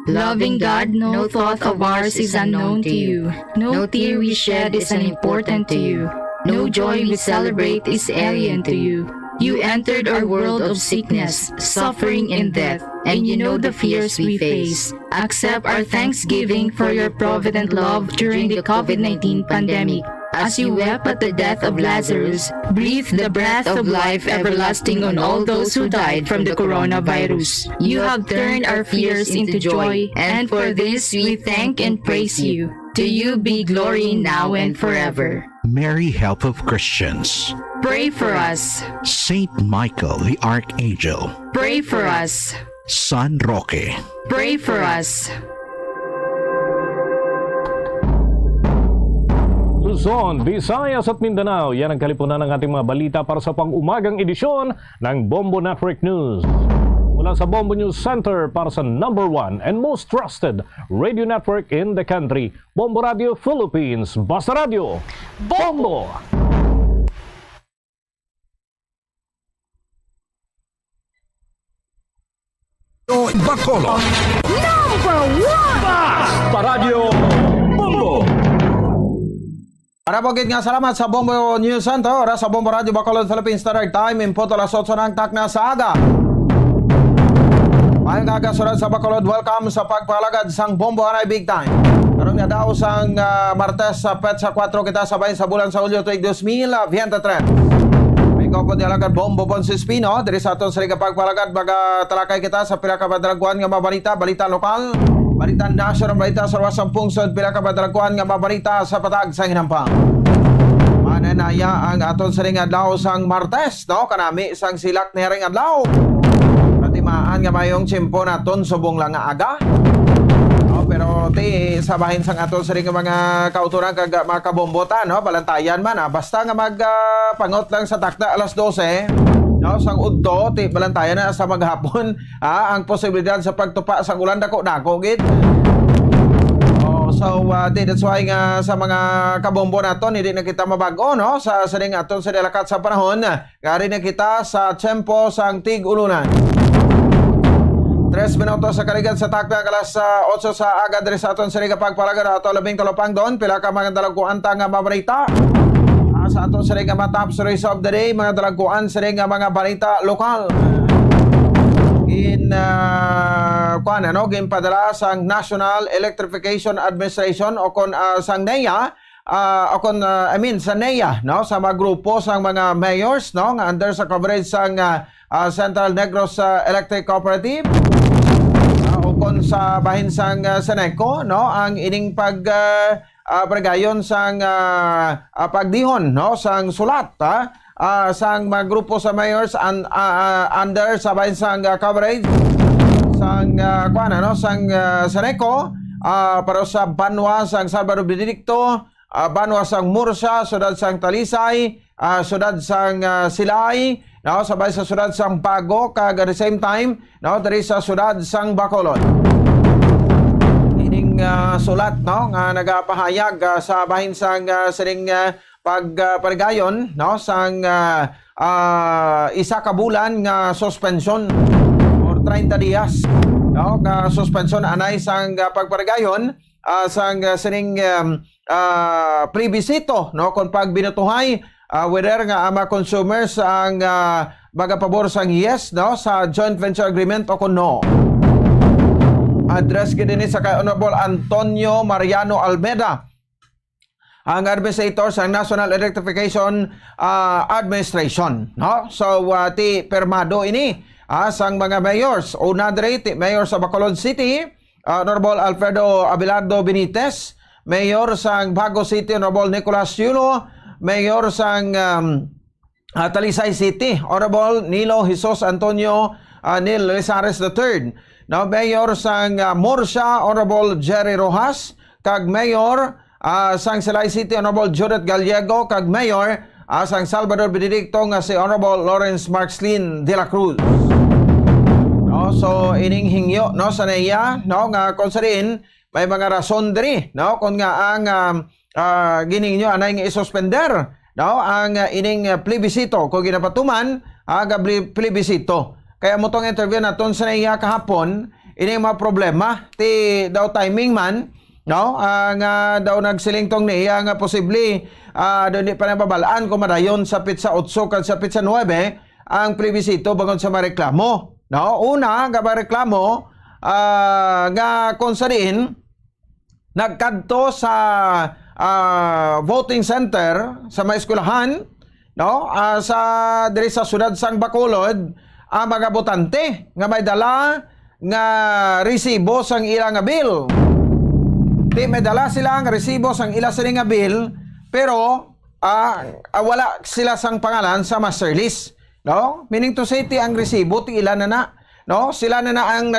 H: Loving God, no thought of ours is unknown to you. No tear we shed is unimportant to you. No joy we celebrate is alien to you. You entered our world of sickness, suffering, and death, and you know the fears we face. Accept our thanksgiving for your provident love during the COVID-19 pandemic. As you wept at the death of Lazarus, breathe the breath of life everlasting on all those who died from the coronavirus. You have turned our fears into joy, and for this we thank and praise you. To you be glory now and forever.
G: Mary, help of Christians.
H: Pray for us.
G: Saint Michael, the Archangel.
H: Pray for us.
G: San Roque.
H: Pray for us.
E: Luzon, Visayas at Mindanao, yan ang kalipunan ng ating mga balita para sa pang-umagang edisyon ng Bombo Network News. Mula sa Bombo News Center para sa number 1 and most trusted radio network in the country, Bombo Radio Philippines. Basta Radio, Bombo!
C: Bacolod.
H: Number 1!
C: Basta Radio, Bombo!
Q: Marabogit nga salamat sa Bombo News Center, oras sa Bombo Radio Bacolod Philippines Standard Time, imputo alas 8 ng takna sa aga. Mayong aga surat sa Bacolod, welcome sa pagpalagad sang Bombo Hanay Big Time. Karon nga daw sang Martes sa Petsa 4 kita sabay sa bulan sa Hulyo tuig 2023. May kopod ni alagad Bombo Ponce Pino, diri sa aton sa pagpalagad baga talakay kita sa pila ka badragwan nga mabalita, balita lokal, balita national, balita sa wasang pungsod, pila ka badragwan nga mabalita sa patag sa hinampang. Mananaya ang aton sa ring adlaw sang Martes, no? Kanami sang silak ni ring adlaw. Patimaan nga mayong tiyempo naton subong lang nga aga. No, pero ti sabahin sang aton sa ring mga kauturan kag mga kabombotan, no? Balantayan man basta nga pangot lang sa takda alas 12. No, sang udto ti balantayan na sa maghapon ang posibilidad sa pagtupa sang ulan dako-dako gid. So that's why nga sa mga kabombo naton hindi na kita mabago, no? Sa saring aton sa dalakat sa panahon gari na kita sa tiyempo sang tig-ulunan. 3 minutos sa kaligan sa takda alas 8 sa aga diri sa aton sa pagpalagad ato labing talopang doon pila ka mga dalaguan nga mabalita. Sa aton sa mga top stories of the day, mga dalaguan sa mga balita lokal. Ginpadala sang National Electrification Administration o kon sang NEA sa NEA, no, sa mga grupo sang mga mayors, no, nga under sa coverage sang Central Negros Electric Cooperative o kon sa bahin sang Seneco, no, ang ining pagayon sang pagdihon, no, sang sulat sang mga grupo sa mayors under sa bahin sang coverage sang sang Seneco para sa Banwa sang Salvador Benedicto, Banwa sang Murcia, sudad sang Talisay, sudad sang Silay, no, sabay sa sudad sang Bago kag at the same time, no, diri sa sudad sang Bacolod. Ining sulat, no, nga nagapahayag sa bahin sang siring pagparigayon, no, sang isa ka bulan nga suspension or 30 dias, no, nga suspension anay sang pagparigayon sang siring plebisito, no, kung pagbinutuhay whether nga ama consumers ang magapabor sang yes, no, sa joint venture agreement o kung no. Address gini sa kay Honorable Antonio Mariano Almeda, ang administrator sa National Electrification Administration, no? So ti permado ini sang mga mayors. Una diri ti Mayor sa Bacolod City, Honorable Alfredo Abelardo Benitez, Mayor sang Bago City Honorable Nicolas Yulo, Mayor sang Talisay City Honorable Nilo Jesus Antonio Nil Lizares III, no, Mayor sang Murcia Honorable Jerry Rojas, kag Mayor sang Silay City Honorable Judith Gallego, kag Mayor sang Salvador Benedicto nga si Honorable Lawrence Marxlin de la Cruz. No, so ining hingyo, no, sa NEA, no, nga kung sa rin may mga rason diri, no, kung nga ang gining nyo anay nga isuspender, no, ang ining plebisito kung ginapatuman aga plebisito. Kaya mo tong interview naton sa NEA kahapon, ining mga problema ti daw timing man, no, nga daw nagsiling tong NEA nga posible doon di pa nababalaan kung madayon sa pizza 8 kag sa pizza 9 ang plebisito bagon sa mareklamo. No, una nga mareklamo nga kung sa din nagkadto sa voting center sa mga eskwelahan, no, sa diri sa sudad sang Bacolod, ang mga botante nga may dala nga resibo sang ilang nga bill. Di may dala sila ang resibo sang ila sila nga bill, pero wala sila sang pangalan sa master list, no? Meaning to say ti ang resibo ti ila na, no? Sila na ang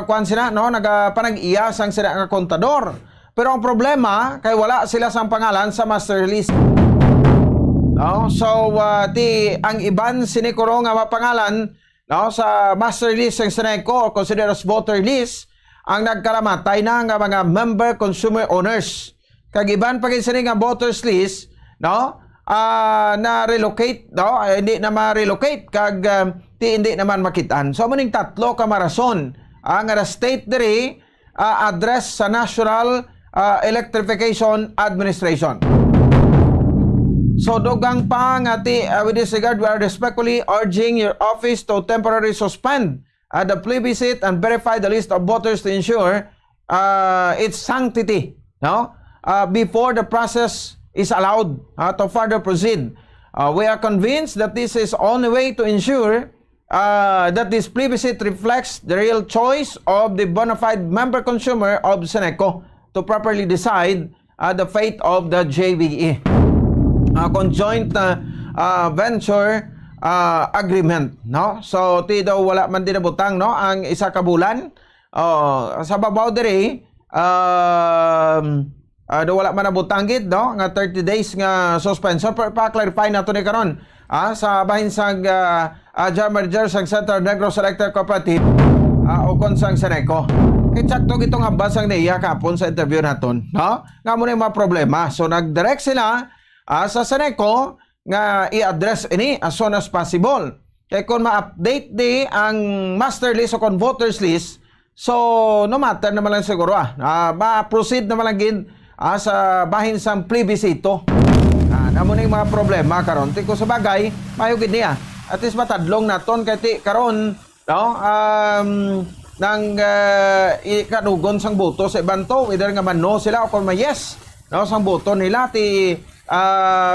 Q: kuan sila, no, nagapanag-iya sang sila nga kontador. Pero ang problema kay wala sila sang pangalan sa master list. No? So ti ang iban sinikuro nga mapangalan, no, sa master list ng Seneco, considered as voter list, ang nagkalamatay na nga mga member consumer owners. Kag iban pagin sini nga voters list, no, na relocate, no, hindi na ma-relocate kag ti hindi naman makitaan. So muning tatlo ka marason ang state diri address sa National Electrification Administration. So dugang pa nga ti with this regard, we are respectfully urging your office to temporarily suspend the plebiscite and verify the list of voters to ensure its sanctity, no? Before the process is allowed to further proceed. We are convinced that this is only way to ensure that this plebiscite reflects the real choice of the bona fide member consumer of Seneco to properly decide the fate of the JVE. Conjoint venture agreement, no? So ti daw wala man din nabutang, no, ang isa ka bulan. Sa babaw diri daw wala man nabutang gid, no, nga 30 days nga suspension. Pa-clarify nato ni karon sa bahin sang General Manager sang Center Negros Electric Cooperative o konsang Seneco. Kay sakto gitong hambas ang niya kapon sa interview naton, no? Nga mo na yung mga problema. So nag-direct sila sa Seneco nga i-address ini as soon as possible. Kaya kung ma-update di ang master list o kung voters list, so no matter naman lang siguro ma-proceed naman lang gin sa bahin sang plebisito. Namo na yung mga problema karon. Ti ko sa bagay, mayo gid niya. At least matadlong naton kay ti karon, no, nang ikadugon sang boto sa ibanto, whether nga man no sila o kung may yes, no, sang boto nila ti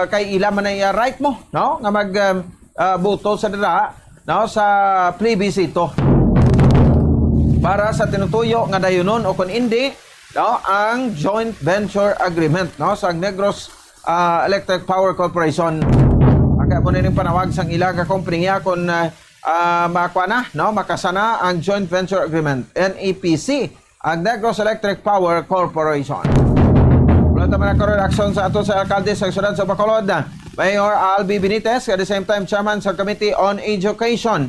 Q: kay ila man ay right mo, no, nga mag boto sa dira, no, sa plebisito para sa tinutuyo nga dayonon o kung hindi, no, ang joint venture agreement, no, sa Negros Electric Power Corporation. Kaya mo ning panawag sang ila ka company kung makakuha na, no, makasana ang joint venture agreement NEPC ang Negros Electric Power Corporation. Wala naman na reaksyon sa ato sa alkalde sa siyudad sa Bacolod, Mayor Albi Benitez, at the same time Chairman sa Committee on Education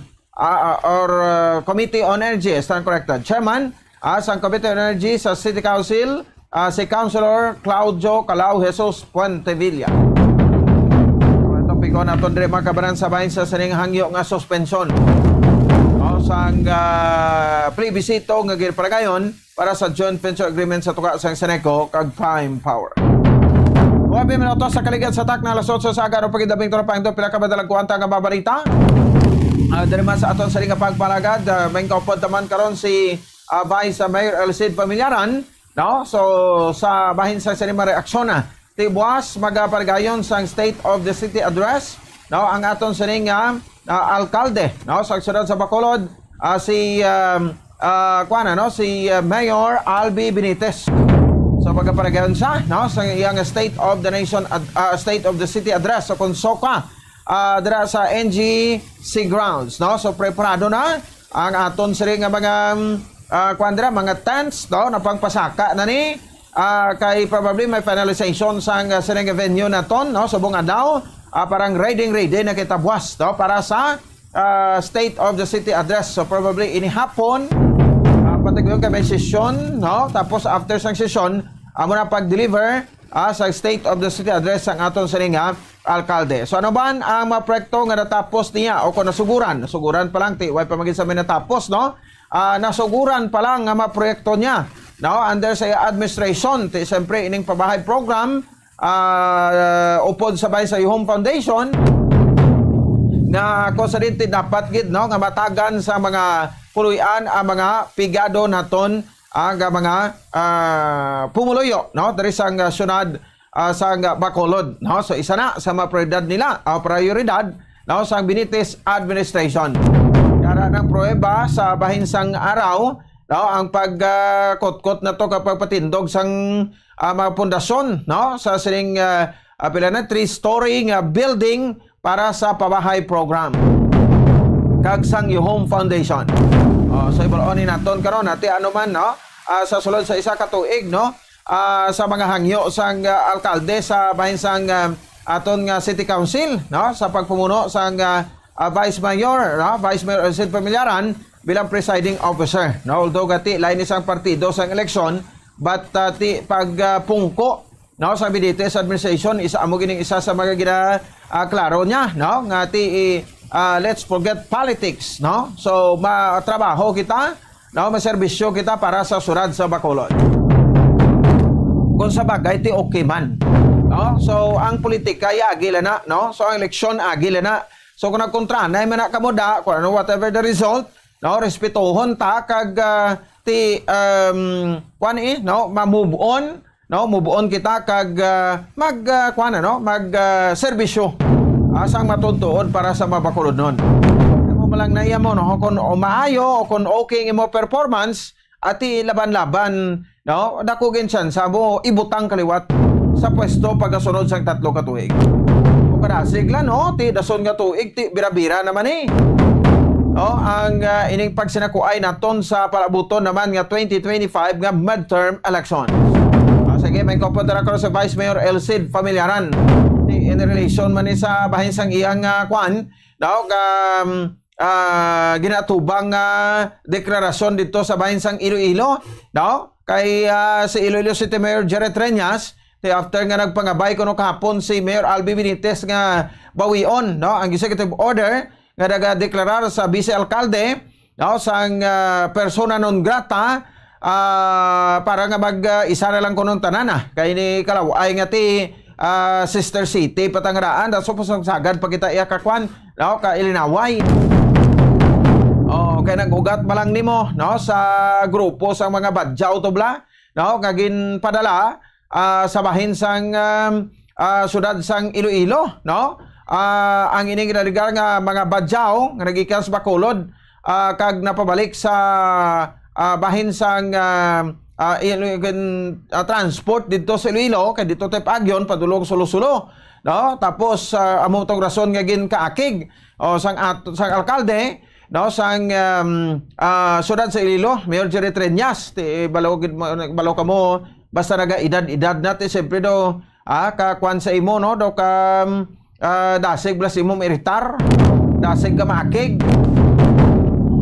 Q: Committee on Energy, stand corrected. Chairman sa Committee on Energy sa City Council, si Councilor Claudio Calao Jesus Puentevilla. Topiko na ito dire makabaran sa bahin sa saning hangyo nga suspension sang plebisito nga ginpalagayon para sa joint venture agreement sa tuka sang Seneco kag Prime Power. 9 minutos sa kaligid sa tak na alas 8 sa aga pagid labing torapang do pila ka badalag kuanta nga babarita. Diri man sa aton sa nga pagpalagad, may kaupod naman karon si Vice Mayor Elcid Familiaran, no? So sa bahin sa sinima reaksyon na ti buwas magapalagayon sang State of the City Address, no, ang aton sa alkalde, no, sa siyudad sa Bacolod, si Mayor Albi Benitez. So pagkaparagayon siya, no, sa iyang State of the Nation State of the City Address sa Consoca dira sa NGC Grounds, no. So preparado na ang aton sa nga mga mga tents, no, na pangpasaka na ni kay probably may finalization sang sinang venue naton, no, sa buong adlaw. Parang ready na kita buwas, no, para sa State of the City Address. So probably inihapon patagyon kay may session, no, tapos after sang session amo na pag-deliver sa State of the City Address ang aton sa nga alkalde. So ano ba ang mga proyekto nga natapos niya o kung nasuguran pa lang ti way pa magin sa natapos, no, nasuguran pa lang nga mga proyekto niya, no, under sa administration ti siyempre ining pabahay program upod sabay sa Home Foundation na ako sa rin dapat gid, no, nga matagan sa mga puluyan ang mga pigado naton ang mga pumuluyo, no, dari sang syudad sa Bacolod, no. So isa na sa mga prioridad no, sa Benitez administration. Kaya ng pruweba sa bahin sang araw, no, ang pagkotkot na to kapag patindog sang mga pundasyon, no, sa sining 3-story building para sa pabahay program kag sang Home Foundation. So ibalonin naton karon ati ano man, no, sa sulod sa isa ka tuig, no, sa mga hangyo sang alkalde sa bahin sang aton nga City Council, no, sa pagpumuno sang Vice Mayor, no, Vice Mayor Elcid Familiaran bilang presiding officer, no. Although gati lain isang partido sang eleksyon, but ti pagpungko, no, sa Benitez administration isa amo gining isa sa mga klaro niya, no, nga ti let's forget politics, no. So matrabaho kita, no, maserbisyo kita para sa surad sa Bacolod. Kung sa bagay ti okay man, No? So ang politika ay agila na, no? So ang eleksyon agila na. So kung nagkontra na man na kamoda, kung ano whatever the result, no, respetuhon ta kag ma-move on, no, move on kita kag serbisyo asang matuntuon para sa mabakulod nun. Mo malang naiya mo, no, kung maayo o kung okay ang imo performance ati laban-laban, no, dakugin chance mo ibutang kaliwat sa pwesto pagasunod sang 3 ka tuig. O kadasig lang, no, ti dason nga tuig ti bira-bira naman eh. No, ang ining pagsinakuay naton sa palabuton naman nga 2025 nga midterm elections. Sige, may kopodara ko sa Vice Mayor Elcid Familiaran in relation man ni sa bahin sang iyang kwan, no, ginatubang deklarasyon dito sa bahin sang Iloilo, no, kay si Iloilo City Mayor Jared Treñas, after nga nagpangabay kuno kahapon si Mayor Albi Benitez nga bawion, no, ang executive order nga nagadeklarar sa vice alkalde, no, sang persona non grata para nga isa na lang kunong tanan kay ni Kalaway nga ti sister city patangraan da so sagad pa kita iya kakwan, no, ka Ilinaway. Kay naghugat malang nimo, no, sa grupo sa mga badyaw to bla, no, kagin padala sa bahin sang syudad sang Iloilo, no. Ang ining ginaligar nga mga badyaw nga nagikan sa Bacolod kag napabalik sa bahin sang transport dito sa Iloilo kay dito tay Pagyon padulong Sulo-Sulo, no. Tapos amo tong rason nga gin kaakig sang alkalde, no, sang syudad sa Iloilo Mayor Jerry Treñas ti balaw kamo basta naga edad natin siyempre do kakwan sa imo, no, do ka dasig blas imo meritar, dasig ka maakig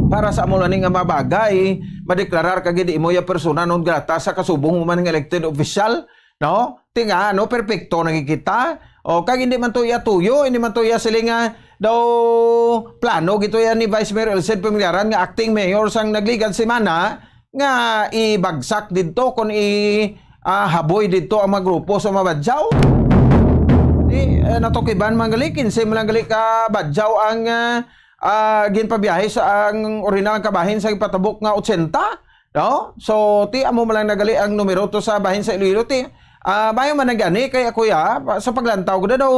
Q: para sa amo laning nga mabagay madeklarar kagid imo ya persona non grata sa kasubong man ng elected official, no, tinga no perpekto nakikita o kag hindi man tuya tuyo, hindi man tuya silinga daw plano gito yan ni Vice Mayor Elcid Familiaran nga acting mayor sang nagligad semana nga ibagsak dito kun haboy dito ang mga grupo sa mabadyaw. Natukiban manggali 15 malanggali ka badyaw ang ginpabiyahe sa ang original kabahin sa ipatabok nga 80, no. So ti amo malang nagali ang numero to sa bahin sa Iloilo ti bayo man nagani kay kuya sa paglantaw ko daw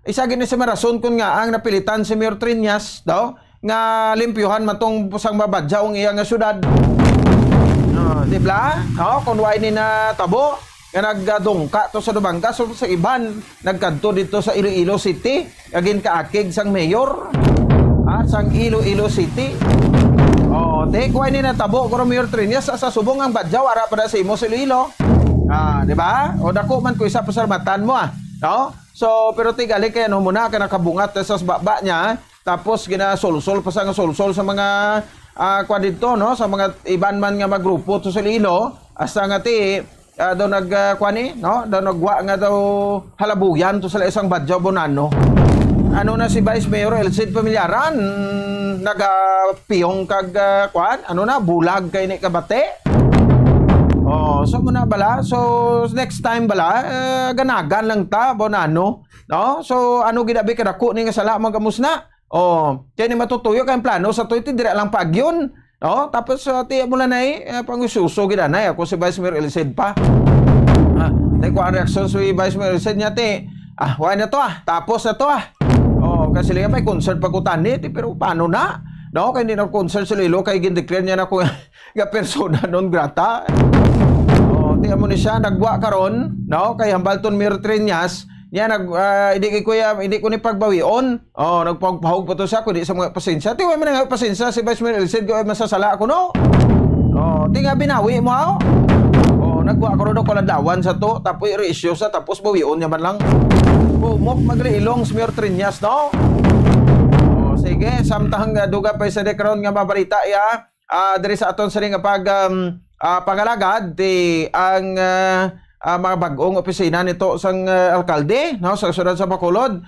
Q: isa gini sa marason kun nga ang napilitan si Mayor Treñas daw nga limpyuhan matong pusang mabadyaw ang iyang syudad, di ba, no, kun way ni na tabo nga nagdungka to sa Dubangka so sa iban nagkadto dito sa Iloilo City agin kaakig sang mayor sang Iloilo City. Te kuhay ni natabo ko Mayor Treñas sa subong ang badyaw ara para sa imo sa Iloilo, di ba, o dako man ko isa pasalamatan mo no. So pero tigali kay ano muna ka nakabungat sa baba niya tapos ginasolsol pa sa solsol sa mga kwa dito, no, sa mga iban man nga magrupo to sa Iloilo hasta nga ti daw nagkwani, no, daw nagwa nga daw halabuyan to sa isang badyaw bonano. Ano na si Vice Mayor Elcid Familiaran nagapiyong kag kwan ano na bulag kay ni kabate. So muna bala, so next time bala ganagan lang ta bonano, no. So ano gidabi kadako ni nga sala magamusna. Kaya ni matutuyo kay plano sa tuyo ti dira lang Pagyon. No, tapos ti mo na nay pangisuso gid anay ako si Vice Mayor Elcid pa. Dai ko ang reaksyon si Vice Mayor Elcid niya ti why na to tapos na to kasi liya may concert pagutan ni pero paano na, no, kay hindi na concert sa Iloilo kay gindeclare niya na ko nga persona non grata. Ti amo ni siya nagwa karon, no, kay hambalton Mayor Treñas niya hindi ko ni pagbawion. Nagpahog pa to siya kundi sa mga pasensya. Ti way man nga pasensya si Vice Mayor Elcid ko masasala ako, no. Ti nga binawi mo nagwa karon do kaladawan sa to tapos i-issue sa tapos bawion niya man lang. Mok magreilong si Mayor Treñas, no. Sige samtang duga pa sa dekron nga mabalita diri sa aton sa nga pangalagad ti ang mga bagong opisina nito sang alkalde, no, sa syudad sa Bacolod.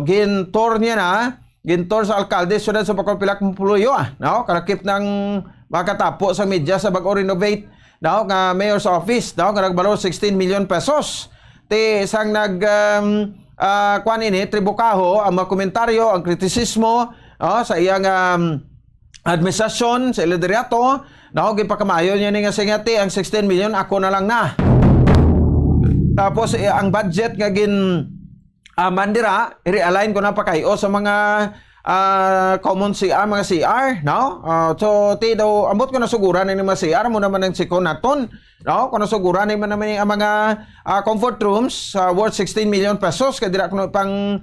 Q: Gintor niya na, gintor sa alkalde syudad sa Bacolod pilak mupuluyo, no, kalakip ng makatapo sa media sa bag-o renovate, no, nga mayor's office, no, nga nagbalo 16 million pesos. ti sang kuan ini tribukaho ang mga komentaryo, ang kritisismo sa iyang administrasyon sa liderato, gipakamayo niya nga singati ang 16 million ako na lang na. Tapos ang budget nga gin mandira, i-realign ko na pa kayo sa mga common CR, mga CR, so ti daw ambot ko na suguran ni mga CR mo naman ang sikon naton, kung nasuguran ni man naman ang mga comfort rooms worth 16 million pesos kay dira kuno pang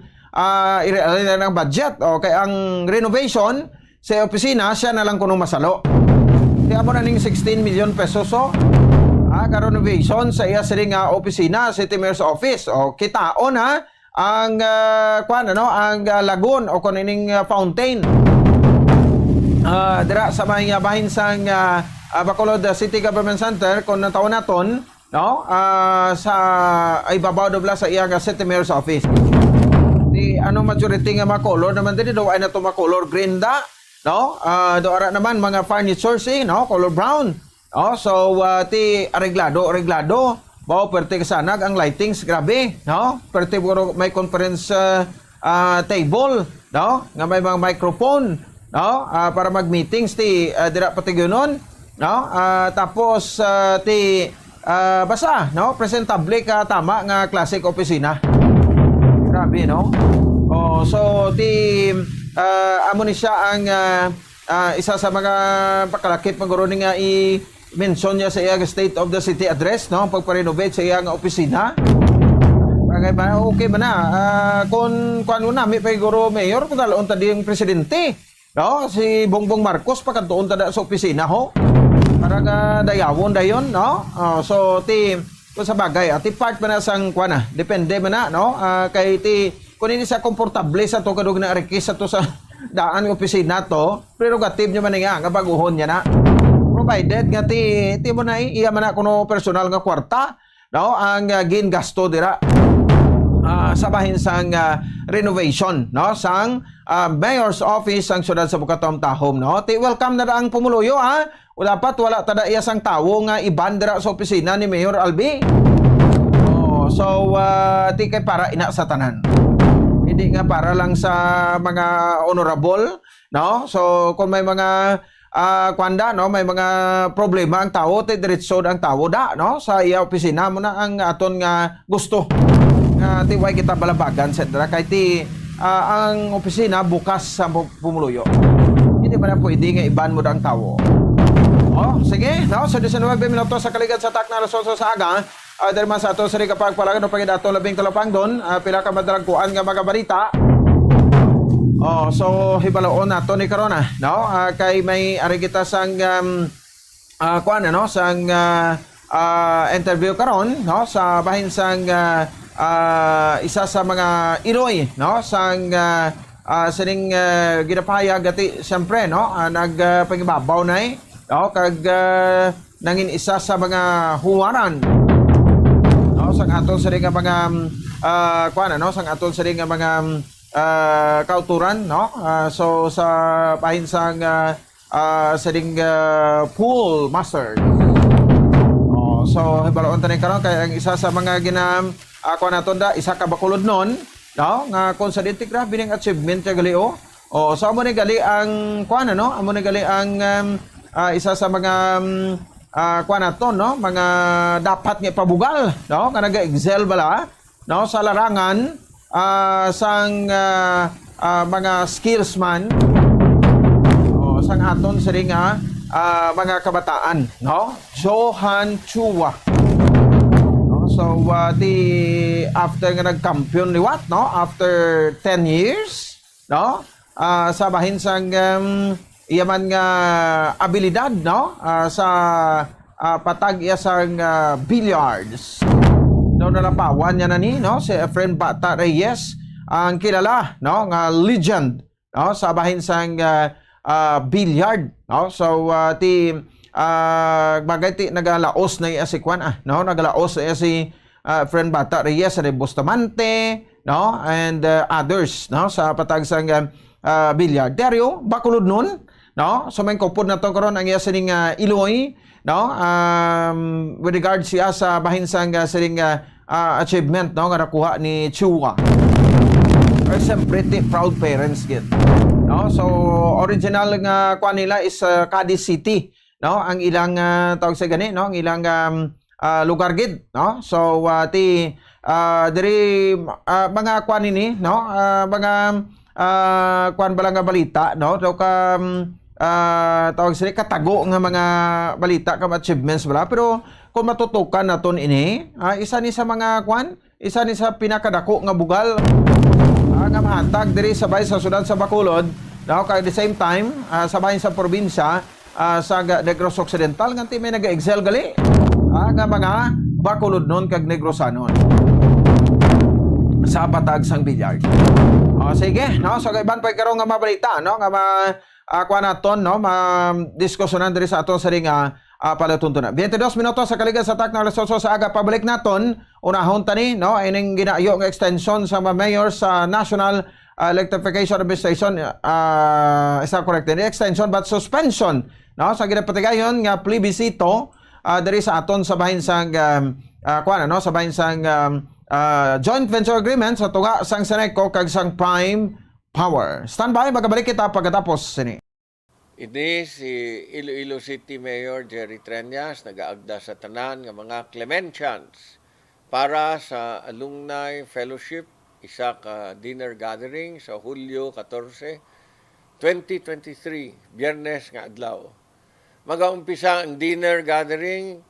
Q: i-realign ng budget. Okay, ang renovation sa opisina siya na lang kuno masalo. Kaya mo na ning 16 million pesos renovation sa iya siring opisina, City Mayor's Office. O kitaon ang ang lagoon o kanining fountain dira sa may bahin sang Bacolod City Government Center kung nataon naton sa ay babaw dobla sa iya City Mayor's Office. Di majority nga mga color naman din do ay nato mga color green da do ara naman mga furniture color brown. So ti areglado bao perte kasanag ang lightings grabe, perte puro may conference table, nga may mga microphone, para mag-meetings ti dira patigyonon, tapos ti basta, presentable ka tama nga classic opisina. Grabe, so ti amo ni siya ang isa sa mga pakalakit maguro ni nga mention niya sa iyang State of the City address, pagpa-renovate sa iyang opisina. Okay ba na? Kung ano na, may pagiguro mayor, kung talaon ta di yung presidente. Si Bongbong Marcos, pagkantuon ta sa opisina, parang dayawon dayon, so, kung sa bagay, ti part ba na sang kuana, depende ba na, kay kung hindi sa komportable sa to, kadug na rekis sa to sa daan ng opisina to, prerogative niya man nga baguhon niya na. Provided nga ti mo na iya man na kuno personal nga kwarta ang gin gasto dira sa bahin sang renovation sang Mayor's Office sang siyudad sa Bukatom Tahom ti welcome na ang pumuluyo wala tada iya sang tawo nga iban dira sa opisina ni Mayor Albi. So ti kay para ina sa tanan, hindi nga para lang sa mga honorable, so kung may mga may mga problema ang tao, diretso ang tao sa iya opisina mo na ang aton nga gusto nga tiway kita balabagan sendra kay ang opisina bukas sa pumuluyo, hindi ba na pwede nga iban mo ang tao. Sige, sa 19 minutos sa kaligad sa tak na alas 8 sa aga, dahil man sa ato sa pagpalagan o pagid ato labing talapang doon, pila ka madaragkuan nga mga balita. So hibalaon nato ni karon kay may ari kita sang sang interview karon sa bahin sang isa sa mga Iloy sang sining ginapahayag gati siyempre nagpangibabaw na kag nangin isa sa mga huwaran sang aton sining mga sang aton sining mga kauturan so sa pahinsang sining pool master. So hibalaon tanin karon kay ang isa sa mga kuan naton isa ka Bacolod non nga kon sa dintik ra bining achievement kay gali so amo ni gali ang kuan amo ni gali ang isa sa mga kuan naton mga dapat nga pabugal nga naga-excel bala sa larangan sang mga skills man sang aton sa ring mga kabataan Johan Chua so after nga nagkampiyon liwat after 10 years sa bahin sang iyaman nga abilidad sa patag iya sang billiards nalapawan niya na ni si Efren Bata Reyes ang kilala nga legend sa bahin sang billiard so bagay ti nagalaos na iya si Kwan nagalaos na iya si Efren Bata Reyes sa Bustamante and others sa patag sang billiard teryo Bacolod nun so may kupod na to karon ang iya sining Iloy with regards siya sa bahin sang sining achievement no nga nakuha ni Chua. Siyempre, proud parents gid. No? So original nga kuha nila is Cadiz City, no? Ang ilang tawag sa gani, no? Ang ilang lugar gid, no? So diri mga kuha nini, no? Mga kuan ba lang nga balita, no? So tawag sila katago nga mga balita kam achievements bala, pero kung matutukan naton ini, isa ni sa mga kuan, isa ni sa pinakadako nga bugal nga mahatag diri sabay sa syudad sa Bacolod, no? Kay the same time sabay sa probinsya sa Negros Occidental nganti may nag-excel gali nga mga Bacolod non kag Negrosanon sa patag sang bilyag. Sige, no? So iban pa karon nga mabalita, no? Nga kuha naton, no? Ma-diskusyonan diri sa ato sa ring palatuntunan. 22 minutos sa kaligan sa tak ng alas 8 sa aga. Pabalik naton, unahon tani, no? Ining ginayo nga extension sa mga mayor sa National Electrification Administration, is that correct? Hindi extension but suspension, no? Sa ginapatigayon nga plebisito diri sa aton sa bahin sang kuha, no? Sa bahin sang joint venture agreement sa tunga sang Seneco kag sang Prime Power. Standby, magabalik kita pagkatapos sini.
S: Ini si Iloilo City Mayor Jerry Treñas nagaagda sa tanan nga mga clementions para sa Alumni Fellowship, isa ka dinner gathering sa Hulyo 14, 2023, Biyernes nga adlaw. Magaumpisa ang dinner gathering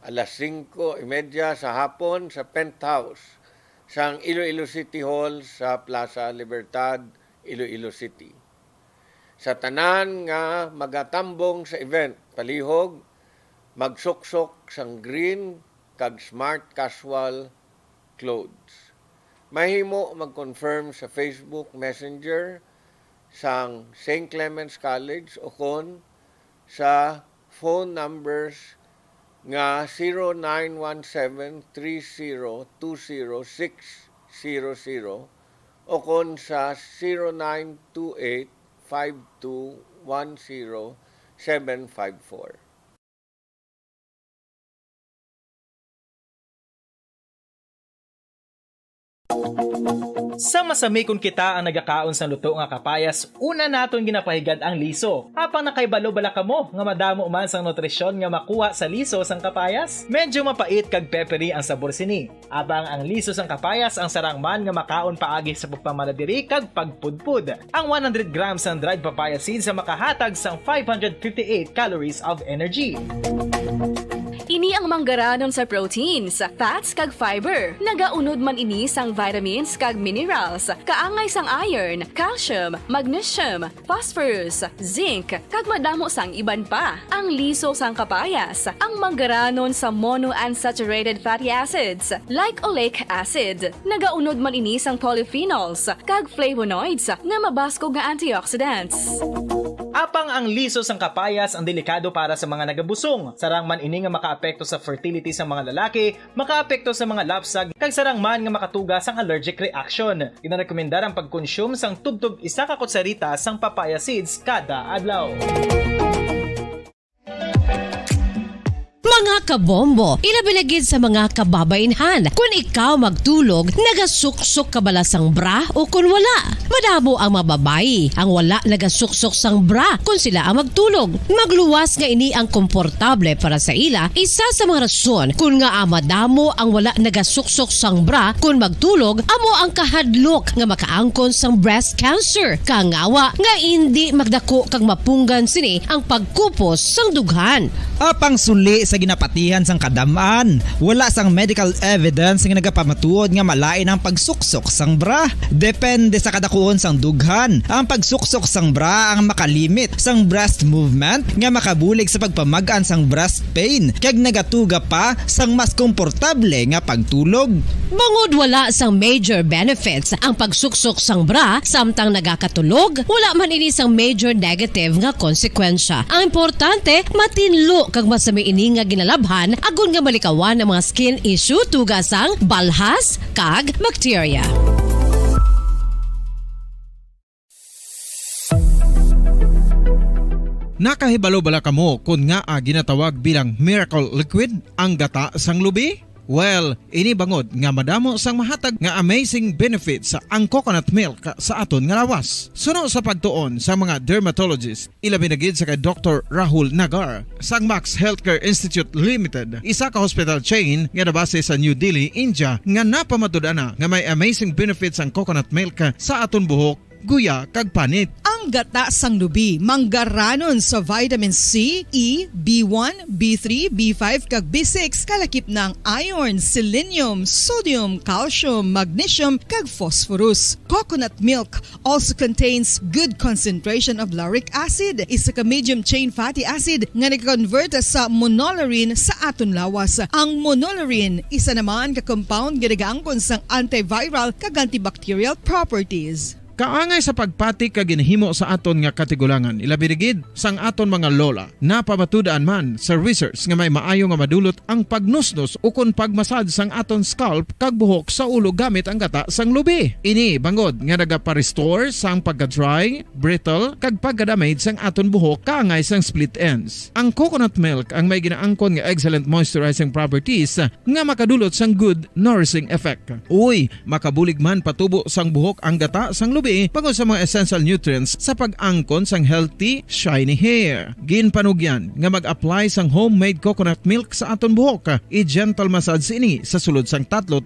S: alas 5:30 sa hapon sa penthouse sang Iloilo City Hall sa Plaza Libertad, Iloilo City. Sa tanan nga magatambong sa event, palihog, magsuksok sang green kag smart casual clothes. Mahimo mag-confirm sa Facebook Messenger sang St. Clement's College o kon sa phone numbers nga 0917-3020-600 o kon sa 0928-5210-754.
T: Sa masamikon kita ang nagakaon sa luto nga kapayas, una naton ginapahigad ang liso. Apang nakaibalo bala kamo nga madamo man sang nutrisyon nga makuha sa liso sang kapayas? Medyo mapait kag peppery ang sabor sini. Abang ang liso sang kapayas ang sarang man nga makaon paagi sa pagpamaladiri kag pagpudpud. Ang 100 grams ng dried papaya seeds sa makahatag sang 558 calories of energy.
W: Ini ang manggaranon sa proteins, fats kag fiber. Nagaunod man ini sang vitamins kag minerals, kaangay sang iron, calcium, magnesium, phosphorus, zinc, kag madamo sang iban pa. Ang liso sang kapayas, ang manggaranon sa monounsaturated fatty acids like oleic acid. Nagaunod man ini sang polyphenols kag flavonoids nga mabaskog nga antioxidants.
T: Apang ang liso sang kapayas ang delikado para sa mga nagabusong. Sarang man ini nga makaapekto sa fertility sa mga lalaki, makaapekto sa mga lapsag, kag sarang man nga makatuga sang allergic reaction. Inarekomendar ang pagkonsume sang tubtub 1 ka kutsarita sang papaya seeds kada adlaw.
X: Mga kabombo, ilabilagid sa mga kababainhan. Kung ikaw magtulog, nagasuksok ka bala sang bra o kung wala. Madamo ang mababayi ang wala nagasuksok sang bra kung sila ang magtulog. Magluwas nga ini ang komportable para sa ila. Isa sa mga rason kung nga madamo ang wala nagasuksok sang bra kung magtulog, amo ang kahadlok nga makaangkon sang breast cancer. Kangawa nga hindi magdako kag mapunggan sini ang pagkupos sang dughan.
Y: Apang suli sa ginapatihan sang kadamaan, wala sang medical evidence nga nagapamatuod nga malain ang pagsuksok sang bra. Depende sa kadakuon sang dughan. Ang pagsuksok sang bra ang makalimit sang breast movement nga makabulig sa pagpamagaan sang breast pain kag nagatuga pa sang mas komportable nga pagtulog.
X: Bangod wala sang major benefits ang pagsuksok sang bra samtang nagakatulog, wala man ini sang major negative nga konsekwensya. Ang importante, matinlo kag masami ini nga ginalabhan agon nga malikawan ang mga skin issue tugasang balhas kag bacteria.
Z: Nakahibalo bala kamo kung nga ginatawag bilang miracle liquid ang gata sang lubi?
Q: Well, ini bangod nga madamo sang mahatag nga amazing benefits sa ang coconut milk sa aton nga lawas. Suno sa pagtuon sa mga dermatologist, ilabi na gid sa kay Dr. Rahul Nagar sang Max Healthcare Institute Limited, isa ka hospital chain nga nabase sa New Delhi, India, nga napamatud-ana nga may amazing benefits ang coconut milk sa aton buhok, guya kag panit.
A: Ang gata sang lubi manggaranon sa vitamin C, E, B1, B3, B5 kag B6 kalakip ng iron, selenium, sodium, calcium, magnesium kag phosphorus. Coconut milk also contains good concentration of lauric acid, isa ka medium chain fatty acid nga nag-convert sa monolarin sa aton lawas. Ang monolarin isa naman ka compound nga nagaangkon sang antiviral kag antibacterial properties.
Q: Kaangay sa pagpati ka ginhimo sa aton nga katigulangan, ilabirigid sang aton mga lola na pamatudaan man sa research nga may maayo nga madulot ang pagnusnos o kon pagmasad sang aton scalp kag buhok sa ulo gamit ang gata sang lubi. Ini bangod nga nagapa-restore sang pagka-dry, brittle kag pagka-damage sang aton buhok kaangay sang split ends. Ang coconut milk ang may ginaangkon nga excellent moisturizing properties nga makadulot sang good nourishing effect. Uy, makabulig man patubo sang buhok ang gata sang lubi pagod sa mga essential nutrients sa pag-angkon sang healthy, shiny hair. Ginpanugyan nga mag-apply sang homemade coconut milk sa aton buhok. I-gentle massage ini sa sulod sang 3-5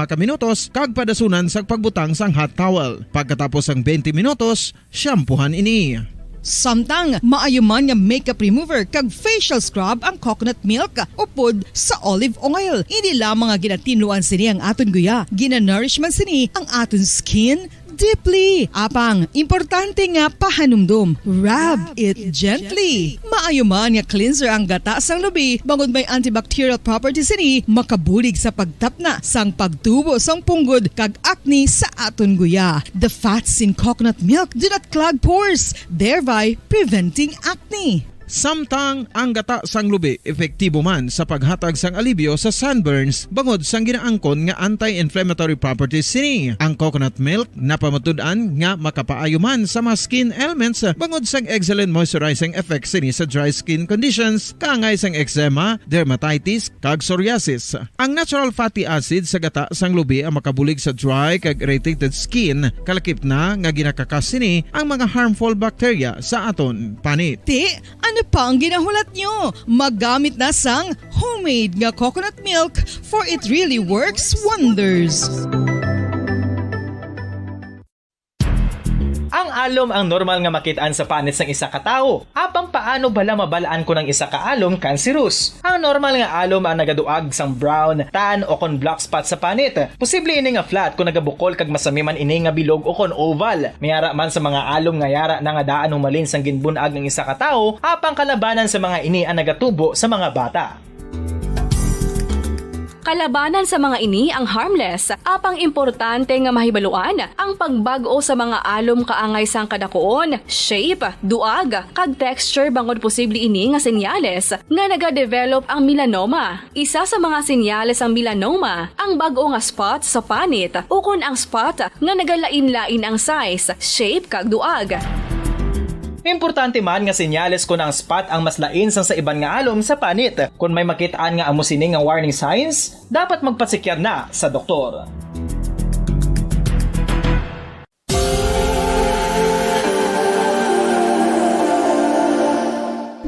Q: ka minutos kag padasunan sang pagbutang sang hot towel. Pagkatapos sang 20 minutos, shampoohan ini.
A: Samtang maayuman nga makeup remover kag facial scrub ang coconut milk upod sa olive oil. Hindi lamang nga ginatinuan sini ang aton guya, ginanourishman sini ang aton skin deeply. Apang, importante nga pahanumdum. Rub it gently. Maayo man nga cleanser ang gata sang lubi, bangod may antibacterial properties ini, makabulig sa pagtapna sang pagtubo sang punggod kag acne sa aton guya. The fats in coconut milk do not clog pores, thereby preventing acne.
Q: Samtang ang gata sang lubi epektibo man sa paghatag sang alibyo sa sunburns bangod sang ginaangkon nga anti-inflammatory properties sini. Ang coconut milk napamatud-an nga makapaayo man sa mga skin ailments bangod sang excellent moisturizing effect sini sa dry skin conditions kaangay sang eczema, dermatitis kag psoriasis. Ang natural fatty acid sa gata sang lubi ang makabulig sa dry kag irritated skin, kalakip na nga ginakakas sini ang mga harmful bacteria sa aton panit.
A: Ano pa ang ginahulat nyo? Maggamit na sang homemade nga coconut milk for it really works wonders.
T: Ang alom ang normal nga makitaan sa panit sang isa ka tawo. Apang paano bala mabalaan ko ng isa ka alom cancerous? Ang normal nga alom ang nagaduag sang brown, tan o kon black spot sa panit. Posible ini nga flat kung nagabukol kag masami man ini nga bilog o kon oval. Mayara man sa mga alom nga yara na nga daan humalin sang ginbunag ng isa ka tawo, apang kalabanan sa mga ini ang nagatubo sa mga bata.
W: Kalabanan sa mga ini ang harmless, apang importante nga mahibaluan ang pagbago sa mga alom kaangay sang kadakuon, shape, duag, kag texture bangod posible ini nga senyales nga nagadevelop ang melanoma. Isa sa mga senyales ang melanoma, ang bag-o nga spot sa panit o kun ang spot nga nagalain-lain ang size, shape, kag duag.
T: Importante man nga senyales kung ang spot ang mas lain sang sa iban nga alom sa panit. Kung may makitaan nga amo sini nga warning signs, dapat magpasikyar na sa doktor.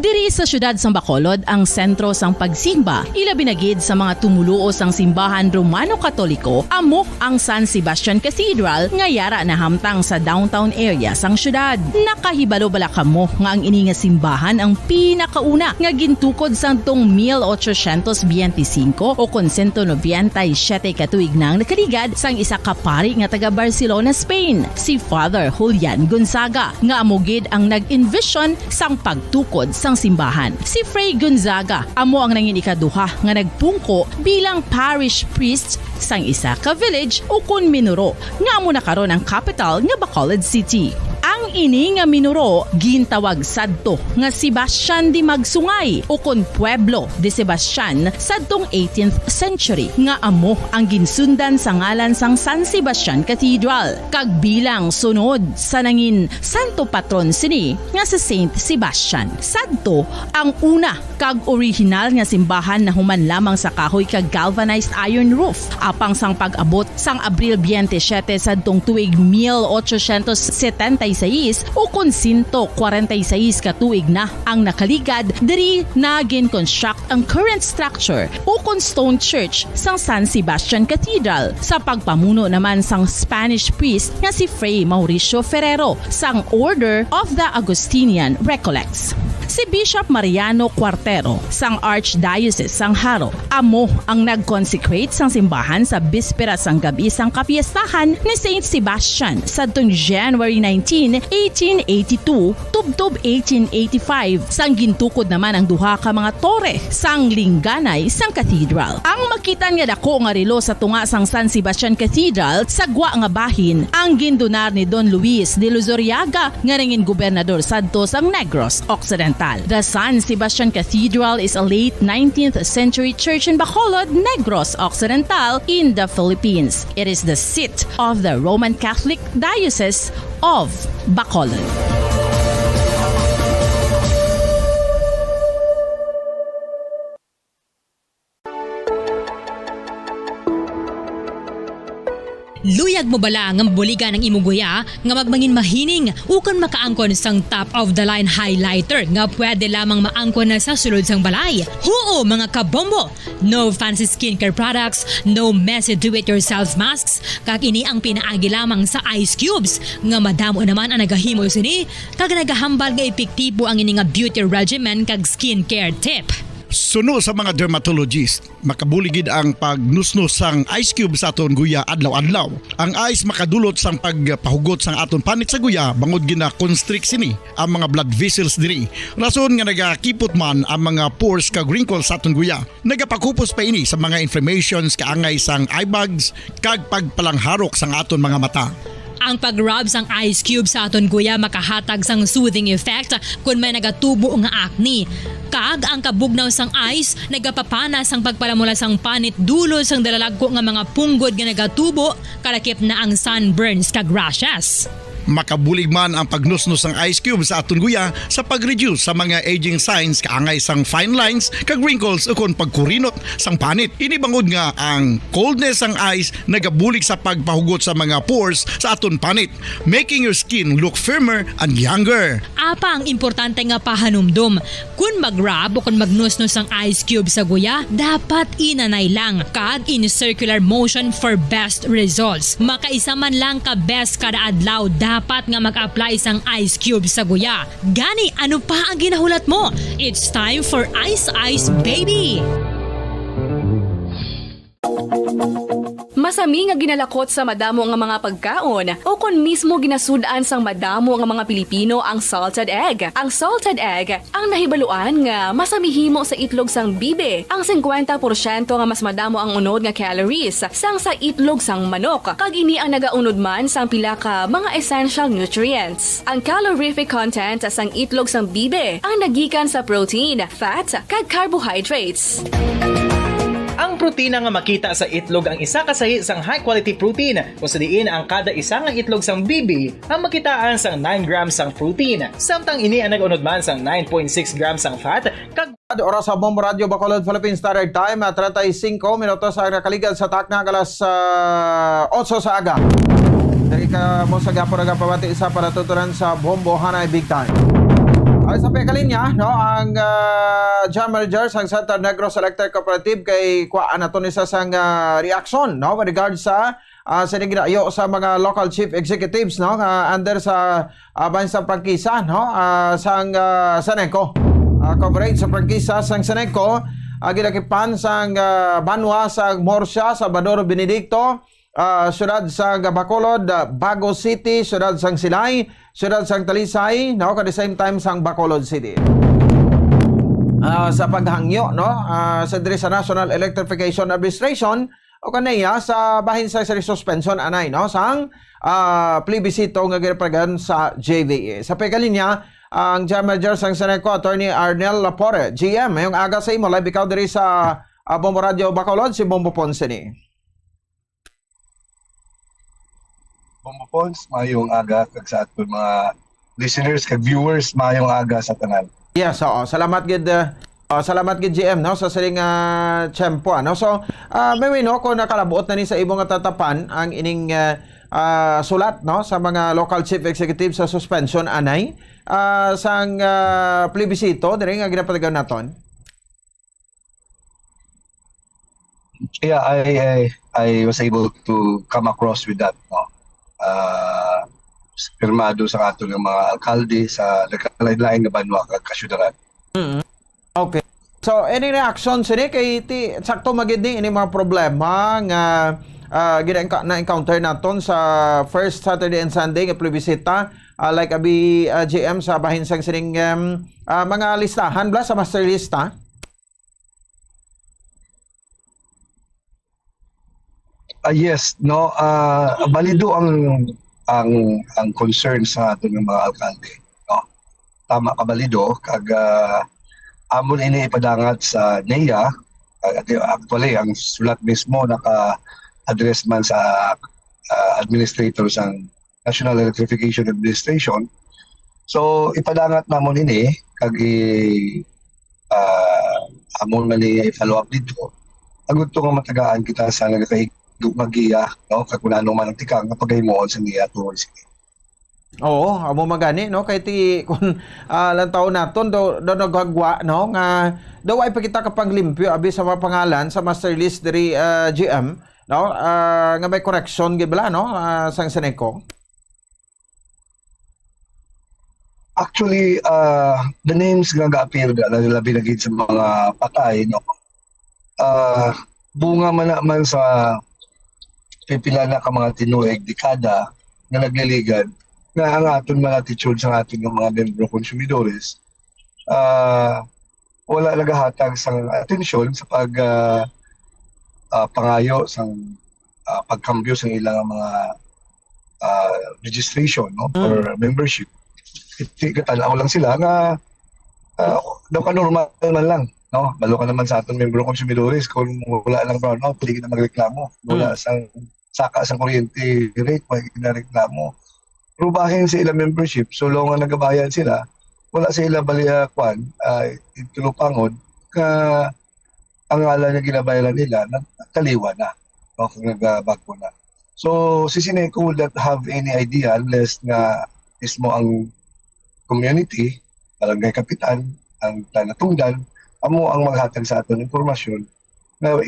B: Diri sa syudad sang Bacolod ang sentro sang pagsimba, ilabi na gid sa mga tumuluo sang simbahan Romano-Katoliko, amok ang San Sebastian Cathedral nga yara na hamtang sa downtown area sang syudad. Nakahibalo bala kamo nga ang ini nga simbahan ang pinakauna nga gintukod sang tong 1825 o kon 197 katuig nang nakaligad sang isa ka pari nga taga Barcelona, Spain, si Father Julian Gonzaga, nga amogid ang nag-envision sang pagtukod sang simbahan. Si Fray Gonzaga amo ang nangin ikaduha nga nagpungko bilang parish priest sang isa ka village o kun minuro nga amo na karon ang capital nga Bacolod City. Ang ini nga minuro gintawag sadto nga Sebastian di Magsungay o kon Pueblo de Sebastian sadtong 18th century nga amo ang ginsundan sa ngalan sang San Sebastian Cathedral kag bilang sunod sa nangin santo patron sini nga si Saint Sebastian. Sadto ang una kag original nga simbahan na human lamang sa kahoy kag galvanized iron roof apang sang pag-abot sang Abril 27 sadtong tuig 1876 o kon 146 ka tuig na ang nakaligad diri na gin-construct ang current structure o kon stone church sang San Sebastian Cathedral sa pagpamuno naman sang Spanish priest nga si Fray Mauricio Ferrero sang Order of the Augustinian Recollects. Si Bishop Mariano Cuartero sang Archdiocese sang Haro amo ang nag-consecrate sang simbahan sa bispera sang gabi sang kapiestahan ni Saint Sebastian sadtong January 19, 1882 tubtob 1885 sang gintukod naman ang duha ka mga tore sang lingganay sang cathedral. Ang makitan nga dako nga relo sa tunga sang San Sebastian Cathedral sa gwa nga bahin ang gindonar ni Don Luis de Luzuriaga nga ringin gobernador sadto sang Negros Occidental. The San Sebastian Cathedral is a late 19th century church in Bacolod, Negros Occidental in the Philippines. It is the seat of the Roman Catholic Diocese of Bacolod.
F: Luyag mo bala nga buliga ng imuguya nga magmangin mahining ukon makaangkon sang top of the line highlighter nga pwede lamang maangkon na sa sulod sang balay. Huo mga kabombo! No fancy skincare products, no messy do-it-yourself masks, kag ini ang pinaagi lamang sa ice cubes nga madamo naman ang nagahimo sini kag nagahambal nga epektibo ang ini nga beauty regimen kag skincare tip.
J: Suno sa mga dermatologist, makabuligid ang pagnusnos sang ice cube sa aton guya adlaw-adlaw. Ang ice makadulot sang pagpahugot sang aton panit sa guya bangod gina-constrict sini ang mga blood vessels diri. Rason nga nagakipot man ang mga pores kag wrinkles sa aton guya. Nagapakupos pa ini sa mga inflammations kaangay sang eye bags kag pagpalangharok sang aton mga mata.
F: Ang pag-rub sang ice cube sa aton guya makahatag sang soothing effect kung may nagatubo nga acne. Kag ang kabugnaw sang ice nagapapanas ang pagpalamula sang panit dulo sang dalalagko nga mga punggod nga nagatubo kalakip na ang sunburns kag rashes.
J: Makabulig man ang pagnusnos ng ice cube sa aton guya sa pag-reduce sa mga aging signs kaangay sang fine lines kag wrinkles ukon pagkurinot sang panit. Ini bangod nga ang coldness sang ice nagabulig sa pagpahugot sa mga pores sa aton panit, making your skin look firmer and younger.
F: Apa ang importante nga pahanumdum, kung mag-rub o kung magnusnos ang ice cube sa guya, dapat inanay lang kag in circular motion for best results. Makaisa man lang ka best kada adlaw, dapat nga mag-apply sang ice cube sa guya. Gani, ano pa ang ginahulat mo? It's time for Ice Ice Baby!
W: Masami nga ginalakot sa madamo nga mga pagkaon o kon mismo ginasudaan sang madamo nga mga Pilipino ang salted egg. Ang salted egg ang nahibaluan nga masamihimo sa itlog sang bibe. Ang 50% nga mas madamo ang unod nga calories sang sa itlog sang manok. Kag ini ang nagaunod man sang pila ka mga essential nutrients. Ang calorific content sang itlog sang bibe ang nagikan sa protein, fat, kag carbohydrates.
T: Ang protina nga makita sa itlog ang isa kasahi sang high quality protein kung sa diin ang kada isa nga itlog sang bibi ang makitaan sang 9 grams sang protein. Samtang ini ang nag-unod man sang 9.6 grams sang fat kag
Q: oras sa Bombo Radio Bacolod Philippine Standard Time 35 minutos sa nakaligad sa takna alas 8 sa aga. Dari ka mo sa gapo pabati isa para tuturan sa Bombo Hanay Big Time. Ay sa pekalinya, no, ang General Manager sang Santa Negros Electric Cooperative kay kuan nato ni sa sang reaction, no, with regard sa siniginayo sa mga local chief executives, no, under sa bansang prangkisa, no, sang Seneco. Coverage sa prangkisa sang Seneco, ginakipan sang Banwa sang Morsya sa Badoro Benedicto, syudad sang Bacolod, Bago City, syudad sang Silay, syudad sang Talisay, no, at the same time sang Bacolod City. Sa paghangyo, no, sa National Electrification Administration o kanaya sa bahin sa suspension anay no sang plebisito nga ginapagan sa JVA. Sa pagkalinya ang General Manager sang Seneco Attorney Arnel Lapore. GM, ngayong aga sa imo live ikaw diri sa Bombo Radio Bacolod, si Bombo Ponce ni.
D: Bombo Ponce, mayong aga kag sa aton mga listeners kag viewers, mayong aga sa tanan.
Q: Yes, salamat gid GM no sa siling tiyempo no. So may no ko nakalabuot na ni sa ibong tatapan ang ining sulat no sa mga local chief executive sa suspension anay sang plebisito diri nga ginapatagan naton.
D: Yeah, I was able to come across with that no. Pirmado sa ato ng mga alkalde sa nagkalain-lain nga banwa kag kasyudaran.
Q: Okay. So any reaction sini kay ti sakto magid ni ini mga problema nga na-encounter naton sa first Saturday and Sunday nga plebisita like abi GM sa bahin sang sining mga listahan bla sa master lista.
D: Yes, no, balido ang concern sa ating mga alkalde, no. Tama ka balido kag amon ini ipadangat sa NEA. Actually ang sulat mismo naka-address man sa administrator sa National Electrification Administration. So ipadangat namon ini kag amon man ni follow up dito. Agud to nga matagaan kita sa magiya no kag kunano man ang tikang pagaymoon sa niya tuol sige.
Q: Oo, amo magani no kay ti kun lantaw naton do nagagwa no nga daw ay pakita ka panglimpyo abi sa mga pangalan sa master list diri GM no nga may correction gid bala no sang Seneco.
D: Actually the names nga ga-appear na labi na gid sa mga patay no. Bunga man sa pipila na ka mga tinuig dekada nga nagliligad nga ang aton mga attitude sa aton ng mga membro konsumidores wala nagahatag sang atensyon sa pangayo sang pagkambyo sa ilang mga registration no for membership. Katanaw lang sila nga daw ka normal man lang no, balo ka naman sa aton membro konsumidores kung wala lang brownout, pwede na magreklamo. Wala sang saka sa kuryente rate, pwede na reklamo. Rubahin sa ilang membership, so long nga nagabayan sila, wala sa ilang baliyakwan, tulupangod, ka ang ala na ginabayaran nila, nagkaliwa na, no, kung nagbago na. So, si Seneco will not have any idea unless nga mismo ang community, barangay kapitan, ang tanatungdan, amo ang maghatag sa aton impormasyon na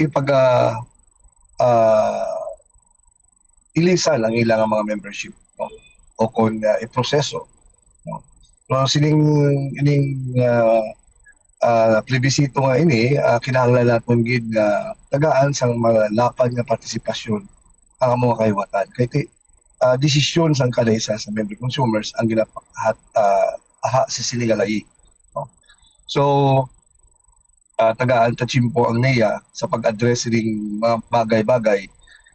D: ilisan ang ilang mga membership no? O kung iproseso no? So sining ining plebisito nga ini kinahanglan naton gid nga tagaan sang mga lapad nga partisipasyon ang mga kayuwatan kay desisyon sang kada isa sa member consumers ang ginapahat aha sa sinigalay no? So tagaan tachimpo ang NEA sa pag-address ring mga bagay-bagay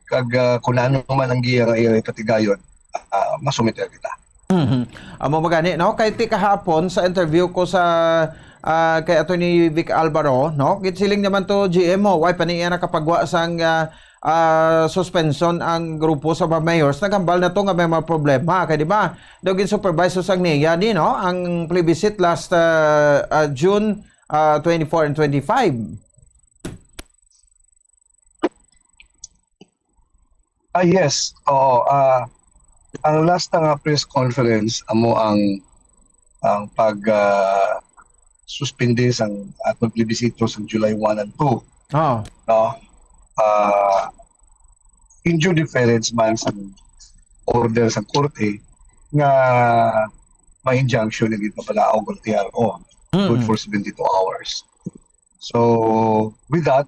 D: kag kung ano man ang giya nga ipatigayon masumiter kita.
Q: Amo magani no kay ti kahapon sa interview ko sa kay Attorney Vic Alvaro no gitsiling naman to GMO why paniya nakapagwa sang suspension ang grupo sa mga mayors nagambal na to nga may mga problema kay di ba dogin supervisor sang NEA ni no ang plebiscite last June 24 and 25.
D: Yes. Oo. Ang last nga press conference amo ang pag suspende sang atong plebisito sa July 1 and 2.
Q: Oh.
D: No. In due deference man sa order sa korte nga may injunction na dito pala og TRO. Good for 72 hours. So with that,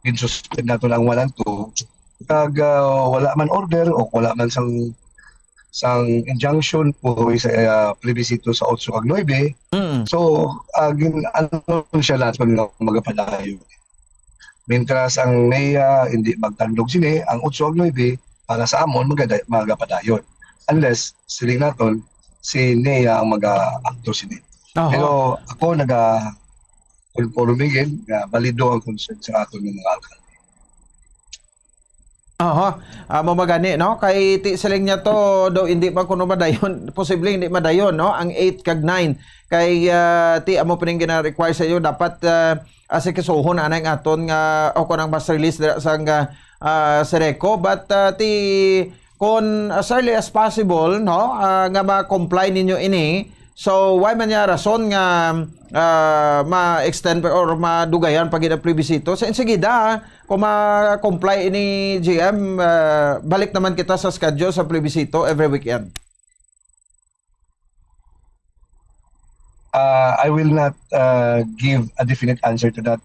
D: in-suspend nato lang 1 and 2 kag wala man order o wala man sang injunction po sa plebisito sa 8 kag 9. So ano siya lahat pag magapadayo. Mientras ang NEA hindi magtandog sini, ang 8 ug 9 para sa amon magapadayon. Unless siling naton si NEA ang mag-acto sini. Pero ako pulumigin nga balido ang concern sa aton ng mga alkalde.
Q: Mamagani, no? Kay ti siling niya to, do hindi pa kuno madayon, posible hindi madayon, no? Ang 8 kag 9. Kay ti amo pining gina-require sa iyo, dapat asikasuhon anay ang aton nga o kunang mass release sang Sereco. But ti kung as early as possible, no? Nga ma-comply ninyo ini. So, why man niya rason nga ma-extend or madugayan pag ina-plebisito? Sa insigida, kung ma-comply ini GM, balik naman kita sa schedule sa plebisito every weekend.
D: I will not give a definite answer to that.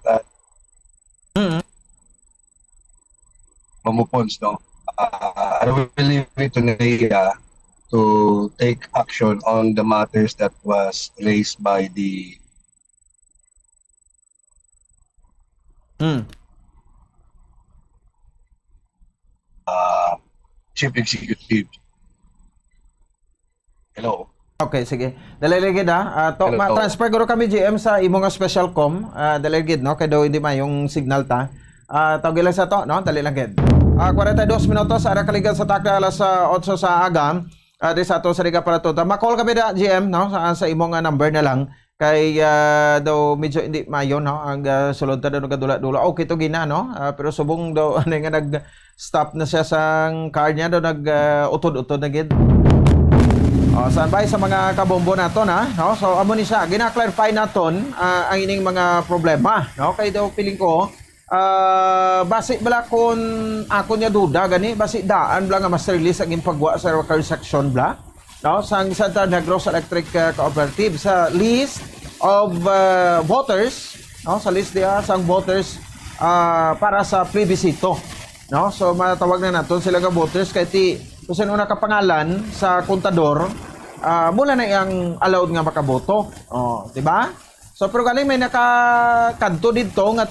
D: Mamupons, no? I will leave it to NEA to take action on the matters that was raised by the Chief Executive. Hello.
Q: Okay, sige. Dalaligid ma-transfer guro kami GM sa imo nga special com. Dalaligid, no? Kaya daw hindi yung signal ta. Tawag lang sa to, no? Dalaligid. 42 minutos, ara kaligad sa takda alas 8 sa aga. Di sa ato sa Liga para to. Ma-call kami da GM, no? Sa imong number na lang. Kay daw medyo hindi mayon, no? Ang sulod ta daw gadula-dula. Okay to gina, no? Pero subong daw ano nga nag-stop na siya sa car niya daw nag-utod-utod na gid. Saan ba sa mga kabombo naton, ha? No? So amo ni siya gina-clarify naton ang ining mga problema, no? Kay daw piling ko basi bala kon ako niya duda gani basi daan bala nga mas release ang impagwa sa worker section bla, no? Sang Santa Negros Electric Cooperative sa list of voters, no? Sa list dia sang voters para sa plebisito, no? So matawag na naton sila nga voters kay ti kung sino nakapangalan sa kontador, mula na iyang allowed nga makaboto. Di ba? So pero galing may nakakanto dito nga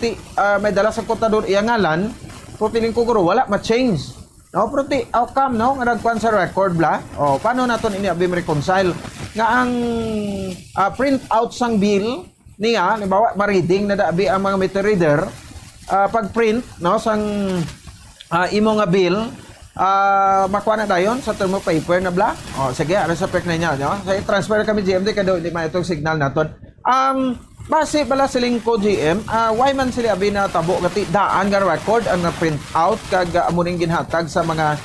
Q: may dala sa kontador iyang ngalan, pero piling ko guro wala ma-change. No, pero ti outcome, no, nga nagkuan sa record bla. Paano naton ini abi reconcile nga ang print out sang bill niya, halimbawa ma-reading na dabi ang mga meter reader, pag print, no, sang imo nga bill, makuha na dayon sa thermo paper na bla. Sige, ano sa pek na niya, no? So, transfer kami GMD kado hindi man itong signal naton. Base bala siling ko GM, why man sila abi na tabo gati daan nga record ang print out kag amuning ginhatag sa mga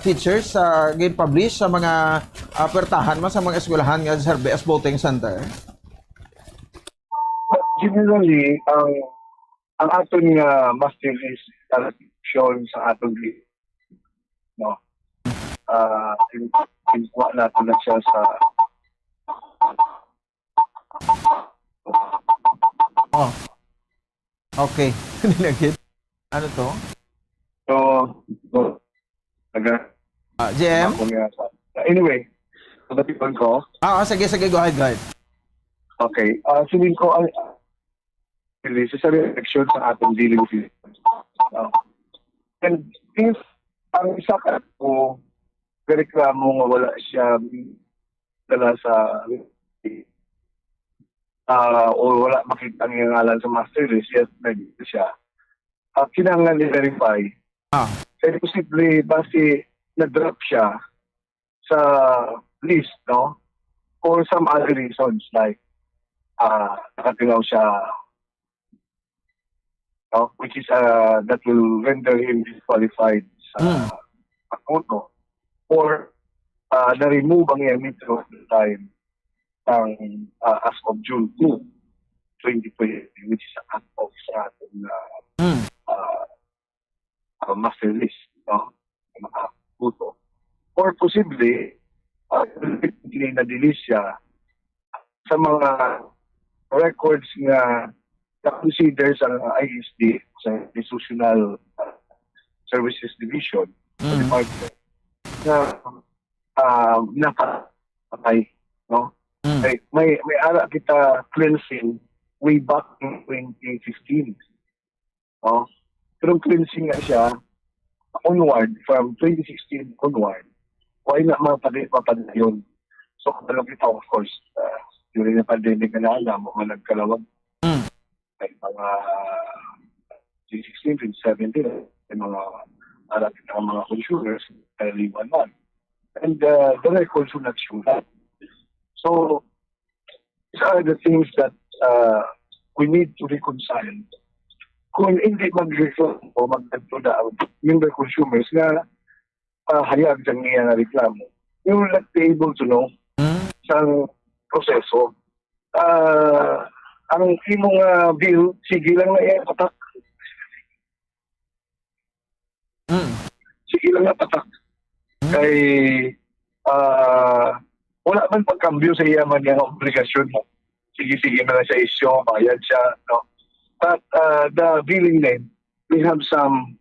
Q: teachers gin publish sa mga pertahan man sa mga eskwelahan nga sa RBS voting center.
D: Generally, ang aton nga master list shown sa aton list, no? Inkuha natin na siya sa
Q: Okay. Nilagit. Ano to?
D: So,
Q: GM?
D: Anyway, pagkatipan ko.
Q: Sige, go ahead.
D: Okay. Sabihin ko, sa reaction sa ating dealing with and if ang isa ka po, reklamo nga wala siya dala sa o wala makita ang ngalan sa master list, yes, nandito siya. Kinangan i-verify. Kaya posible base na-drop siya sa list, no? For some other reasons, like nakatingaw siya, no? Which is that will render him disqualified sa pagboto. Or na-remove ang iyang metro at the time as of June 2, 2020, which is a cut-off sa ating master list, no? Makaputo. Or possibly, na-delete siya sa mga records nga na-consider sa ISD, sa Institutional Services Division, sa Department, na napatay, no? May ara kita cleansing way back in 2015. No? Pero cleansing nga siya onward, from 2016 onward, why not mapadayon? So, kalong ito, of course, during the pandemic na alam mo, nagkalawag. May mga 2016, 2017, may mga alapit ng mga consumers, only 1 month. And the records will not show that. So, these are the things that we need to reconcile. Kung hindi mag-resolve o mag-agtuda ang member consumers na hayag dyan niya na reklamo, you will not be able to know sa proseso. Ang imong bill, sige lang na patak. Sige lang na patak. Kay wala man pagkambyo sa iyaman niyang obligasyon mo. Sige-sige na lang sa isyo, bayad siya, no? But the billing name, we have some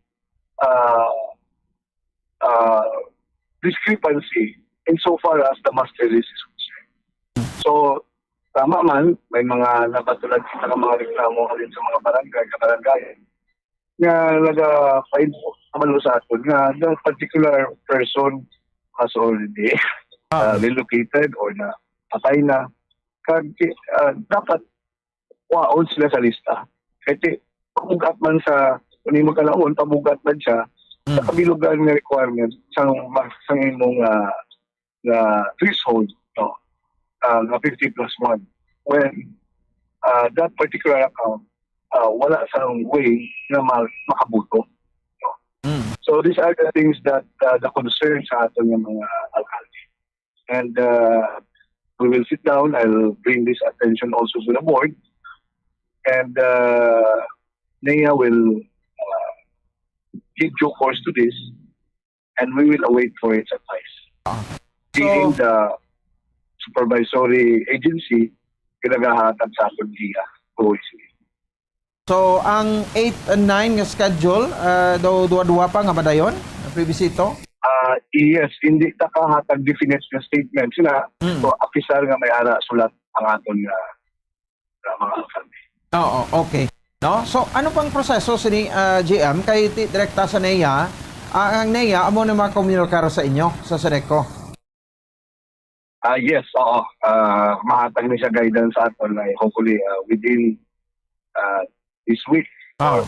D: discrepancy insofar as the master list is concerned. So, tama man, may mga napatulad kita ng mga reklamo rin sa mga kabarangay, nga nag-find naman sa atin nga the particular person has already relocated or na patay na. Dapat waon sila sa lista. Kasi pabugat man sa kung mo kalaon, pabugat man siya sa kabilugan ng requirement sang imong threshold, no? Na 50 plus 1. When that particular account wala sang way na makabuto. No? So these are the things that the concerns sa aton ng mga alkalde. And we will sit down. I'll bring this attention also to the board. And NEA will give due course to this, and we will await for its advice. Being the supervisory agency, pinagahatag sa ating NEA.
Q: So, ang 8 and 9 nga schedule, duwa-duwa pa nga ba dayon? Previous ito?
D: Yes, hindi nakahatag definite na statement sila. So, apisar nga may ara sulat ang aton nga mga alkalde.
Q: Oo, okay. No? So, ano pang proseso sini GM kay direkta sa NEA? Ang NEA, amo na makakomunikar sa inyo, sa Seneco?
D: Yes, oo. Mahatag na siya guidance sa aton na hopefully within this week. Or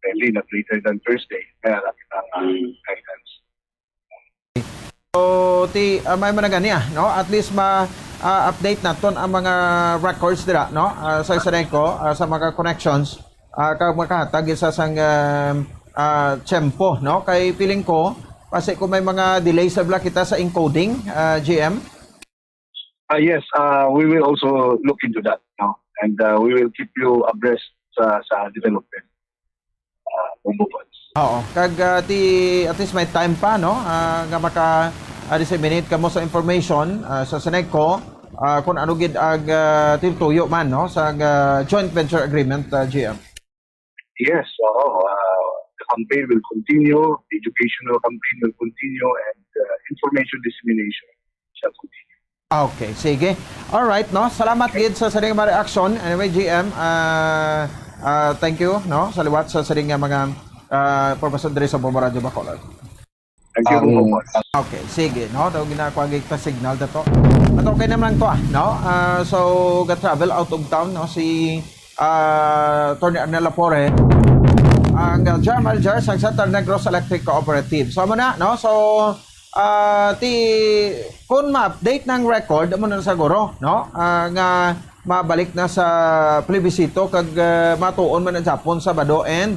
D: maybe not later than Thursday. Kaya lapit ang guidance.
Q: So, may managani no? At least update naton ang mga records dira, no? Sa Seneco, sa mga connections, kag makahatag isa sang tempo, no? Kay feeling ko kasi kung may mga delays sa kita sa encoding, GM.
D: Yes, we will also look into that, no? And we will keep you abreast sa development.
Q: Oo, kag at least may time pa, no? Nga maka-disseminate kamo sa information sa Seneco kung ano gid ag tinutuyo man, no? Sa joint venture agreement, GM.
D: Yes, the campaign will continue, the educational campaign will continue, and information dissemination shall continue.
Q: Okay, sige. Alright, no? Salamat gid sa saring mga reaction. Anyway, GM, thank you, no? Sa liwat sa saring mga Professor Dre sa Bombo Radio Bacolod.
D: Thank you so much.
Q: Okay, sige, no? Daw ginakuha gig ta signal dato. At okay naman to, no? So, ga-travel out of town, no? Si Tony Arnel Lapore, ang General Manager sa Central Negros Electric Cooperative. So, muna, no? So, kung ma-update ng record mo na siguro, no? Nga mabalik na sa plebisito kag matuon man na Japon Sabado and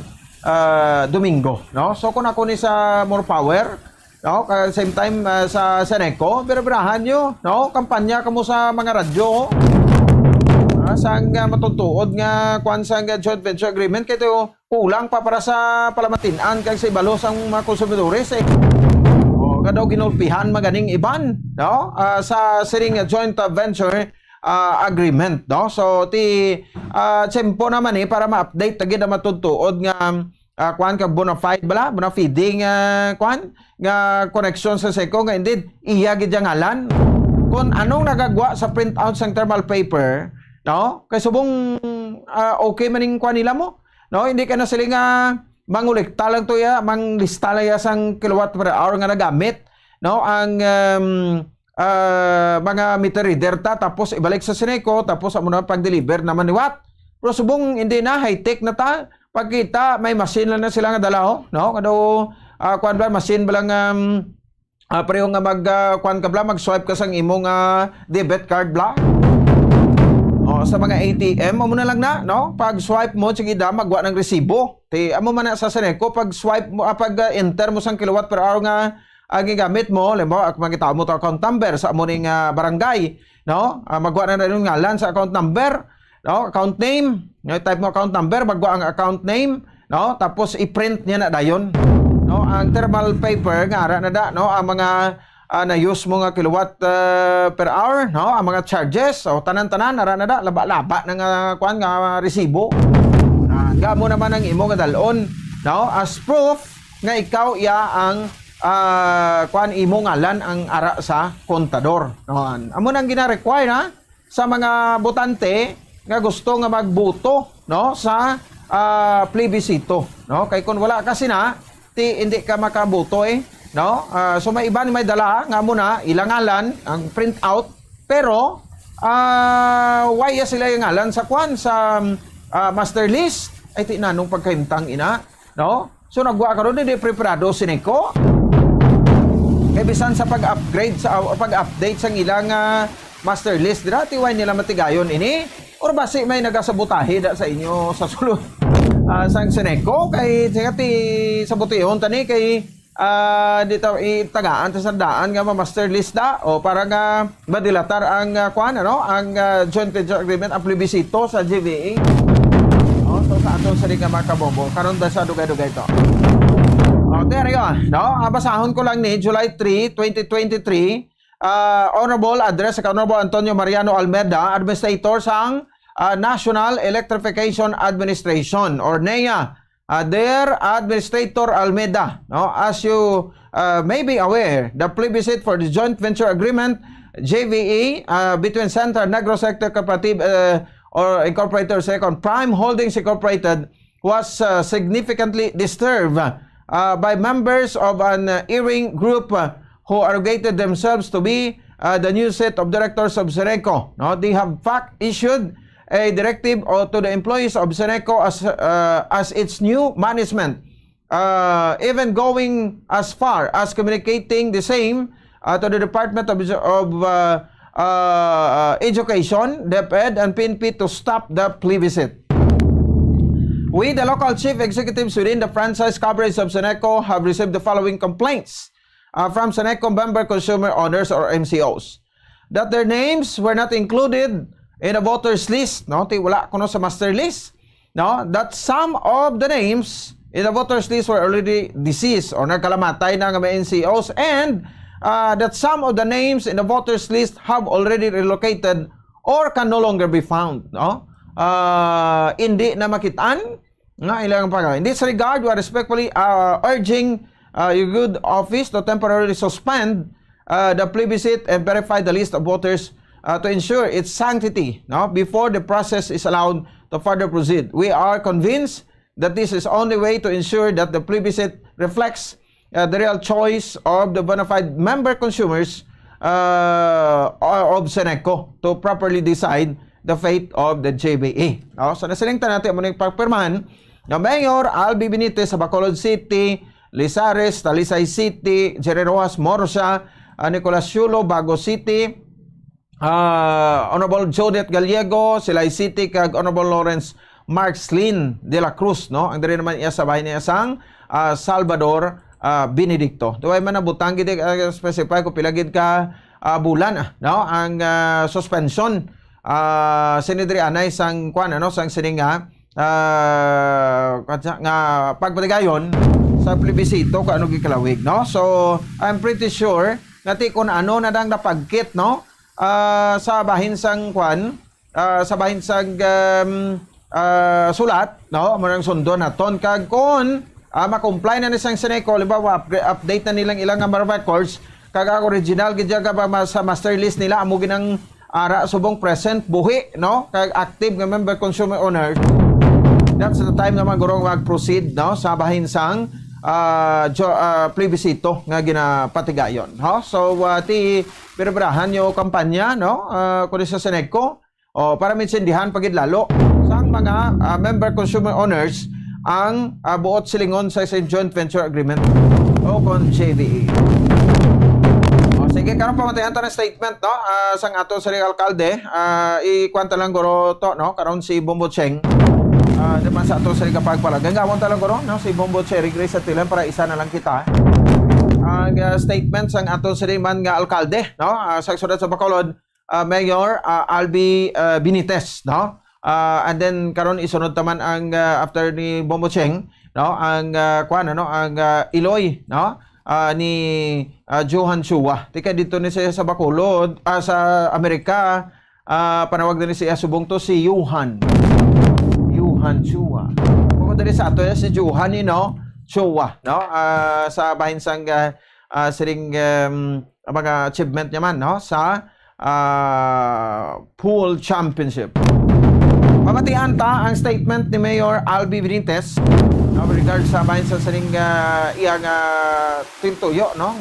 Q: Domingo, no? So kung ako ni sa more power, no? Kag same time sa Seneco, birabrahan nyo, no? Kampanya kamo sa mga radyo. Sang matutuod nga kwan sang joint venture agreement kay kulang pa para sa palamatinan kag sa ibalos ang mga konsumidores daw ginulpihan maganing iban, no? Sa siring joint venture agreement, no? So tempo naman para ma-update tagid na matutuod nga kwan ka bona fide kwan nga connection sa Seco nga indeed iya gid ngalan kung anong nagagwa sa printout sang thermal paper, no? Kay subong okay maning kwan nila mo, no? Hindi ka na sila nga mangulikta lang to ya, manglista lang ya sang kilowatt per hour nga nagamit, no? Ang mga meter reader ta, tapos ibalik sa Seneco, tapos amo na pag-deliver naman ni watt. Pero subong hindi na, high-tech na ta. Pagkita, may machine lang na sila nga dala, no? Kado, kuan ba, machine ba lang, pareho nga kuan ka bla, mag-swipe ka sang imong debit card bla. Sa mga ATM, amo na lang na, no? Pag swipe mo, sige da, magwa ng resibo. Amo man na sa Seneco, pag swipe mo, pag-enter mo sang kilowatt per hour nga ang gamit mo, limbawa, makita mo to account number sa amo ning barangay, no? Magwa na rin yung ngalan sa account number, no? Account name, type mo account number, magwa ang account name, no? Tapos i-print niya na dayon, no? Ang thermal paper nga ara na da, no? Ang mga na-use mo nga kilowatt per hour, no? Ang mga charges, o tanan-tanan ara na da, laba-laba ng kuan nga resibo. Nga mo naman ang imo nga dalon, no? As proof nga ikaw ang kuan imo ngalan ang ara sa kontador, no? Amo nang gina-require na sa mga botante nga gusto nga magboto, no, sa plebisito, no? Kay kun wala kasi na hindi ka makaboto no? So may iba ni may dala nga mo na ilang ngalan ang print out, pero why sila yung ngalan sa kuan sa master list ay tinanong pagkaimtang ina, no? So nagwa karon hindi preparado Seneco. Kay bisan sa pag-upgrade sa pag-update sang ilang master list dira tiway nila matigayon ini or basi may nagasabotahe da sa inyo sa sulod sang Seneco kay ti sabotihon tani kay dito itagaan ta sandaan nga master list da o para nga madilatar ang kuan ano ang joint venture agreement ang plebisito sa GVA. So sa aton sa nga makabombo karon da sa dugay-dugay to. There you go, no? Basahon ko lang ni July 3, 2023, honorable address sa Honorable Antonio Mariano Almeda, administrator sang National Electrification Administration or NEA. Dear Administrator Almeda, no? As you may be aware, the plebiscite for the joint venture agreement JVE between Central Negro Sector Cooperative or Incorporated Second Prime Holdings Incorporated was significantly disturbed by members of an earring group who arrogated themselves to be the new set of directors of Seneco. No, they have issued a directive to the employees of Seneco as its new management, even going as far as communicating the same to the Department of Education, DepEd, and PNP to stop the plebiscite. We, the local chief executives within the franchise coverage of Seneco, have received the following complaints from Seneco member consumer owners or MCOs. That their names were not included in the voters list, no? Wala kuno sa master list, no? That some of the names in the voters list were already deceased or nagkalamatay na nga mga MCOs, and that some of the names in the voters list have already relocated or can no longer be found, no? Hindi na makitaan na ilang pag. In this regard, we are respectfully urging your good office to temporarily suspend the plebiscite and verify the list of voters to ensure its sanctity, no, before the process is allowed to further proceed. We are convinced that this is the only way to ensure that the plebiscite reflects the real choice of the bona fide member consumers of Seneco to properly decide the fate of the JBA. No? So nasilingtan natin mo pagpirmahan ng Mayor Albi Benitez sa Bacolod City, Lizares, Talisay City, Jerry Rojas, Morsa, Nicolas Yulo, Bago City, Honorable Judith Gallego, Silay City, kag Honorable Lawrence Marxlin de la Cruz, no? Ang diri naman iya sa bahay niya sang Salvador Benedicto. Tuway man nabutang gid specify ko pilagid ka bulan, no? Ang suspension sinidri anay sang kuan ano sang sininga nga pagpatigayon sa plebisito kung ano gikalawig, no? So I'm pretty sure ngati kung ano na dang napagkit, no, sa bahin sang kuan sa bahin sang sulat, no, marang sundo naton kag kon ma-comply na ni sang Seneco, libawa update na nilang ilang mga records kag original gid sa master list nila amo ginang ara subong present buhi, no, kag active nga member consumer owner That's the time naman gurong mag-proceed no sa bahin sang plebisito nga ginapatigayon. No? So ti pirabrahan yo kampanya no kundi sa Seneco para minsindihan pagid lalo sang mga member consumer owners ang buot silingon sa isang joint venture agreement o kon JVA. Sige, karon pamatayan ta ng statement no sang ato sa alkalde ikwanta lang guro to no karon si Bombo Cheng naman sa ato sa kapagpalagan gawon talang guro no si Bombo Cherry Grace at Tilan para isa na lang kita ang statement sang ato sa man nga alkalde no sa syudad sa Bacolod Mayor Albi Benitez no and then karon isunod taman ang after ni Bombo Cheng no ang ang Iloy no ni Johan Chua. Tika dito ni siya sa Bacolod, sa Amerika, panawag din siya subong to si Johan Chua. Pumunta din sa ato si Johan Chua, no? Sa bahin sang siring mga achievement niya man, no? Sa pool championship. Pamatihan ta ang statement ni Mayor Albi Benitez with regard sa bahin sa siring iyang tintuyo no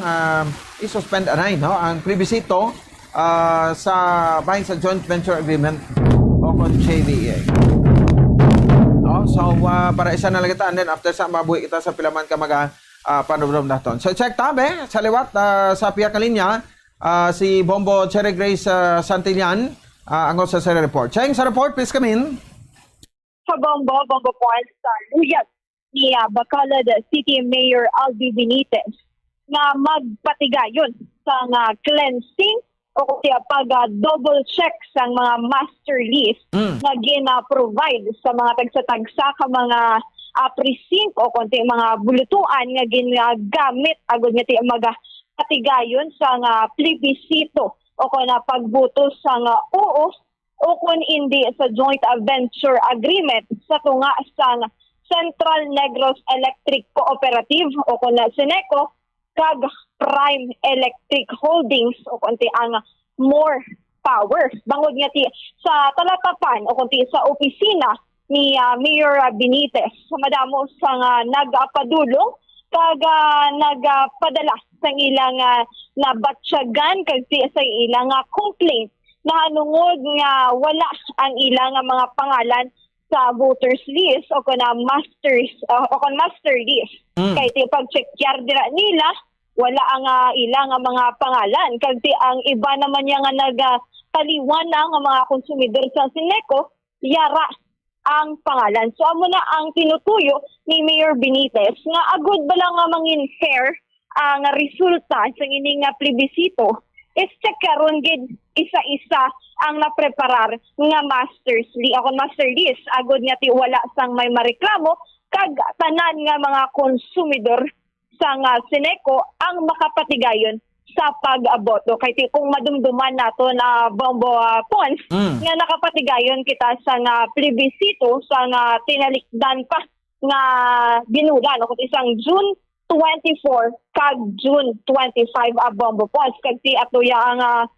Q: i-suspend anay no ang plebisito sa bahin sa joint venture agreement o kon JVA. No so para isa na lang kita and then after sa mabuhi kita sa pilaman ka maga panubrom daton. So check tabe sa liwat sa piya ka linya si Bombo Cherry Grace Santillan ang sa report. Cheng sa report please come in.
L: Sa Bombo Points luyag ni Bacolod City Mayor Albi Benitez na magpatigayon sa cleansing o pag-double check sa mga master list na gina-provide sa mga tagsa-tagsa ka mga precinct o konti mga bulutuan nga ginagamit agad nga magpatigayon sa plebisito o kung pagbuto sa oo o kung hindi sa joint venture agreement sa tunga sa Central Negros Electric Cooperative o kung Seneco kag Prime Electric Holdings o kunti ang More Power. Bangod nga sa talatapan o kunti sa opisina ni Mayor Benitez sa madamo sa nagapadulong kag nagpadala sa ilang nabatsyagan kag sa ilang complaint na anungod nga wala ang ilang mga pangalan sa voters list o kung master list. Kaya pag-check dira nila, wala ang ilang mga pangalan. Kasi ang iba naman yung nagtaliwan ng mga konsumidor sa Seneco, yara ang pangalan. So amo na ang tinutuyo ni Mayor Benitez nga agud ba lang mangin fair ang resulta sa ining plebisito is check karon gid isa-isa ang napreparar nga master list agud nga ti wala sang may mareklamo kag tanan nga mga konsumidor sa Seneco ang makapatigayon sa pag-aboto kay kung madumduman nato na Bombo Pons nga nakapatigayon kita sa plebisito sa tinalikdan pa nga binulan o isang June 24 kag June 25 Bombo Pons kag ti ato ang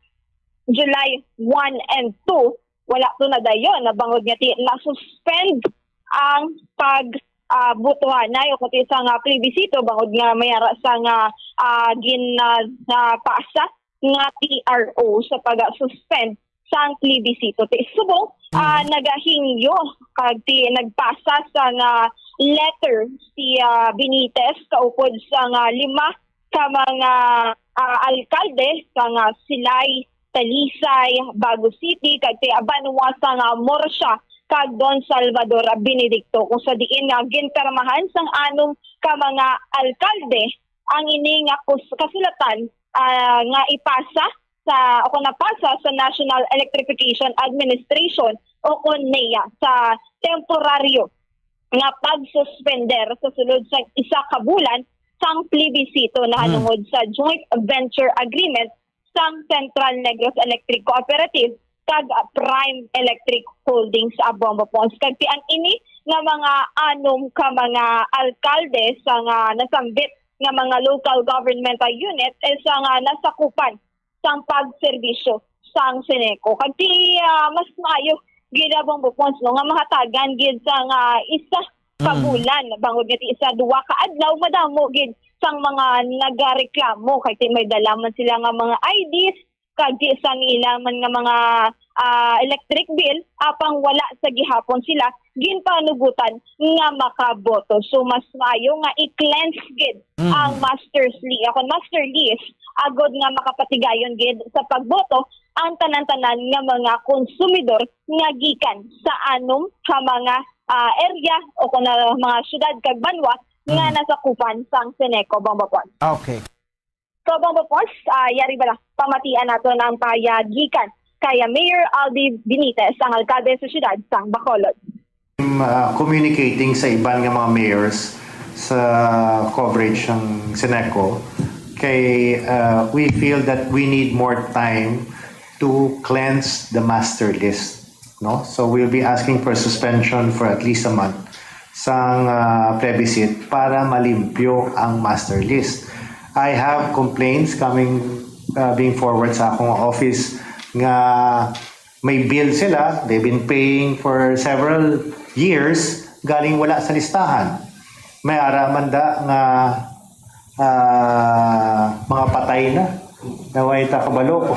L: July 1 and 2 wala to na dayon nabangod nga ti na-suspend ang pagbutuhanay o kuti sa plebisito bangod nga mayara sa paasa nga TRO sa pag-suspend sa plebisito ti subong nagahingyo kag ti nagpasa sa letter si Benitez kaupod sa 5 ka mga alkalde sa Silay, Talisay, Bago City, kag ti Abanwa sa Morsha, kag Don Salvador Benedicto. Kung sa diin nga ginpermahan sang anong ka mga alkalde ang ini nga kasulatan nga ipasa sa o napasa sa National Electrification Administration o NEA sa temporaryo nga pagsuspender sa sulod sa isa ka bulan sang plebisito na hanungod sa joint venture agreement sang Central Negros Electric Cooperative kag Prime Electric Holdings sa Bombo Pons. Kag ang ini nga mga anom ka mga alkalde sa nasambit nga mga local government unit sa nasakupan sang pagserbisyo sang Seneco. Kag mas maayo gid Bombo Pons no nga mahatagan gid sa nga isa ka bulan bangod gid isa duwa ka adlaw madamo gid sang mga nagareklamo kay may dala man sila nga mga IDs kag di sa nila man nga mga electric bill apang wala sa gihapon sila ginpanugutan nga makaboto. So mas maayo nga i-cleanse gid ang master list agod nga makapatigayon gid sa pagboto ang tanan-tanan nga mga konsumidor nga gikan sa anom ka mga area o kuna mga syudad kag banwa nga nasakupan sang Seneco Bombo Pons.
Q: Okay.
L: So Bombo Pons, yari bala pamatian nato ng payagikan kaya Mayor Albi Benitez ang alkalde sa syudad sang Bacolod.
K: Communicating sa iban nga mga mayors sa coverage ng Seneco kay we feel that we need more time to cleanse the master list. No? So we'll be asking for suspension for at least a month sang plebiscite para malimpyo ang master list. I have complaints being forward sa akong office nga may bill sila, they've been paying for several years galing wala sa listahan. May aramanda nga mga patay na naway ta kabalo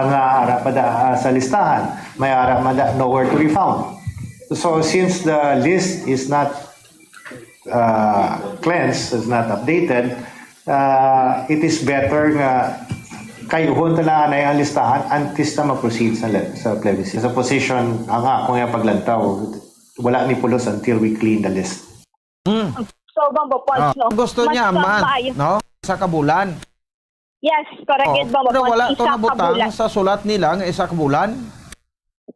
K: nga arapada sa listahan, may aramada nowhere to be found. So since the list is not cleansed, is not updated, it is better nga kayuhon talaan ay ang listahan antes na ma-proceed sa plebiscite. Sa position, kung yung paglantaw, wala ni pulos until we clean the list.
L: So Bombo Pons, no?
Q: Gusto niya man, no? Sa kabulan.
L: Yes, correct Bombo
Q: Pero
L: Pons,
Q: wala to
L: isa
Q: nabutang
L: kabulan.
Q: sa sulat nila nga isa kabulan.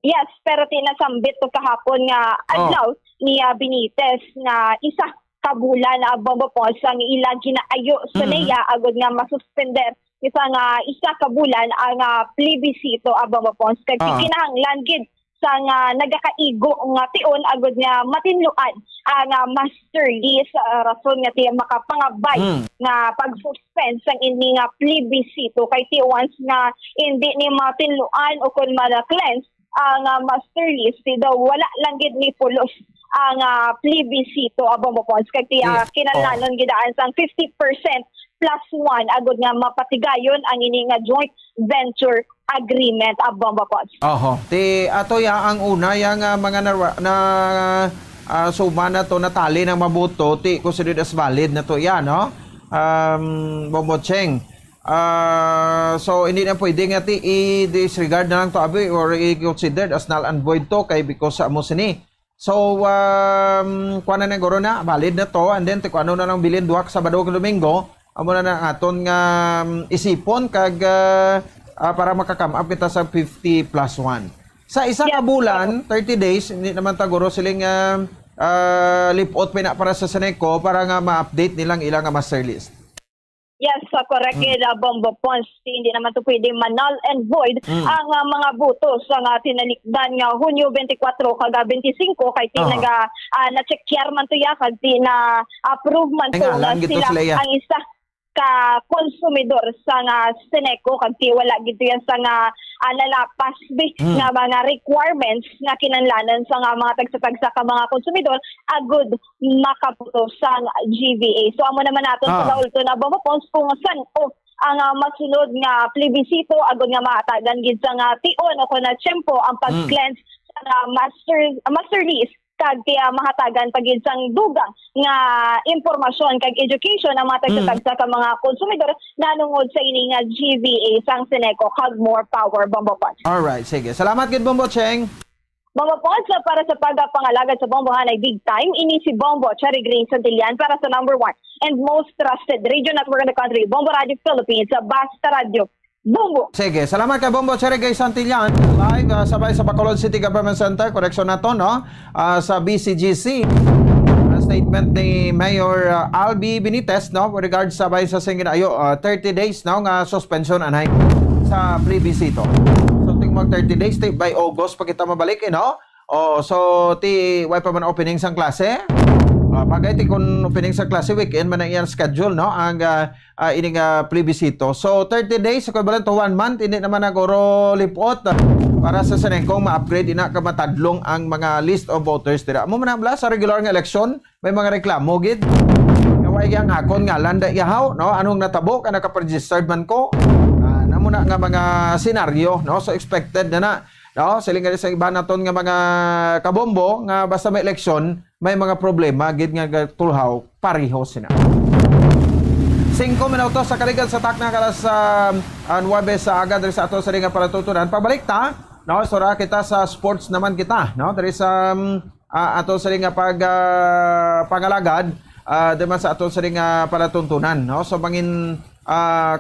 L: Yes, pero tinasambit ko kahapon nga adlaw ni Benitez nga isa kabulan na Bombo Pons ang ilang ginaayo sa NEA agad nga masuspender isa nga isa kabulan ang plebisito Bombo Pons kay kinahanglan gid sa nga nagakaigo nga tion agad nga matinluan ang master list rason nga tiya makapangabay nga pag-suspend sang ini nga plebisito kay ti once nga hindi ni matinluan o kun ma-cleanse ang master list daw wala lang gid ni pulos ang plebisito Bombo Pons kay tiya kinahanglan gidaan sang 50% plus 1 agad nga mapatigayon ang ini nga joint venture agreement Bombo Pons.
Q: Ti ato ya ang una yang mga suma na to natali ng mabuto ti considered as valid na to ya no. Bombo Cheng. So hindi na pwede nga ti i-disregard na lang to abi or i-considered as null and void to kay because sa mo sini. So kuan na goro na valid na to and then ti kuano na lang bilin duha ka Sabado ug Domingo amo na aton nga isipon kag para makakam up kita sa 50 plus 1. Sa isang bulan, 30 days, hindi naman taguro siling lipot pina para sa Seneco para nga ma-update nilang ilang master list.
L: Yes, correct Bombo Pons. Hindi naman to pwede null and void ang mga boto sa tinalikdan nga Hunyo 24 kag 25 kay na-check man to ya kag na-approve man to na sila ang isa ka konsumidor sa Seneco kag wala gid yan sa nalapas nga mga requirements nga kinahanglanan sa mga tagsa-tagsa ka mga konsumidor agud makaboto sa GVA. So amo naman naton sa daulto na Bombo Pons kung saan ang masunod nga plebisito agud nga maatagan gid sa tion o kuna tiyempo ang pag-cleanse sa master list kag mahatagan pagid sang dugang nga impormasyon kag education ang mga tagsa-tagsa ka mga konsumidor nanungod sa ini nga GVA sang Seneco kag more power Bombo Pons.
Q: Alright, sige. Salamat gid Bombo Cheng.
L: Bombo Pons para sa pagpangalagad sa bombohan ay big time. Ini si Bombo Cherry Green Santillan para sa number 1 and most trusted radio network in the country, Bombo Radio Philippines, sa Basta Radio. Bombo.
Q: Sige, salamat kay Bombo Cherry Green Santillan. Live sabay sa Bacolod City Government Center, correction na to, no? Sa BCGC. Statement ni Mayor Albi Benitez, no? With regards sabay sa singinayo 30 days, no? Nga suspension anay sa plebisito. So, mag 30 days, by August, pag kita mabalik, no? So, way pa man opening sang klase. Pagkaiti kung opening sa klase weekend man ang iyang schedule no ang ining plebisito. So 30 days equivalent to 1 month hindi naman nagoro lipot para sa Senekong ma-upgrade ina ka matadlong ang mga list of voters dira. Amo man sa regular nga election may mga reklamo gid. Kaway yang akon nga landa ihaw no anong natabo ka naka-registered man ko. Namo na nga mga senaryo no so expected na no, siling sa iba naton nga mga kabombo nga basta may eleksyon, may mga problema gid nga tulhaw pareho sina. 5 minutos sa kaligan sa takna kala sa 9 sa aga diri sa ato sa ringa palatutunan. Pabalik ta, no, sura kita sa sports naman kita, no, diri sa ato sa ringa pangalagad, diri sa ato sa ringa palatuntunan, no. So mangin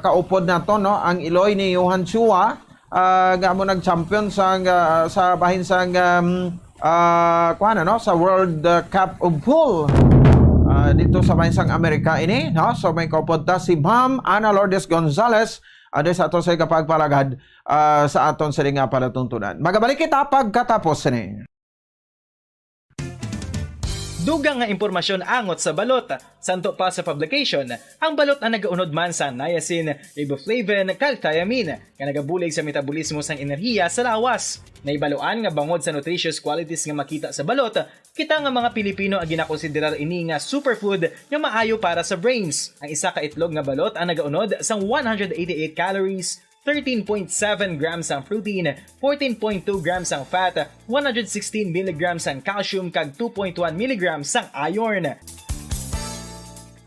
Q: kaupod nato no ang Iloy ni Johan Chua nga mo nag-champion sa bahin sa no sa World Cup of Pool dito sa bahin sang Amerika ini no so may kaupod ta si Ma'am Ana Lourdes Gonzales sa aton sa kapagpalagad sa aton sa nga palatuntunan. Magabalik kita pagkatapos ni.
T: Dugang nga impormasyon angot sa balot. Santo pa sa publication, ang balot ang nagaunod man sa niacin, riboflavin, calthiamine, nga nagabulig sa metabolismo sang enerhiya sa lawas. Naibaloan nga bangod sa nutritious qualities nga makita sa balot, kita nga mga Pilipino ang ginakonsiderar ini nga superfood nga maayo para sa brains. Ang isa ka itlog nga balot ang nagaunod sang 188 calories, 13.7 grams ang protein, 14.2 grams ang fat, 116 mg ang calcium kag 2.1 mg ang iron.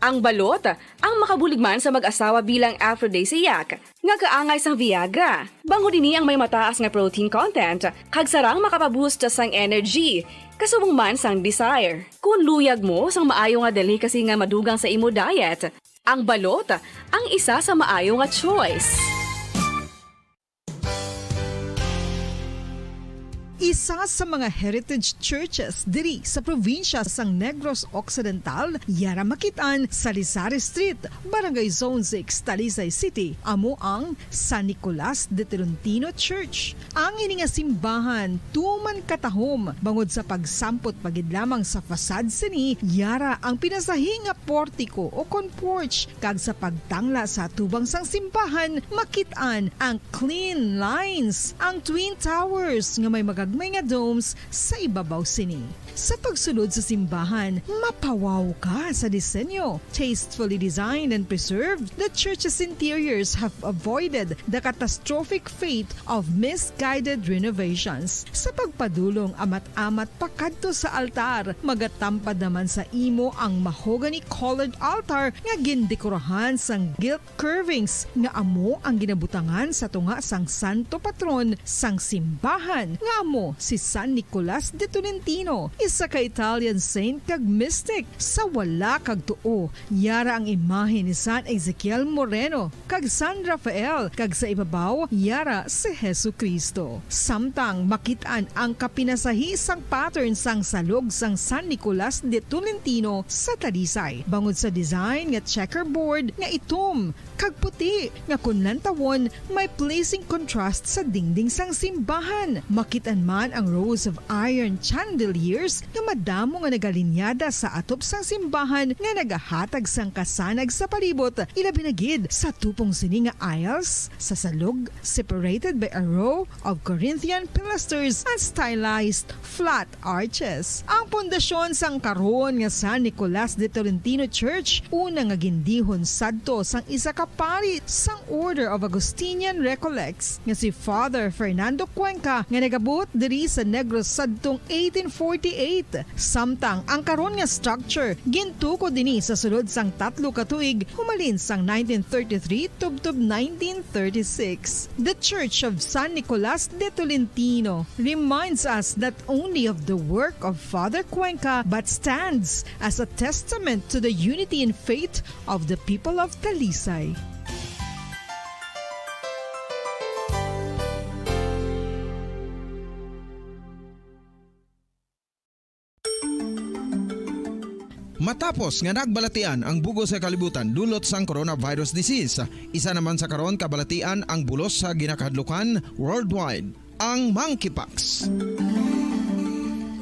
W: Ang balot, ang makabuligman sa mag-asawa bilang aphrodisiac, nga kaangay sang Viagra. Bango dini ang may mataas nga protein content, kag sarang makapaboost sang energy, kasubong man sang desire. Kung luyag mo sang maayo nga delicacy nga madugang sa imo diet, ang balot, ang isa sa maayo nga choice.
A: Isa sa mga heritage churches diri sa probinsya sang Negros Occidental, yara makitaan sa Lizares Street, Barangay Zone 6, Talisay City, amo ang San Nicolas de Tolentino Church. Ang ini nga simbahan tuman katahom bangod sa pagsampot pagid lamang sa fasad sini, yara ang pinasahi nga portiko o porch kag sa pagtangla sa tubang sang simbahan makitaan ang clean lines, ang twin towers nga may may nga domes sa ibabaw sini. Sa pagsulod sa simbahan, mapawaw ka sa disenyo. Tastefully designed and preserved, the church's interiors have avoided the catastrophic fate of misguided renovations. Sa pagpadulong amat-amat pakadto sa altar, magatampad naman sa imo ang mahogany colored altar nga gindekorahan sang gilt curvings nga amo ang ginabutangan sa tunga sang santo patron sang simbahan nga amo si San Nicolas de Tolentino, isa ka Italian saint kag mystic. Sa wala kag tuo, yara ang imahe ni San Ezekiel Moreno kag San Rafael, kag sa ibabaw yara si Hesu Kristo. Samtang makitaan ang kapinasahi sang pattern sang salog sang San Nicolas de Tolentino sa Talisay, bangod sa design nga checkerboard nga itom kag puti nga kunlantawon may placing contrast sa dingding sang simbahan. Makitaan man ang rows of iron chandeliers nga madamo nga nagalinyada sa atop sang simbahan nga nagahatag sang kasanag sa palibot, ilabi na gid sa tupong sini nga aisles sa salog, separated by a row of Corinthian pilasters and stylized flat arches. Ang pundasyon sang karon nga San Nicolas de Tolentino Church una nga gindihon sadto sang isa ka pari sang Order of Augustinian Recollects nga si Father Fernando Cuenca nga nagabot diri sa Negros sadtong 1848. Samtang ang karon nga structure gintuko dinhi sa sulod sang 3 ka tuig humalin sang 1933 tubtob 1936. The Church of San Nicolas de Tolentino reminds us not only of the work of Father Cuenca but stands as a testament to the unity and faith of the people of Talisay.
Q: Matapos nga nagbalatian ang bugos sa kalibutan dulot sang coronavirus disease, isa naman sa karon kabalatian ang bulos sa ginakahadlukan worldwide, ang monkeypox.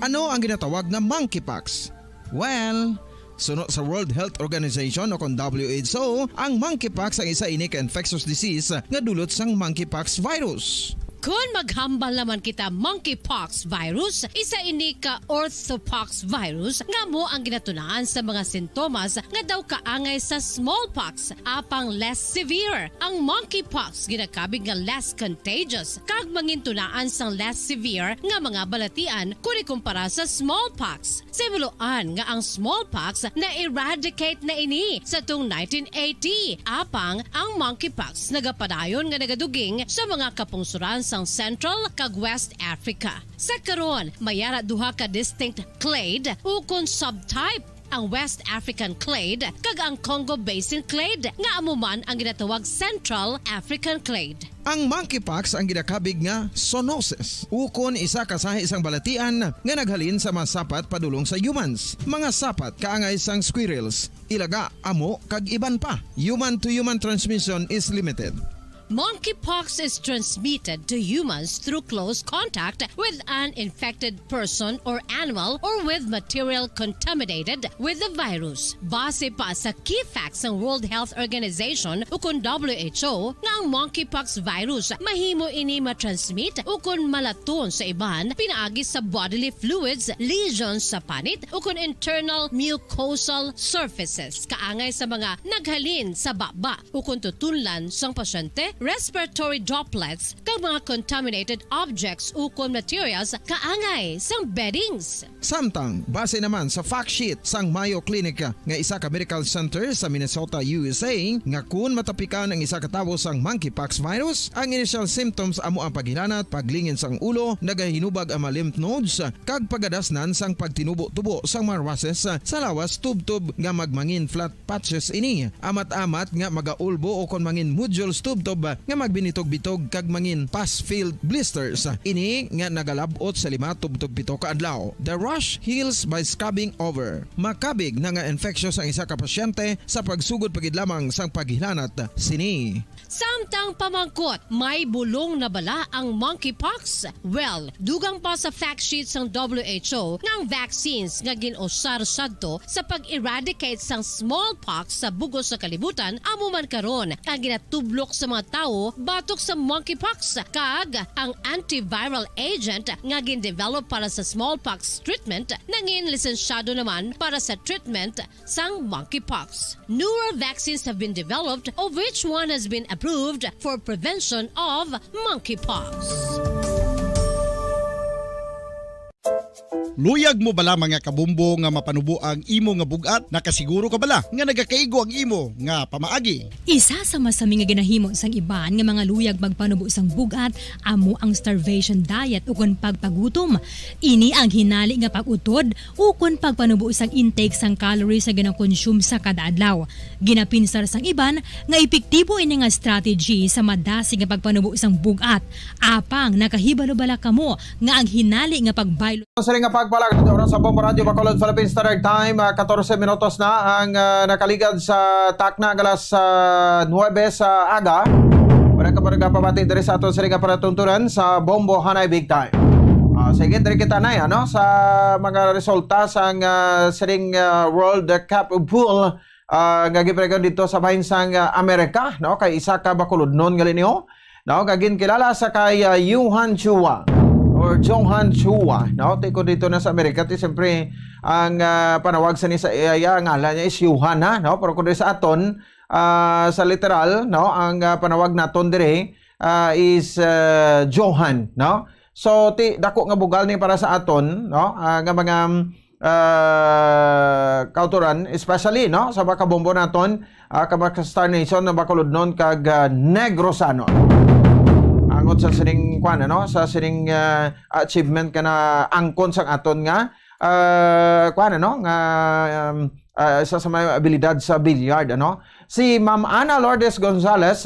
Q: Ano ang ginatawag na monkeypox? Well, Suno sa World Health Organization o kon WHO, ang monkeypox ang isa ini ka infectious disease nga dulot sang monkeypox virus.
X: Kung maghambal naman kita monkeypox virus, isa ini ka orthopox virus nga mo ang ginatunaan sa mga sintomas nga daw kaangay sa smallpox, apang less severe. Ang monkeypox ginakabig nga less contagious kag mangintunaan sang less severe nga mga balatian kung ikumpara sa smallpox. Simuloan nga ang smallpox na eradicate na ini sa tung 1980, apang ang monkeypox nagapadayon nga nagaduging sa mga kapungsuran sa Central kag West Africa. Sa karon, mayara duha ka distinct clade ukon subtype, ang West African clade kag ang Congo Basin clade nga amuman ang ginatawag Central African clade.
Q: Ang monkeypox ang ginakabig nga zoonosis. Ukon isa kasahi isang balatian nga naghalin sa mga sapat padulong sa humans. Mga sapat kaangay sang squirrels, ilaga, amo kag iban pa. Human to human transmission is limited.
X: Monkeypox is transmitted to humans through close contact with an infected person or animal or with material contaminated with the virus. Base pa sa key facts ng World Health Organization ukon WHO nga ang monkeypox virus mahimo ini matransmit ukon malaton sa iban pinaagi sa bodily fluids, lesions sa panit ukon internal mucosal surfaces kaangay sa mga naghalin sa baba ukon tutunlan sang pasyente, respiratory droplets kag mga contaminated objects ukon materials kaangay sang beddings.
Q: Samtang, base naman sa fact sheet sang Mayo Clinic nga isa ka medical center sa Minnesota, USA, nga kun matapikan ang isa ka tawo sang monkeypox virus, ang initial symptoms amo ang paghilanat, paglingin sang ulo, nagahinubag ang mga lymph nodes, kag pagadasnan sang pagtinubo-tubo sang mga rashes sa lawas tubtob nga magmangin flat patches ini. Amat-amat nga magaulbo o kon mangin nodules tubtob nga magbinitog-bitog kag mangin pus-filled blisters. Ini nga nagalabot sa 5 tubtob 7 ka adlaw. The rash heals by scabbing over. Makabig na nga infectious ang isa ka pasyente sa pagsugod pagid lamang sang paghilanat sini.
X: Samtang pamangkot, may bulong na bala ang monkeypox? Well, dugang pa sa fact sheets ng WHO ng vaccines nga ginusar sadto sa pag-eradicate sang smallpox sa bugos sa kalibutan, amuman karon ang ginatublok sa mga tao batok sa monkeypox kag ang antiviral agent nga gin-develop para sa smallpox treatment nangin lisensyado naman para sa treatment sang monkeypox. Newer vaccines have been developed, of which one has been approved for prevention of monkeypox.
J: Luyag mo bala mga kabumbo nga mapanubo ang imo nga bugat? Nakasiguro ka bala nga nagakaigo ang imo nga pamaagi?
F: Isa sa masami nga ginahimo sang iban nga mga luyag magpanubo sang bugat amo ang starvation diet ukon pagpagutom. Ini ang hinali nga pag-utod ukon pagpanubo sang intake sang calories sa gina-consume sa kada adlaw. Ginapinsar sang iban nga epektibo ini nga strategy sa madasi nga pagpanubo sang bugat. Apang nakahibalo-bala kamo nga ang hinali nga pagbaylo
Q: Sa nga pagpalag dito sa Bombo Radio Bacolod Philippines Standard Time, 14 minutos na ang nakaligad sa takna galas 9 sa aga. Wala ka pa pamati diri sa aton sa para tuntunan sa Bombo Hanay Big Time. Sige, diri kita na ano sa mga resulta sang siring World Cup Pool nga gipregon dito sa bahinsang Amerika, no, kay isa ka Bacolod non gali niyo, no, gagin kilala sa kay Yuhan Chua or Jonghan Chua, no? Tiko dito na sa Amerika, siyempre ang panawag sa ni sa iya ngalan niya is Yuhan, ha, no? Pero kung sa aton sa literal, no, ang panawag naton dire is Johan, no? So dako nga bugal ni para sa aton, no? Nga mga kauturan, especially, no, sa bakabombo naton, kabaka Star Nation na Bacolod non kag Negrosano. Angot sa sining kwan, ano, sa sining achievement kana angkon sang aton nga kwan, ano, nga isa sa may abilidad sa billiard, ano. Si Ma'am Ana Lourdes Gonzalez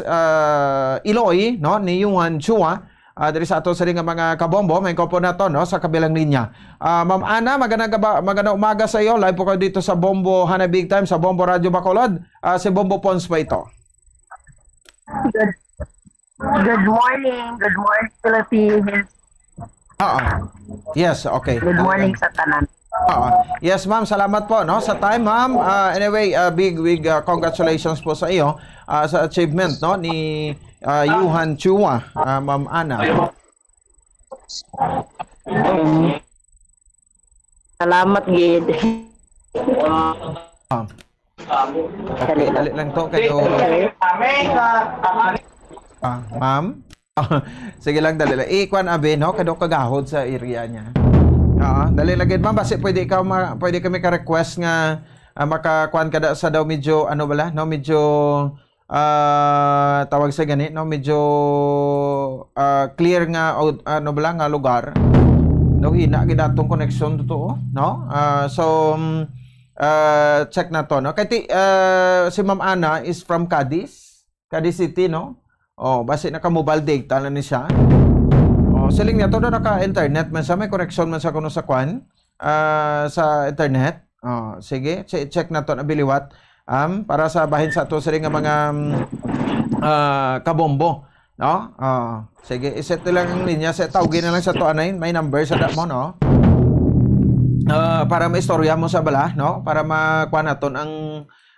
Q: Iloy, no, ni Yuhan Chua, diri sa ato sa nga mga kabombo, may kopo na to, no, sa kabilang linya. Ma'am Ana, magandang umaga sa iyo. Live po kayo dito sa Bombo Hanay Big Time sa Bombo Radio Bacolod. Si Bombo Pons pa ito.
I: Good morning, Philippines.
Q: Yes, okay.
I: Good morning sa tanan.
Q: Yes, ma'am. Salamat po no sa time, ma'am. Anyway, big congratulations po sa iyo sa achievement no ni Yuhan Chua, Ma'am Ana.
I: Salamat, Gid.
Q: Okay, dali lang to kayo. Ma'am. Sige lang, dali lang. Ikwan abi no kado kagahod sa area niya. Dali lang gid, ma'am. Basi pwede kami ka-request nga makakuan kada sa daw medyo ano bala no medyo tawag sa gani no medyo clear nga ano bala nga lugar no hina gid atong connection totoo no so check na to no kay si Ma'am Ana is from Cadiz City no basi naka mobile data na ni siya siling niya to na naka internet man sa may connection man sa kuno sa kwan sa internet sige check na to na biliwat para sa bahin sa to sila nga mga kabombo no sige iset lang ang linya sa tawagin na lang sa to anay may number sa mo no para maistorya mo sa bala no para makuha naton ang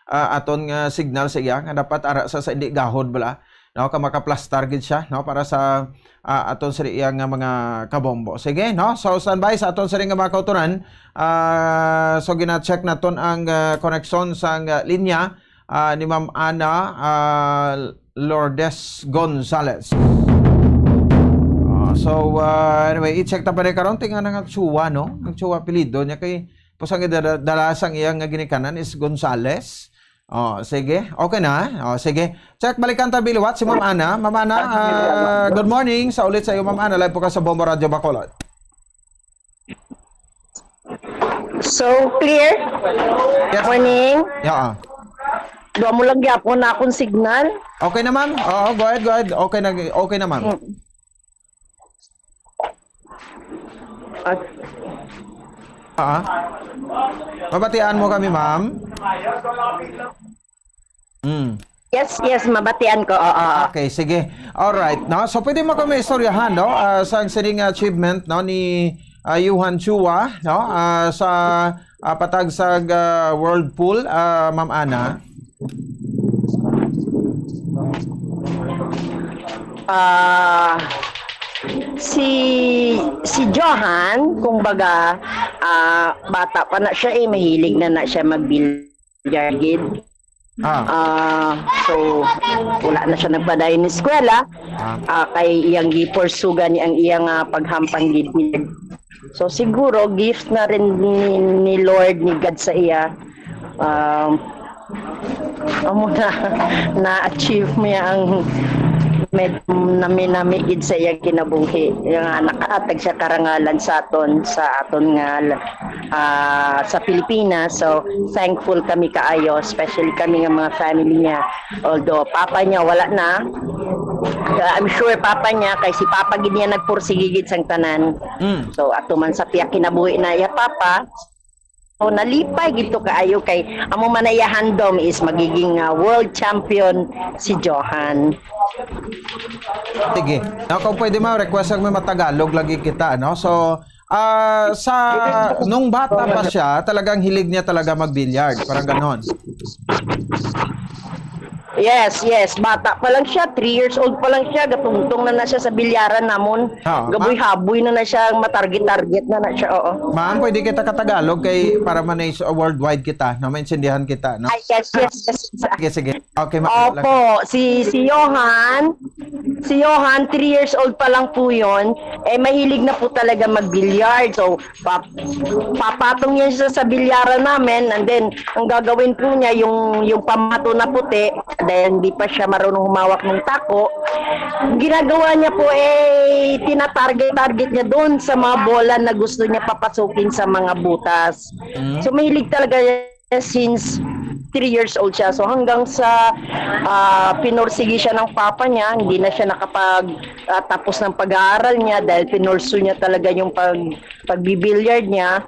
Q: aton nga signal sa iya nga dapat ara sa hindi gahod bala no ka makaplastar gid siya no para sa aton sa iya nga mga kabombo sige no so standby sa aton sa nga mga kauturan so gina-check naton ang connection sa linya ni Ma'am Ana Lourdes Gonzales. So anyway, i-check ta pa rin karon tinga nga Chua no. Ang Chua apelyido niya kay pusang dalasang iyang nga ginikanan is Gonzales. Sige. Okay na. Sige. Check balikan ta biliwat si Ma'am Ana. Ma'am Ana, good morning. Sa ulit sa iyo Ma'am Ana, live po ka sa Bombo Radio Bacolod.
I: So, clear?
Q: Yes.
I: Morning.
Q: Yeah.
I: Doon mo lang gyapon na akong signal.
Q: Okay na ma'am? Oo, go ahead. Okay na ma'am. Mabatian mo kami ma'am?
I: Yes, mabatian ko.
Q: Okay, sige. Alright, no? So pwede mo kami istoryahan, no? Sa sining achievement no ni Yuhan Chua, no? Sa patagsag World Pool, Ma'am Ana.
I: Si Johan, kumbaga, bata pa na siya mahilig na siya mag-billiard. So wala na siya nagpaday ni eskwela, kay iyang gipursugan ang iyang paghampang gid. So siguro gift na rin ni Lord ni God sa iya. Na-achieve mo ang nami-namigid sa iya kinabuhi. Yung nakaatag siya karangalan sa aton nga sa Pilipinas. So thankful kami kaayo, especially kami nga mga family niya. Although papa niya wala na, I'm sure papa niya kay si papa gid niya nagpursigigid sang tanan. So ato man sa tiyak kinabuhi na iya papa. So nalipay gito kaayo kay amo manayahan dom is magiging world champion si Johan.
Q: Sige. Kung pwede ma-request ang may matagalog lagi kita, no? So, sa nung bata pa siya, talagang hilig niya talaga mag-billiard, parang ganon.
I: Yes. Bata pa lang siya. 3 years old pa lang siya. Gatungtong na siya sa bilyaran namon. Gaboy-haboy na siya. Matarget-target na siya. Oo.
Q: Ma'am, pwede kita katagalog kay para manage worldwide kita. Na maintindihan kita. No?
I: Yes.
Q: Sige. Okay,
I: Opo. Si Johan, 3 years old pa lang po yun. Mahilig na po talaga mag-billiard. So, papatong yan siya sa bilyaran namin. And then, ang gagawin po niya, yung pamato na puti, dahil hindi pa siya marunong humawak ng tako, ginagawa niya po tinatarget niya doon sa mga bola na gusto niya papasukin sa mga butas. So mahilig talaga since 3 years old siya. So hanggang sa pinursigi siya ng papa niya, hindi na siya nakapag tapos ng pag-aaral niya dahil pinursu niya talaga yung pagbibilyard niya.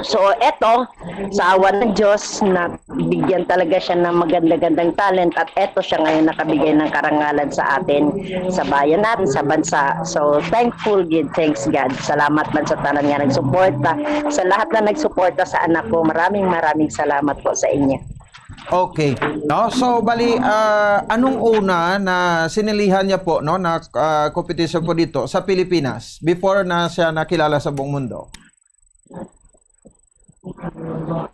I: So eto, sa awa ng Diyos, na bigyan talaga siya ng maganda-gandang talent at eto siya ngayon nakabigay ng karangalan sa atin, sa bayan natin, sa bansa. So thankful, give thanks God. Salamat man sa tanan nga nagsuporta. Sa lahat na nagsuporta sa anak ko, maraming salamat po sa inyo.
Q: Okay. No, so bali anong una na sinilihan niya po no na competition po dito sa Pilipinas before na siya nakilala sa buong mundo?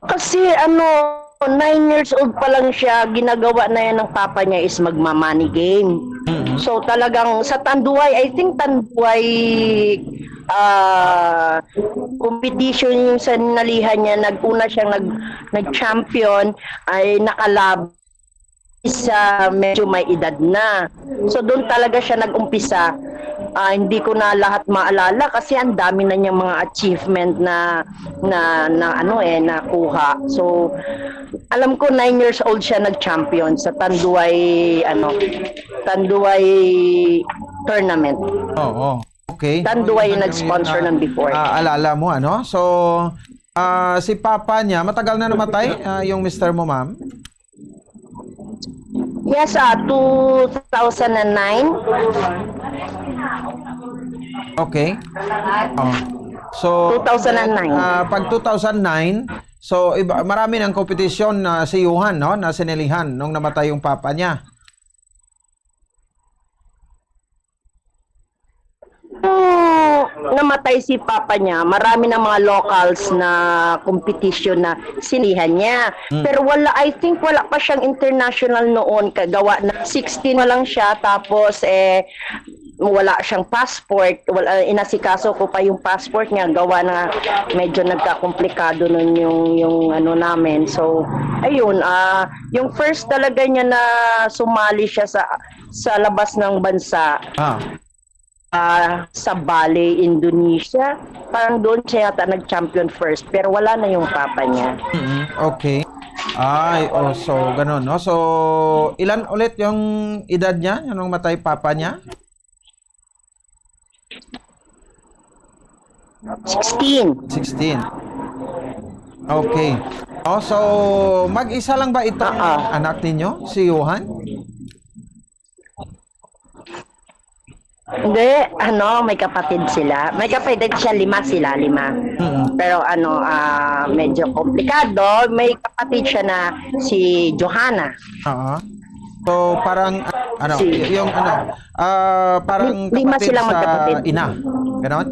I: Kasi 9 years old pa lang siya, ginagawa na yan ng papa niya is magma-money game. So talagang sa Tanduay, I think Tanduay competition yung sanalihan niya, naguna siyang nag-champion, ay nakalab sa medyo may edad na. So doon talaga siya nag-umpisa. Hindi ko na lahat maalala kasi ang dami na niyang mga achievement na nakuha. So alam ko 9 years old siya nag-champion sa Tanduay tournament.
Q: Oo. Okay.
I: Tanduay yung nag-sponsor ng before.
Q: Alala mo ano? So si papa niya matagal na namatay yung mister mo, ma'am?
I: Yes, 2009.
Q: Okay. So
I: 2009.
Q: Pag 2009, so marami ng kompetisyon na si Johan no, na sinilihan nung namatay yung papa niya.
I: Namatay si papa niya, marami ng mga locals na competition na sinihan niya. Pero I think wala pa siyang international noon, kagawa na 16 na lang siya, tapos wala siyang passport, inasikaso ko pa yung passport niya, gawa na medyo nagkakomplikado nun yung namin. So ayun, yung first talaga niya na sumali siya sa labas ng bansa. Sa Bali, Indonesia. Parang doon siya yata nag-champion first, pero wala na yung papa niya.
Q: Okay. So ganun, no? So, ilan ulit yung edad niya, nung matay papa niya?
I: 16.
Q: Okay. So, mag-isa lang ba itong anak ninyo, si Johan?
I: Hindi, may kapatid sila. May kapatid siya, 5 sila. Pero medyo komplikado. May kapatid siya na si Johanna.
Q: So parang parang
I: 5
Q: kapatid
I: silang magkapatid.
Q: Sa ina. Ganon?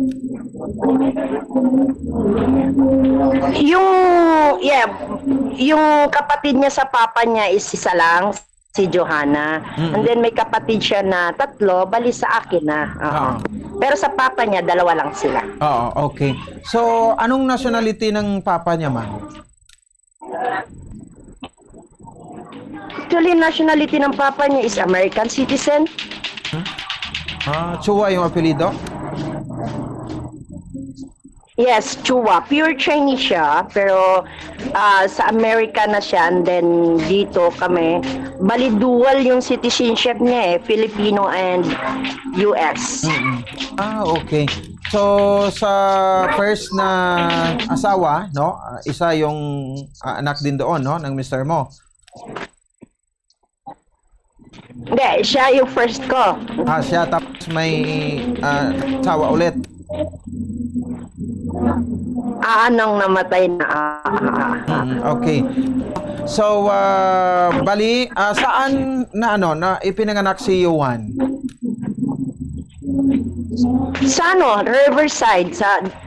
I: Yung kapatid niya sa papa niya is isa lang, si Johanna. And then may kapatid siya na 3, bali sa akin na. Pero sa papa niya, 2 lang sila.
Q: Okay. So, anong nationality ng papa niya, ma'am?
I: Actually, nationality ng papa niya is American citizen.
Q: Chua yung apelido?
I: Yes, Chua. Pure Chinese siya, pero sa America na siya, and then dito kami, bali dual yung citizenship niya Filipino and US.
Q: Okay. So, sa first na asawa, no, isa yung anak din doon, no, ng mister mo?
I: Hindi, siya yung first ko.
Q: Siya, tapos may asawa ulit.
I: Anong namatay na.
Q: Okay. So, bali, saan na ipinanganak si Johan?
I: Sa Riverside,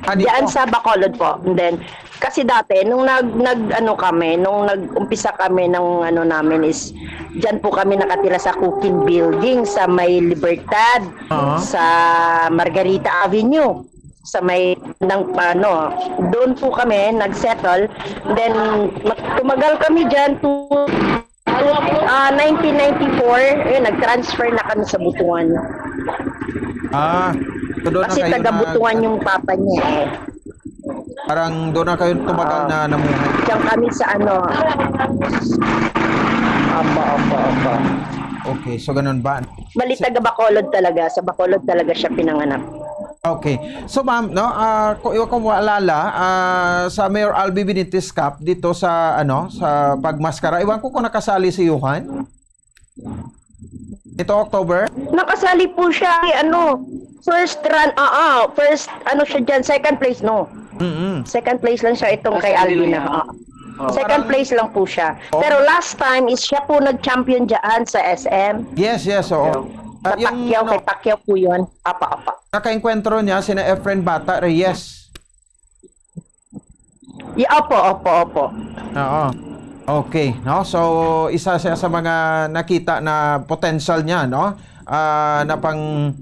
I: diyan sa Bacolod po. And then, kasi dati, nung nag-umpisa kami ng namin is, diyan po kami nakatira sa Cooking Building sa may Libertad, sa Margarita Avenue. Sa may doon po kami nagsettle. Then tumagal kami diyan to 1994, nag-transfer na kami sa Butuan. Kasi taga Butuan yung papa niya
Q: Parang doon na kayo tumagal na namuhay.
I: Diyan kami sa Apa.
Q: Okay, so ganun ba?
I: Bali taga Bacolod talaga, sa Bacolod talaga siya pinanganak.
Q: Okay. So ma'am, no, kung maalala, sa Mayor Albi Benitez Cup dito sa sa pagmaskara, iwan ko kung nakasali si Johan. Ito October?
I: Nakasali po siya first run, first siya dyan, second place Second place lang siya itong kay Alvin na. Second place lang po siya. Pero last time is siya po nag-champion dyan sa SM.
Q: Yes, oo.
I: Sa Pacquiao, kay Pacquiao po yun. Apa.
Q: Kakaenkwentro niya sina Efren Bata Reyes.
I: Opo.
Q: Oo. Okay, no? So isa siya sa mga nakita na potential niya, no? Na pang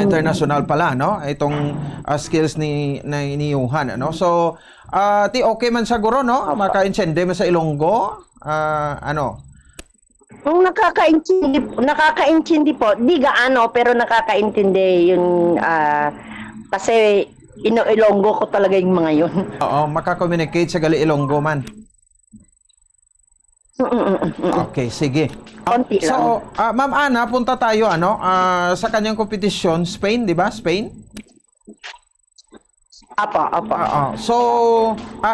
Q: international pala, no? Itong skills ni Johan, no? So okay man siguro, no? Maka-intindi man sa Ilonggo,
I: Kung nakakaintindi po, di gaano, pero nakakaintindi yun, kasi Ilonggo ko talaga yung mga yun.
Q: Oo, maka-communicate sa gali Ilonggo man. Okay, sige.
I: Konti lang.
Q: So, Ma'am Ana, punta tayo sa kanyang kompetisyon, Spain, di ba? Spain?
I: Apa.
Q: So,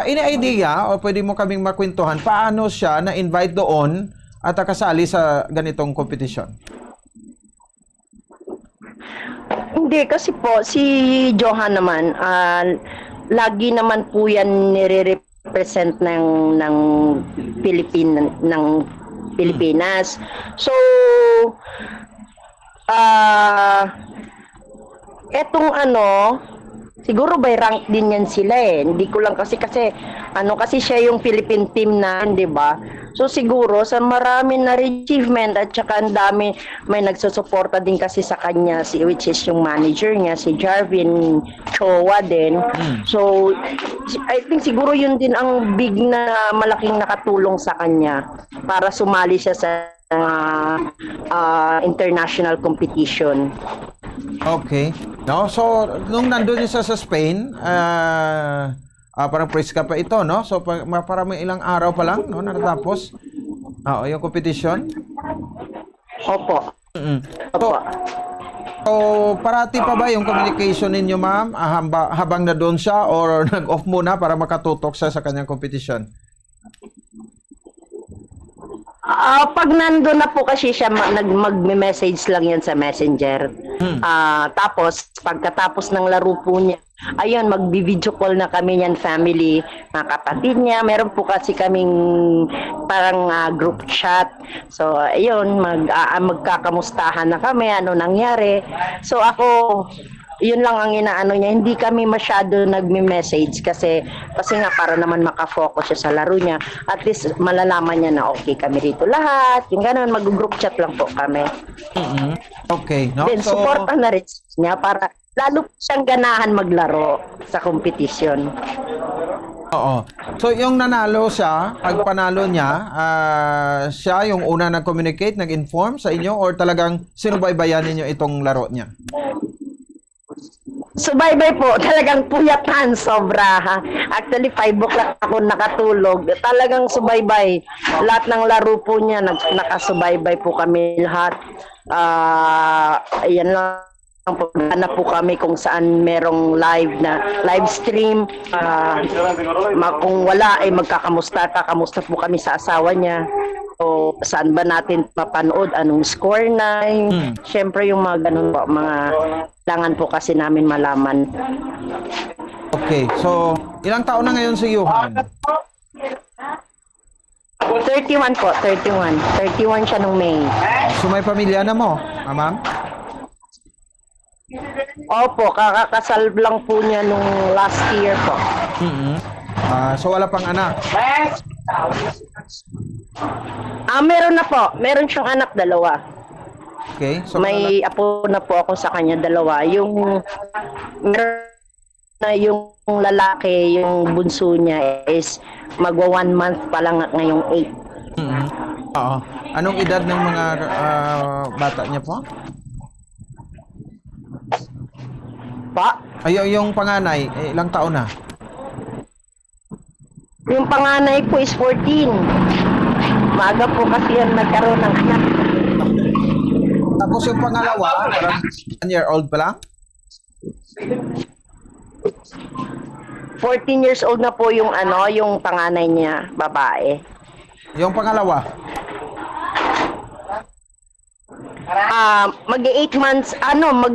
Q: ini-idea o pwede mo kaming makwentuhan paano siya na-invite doon at kasali sa ganitong kompetisyon?
I: Hindi, kasi po, si Johan naman, lagi naman po yan nire-represent ng Pilipinas. So, etong siguro by rank din yan sila Hindi ko lang kasi siya yung Philippine team na, di ba? So siguro sa marami na achievement at saka ang dami may nagsusuporta din kasi sa kanya which is yung manager niya si Jarvin Chowa din. So I think siguro yun din ang big na malaking nakatulong sa kanya para sumali siya sa international competition.
Q: Okay. No, so nung nandoon siya sa Spain, parang press ka pa ito, no? So para may ilang araw pa lang, no, natapos yung competition.
I: Opo.
Q: So parati pa ba yung communication ninyo, ma'am, habang na doon siya or nag-off muna para makatutok siya sa kanyang competition?
I: Pag nandun na po kasi siya, mag-message lang yan sa messenger. Tapos, pagkatapos ng laro po niya, ayun, mag-video call na kami yan, family, mga kapatid niya. Meron po kasi kaming parang group chat. So, ayun, magkakamustahan na kami, ano nangyari. So, ako, yun lang ang inaano niya. Hindi kami masyado nagme-message kasi nga para naman makafocus siya sa laro niya. At least malalaman niya na okay kami rito lahat. Yung gano'n, mag-group chat lang po kami.
Q: Okay. No?
I: Then, supportan na rin niya para lalo po siyang ganahan maglaro sa competition.
Q: Oo. So, yung nanalo siya, pag panalo niya, siya yung una nag-communicate, nag-inform sa inyo or talagang sinubaybayan ninyo itong laro niya?
I: Subaybay po, talagang puyatan sobra. Actually, 5 o'clock ako nakatulog. Talagang subaybay. Lahat ng laro po niya, nakasubaybay po kami lahat. Ayan lang po, hanap po kami kung saan merong live stream. Kung wala, kakamusta po kami sa asawa niya. O saan ba natin mapanood, anong score na. Siyempre yung mga ganun po, mga kailangan po kasi namin malaman.
Q: Okay, so ilang taon na ngayon si Johan?
I: 31 po, 31. 31 siya nung May.
Q: So may pamilya na mo, ma'am?
I: Opo, kakakasal lang po niya nung last year po.
Q: So wala pang anak?
I: Meron na po. Meron siyang anak, 2.
Q: Okay. So
I: may apo na po ako sa kanya, 2. Yung meron na yung lalaki, yung bunso niya is magwa 1 month pa lang ngayong 8.
Q: Oo. Anong edad ng mga bata niya po? Yung panganay, ilang taon na?
I: Yung panganay po is 14. Maaga po kasi yan nagkaroon ng anak.
Q: Tapos yung pangalawa, parang 1 year old pa lang?
I: 14 years old na po yung yung panganay niya, babae.
Q: Yung pangalawa?
I: Mag-8 months,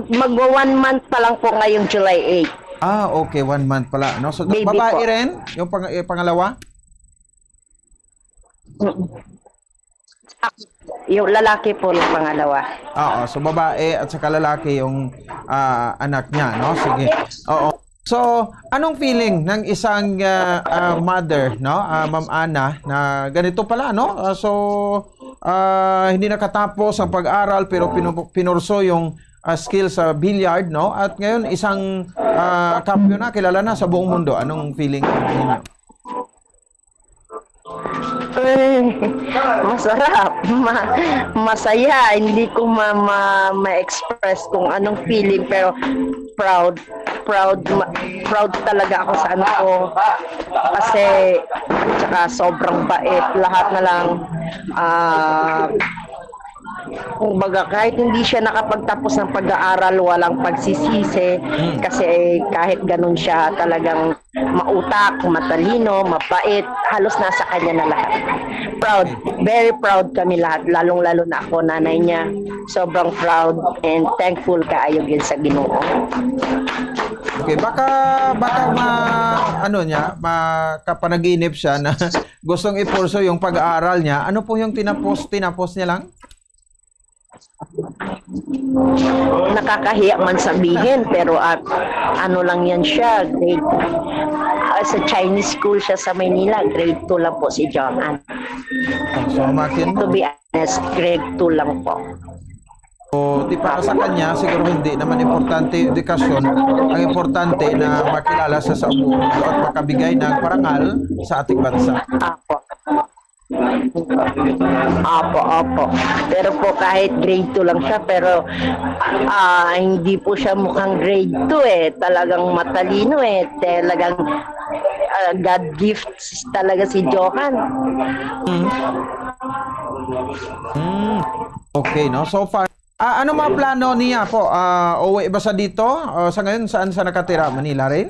I: mag 1 month pa lang po ngayong July 8.
Q: Okay, 1 month pala. No? So,
I: Baby
Q: babae
I: po.
Q: rin? Yung pangalawa?
I: Yung lalaki po ng pangalawa.
Q: Oo, so babae at saka lalaki yung anak niya, no? Sige. Oo. So, anong feeling ng isang mother, no? Ma'am Ana, na ganito pala, no? Hindi nakatapos ang pag-aral pero pinurso yung skill sa billiard, no? At ngayon isang kampiyon na, kilala na sa buong mundo. Anong feeling ninyo?
I: Masarap, masaya, hindi ko ma-express kung anong feeling, pero proud talaga ako sa anak ko kasi tsaka sobrang bait, lahat na lang kumbaga kahit hindi siya nakapagtapos ng pag-aaral, walang pagsisisi kasi kahit ganun siya, talagang mautak, matalino, mabait, halos nasa kanya na lahat. Proud, very proud kami lahat, lalong-lalo na ako, nanay niya. Sobrang proud and thankful kaayo din sa Ginoo.
Q: Okay, baka makapanaginip siya na gustong ipurso yung pag-aaral niya. Ano po yung tinapos niya lang?
I: Nakakahiya man sabihin, pero lang yan siya, grade sa Chinese school siya sa Maynila, grade 2 lang po si Joanne.
Q: So,
I: to be honest, grade 2 lang po.
Q: So, di para sa kanya, siguro hindi naman importante yung edukasyon. Ang importante na makilala sa buong mundo at makabigay ng parangal sa ating bansa.
I: Opo. Pero po kahit grade 2 lang siya, pero hindi po siya mukhang grade 2 Talagang matalino Talagang God gifts talaga si Johan.
Q: Okay, no? So far, ano mga plano niya po? Uwi ba sa dito? Sa ngayon, saan sa nakatira? Manila rin?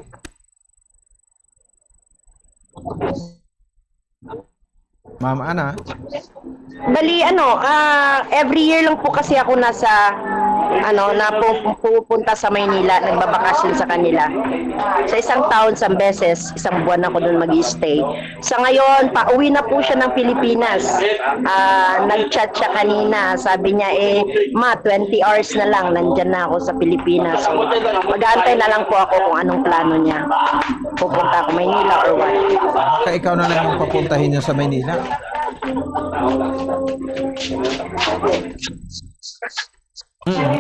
Q: Ma'am Ana?
I: Bali, every year lang po kasi ako nasa, pupunta sa Maynila, nagbabakasyon sa kanila. Sa isang taon, isang beses, isang buwan ako doon mag-stay. Sa ngayon, pauwi na po siya ng Pilipinas. Nag-chat siya kanina, sabi niya, ma, 20 hours na lang, nandyan na ako sa Pilipinas. So, mag-aantay na lang po ako kung anong plano niya. Pupunta ako Maynila or what.
Q: Baka ikaw na lang yung papuntahin niya sa Maynila.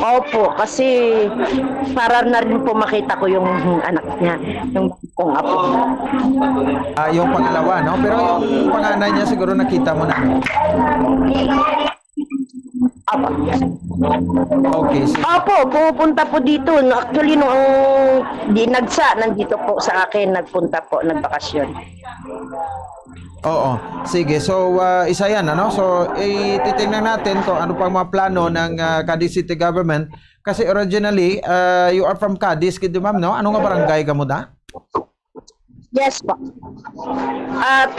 I: Opo, kasi para na rin po makita ko yung anak niya, yung kung apo.
Q: Yung pangalawa, no? Pero yung panganay niya siguro nakita mo na, no?
I: Opo.
Q: Okay.
I: Opo, pupunta po dito. Actually, nung dinagsa, nandito po sa akin, nagpunta po, nagbakasyon.
Q: Oo. Sige. So, isa yan, ano? So, titingnan natin kung ano pang mga plano ng Cadiz City Government. Kasi originally, you are from Cadiz, kid ma'am, no? Ano nga barangay ka mo da?
I: Yes po.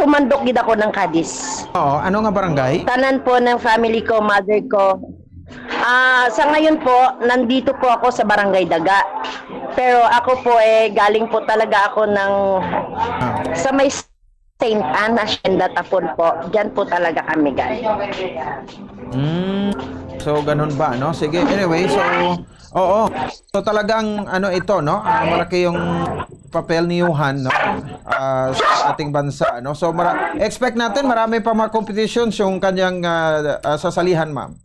I: Tumandok gid ako ng Cadiz.
Q: Oo. Ano nga barangay?
I: Tanan po ng family ko, mother ko. Sa ngayon po, nandito po ako sa Barangay Daga. Pero ako po galing po talaga ako ng sa may St. Anne, Hacienda, Tapon po. Diyan po talaga kami galing.
Q: So, ganun ba, no? Sige, anyway, so, oo. So, talagang, ito, no? Malaki yung papel ni Johan, no? Sa ating bansa, no? So, expect natin marami pa mga competitions yung kanyang sasalihan, ma'am.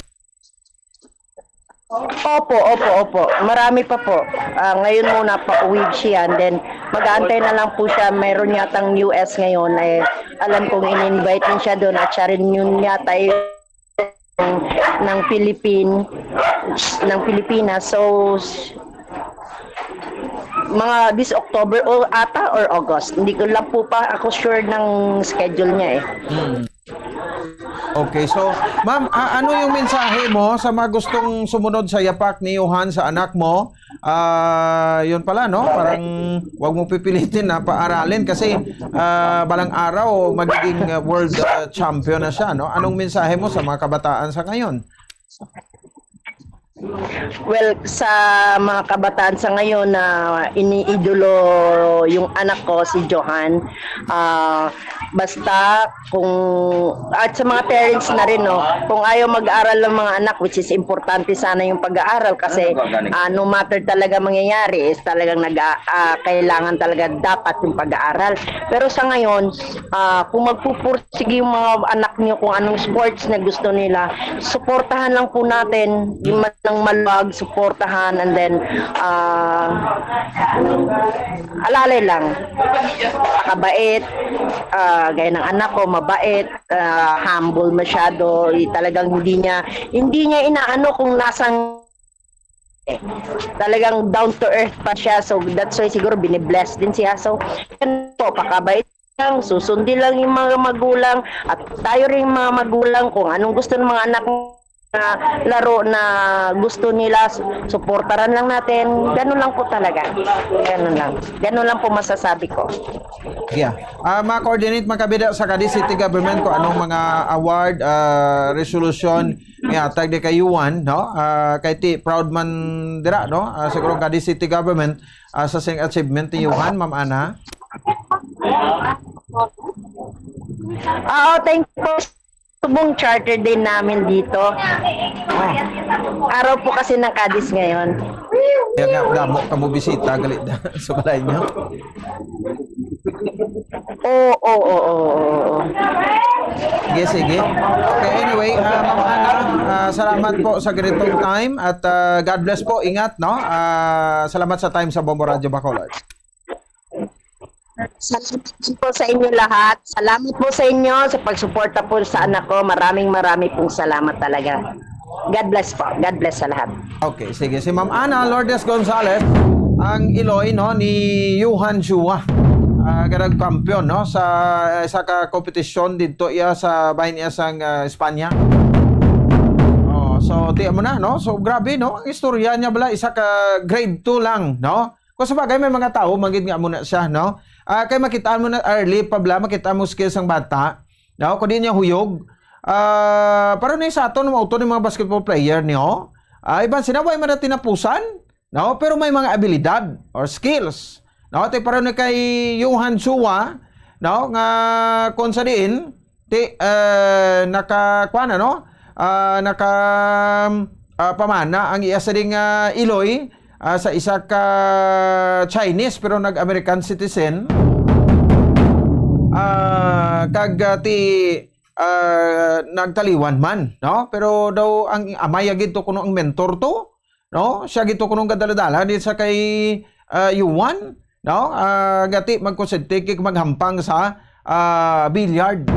I: Opo. Marami pa po. Ngayon muna pauwi siya, and then mag-aantay na lang po siya. Meron yatang US ngayon. Alam kong in-invite din siya doon at siya rin yun yata ng Pilipinas. So, mga this October or August. Hindi ko lang po pa ako sure ng schedule niya
Q: Okay, so ma'am, ano yung mensahe mo sa mga gustong sumunod sa yapak ni Johan sa anak mo? Yun pala, no? Parang wag mo pipilitin na paaralin kasi balang araw magiging world champion na siya, no? Anong mensahe mo sa mga kabataan sa ngayon?
I: Well, sa mga kabataan sa ngayon na iniidolo yung anak ko, si Johan, basta kung, at sa mga parents na rin, no, kung ayaw mag-aral ng mga anak, which is importante sana yung pag-aaral kasi no matter talaga mangyayari, is talagang kailangan talaga dapat yung pag-aaral. Pero sa ngayon, kung magpupursige yung mga anak niyo kung anong sports na gusto nila, suportahan lang po natin, yung ng maluwag, suportahan, and then alalay lang, kabait, gaya ng anak ko, mabait, humble masyado, talagang hindi niya inaano kung nasang talagang down to earth pa siya, so that's why siguro binibless din siya, so yan po, pakabait lang, susundin lang yung mga magulang, at tayo rin mga magulang kung anong gusto ng mga anak na laro na gusto nila, suportaran lang natin. Ganun lang po talaga. Ganun lang po masasabi ko.
Q: Yeah. Ma-coordinate makabida sa Cadiz City Government kung anong mga award, resolution tag di kay Yuan, no? Kay ti proud man dira, no? Siguro Cadiz City Government sa sing achievement ni Yuan, Ma'am Ana.
I: Thank you po. Subong charter din namin dito. Araw po kasi ng Cadiz ngayon.
Q: Kaya nga, damo ka mo bisita, galit na sa balay niyo.
I: Oo.
Q: Sige. Okay, anyway, Ma'am Ana, salamat po sa ganitong time at God bless po, ingat, no? Salamat sa time sa Bombo Radio Bacolod.
I: Salamat po sa inyo lahat. Salamat po sa inyo sa pagsuporta po sa anak ko. Marami pong salamat talaga. God bless po. God bless sa lahat.
Q: Okay, sige. Si Ma'am Ana Lourdes Gonzalez, ang Iloy, no, ni Johan Chua. Ganag kampiyon, no, sa kompetisyon dito iya sa bahin iya sang Espanya. So tiyan mo na, no? So grabe, no? Ang istorya niya bala isa ka grade 2 lang, no? Kung sabagay may mga tao magid nga muna siya, no? Kay makitaan mo na early pabla, makita mo skills ang bata, no? Kung di niya huyog, para na sa aton ng auto ng mga basketball player niyo, iban sinaway man na tinapusan, no? Pero may mga abilidad or skills, no? Tay para na kay Johan Chua, no? Nga kung sa diin, nakakuana, no? Pamana ang iya sa ding Iloy sa isa ka Chinese pero nag-American citizen, nagtaliwan man, no? Pero daw ang amaya gito kuno ang mentor to, no? Siya gito kuno gadala-dala di sa kay Yuan, no? Gati magkonsentrate maghampang sa billiard.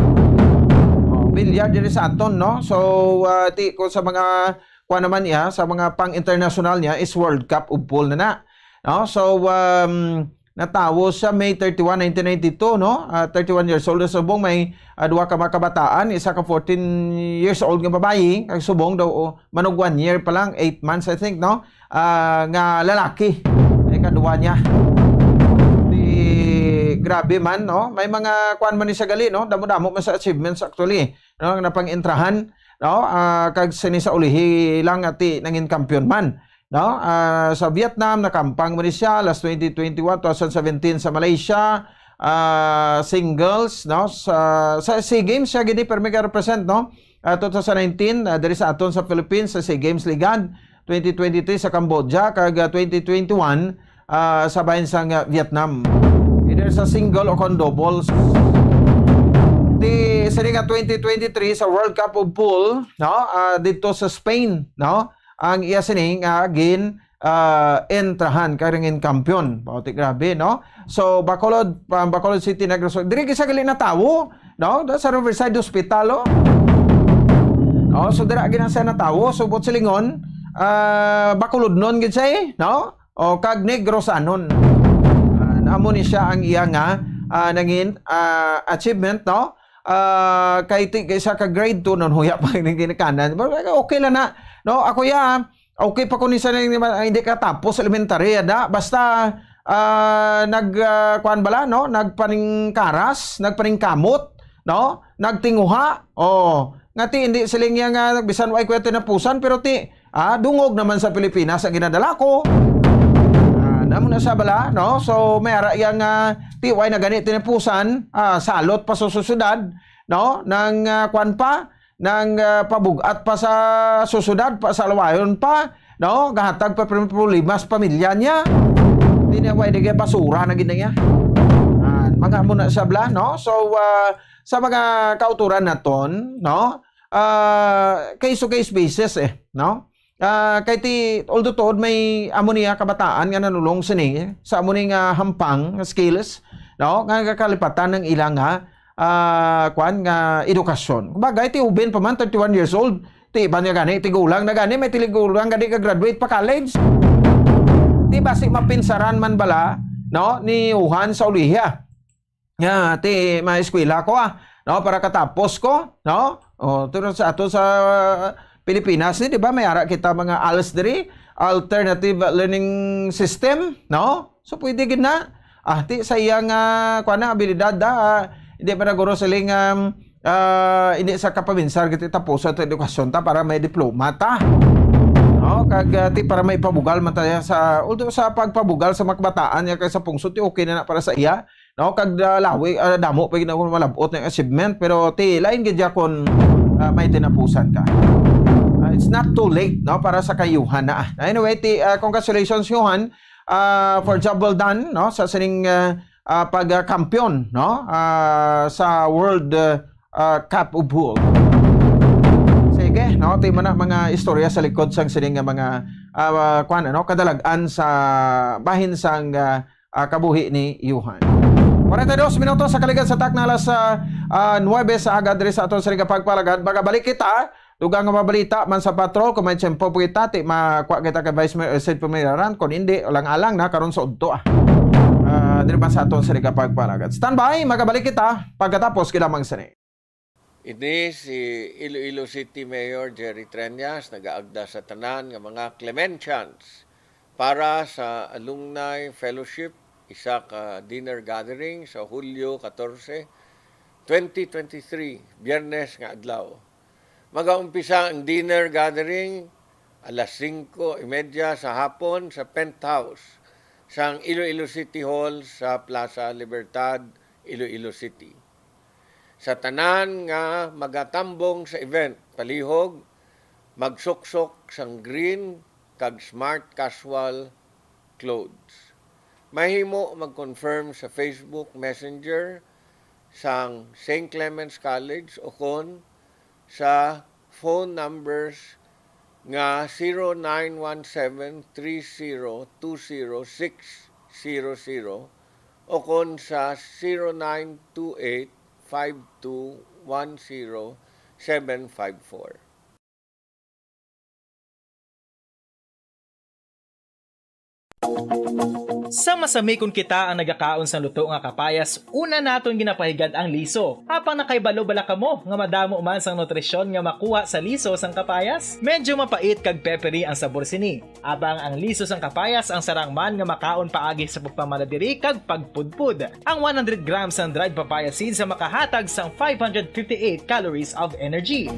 Q: Billiard din sa aton, no? So ko sa mga naman niya sa mga pang-international niya is World Cup of Pool na. No? So natawo siya May 31, 1992, no? 31 years old. Subong may duwa ka mga kabataan, isa ka 14 years old nga babae, kag subong daw manog 1 year pa lang, 8 months I think, no? Nga lalaki. Ay kaduwa niya. Grabe man, no? May mga kuan man ni sa gali, no? Damo-damo man sa achievements actually, no? Napang-intrahan, no? Kag sini sa ulihi lang ati nangin kampiyon man, no? Sa Vietnam nakampang man siya last 2021, 2017 sa Malaysia, singles, no? Sa SEA Games siya gidi per mega represent, no? 2019 diri sa aton sa Philippines sa SEA Games Ligan, 2023 sa Cambodia, kag 2021 sa bahin sang Vietnam. Either sa single o kon doubles. Sa nga 2023 sa World Cup of Pool, no? Dito sa Spain, no? Ang iya sining entrahan karingin kampiyon. Bauti grabe, no? So Bacolod City Negros. Diri gisa gali na tawo, no? Sa Riverside Hospital, oh. No, so dira gina sa na tawo, subot silingon, Bacolod non gid say, no? O kag Negros anon. Amo ni siya ang iya nga nangin achievement, no? kay sa ka grade 2 non huya pa ning kinikanan. Okay lang na. No, ako ya okay pa kun isa hindi ka tapos elementary da basta kuan bala no, nagpaning karas, nagpaning kamot, no, nagtinguha. Oh, ngati hindi siling yang bisan way kwento na pusan pero ti dungog naman sa Pilipinas ang ginadala ko. Namo na sa bala, no? So may ara yang tiway na ganit tinapusan, salot pa sa susunod, no? Nang kuan pa, nang pabugat pa sa susunod pa sa lawayon pa, no? Gahatag pa problemas pamilya niya. Tinaway digay basura na gid niya. Mga muna sa bala, no? So sa mga kauturan naton, no? Case to case basis no? Kay ti although tood may amoniya kabataan nga nanulong sini sa amoni nga hampang skills no nga kakalipatan ng ilang kuan nga edukasyon. Bagay ti uben pa man 31 years old ti iban nga gani ti gulang na gani may tiligulang gani ka graduate pa college. Ti basi mapinsaran man bala no ni Juan sa Uliha. Ya ti maeskwela ko no para katapos ko no. Turo sa ato sa Pilipinas di ba may ara kita mga ALS diri, alternative learning system, no? So pwede gid na. Ti sa iyang kuan na abilidad hindi pa naguro siling hindi sa kapaminsar giti tapos sa edukasyon ta para may diploma ta. No, kag ti para may pabugal man ta sa although sa pagpabugal sa makbataan niya kay sa pungsod ti okay na para sa iya. No, kag lawi damo pa gid na malabot ng achievement pero ti lain gid kon may tinapusan ka. It's not too late no para sa kayuhan na. Anyway, congratulations Johan for job well done no sa sining pagkampiyon no sa World Cup of Pool. Sige, no, tayo na mga istorya sa likod sang sining mga kuan ano kadalagan sa bahin sang kabuhi ni Johan. 42 minutos sa kaligan sa takna alas 9 sa agad diri sa aton sa pagpalagad. Bagabalik kita dugang nga mabalita man sa patrol kung may tiyempo po kita ti makuha kita kay Vice Mayor Sid Pumiraran kung hindi alang-alang na karon sa udto diri man sa aton sa pagpalagad. Standby, magabalik kita pagkatapos kilamang sini.
S: Ini si Iloilo City Mayor Jerry Treñas nagaagda sa tanan nga mga Clemencians para sa Alumni Fellowship isa ka dinner gathering sa Hulyo 14, 2023, Biyernes nga adlaw. Mag-aumpisa ang dinner gathering alas 5:30 sa hapon sa penthouse sa Iloilo City Hall sa Plaza Libertad, Iloilo City. Sa tanan nga magatambong sa event, palihog, magsuksok sang green kag smart casual clothes. Mahimo mag-confirm sa Facebook Messenger sang St. Clements College o kon sa phone numbers nga 0917-3020-600 o kon sa 0928-5210-754.
T: Sa masami kung kita ang nagakaon sa luto nga kapayas, una naton ginapahigad ang liso. Apang nakaibalo bala kamo nga madamo man sang nutrisyon nga makuha sa liso sang kapayas. Medyo mapait kag peppery ang sabor sini. Abang ang liso sang kapayas ang sarang man nga makaon paagi sa pagpamaladiri kag pagpudpud. Ang 100 grams ng dried papaya seeds sa makahatag sang 558 calories of energy.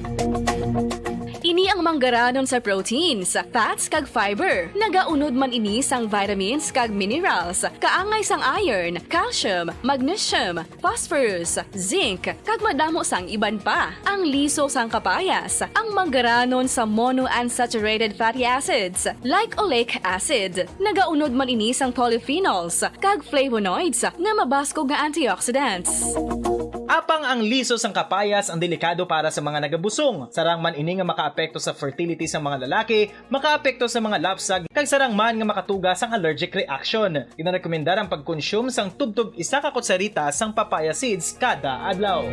W: Ini ang manggaranon sa proteins, fats kag fiber. Nagaunod man ini sang vitamins kag minerals, kaangay sang iron, calcium, magnesium, phosphorus, zinc, kag madamo sang iban pa. Ang liso sang kapayas, ang manggaranon sa monounsaturated fatty acids like oleic acid. Nagaunod man ini sang polyphenols kag flavonoids nga mabaskog nga antioxidants.
T: Apang ang liso sang kapayas ang delikado para sa mga nagabusong. Sarang man ini nga makaapekto sa fertility sa mga lalaki, makaapekto sa mga lapsag, kag sarang man nga makatuga sang allergic reaction. Inarekomendar ang pagkonsume sang tubtub isa ka kutsarita sang papaya seeds kada adlaw.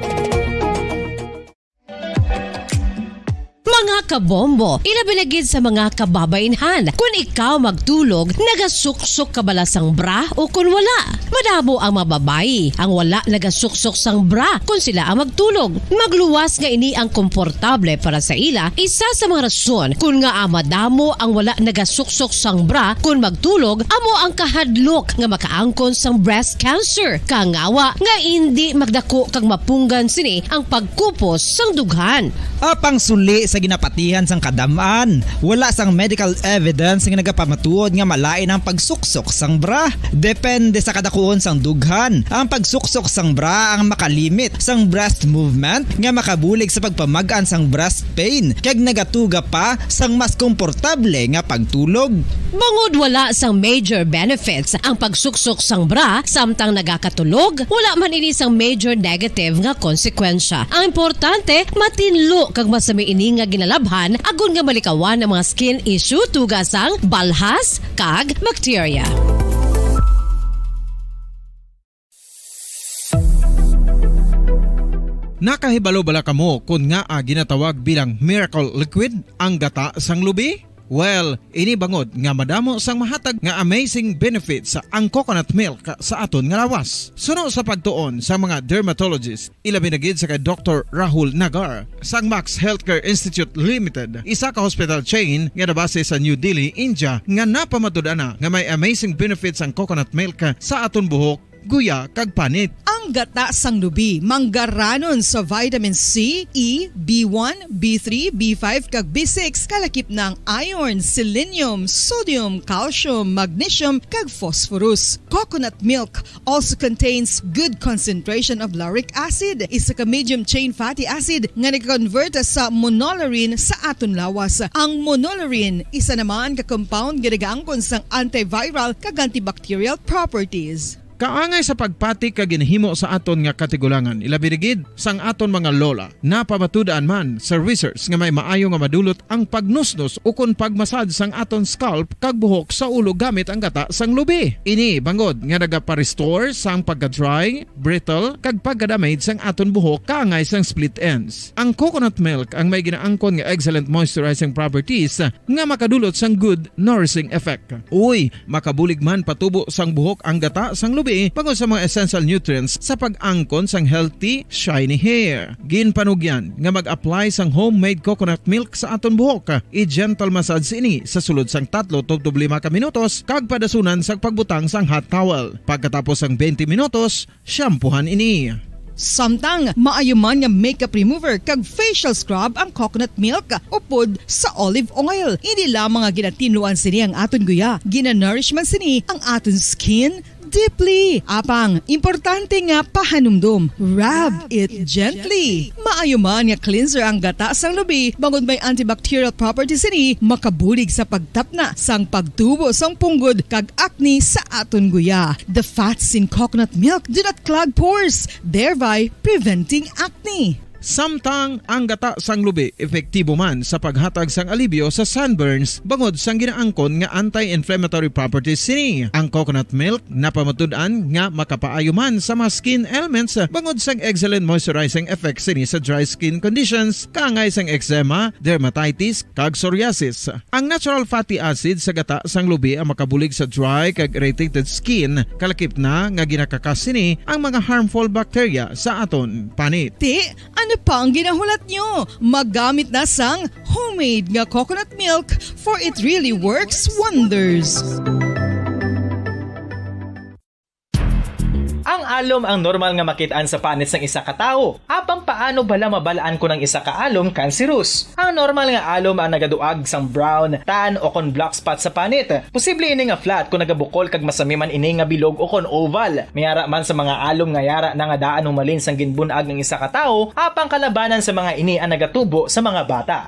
X: Mga kabombo, ilabi na gid sa mga kababainhan. Kung ikaw magtulog, nagasuksok ka bala sang bra o kung wala. Madamo ang mababayi ang wala nagasuksok sang bra kung sila ang magtulog. Magluwas nga ini ang komportable para sa ila. Isa sa mga rason kung nga madamo ang wala nagasuksok sang bra kung magtulog, amo ang kahadlok nga makaangkon sang breast cancer. Kangawa nga hindi magdako kag mapunggan sini ang pagkupos sang dughan.
Y: Apang suli sa ginapatihan sang kadamaan, wala sang medical evidence nga nagapamatuod nga malain ang pagsuksok sang bra. Depende sa kadakuon sang dughan. Ang pagsuksok sang bra ang makalimit sang breast movement nga makabulig sa pagpamagaan sang breast pain kag nagatuga pa sang mas komportable nga pagtulog.
X: Bangod wala sang major benefits ang pagsuksok sang bra samtang nagakatulog, wala man ini sang major negative nga konsekwensya. Ang importante, matinlo kag masami ini nga ginalabhan agon nga malikawan ang mga skin issue tugasang balhas kag bacteria.
M: Nakahibalo bala kamo kung nga ginatawag bilang miracle liquid ang gata sang lubi? Well, ini bangod nga madamo sang mahatag nga amazing benefits sa ang coconut milk sa aton nga lawas. Suno sa pagtuon sa mga dermatologist, ilabi na gid sa kay Dr. Rahul Nagar sang Max Healthcare Institute Limited, isa ka hospital chain nga nabase sa New Delhi, India, nga napamatud-ana nga may amazing benefits ang coconut milk sa aton buhok, guya kag panit.
A: Ang gata sang lubi manggaranon sa vitamin C, E, B1, B3, B5 kag B6 kalakip ng iron, selenium, sodium, calcium, magnesium kag phosphorus. Coconut milk also contains good concentration of lauric acid, isa ka medium chain fatty acid nga nag-convert sa monolaurin sa aton lawas. Ang monolaurin isa naman ka compound nga nagaangkon sang antiviral kag antibacterial properties.
M: Kaangay sa pagpati ka ginhimo sa aton nga katigulangan, ilabirigid sang aton mga lola, napamatudaan man sa research nga may maayo nga madulot ang pagnusnos o kun pagmasad sang aton scalp kag buhok sa ulo gamit ang gata sang lubi. Ini bangod nga nagapa-restore sang pagka-dry, brittle kag pagka-damage sang aton buhok kaangay sang split ends. Ang coconut milk ang may ginaangkon nga excellent moisturizing properties nga makadulot sang good nourishing effect. Uy, makabulig man patubo sang buhok ang gata sang lubi pagod sa mga essential nutrients sa pag-angkon sang healthy, shiny hair. Ginpanugyan nga mag-apply sang homemade coconut milk sa aton buhok. I-gentle massage ini sa sulod sang 3 to 5 ka minutos kag padasunan sang pagbutang sang hot towel. Pagkatapos sang 20 minutos, shampoohan ini.
A: Samtang maayuman nga makeup remover kag facial scrub ang coconut milk upod sa olive oil. Hindi lamang nga ginatinuan sini ang aton guya, ginanourish man sini ang aton skin deeply. Apang, importante nga pahanumdum. Rub it gently. Maayuman nga cleanser ang gata sang lubi, bangod may antibacterial properties ini, makabulig sa pagtapna sang pagtubo sang punggod kag acne sa aton guya. The fats in coconut milk do not clog pores, thereby preventing acne.
M: Samtang ang gata sang lubi epektibo man sa paghatag sang alibyo sa sunburns bangod sang ginaangkon nga anti-inflammatory properties sini. Ang coconut milk napamatud-an nga makapaayo man sa mga skin ailments bangod sang excellent moisturizing effects sini sa dry skin conditions kaangay sang eczema, dermatitis kag psoriasis. Ang natural fatty acid sa gata sang lubi ang makabulig sa dry kag irritated skin, kalakip na nga ginakakas sini ang mga harmful bacteria sa aton panit.
A: Ano pa ang ginahulat nyo? Maggamit na sang homemade nga coconut milk for it really works wonders.
T: Ang alom ang normal nga makitaan sa panit sang isa ka tawo. Apang paano bala mabalaan ko ng isa ka alom cancerous? Ang normal nga alom ang nagaduag sang brown, tan o kon black spot sa panit. Posible ini nga flat kung nagabukol kag masami man ini nga bilog o kon oval. Mayara man sa mga alom nga yara na nga daan humalin sang ginbunag ng isa ka tawo, apang kalabanan sa mga ini ang nagatubo sa mga bata.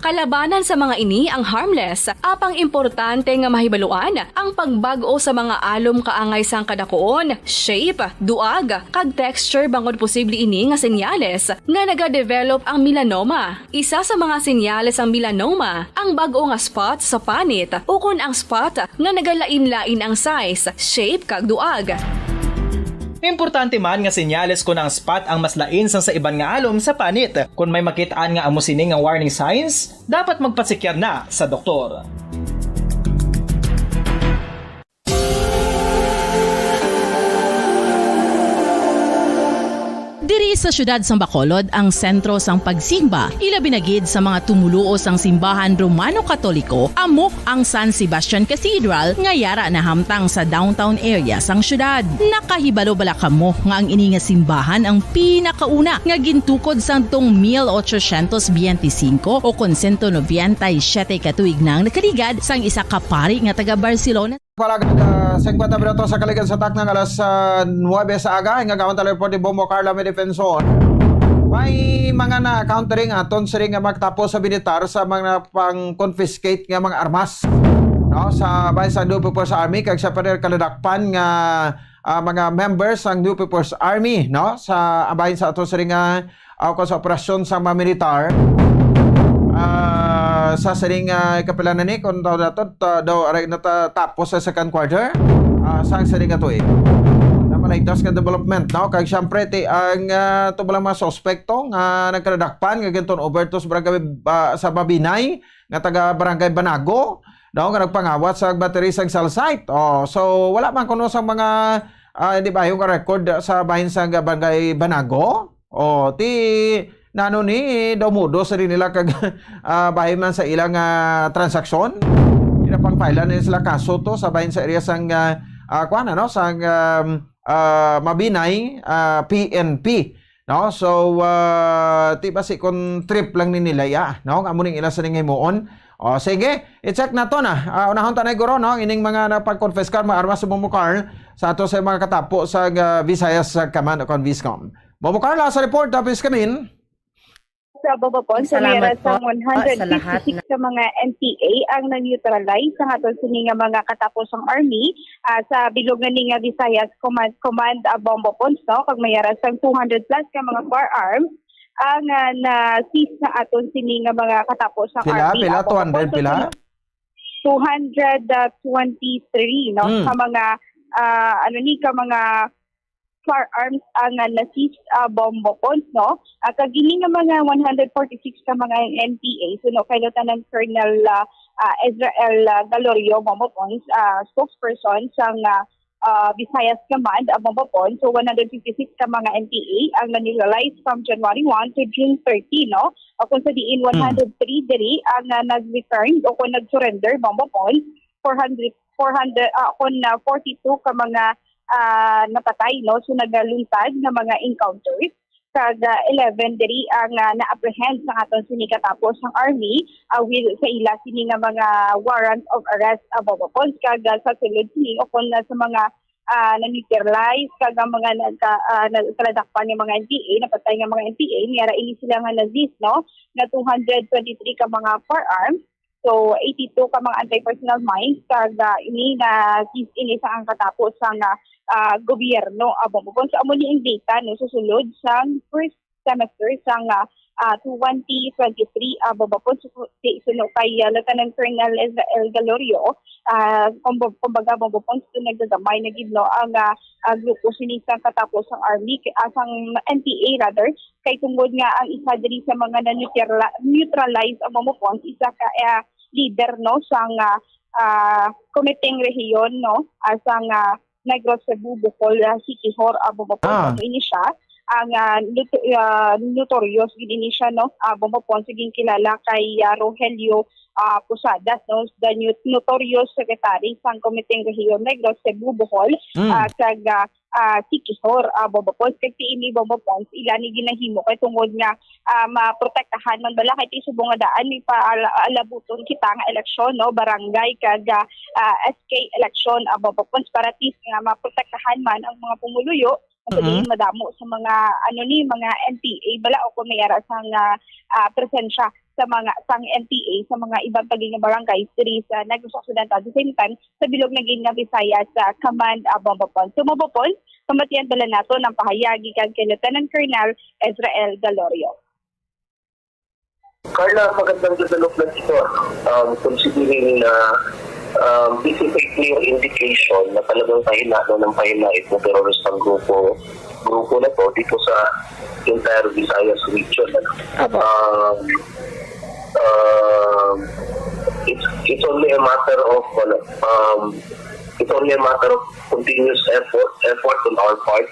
W: Kalabanan sa mga ini ang harmless, apang importante nga mahibaluan ang pagbago sa mga alom kaangay sang kadakuon, shape, duag, kag texture bangod posible ini nga senyales nga nagadevelop ang melanoma. Isa sa mga senyales ang melanoma, ang bago nga spot sa panit o kun ang spot nga nagalain-lain ang size, shape kag duag.
T: Importante man nga senyales kung ang spot ang mas lain sang sa iban nga alom sa panit. Kung may makitaan nga amo sini nga warning signs, dapat magpasikyar na sa doktor.
B: Diri sa syudad sang Bacolod ang sentro sang pagsimba, ilabi na gid sa mga tumuluo sang simbahan Romano-Katoliko, amok ang San Sebastian Cathedral nga yara na hamtang sa downtown area sang syudad. Nakahibalo bala kamo nga ang ini nga simbahan ang pinakauna nga gintukod sang tong 1825 o kon 197 katuig nang nakaligad sang isa ka pari nga taga Barcelona.
Q: Palagad 50 minutos sa kaligan sa taknang alas 9 sa aga, nga gawan tala po ni Bombo Carla Medefensor. May mga na-countering aton sa ring nga magtapos sa militar sa mga pang-confiscate nga mga armas. No, sa bayan sa New People's Army, kag sa panel kaladakpan nga mga members ng New People's Army, no, sa bayan sa aton sa ring nga sa operasyon sa mga militar. Sa saring kapilanan ni kung daw aray natatapos sa second quarter sa saring atuig na malaytas nga development, no, kag syempre ti ang tubalang mga suspekto nga nagkadakpan nga ginton overtos barangay sa Babinay nga taga barangay Banago, no, nga nagpangawat sa battery sang cell site. So wala man kuno sa mga di ba yung record sa bahin sa barangay Banago ti nano ni damudo sa rin nila kag bahay man sa ilang transaksyon. Pinapang-filean nila sila kaso to sa bahin sa area sang kuan no sang Mabinay PNP, no. So ti basi kon trip lang ni nila ya, no, amo ning ila sa ning himuon. Sige, i-check na to na. Unahon ta na guro, no, ining mga napag-confess ka mga armas sa Momokar sa ato sa mga katapo sa Visayas Command o Viscom. Momokar sa report tapos kamin.
L: Sa Babapon, sa meron sa 156 sa mga NPA ang na-neutralize sa aton sini nga mga katapos ng Army sa bilog nga ni nga Visayas Command Bombopons, no, kag mayara sa 200 plus ka mga firearms ang na-seize na aton sini nga mga katapos ng Army.
Q: Pila 200 pila?
L: 223, no, sa mga ka mga firearms ang na-seize bombopons, no. Kagili nga mga 146 ka mga NPA, so no, kayo ng Colonel Israel Galorio bombopons, spokesperson sang Visayas Command bombopons. So 156 ka mga NPA ang nanilalize from January 1 to June 30, no. Kung sa diin 103 diri ang nag-return o kung nag-surrender bombopons, 442 ka mga napatay, no, so nagaluntad na mga encounters, kag 11 diri ang na-apprehend sa aton sini katapos ng Army with sa ila sini nga mga warrant of arrest abobopons, kag sa sulod sini o kung sa mga na-neutralize kag mga nagkaladakpan ng mga NPA, napatay nga mga NPA, niyara ini sila nga na-seize, no, na 223 ka mga firearms. So 82 ka mga anti-personnel mines, kag ini na seize ini sa ang katapos sang gobyerno abobopon. So amo ni ang data, no, susulod sang first semester sang 2023 abobopon. So kay Lieutenant Colonel Israel Galorio, kumbaga abobopon, so nagdadamay na gid, no, ang grupo sini sang katapos sang Army, sang NPA rather, kay tungod nga ang isa diri sa mga na-neutralize abobopon, isa ka leader, no, sang Komiteng Rehiyon, no, sang Negros Cebu Bukol City Hall abobopon. Ini siya ang notorious gini siya, no, abobopon, siging kilala kay Rogelio Posadas, no, the notorious secretary sang Komiteng Rehiyon Negros Cebu Bukol, kag Sikihor abobopon. Kag ini bobopon ila ni ginahimo kay tungod nga maprotektahan man bala kay subong nga daan ni paalabuton kita nga eleksyon, no, barangay kag SK eleksyon abobopon, para at least nga maprotektahan man ang mga pumuluyo madamo sa mga mga NPA bala o kung mayara sang presensya sa mga sang NPA sa mga ibang paging barangay diri sa Negros Occidental, at the same time sa bilog naging nga Visayas Command Bombopon. So mabopon, pamatian bala nato ng pahayagi kag kay Lieutenant Colonel Israel Galorio.
N: Carla, magandang development ito. Considering na this is a clear indication na talagang pahinado ng pahina itong teroristang grupo na to dito sa entire Visayas region. It's only a matter of continuous effort on our part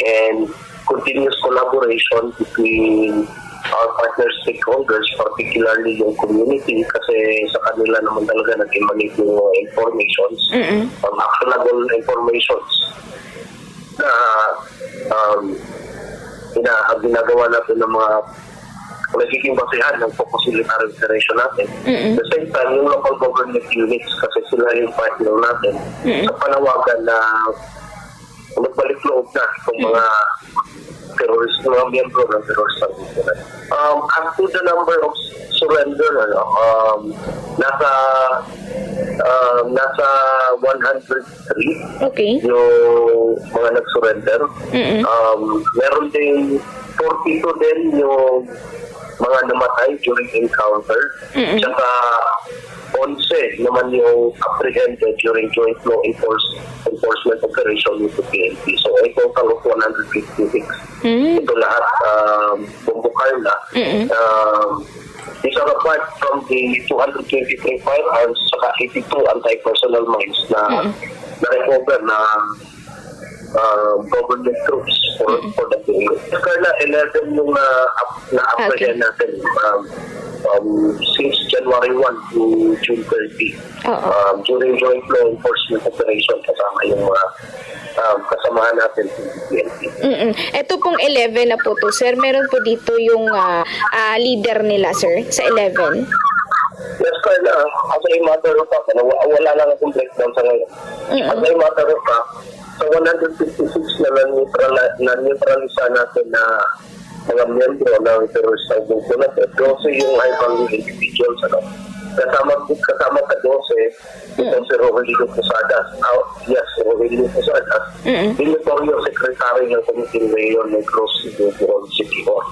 N: and continuous collaboration between our partner stakeholders, particularly yung community, kasi sa kanila naman talaga nag-emanate yung informations, actionable informations na ginagawa natin ng mga nagiging basihan ng focus military operation natin. At the same time, yung local government units, kasi sila yung partner natin sa panawagan na magbalik loob na itong mga terrorist, mga miyembro ng terrorist organization. As to the number of surrender, nasa 103 yung mga nag-surrender. Meron din 42 din yung mga namatay during encounter. Tsaka 11 naman yung apprehended during joint law enforcement operation with the PNP. So, a total of 156. Ito lahat, Bumbukarna. These are apart from the 223 firearms saka 82 anti-personnel mines na na-recover na government troops for the period. Karna, 11 yung na-apprehend natin since January 1 to June 30. During joint law enforcement operation kasama yung mga kasamahan natin sa PNP.
O: Ito pong 11 na po to, sir. Meron po dito yung leader nila, sir, sa 11.
N: Yes, Carla. As a matter of fact, wala lang akong breakdown sa ngayon. As a matter of fact, sa 156 na na-neutralisa natin na mga miyembro ng terrorist grupo natin, 12 yung high-value individuals. Kasama sa 12, ito si Rogelio Posadas. Yes, Rogelio Posadas. Dinutoryo secretary ng Committee Mayor ng Cruz City Hall.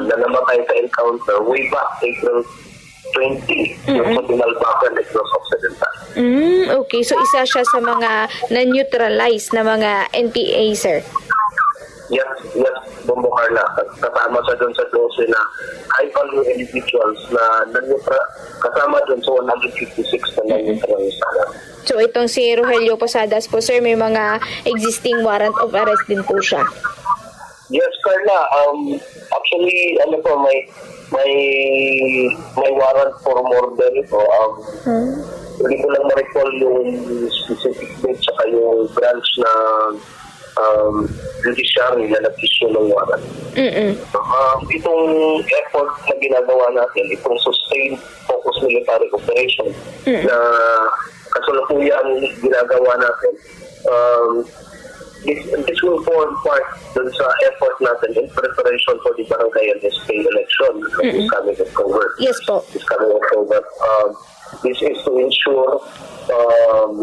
N: Na namatay sa encounter way back April 20 yung sa Binalbacan Negros Occidental.
O: Okay, so isa siya sa mga na-neutralize na mga NPA, sir?
N: Yes, Bumbukarna. Kasama siya doon sa 12 na high-value individuals na kasama doon sa 156 na na-neutralize.
O: So itong si Rogelio Posadas po, sir, may mga existing warrant of arrest din po siya?
N: Yes, Carla. Actually, may warrant for murder ito. Hindi ko lang ma-recall yung specific date saka yung branch na judiciary na nag-issue ng warrant. Itong effort na ginagawa natin, itong sustained focus military operation na kasalukuyan ginagawa natin, this will form part dun sa effort natin in preparation for the barangay and SK election this coming October.
O: Yes po.
N: This coming October. This is to ensure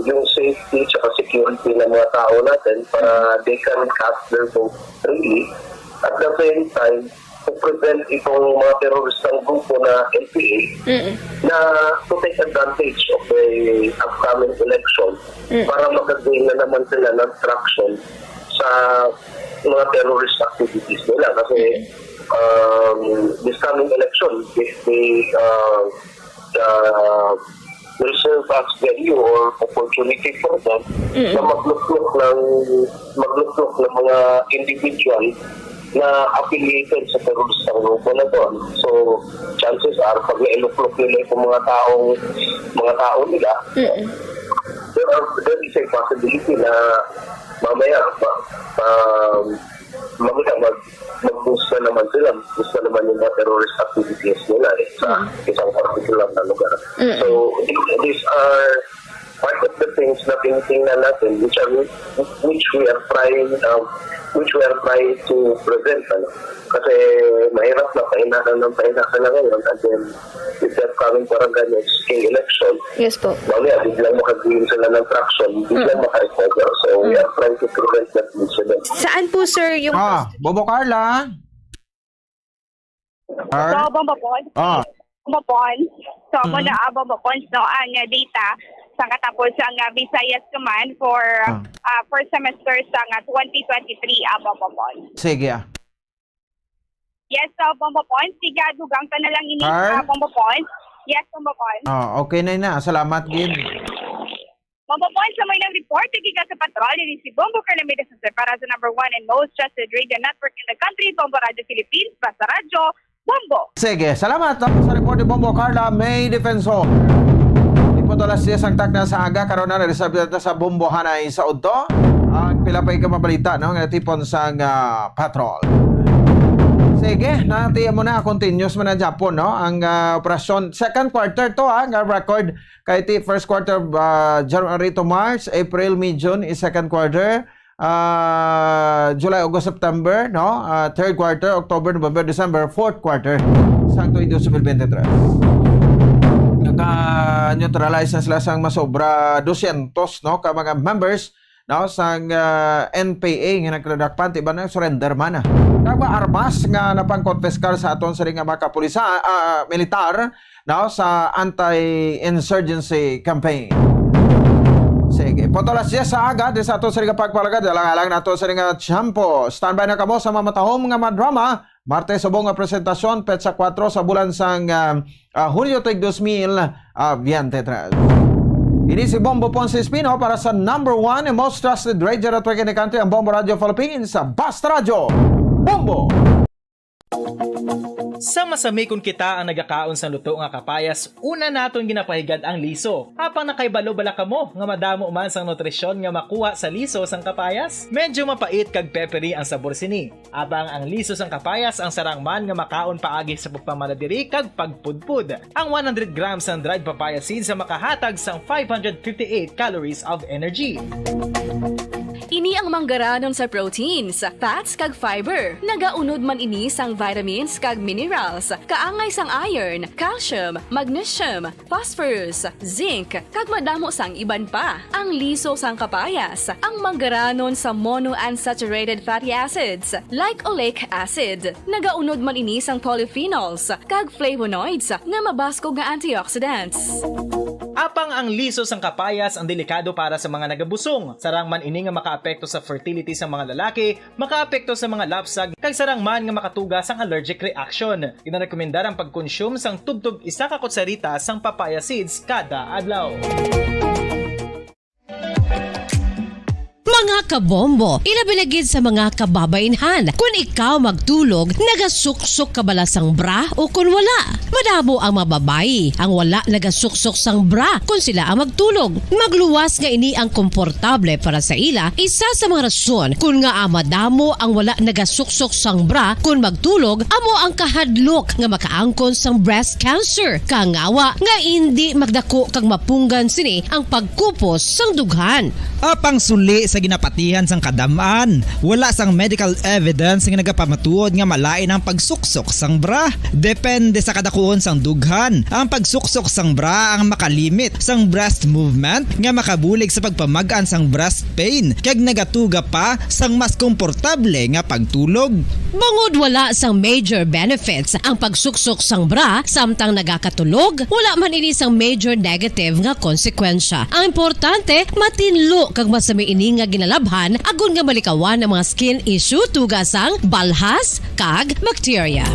N: yung safety at security ng mga tao natin para they can cast their vote freely. At the same time, to prevent itong mga teroristang grupo na NPA na to take advantage of the upcoming election para makagain na naman sila ng traction sa mga terrorist activities nila. Kasi this coming election, they will serve as value or opportunity for them na magluklok ng mga individual na affiliated sa teroristang grupo na to. So, chances are, pag nailuklok nila yung mga tao nila, there is a possibility na mamaya mag-boost na naman sila, boost na naman yung mga terrorist activities nila sa isang particular na lugar. So, these are part of the things na tinitingnan natin which we are trying to prevent. Kasi mahirap na pahinaan na ngayon, and then with the upcoming barangay SK election,
O: yes po,
N: mamaya biglang makagain sila ng traction, biglang makarecover. So we are trying to prevent that incident.
O: Saan po, sir, yung...
Q: Bobo Carla?
L: So, Bombo Points. So, muna Bombo Points, no, ang data sa katapos ang Visayas Command for first semester sa 2023 Bombo Points.
Q: Sige.
L: Yes, Bombo Points. Sige, dugang ka na lang ini Bombo Points. Yes, Bombo Points.
Q: Okay na. Salamat, Gid.
L: Bombo Points, sa may nang report, ka sa patrolya ni si Bombo Calamita para sa number 1 and most trusted radio network in the country, Bombo Radio Philippines, Basta Radio, Bombo.
Q: Sige, salamat sa report ni Bombo Carla May Defensor. Ipotolas siya sang takna sa aga karon na reserve sa Bombo Hanay sa Udto. Ang pilapay ka mabalita no nga tipon sang patrol. Sige, natiya mo na continuous mo na Japon no ang operasyon second quarter to nga record kay first quarter January to March, April, May, June is second quarter. July, August, September, no? Third quarter, October, November, December, fourth quarter. Sang tuig 2023. Naka-neutralize na sila sang masobra 200, no? Ka mga members, no? Sang NPA nga nagkladakpan, iba na surrender man. Kagwa armas nga napang-confiscal sa aton sa ring nga mga kapulisa, militar, no? Sa anti-insurgency campaign. Sige, potolas siya sa agad sa ato sa ring pagpalagad. Alang-alang na ato sa ring tiyempo. Standby na kamo sa mamatahom nga madrama. Martes subong nga presentasyon, petsa 4 sa bulan sang Hulyo tig 2023. Ini si Bombo Ponce Espino para sa number 1 and most trusted radio network in the country, ang Bombo Radio Philippines, sa Basta Radio, Bombo!
T: Sa masamikon kita ang nagakaon sa luto nga kapayas, una naton ginapahigad ang liso. Apang nakaibalo bala kamo nga madamo man sang nutrisyon nga makuha sa liso sang kapayas. Medyo mapait kag peppery ang sabor sini. Abang ang liso sang kapayas ang sarangman nga makaon paagi sa pagpamaladiri kag pagpudpud. Ang 100 grams ng dried papaya seeds sa makahatag sang 558 calories of energy.
W: Ini ang manggaranon sa proteins, fats kag fiber. Nagaunod man ini sang vitamins kag minerals, kaangay sang iron, calcium, magnesium, phosphorus, zinc, kag madamo sang iban pa. Ang liso sang kapayas, ang manggaranon sa monounsaturated fatty acids like oleic acid. Nagaunod man ini sang polyphenols kag flavonoids nga mabaskog nga antioxidants.
T: Apang ang liso sang kapayas ang delikado para sa mga nagabusong. Sarang man ini nga makaapekto sa fertility sa mga lalaki, makaapekto sa mga lapsag, kag sarang man nga makatuga sang allergic reaction. Ginarekomendar ang pagkonsume sang tubtog 1 ka kutsarita sang papaya seeds kada adlaw.
X: Mga kabombo, ilabilagid sa mga kababainhan. Kung ikaw magtulog, nagasuksok ka bala sang bra o kung wala. Madamo ang mababayi ang wala nagasuksok sang bra kung sila ang magtulog. Magluwas nga ini ang komportable para sa ila. Isa sa mga rason kung nga madamo ang wala nagasuksok sang bra kung magtulog, amo ang kahadlok nga makaangkon sang breast cancer. Kangawa nga hindi magdako kag mapunggan sini ang pagkupos sang dughan.
Y: Apang suli sa ginapatihan sang kadamaan, wala sang medical evidence nga nagapamatuod nga malain ang pagsuksok sang bra. Depende sa kadakuon sang dughan. Ang pagsuksok sang bra ang makalimit sang breast movement nga makabulig sa pagpamagaan sang breast pain kag nagatuga pa sang mas komportable nga pagtulog.
X: Bangod wala sang major benefits ang pagsuksok sang bra samtang nagakatulog, wala man ini sang major negative nga konsekwensya. Ang importante, matinlo kag masami ini nga ginalabhan agon nga malikawan ang mga skin issue tugasang balhas kag bacteria.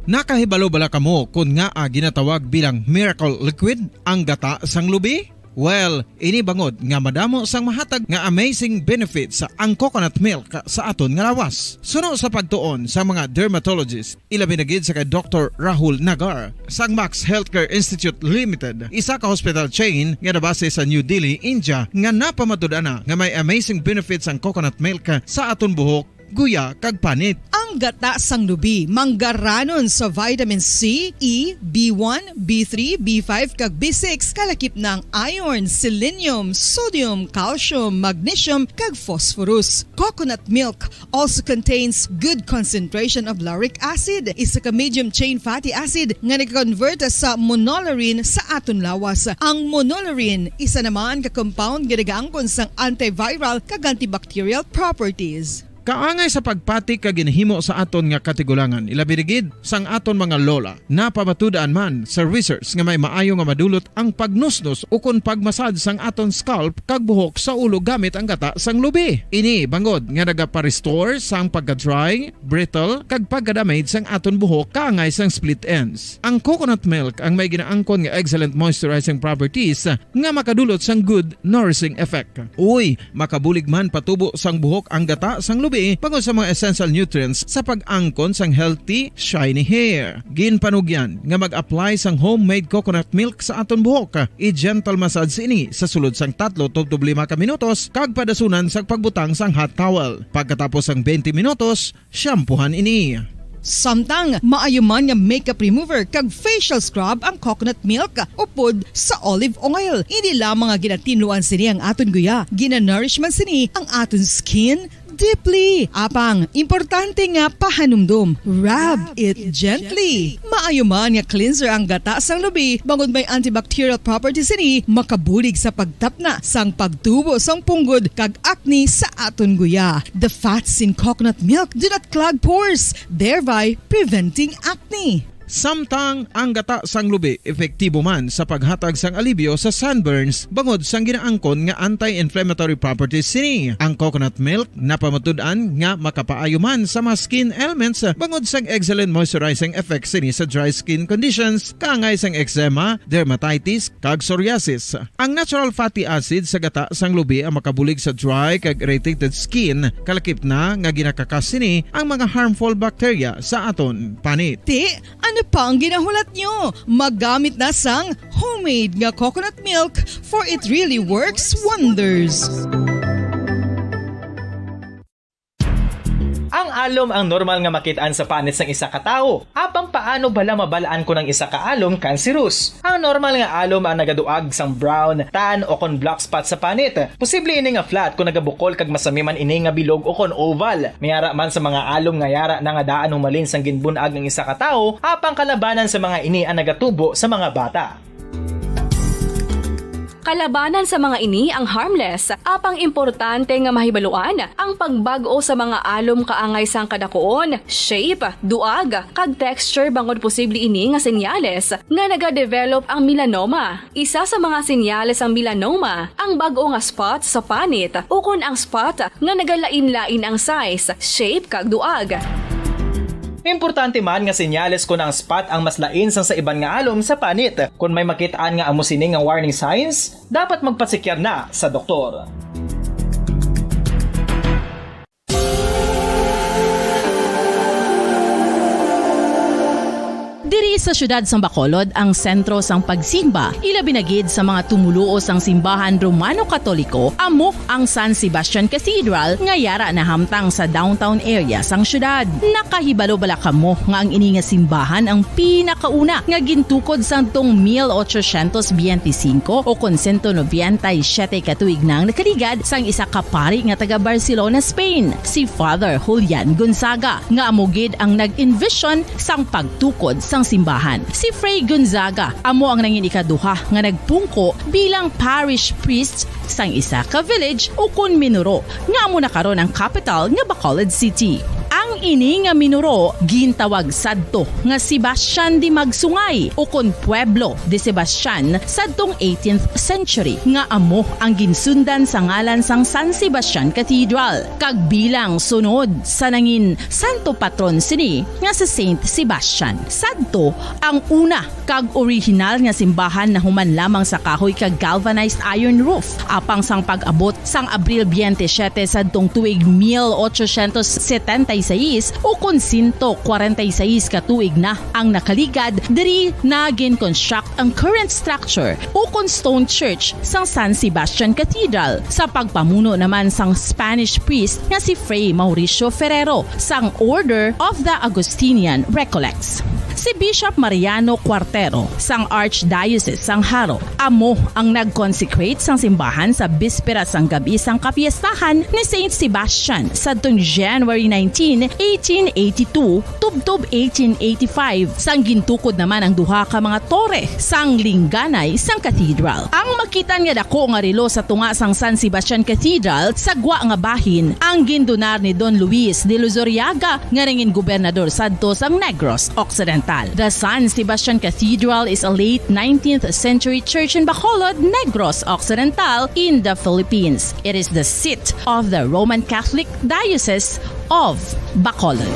M: Nakahibalo bala kamo kung nga ginatawag bilang miracle liquid ang gata sang lubi? Well, ini bangod nga madamo sang mahatag nga amazing benefits sa ang coconut milk sa aton nga lawas. Suno sa pagtuon sa mga dermatologist, ilabi na gid sa kay Dr. Rahul Nagar sang Max Healthcare Institute Limited, isa ka hospital chain nga nabase sa New Delhi, India, nga napamatud-ana nga may amazing benefits ang coconut milk sa aton buhok, guya kag panit.
A: Ang gata sang lubi manggaranon sa vitamin C, E, B1, B3, B5 kag B6 kalakip ng iron, selenium, sodium, calcium, magnesium kag phosphorus. Coconut milk also contains good concentration of lauric acid, isa ka medium chain fatty acid nga nag-convert sa monolaurin sa aton lawas. Ang monolaurin isa naman ka compound nga nagaangkon sang antiviral kag antibacterial properties.
M: Kaangay sa pagpati ka ginhimo sa aton nga katigulangan, ilabirigid sang aton mga lola na pamatudaan man sa research nga may maayo nga madulot ang pagnusnos ukon pagmasad sang aton scalp kag buhok sa ulo gamit ang gata sang lubi. Ini bangod nga nagapa-restore sang pagka-dry, brittle kag pagka-damage sang aton buhok kaangay sang split ends. Ang coconut milk ang may ginaangkon nga excellent moisturizing properties nga makadulot sang good nourishing effect. Uy, makabulig man patubo sang buhok ang gata sang lubi bangod sa mga essential nutrients sa pag-angkon sang healthy, shiny hair. Ginpanugyan nga mag-apply sang homemade coconut milk sa aton buhok. I-gentle massage ini sa sulod sang 3 to 5 ka minutos kag padasunan sa pagbutang sang hot towel. Pagkatapos sang 20 minutos, shampoohan ini.
A: Samtang maayo man nga makeup remover kag facial scrub ang coconut milk upod sa olive oil. Hindi lamang nga ginatinluan sini ang aton guya, ginanourish man sini ang aton skin deeply. Apang, importante nga pahanumdum. Rub it gently. Maayo man nga cleanser ang gata sang lubi, bangod may antibacterial properties ini, makabulig sa pagtapna sang pagtubo sang punggod kag acne sa aton guya. The fats in coconut milk do not clog pores, thereby preventing acne.
M: Samtang ang gata sang lubi epektibo man sa paghatag sang alibyo sa sunburns bangod sang ginaangkon nga anti-inflammatory properties sini. Ang coconut milk napamatud-an nga makapaayo man sa mga skin ailments bangod sang excellent moisturizing effects sini sa dry skin conditions kaangay sang eczema, dermatitis kag psoriasis. Ang natural fatty acid sa gata sang lubi ang makabulig sa dry kag irritated skin, kalakip na nga ginakakas sini ang mga harmful bacteria sa aton panit.
A: Ano pa ang ginahulat nyo? Maggamit na sang homemade nga coconut milk for it really works wonders.
T: Ang alom ang normal nga makitaan sa panit sang isa ka tawo. Apang paano bala mabalaan ko ng isa ka alom cancerous? Ang normal nga alom ang nagaduag sang brown, tan o kon black spot sa panit. Posible ini nga flat kung nagabukol kag masami man ini nga bilog o kon oval. Mayara man sa mga alom nga yara na nga daan humalin sang ginbunag ng isa ka tawo, apang kalabanan sa mga ini ang nagatubo sa mga bata.
W: Kalabanan sa mga ini ang harmless, apang importante nga mahibaluan ang pagbago sa mga alom kaangay sang kadakuon, shape, duag, kag texture bangod posible ini nga senyales nga nagadevelop ang melanoma. Isa sa mga senyales ang melanoma, ang bag-o nga spot sa panit o kun ang spot nga nagalain-lain ang size, shape, kag duag.
T: Importante man nga senyales kung ang spot ang mas lain sang sa iban nga alom sa panit. Kung may makitaan nga amo sini nga warning signs, dapat magpasikyar na sa doktor.
B: Diri sa syudad sang Bacolod ang sentro sang pagsimba, ilabinagid sa mga tumuluo sang simbahan Romano-Katoliko, amo ang San Sebastian Cathedral nga yara na hamtang sa downtown area sang syudad. Nakahibalo bala kamo nga ang ini nga simbahan ang pinakauna nga gintukod sang tong 1825 o kon 197 katuig nang nakaligad sang isa ka pari nga taga Barcelona, Spain, si Father Julian Gonzaga, nga amogid ang nag-envision sang pagtukod sang simbahan. Si Fray Gonzaga amo ang nangin ikaduha nga nagpungko bilang parish priest sang isa ka village o kun Minuro nga amo na karon ang capital nga Bacolod City. Ang ini nga Minuro gintawag sadto nga Sebastian de Magsungay o kun Pueblo de Sebastian sadtong 18th century nga amo ang ginsundan sa ngalan sang San Sebastian Cathedral kag bilang sunod sa nangin santo patron sini nga si Saint Sebastian. Sadto ang una kag original nga simbahan na human lamang sa kahoy kag galvanized iron roof apang sang pag-abot sang Abril 27 sadtong tuig 1876 o kun 146 katuig na ang nakaligad diri na gin-construct ang current structure o kun stone church sang San Sebastian Cathedral sa pagpamuno naman sang Spanish priest nga si Fray Mauricio Ferrero sang Order of the Augustinian Recollects. Si Bishop Mariano Cuartero sang Archdiocese sang Haro amo ang nag-consecrate sang simbahan sa bispera sang gabi sang kapiestahan ni Saint Sebastian sadtong January 19, 1882 tubtob 1885 sang gintukod naman ang duha ka mga tore sang lingganay sang cathedral. Ang makitan nga dako nga relo sa tunga sang San Sebastian Cathedral sa gwa nga bahin ang gindonar ni Don Luis de Luzuriaga nga ringin gobernador sadto sang Negros Occidental. The San Sebastian Cathedral is a late 19th century church in Bacolod, Negros Occidental in the Philippines. It is the seat of the Roman Catholic Diocese of Bacolod.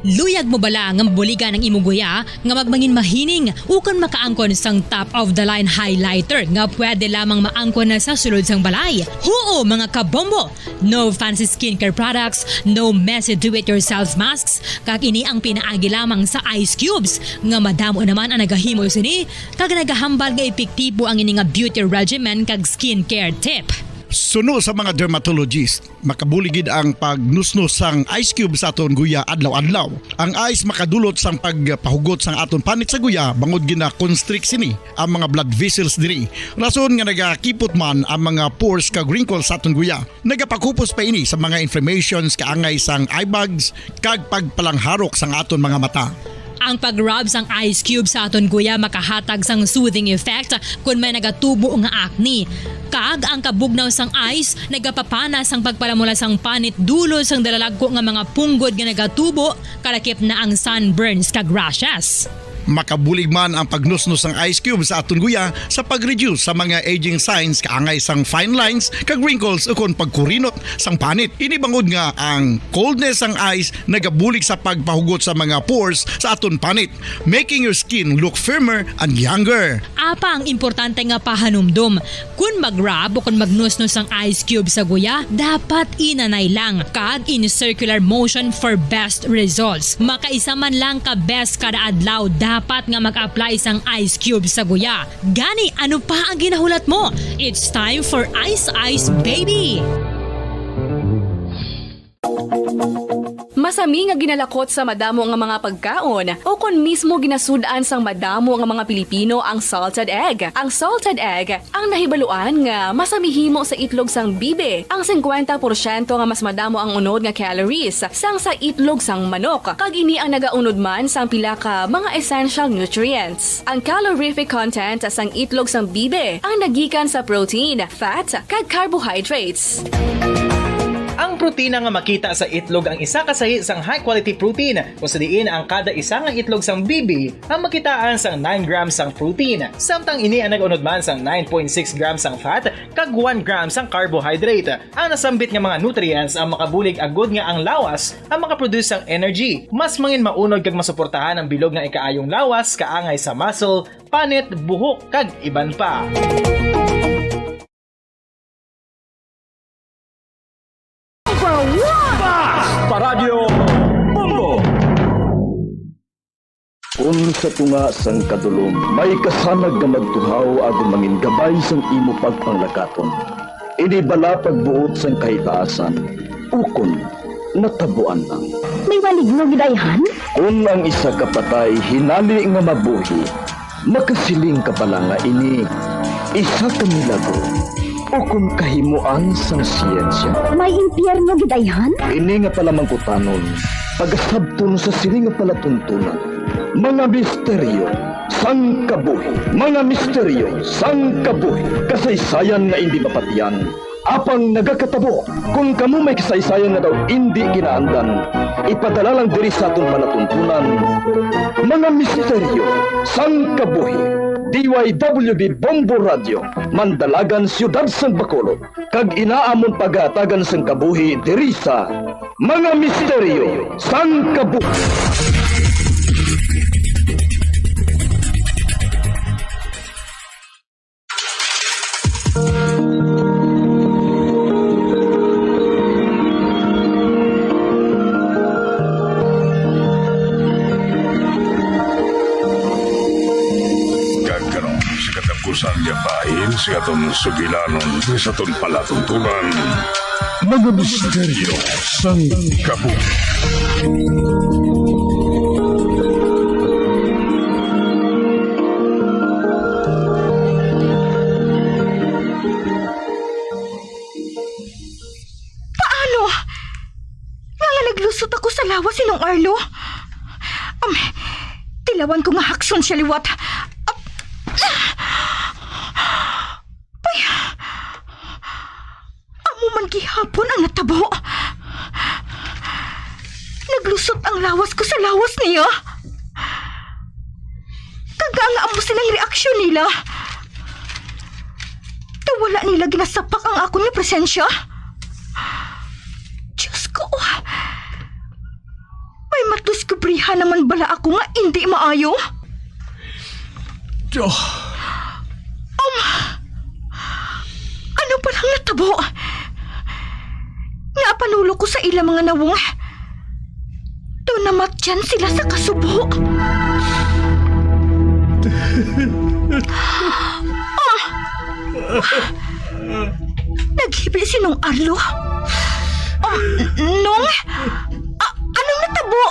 F: Luyag mo bala nga buliga ng imuguya nga magmangin mahining ukon makaangkon sang top of the line highlighter nga pwede lamang maangkon na sa sulod sang balay. Huo mga kabombo! No fancy skincare products, no messy do-it-yourself masks, kag ini ang pinaagi lamang sa ice cubes nga madamo naman ang nagahimo sini kag nagahambal nga epektibo ang ini nga beauty regimen kag skincare tip.
J: Suno sa mga dermatologist, makabuligid ang pagnusnos sang ice cube sa aton guya adlaw-adlaw. Ang ice makadulot sang pagpahugot sang aton panit sa guya bangod gina constrict sini ang mga blood vessels diri. Rason nga nagakipot man ang mga pores kag wrinkles sa aton guya. Nagapakupos pa ini sa mga inflammations kaangay sang eye bags kag pagpalangharok sang aton mga mata.
F: Ang pag-rub sang ice cube sa aton guya makahatag sang soothing effect kung may nagatubo nga acne. Kag ang kabugnaw sang ice nagapapana sang pagpalamula sang panit dulo sang dalalagko nga mga punggod nga nagatubo kalakip na ang sunburns kag rashes.
J: Makabulig man ang pagnusnos ng ice cube sa aton guya sa pag-reduce sa mga aging signs kaangay sang fine lines kag wrinkles ukon pagkurinot sang panit. Ini bangod nga ang coldness sang ice nagabulig sa pagpahugot sa mga pores sa aton panit, making your skin look firmer and younger.
F: Apa ang importante nga pahanumdum, kung mag-rub o kung magnusnos ang ice cube sa guya, dapat inanay lang kag in circular motion for best results. Makaisa man lang ka best kada adlaw dapat nga mag-apply sang ice cube sa guya. Gani, ano pa ang ginahulat mo? It's time for Ice Ice Baby!
W: Masami nga ginalakot sa madamo nga mga pagkaon o kon mismo ginasudaan sang madamo nga mga Pilipino ang salted egg. Ang salted egg ang nahibaluan nga masamihimo sa itlog sang bibe. Ang 50% nga mas madamo ang unod nga calories sang sa itlog sang manok. Kag ini ang nagaunod man sang pila ka mga essential nutrients. Ang calorific content sang itlog sang bibe ang nagikan sa protein, fat, kag carbohydrates.
T: Ang protina nga makita sa itlog ang isa kasahi sang high quality protein kung sa diin ang kada isa nga itlog sang bibi ang makitaan sang 9 grams sang protein. Samtang ini ang nag-unod man sang 9.6 grams sang fat kag 1 grams sang carbohydrate. Ang nasambit nga mga nutrients ang makabulig agud nga ang lawas ang makaproduce sang energy. Mas mangin maunod kag masuportahan ang bilog nga ikaayong lawas kaangay sa muscle, panit, buhok kag iban pa.
G: Paradyo Bombo. Kung sa tunga sang kadulom, may kasanag nga magtuhaw agong mangin gabay sang imo pagpanglakaton. Ini bala pagbuot sang kahitaasan, ukon natabuan lang.
P: May maligno gidayhan?
G: Kung ang isa kapatay hinali nga mabuhi, makasiling ka pala nga ini isa ka milago. O kung kahimuan sang siyensya.
P: May impyerno gidayhan?
G: Ini nga pala mangkutanon, pagasabton sa sili nga pala tuntunan. Mga misteryo sang kabuhi. Mga misteryo sang kabuhi. Kasaysayan nga hindi mapatiyan. Apang nagakatabo, kung kamo may kasaysayan nga daw hindi ginaandan, ipadala lang diri sa atong palatuntunan. Mga misteryo sang kabuhi. DYWB Bombo Radio, Mandalagan, Siyudad sang Bacolod, kag inaamon pagatagan sang kabuhi diri sa Mga Misteryo sang Kabuhi.
R: Kusan yapain si atong sugilanon sa atong palatuntunan. Mga misteryo sang kabuhi.
P: lawas si Nong Arlo. Tilawan ko nga hakson siya liwat. Ay, amo man gihapon ang natabo. Naglusot ang lawas ko sa lawas niya. Kaganga amo silang reaksyon nila. Wala nila ginasapak ang ako niya presensya. Diyos ko. May matuskubrihan naman bala ako nga hindi maayo. Ano palang natabo? Nga panulo ko sa ilang mga nawong. Doon namatyan sila sa kasubo. Naghibi si Nong Arlo. Nong? Anong natabo?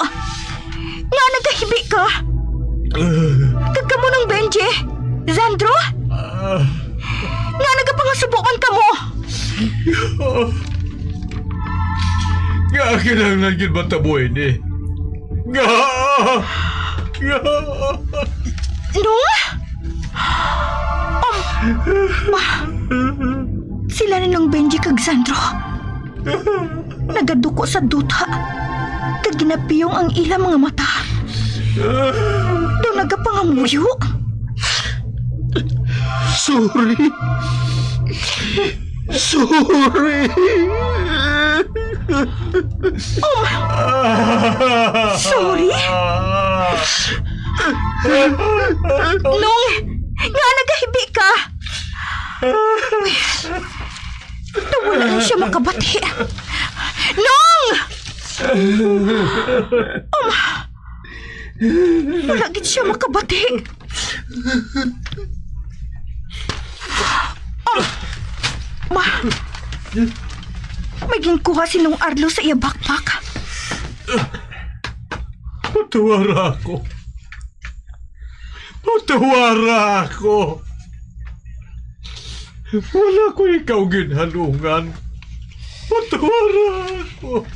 P: Nga naghibi ka? Kagkamo ng Benji? Zandro? Nga nagapangasubukan ka mo?
R: Nga kinahanglan gid matabuhin eh. Nga!
P: Nong? Sila na ng Benji kag Sandro. Nagaduko sa duta. Kag ginapiyong ang ilang mga mata. Daw nagapangamuyo.
R: Sorry.
P: Sorry? Nong, nga nagahibi ka. Wala na siya makabati. Nong! Wala gid siya makabati. May ginkuha si Nong Arlo sa iya backpack.
R: Patawara ako. Wala ko ikaw ginhalungan. Patawara ako.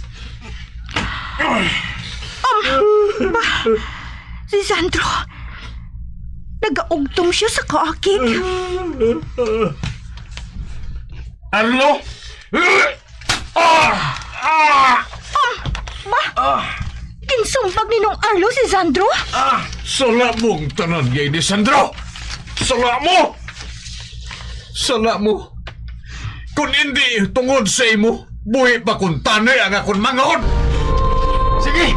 P: Si Sandro, nagaugtong siya sa kaakig.
R: Arlo?
P: Kinsumbag ni Nong Arlo si Sandro?
R: Sala mong tanan gay ni Sandro! Sala mo! Kung hindi tungod sa imo, buhi pa kung tanay ang akong mangahon!
G: Sige!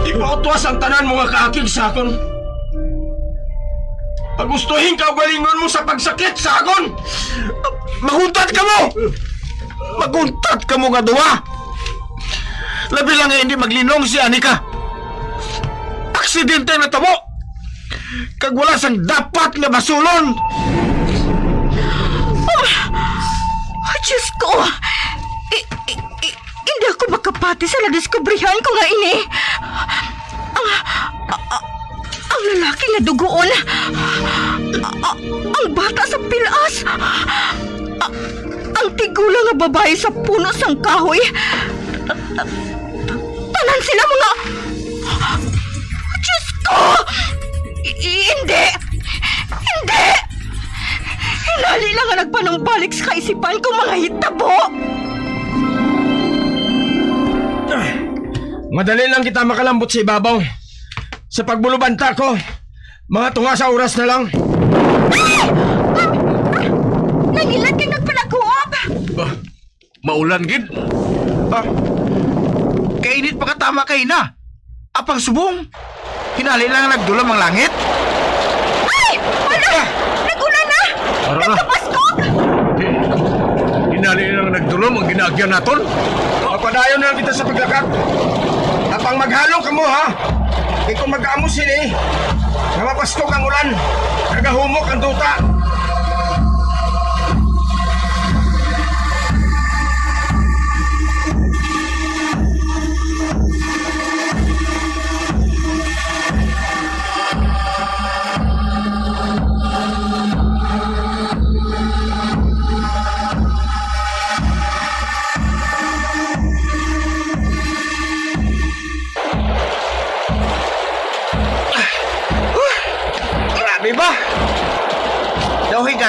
G: Ipautwas ang tanan mo nga kaakig sa akon. Pagustuhin ka galingon mo sa pagsakit sa akon! Mahuntat ka mo! Maguntat ka mo nga duwa! Labi lang hindi maglinong si Anika. Aksidente na tamo. Kag wala sang dapat nga basulon.
P: Diyos ko! Hindi ako makapati sa nadiskubrihan ko nga ini. Ang lalaki nga dugoon. Ang bata sa pilas. Ang tigula nga babae sa puno sang kahoy. Tanan sila mga... Diyos ko! Hindi! Hinali lang ang nagpanumbalik sa kaisipan ko mga hitabo!
G: Madali lang kita makalambot sa ibabaw. Sa pagbulubanta ko, mga tunga sa oras na lang.
P: Nangilan ka nagpanakuop!
G: Maulan gid. Kainit pa katama kay na. Apang subong. Hinali lang nagdulam ang langit.
P: Ay! Wala! Nagulan na! Nagkapaskog!
G: Hinali lang nagdulam ang ginagyan naton. Mapadayon na lang kita sa paglakat. Apang maghalong ka mo ha. Kaya kung mag-amos sila eh. Namapaskog ang ulan. Nagahumok ang duta.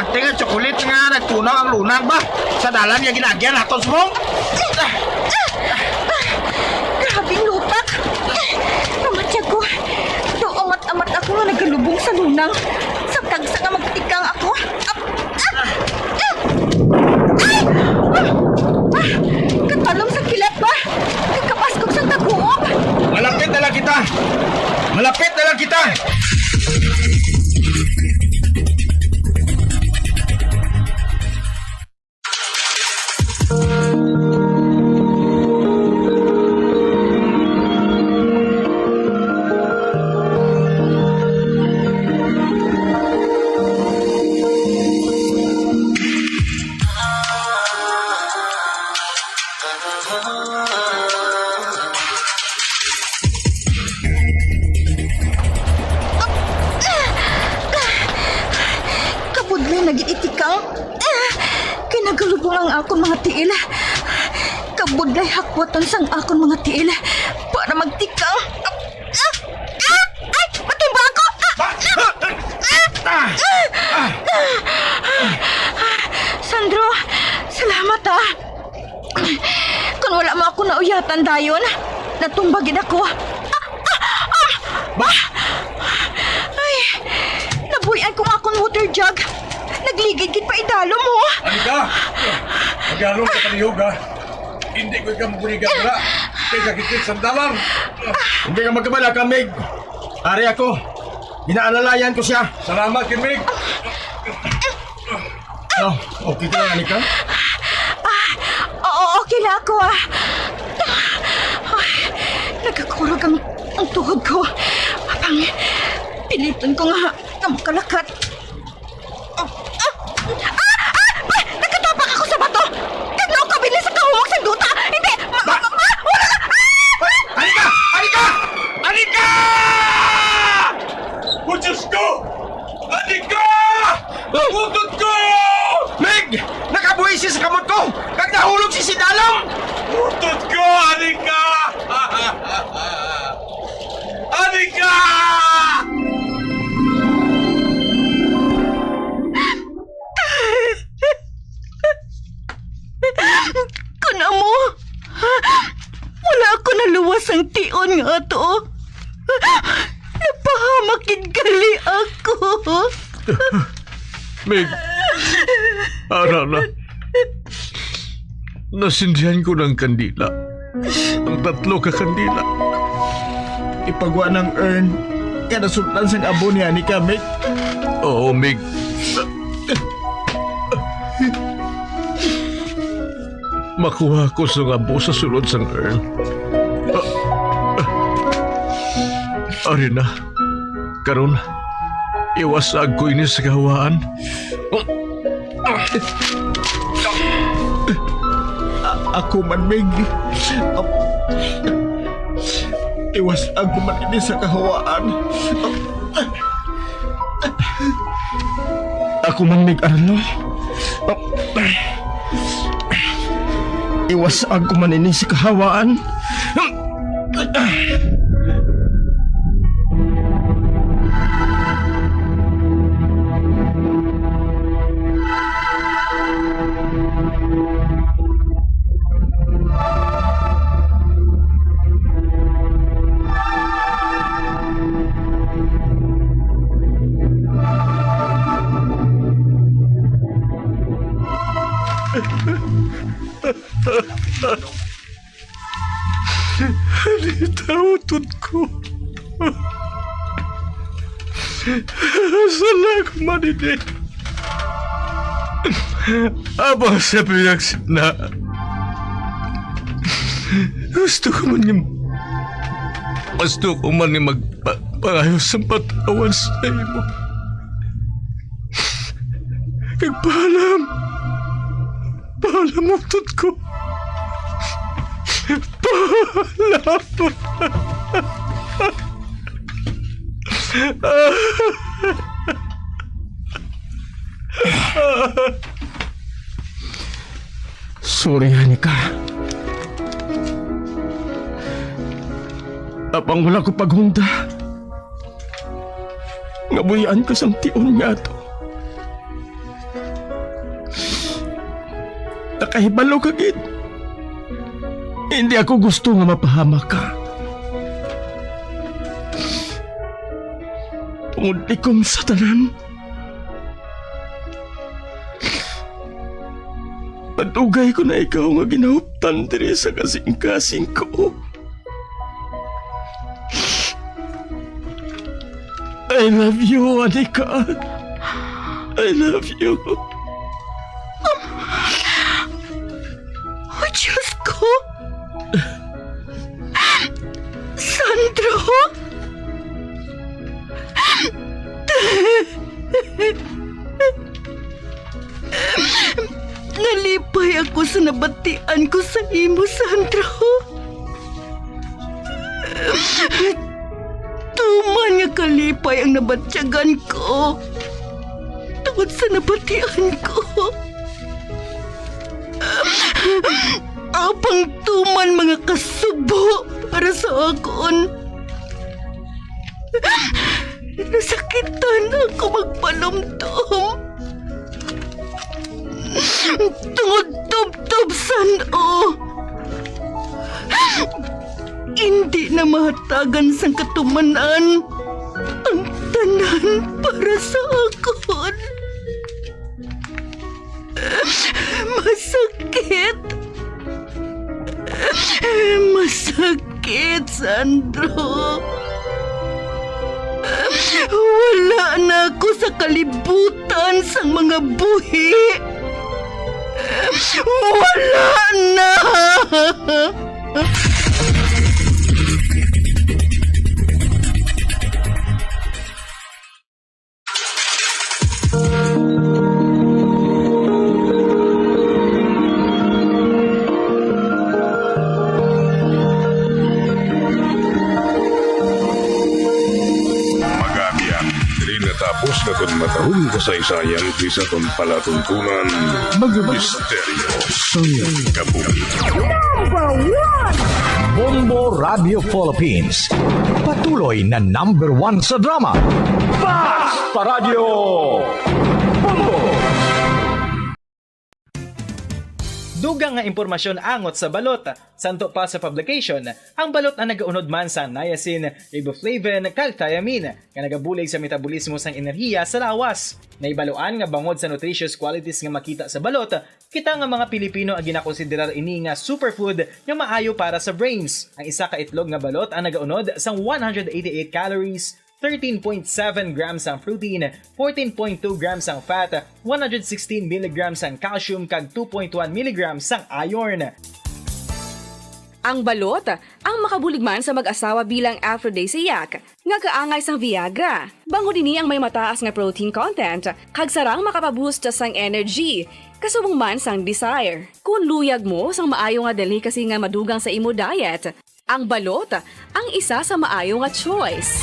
R: swerte nga chocolate nga nagtunaw ang lunag ba? Sa dalan nga ginagyan naton sumong.
P: Grabing lutak. Namatya ko. Do amat-amat ako nga nagalubong sa lunang. Sa tagsa nga magtikang ako. Katalong sa kilat ba? Kakapaskog sa taguog.
R: Malapit na lang kita. Malapit na lang kita.
P: Kabudlay nag-iitikang. Kinagalubong ang akong mga tiil. Kabudlay hakwaton sang akong mga tiil para magtikang. Ay! Matumba ako! Sandro, salamat ah. Kung wala mo ako nauyatan dayon, natumbagin ako. Ay, nabuyan ko nga akong water jug. Nagligid pa idalo mo.
R: Anika! Mag-along ka palihog ha. Hindi ko ikaw magbunigan wala. Kaya kakitit sandalan. Hindi ka magkabala ka, Meg. Ari ako. Inaalalayan ko siya. Salamat kay Meg. Oh, okay ka lang, Anika?
P: Oo, okay na ako ah. Ay, nagkakurog ang tuhod ko. Apang, piliton ko nga na makalakat. Nakatapak ako sa bato! Tagnaw ka bilis sa kahuwag sa duta! Hindi! Wala na!
R: Anika! Anika! Anika! Oh, Diyos ko! Anika! Utot ko! Meg! Nakabuhay siya sa kamot ko! Kag nahulog si Sidalong! Utot ko! Anika! Anika!
P: Kuna mo! Wala ako naluwas ang tion nga to. Napahamakid gali ako.
R: Meg, ara na. Nasindihan ko ng kandila. Ang 3 ka kandila. Ipagwa ng urn. Kaya nasultan sang abo ni Anika, Meg. Oo, Meg. Makuha ko sa abo sa sulod sang urn. Ari na. Karon, iwasag ko ini sa gawaan. Ako man, Meg. Iwasag ko man ini sa kahawaan. Ako man, Meg Arlo. Iwasag ko man ini sa kahawaan. Tawtod ko. Salag manini. Abang sa pinagsina. Gusto ko man yung magpangayos sa patawan sa imo. Kagpaalam. Paalam mo, tut ko. Paalam. Sorry, Anika. Apang wala ko paghunda. Ngabuyan ko sang tion nga to. nakahibalo ka gid. Hindi ako gusto nga mapahamak ka. Tungod ikom sa tanan. Patugay ko na ikaw nga ginahuptan diri sa kasing-kasing ko. I love you, Anika. I love you.
P: Oh, Diyos ko! Sandro! Nalipay ako sa nabatian ko sa imo, Sandro. Tuman nga kalipay ang nabatyagan ko. Tungod sa nabatian ko. Apang tuman mga kasubo para sa akon. Nasakitan ako magpalumtom. Tungod tub-tub sano. Hindi na mahatagan sang katumanan ang tanan para sa akon. Masakit. Masakit, Sandro. Wala na ako sa kalibutan sa mga buhi. Wala na.
C: Tapos na itong matahong kasaysayan sa itong palatuntunan, mga misteryo sa kabuhi.
E: Number 1! Bombo Radio Philippines. Patuloy na number 1 sa drama. Basta Radio Bombo!
T: Dugang nga impormasyon angot sa balot. Santo pa sa publication, ang balot ang nagaunod man sa niacin, riboflavin, kag thiamine, nga nagabulig sa metabolismo sang enerhiya sa lawas. Naibaluan nga bangod sa nutritious qualities nga makita sa balot, kita nga mga Pilipino ang ginakonsiderar ini nga superfood nga maayo para sa brains. Ang isa ka itlog nga balot ang nagaunod sang 188 calories, 13.7 grams ang protein, 14.2 grams ang fat, 116 mg ang calcium kag 2.1 mg ang iron.
W: Ang balot, ang makabuligman sa mag-asawa bilang aphrodisiac, nga kaangay sang Viagra. Bangod ini ang may mataas nga protein content, kag sarang makapaboost sang energy, kasubong man sang desire. Kung luyag mo sang maayo nga delicacy nga madugang sa imo diet, ang balot, ang isa sa maayo nga choice.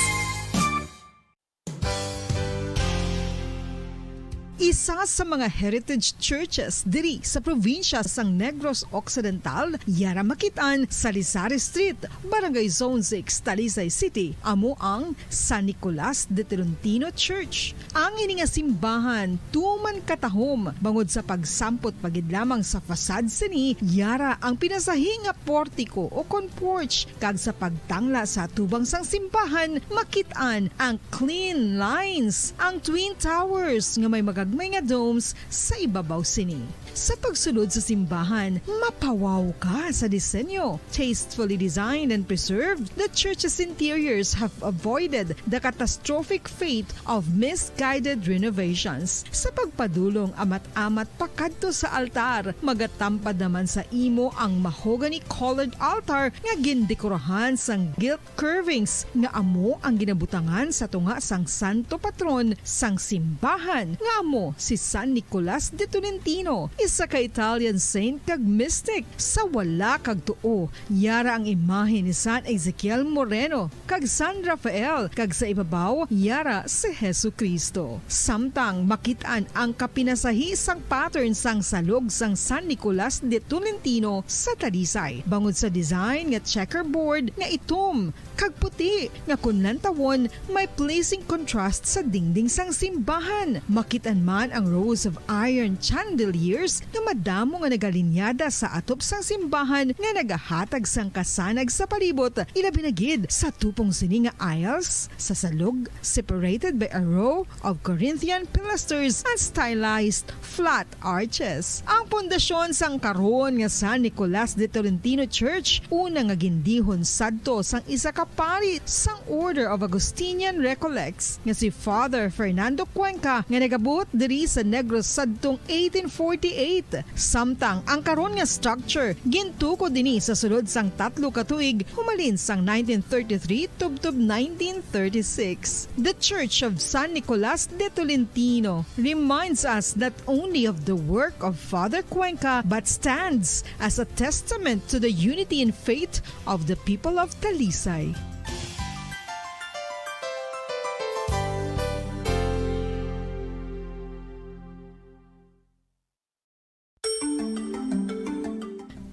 A: Isa sa mga heritage churches diri sa probinsya sang Negros Occidental, yara makitaan sa Lisari Street, Barangay Zone 6, Talisay City, amo ang San Nicolas de Tolentino Church. Ang ini nga simbahan tuman katahom bangod sa pagsampot pagid lamang sa fasad sini, yara ang pinasahi nga portiko o kon porch, kag sa pagtangla sa tubang sang simbahan makitaan ang clean lines, ang twin towers nga may magagmay nga domes sa ibabaw sini. Sa pagsulod sa simbahan, mapawaw ka sa disenyo. Tastefully designed and preserved, the church's interiors have avoided the catastrophic fate of misguided renovations. Sa pagpadulong amat-amat pakadto sa altar, magatampad naman sa imo ang mahogany colored altar nga gindekorahan sang gilt curvings nga amo ang ginabutangan sa tunga sang santo patron sang simbahan nga amo si San Nicolas de Tolentino, isa ka Italian saint kag mystic. Sa wala kag tuo, yara ang imahe ni San Ezekiel Moreno kag San Rafael, kag sa ibabaw yara si Hesu Kristo. Samtang makitaan ang kapinasahi sang pattern sang salog sang San Nicolas de Tolentino sa Talisay. Bangod sa design nga checkerboard nga itom kag puti nga kunlantawon may pleasing contrast sa dingding sang simbahan. Makitaan man ang rows of iron chandeliers pastors nga madamo nga nagalinyada sa atop sang simbahan nga nagahatag sang kasanag sa palibot, ilabi na gid sa tupong sini nga aisles sa salug separated by a row of Corinthian pilasters and stylized flat arches. Ang pundasyon sang karon nga San Nicolas de Tolentino Church una nga gindihon sadto sang isa ka pari sang Order of Augustinian Recollects nga si Father Fernando Cuenca nga nagabot diri sa Negros sadtong 1848. Samtang ang karon nga structure gintuko dinhi sa sulod sang 3 ka tuig humalin sang 1933 tubtob 1936. The Church of San Nicolas de Tolentino reminds us not only of the work of Father Cuenca but stands as a testament to the unity and faith of the people of Talisay.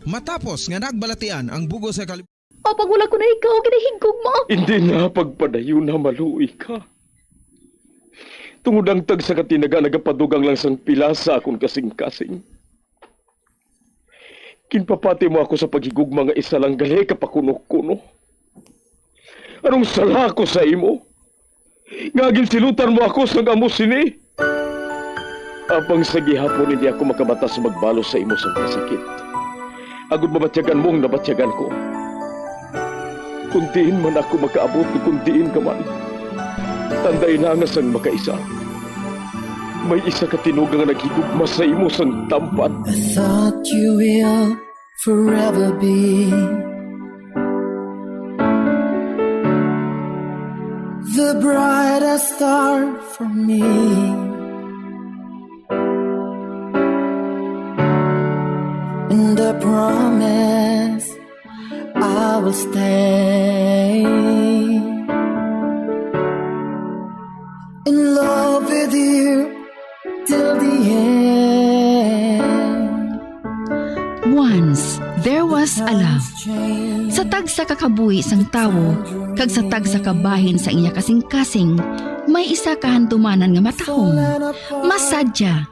M: Matapos nga nagbalatian ang bugo sa
P: Pag wala ko na ikaw, ginahigog mo.
G: Hindi na pagpadayo na maluoy ka. Tungod ang tag sa katinaga nagapadugang lang sang pila sa akong kasing-kasing. Kinpapati mo ako sa paghigugma nga isa lang gali kapakuno-kuno. Anong sala ko sa imo? Ngagin silutan mo ako sa amos sini. Abang sa gihapon hindi ako makabatas magbalo sa imo sa kasakit. Agud mabatyagan mong nabatyagan ko. Kuntiin man ako makaabot ni kuntiin ka man. Tanday na nga sang makaisa. May isa ka tinuga nga naghigugma sa imo sang tampat.
D: I thought you will forever be the brightest star for me. And I promise I will stay in love with you till the end.
H: Once, there was a love. Sa tag sa kakabuhi sang tawo, kag sa tag sa kabahin sa iya kasing-kasing, may isa kahandumanan nga matahong, masadya,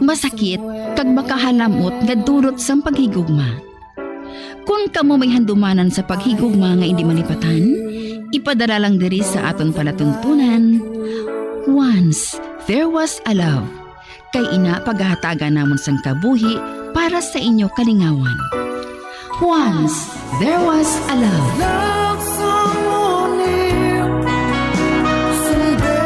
H: masakit, kag makahalamot nga durot sang paghigugma. Kung kamo may handumanan sa paghigugma nga hindi malipatan, ipadala lang diri sa aton palatuntunan. Once, there was a love. Kay ina paghahatagan namon sang kabuhi para sa inyo kalingawan. Once, there was a love.
D: Love someone new someday,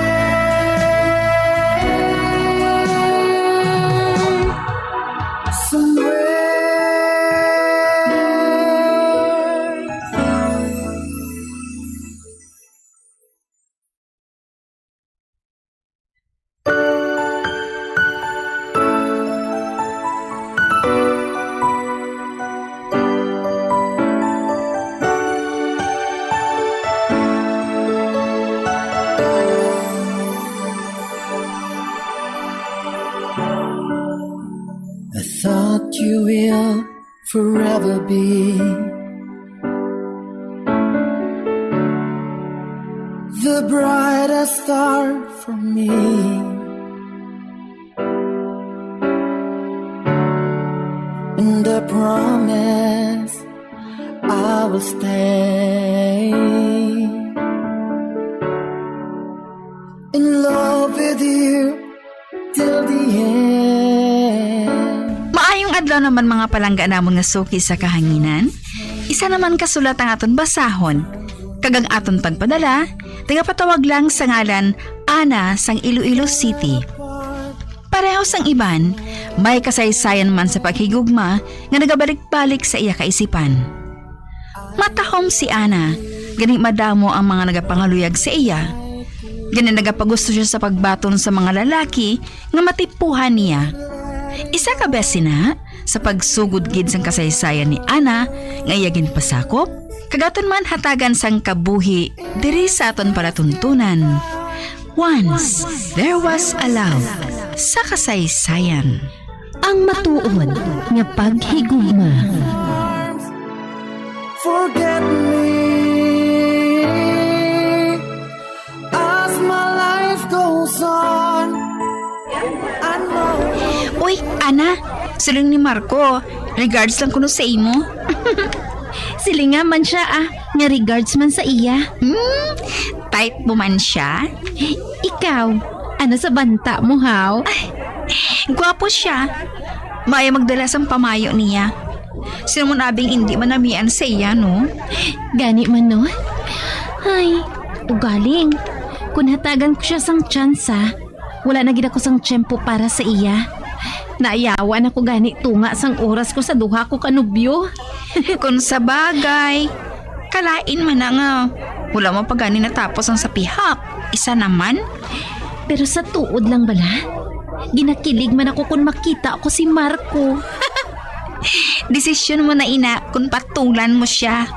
D: I thought you will forever be the brightest star for me. And I promise I will stay in love with you till the end.
H: Maayong adlaw naman mga palangga namon nga suki sa kahanginan. Isa naman kasulat ang aton basahon. Kagang aton pagpadala, tagapatawag lang sa ngalan Ana sang Iloilo City. Pareho sang iban, may kasaysayan man sa paghigugma nga nagabalik-balik sa iya kaisipan. Matahom si Ana, gani madamo ang mga nagapangaluyag sa iya. Gani nagapagusto siya sa pagbaton sa mga lalaki nga matipuhan niya. Isa ka besi na sa pagsugod gid sang kasaysayan ni Ana nga iyagin pasakop, kagaton man hatagan sang kabuhi diri sa aton palatuntunan. Once, there was a love sa kasaysayan.
X: Ang matuod nga paghigugma.
D: Forget me as my life goes on. I know.
H: Uy, Ana, Siling ni Marco, regards lang kuno sa imo.
P: Silinga man siya nga regards man sa iya.
H: Type mo man siya?
P: Ikaw, ano sa banta mo, haw?
H: Gwapo siya. Maya magdala sang pamayo niya. Sino mo nabing hindi man namian sa iya, no?
P: Gani man, no? Ay, ugaling. Kung hatagan ko siya sang tsansa, wala na gid ako sang tiyempo para sa iya. Naayawan ako gani tunga sang oras ko sa duha ko kanubyo.
H: Kung sa bagay, kalain man na nga. Wala mo pa gani natapos ang sapihak. Isa naman.
P: Pero sa tuod lang bala, ginakilig man ako kung makita ako si Marco.
H: Desisyon mo na ina kung patulan mo siya.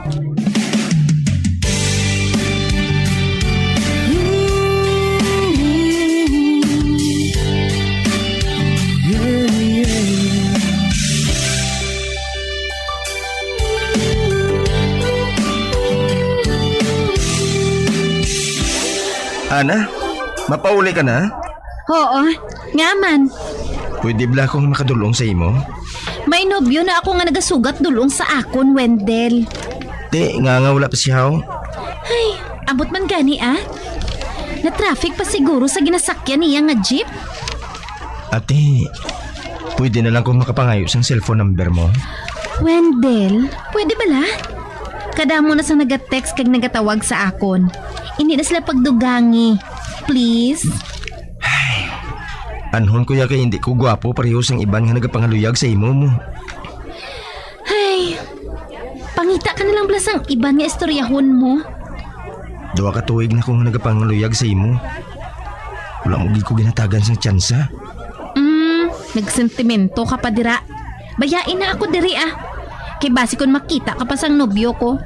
R: Ana, mapauli ka na?
P: Oo, nga man.
R: Pwede ba akong makadulong sa imo?
P: May nobyo na ako nga nagasugat dulong sa akon, Wendell.
R: Nga wala pa siya.
P: Ay, abot man gani Na-traffic pa siguro sa ginasakyan niya nga jeep.
R: Ate, pwede na lang kung makapangayos ang cellphone number mo.
P: Wendell, pwede bala? Kada mo na sa nagatext kag nagatawag sa akon. Hindi na sila pagdugangi. Please?
R: Anhon ko ya kay hindi ko gwapo parehos ang iban nga nagapangaluyag sa imo mo.
P: Ay, pangita ka na lang blas ang iban nga istoryahon mo.
R: Duwa ka tuig na kong nagapangaluyag sa imo. Wala mo ko ginatagan sang tsansa.
P: Nagsentimento ka pa dira. Bayain na ako diri Kay basi kon makita ka pa sang nobyo ko.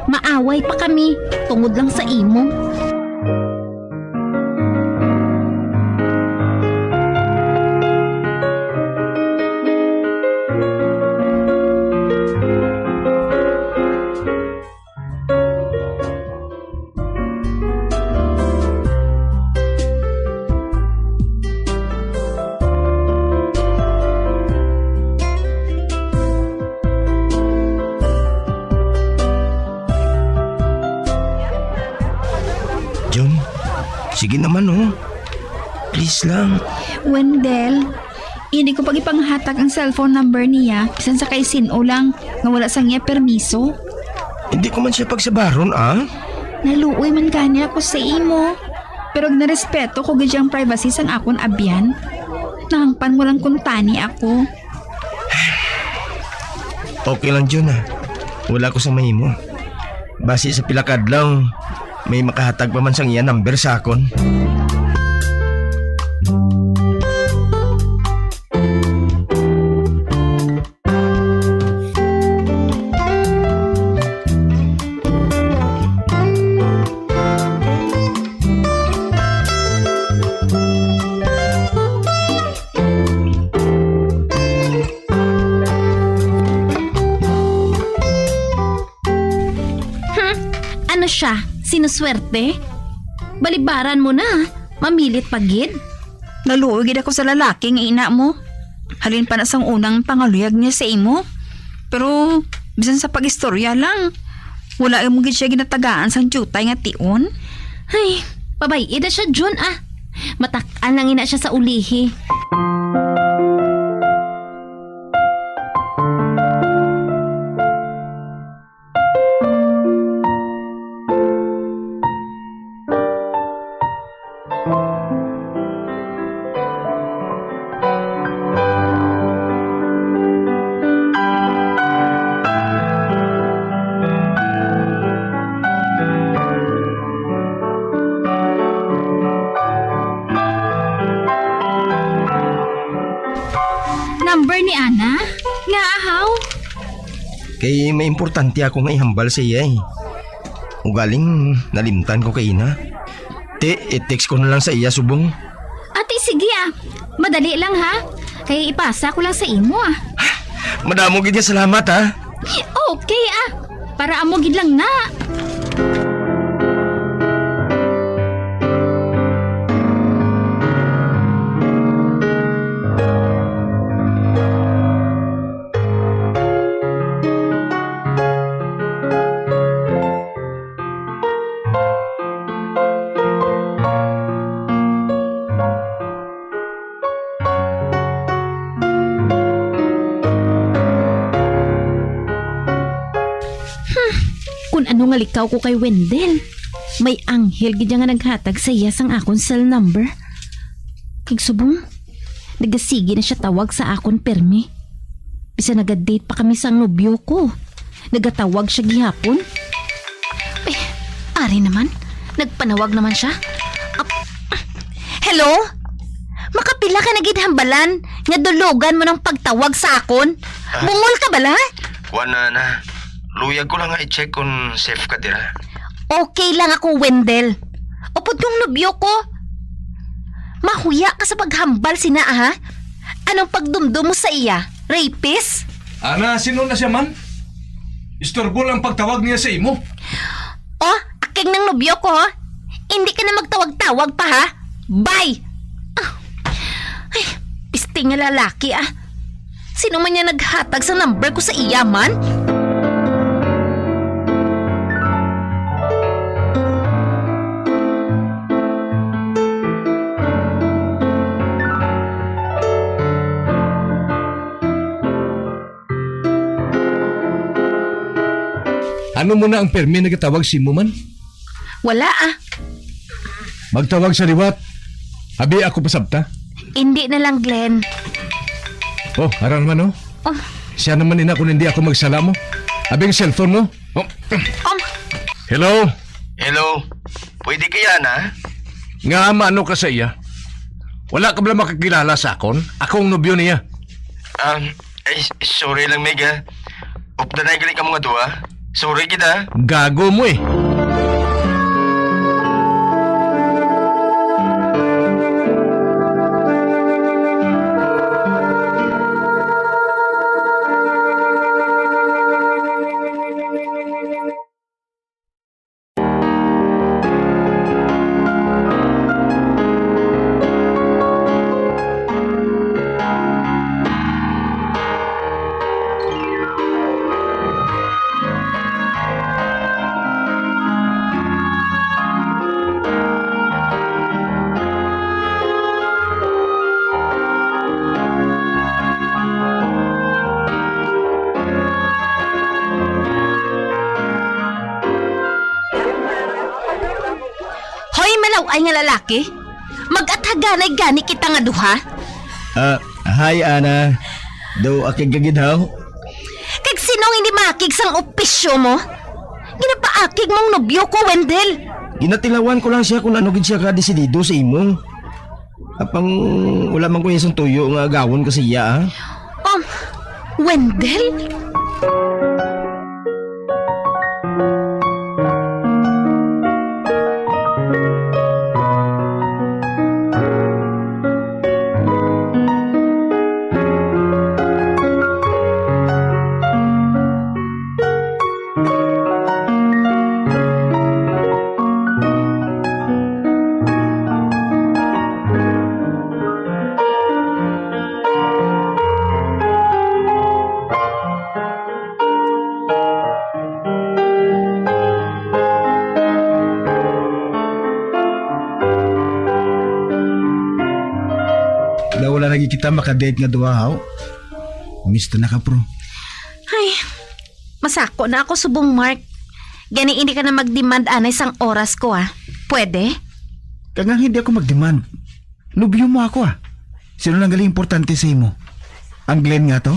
P: Maaway pa kami tungod lang sa imo.
R: Sige naman Please lang.
H: Wendell, hindi ko pag ipanghatag ang cellphone number niya bisan sa kay sino lang nga wala sang niya permiso.
R: Hindi ko man siya pagsabaron
H: Naluoy man gani ako sa imo. Pero gnarespeto ko gadyang privacy sang akon abyan. Nahangpan mo lang kuntani ako.
R: Okay lang Jun Wala ko sa mahimo. Base sa pilakadlaw, may makahatag pa man sang iya number sa akon.
P: Ano siya? Sinuswerte? Balibaran mo na, mamilit pagid.
H: Naluoy ako sa lalaki nga ina mo. Halin pa na sang unang pangaluyag niya sa imo. Pero bisan sa pag-istorya lang, wala mo gid siya ginatagaan sang jutay nga tion.
P: Ay, pabayid na siya John Matak-an lang ina siya sa ulihi. Number ni Ana? Nga ahaw?
R: Kay may importante ako nga ihambal sa iya Ugaling nalimtan ko kay ina. I-text ko na lang sa iya subong.
P: Ate, sige Madali lang Kaya ipasa ko lang sa imo
R: Madamo gid nga salamat
P: Okay Para amo gid lang na. kung ano nga likaw ko kay Wendell. May anghel gid nga naghatag sa iya sang akon cell number. Kag subong, nagasigi na siya tawag sa akon permi. Bisa nagadate pa kami sang nobyo ko. Nagatawag siya gihapon. Eh, ari naman. Nagpanawag naman siya. Hello? Makapila ka na gid hambalan nga dulugan mo ng pagtawag sa akon? Bungol ka bala?
I: Wala na. Luyag ko lang nga i-check kung safe ka dira.
P: Okay lang ako, Wendell. Upod kong nobyo ko. Mahuya ka sa paghambal sina, ha? Anong pagdumdum mo sa iya? Rapist?
R: Ana, sino na siya man? Istorbo lang pagtawag niya sa imo.
P: Oh, aking ng nobyo ko, ha? Hindi ka na magtawag-tawag pa, ha? Bye! Ay, piste nga lalaki, ah. Sino man niya naghatag sa number ko sa iya, man?
R: Ano mo na ang permi nagatawag si mo man?
P: Wala, ah.
R: Magtawag sa liwat. Abi ako pasabta.
P: Hindi na lang, Glenn.
R: Oh, haran man, oh.
P: Oh.
R: Siya naman ina kung hindi ako magsala mo. Abi ang cellphone mo. Oh. Hello?
I: Hello? Pwede kaya na?
R: Nga maano ka sa iya? Wala ka ba makakilala sa akon? Akong nobyo niya.
I: Sorry lang, Mega. Upda na galing ka mga duwa. Sorry kita.
R: Gago mo eh.
P: Ay nga lalaki, mag-athaganay gani kita nga duha.
K: Hi Ana. Do akig gagidhaw?
P: Kag sinong hindi makig sang opisyo mo? Ginapaakig mong nobyo ko, Wendell.
K: Ginatilawan ko lang siya kung ano gid siya ka desidido sa imo. Apang wala man ko isang tuyo nga agawon kasi iya, ha?
P: Wendell?
K: Wala lagi kita makadate nga duha, haw. Mister na ka, pro.
P: Ay, masako na ako subong, Mark. Gani hindi ka na mag-demand anay sang oras ko, ah. Pwede?
K: Kagang hindi ako mag-demand. Nobyo mo ako, ah. Sino lang galing importante sa imo? Ang Glenn nga to?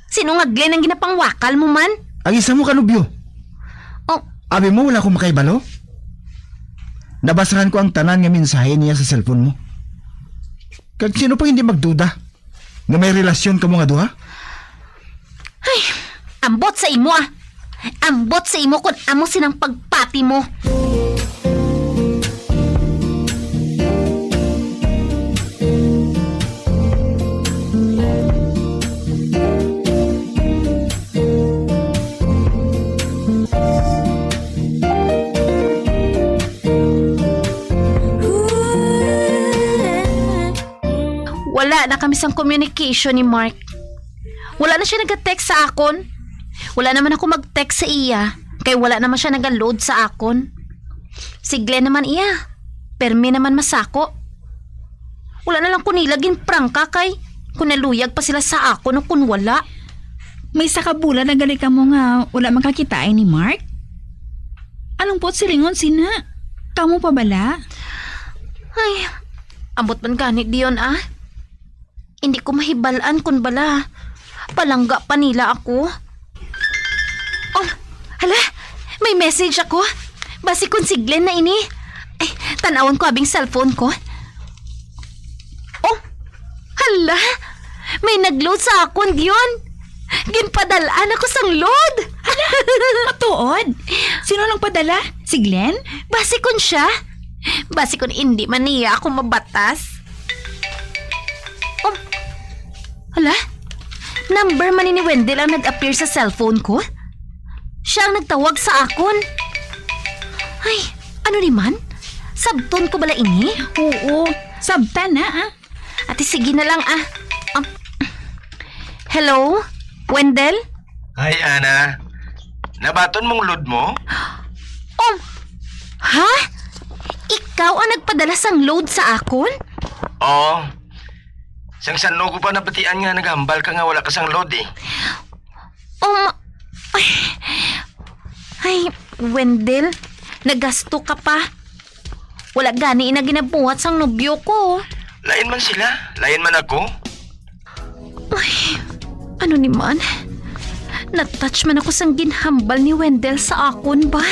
P: Sino nga Glenn ang ginapangwakal mo man?
K: Ang isa mo ka, nobyo. Abi mo wala akong makaibalo? Nabasahan ko ang tanan nga mensahe niya sa cellphone mo. Kag sino pang hindi magduda nga may relasyon ka mo nga duha?
P: Ay, ambot sa imo, ah. Ambot sa imo kung amo sinang pagpati mo. Wala na kami sang communication ni Mark. Wala na siya nag-text sa akon. Wala naman ako mag-text sa iya. Kaya wala naman siya nag-load sa akon. Si Glenn naman iya. Permi naman masako. Wala na lang kunilagin prangka kay kung naluyag pa sila sa akon o kung wala.
H: May sakabula na gali ka mo nga wala makakitain ni Mark? Anong pot silingon sina? Kamu pa bala?
P: Ay, ambot man ganit diyon Hindi ko mahibalaan kun bala. Palangga pa nila ako. Oh, hala, may message ako. Basi kun si Glenn na ini. Ay, tanawon ko abing cellphone ko. Oh, hala, may nagload sa akon diyon. Ginpadalaan ako sang load.
H: Hala, matuod. Sino nang padala? Si Glenn?
P: Basi kun siya. Basi kun hindi man niya ako mabatas. Oh, hala, number man ni Wendell ang nag-appear sa cellphone ko. Siya ang nagtawag sa akon. Ay, ano ni man? Sabton ko bala ini?
H: Oo, sabtan na
P: Ate, sige na lang Hello? Wendell?
I: Ay, Ana. Nabaton mong load mo?
P: Ha? Ikaw ang nagpadala sang load sa akon?
I: Oo. Sang sano ko pa napatian nga naghambal ka nga wala ka sang load
P: Ay, Wendell, nagasto ka pa. Wala gani na ginabuhat sang nobyo ko.
I: Lain man sila, lain man ako.
P: Ay, ano ni man? Natouch man ako sang ginhambal ni Wendell sa akon ba?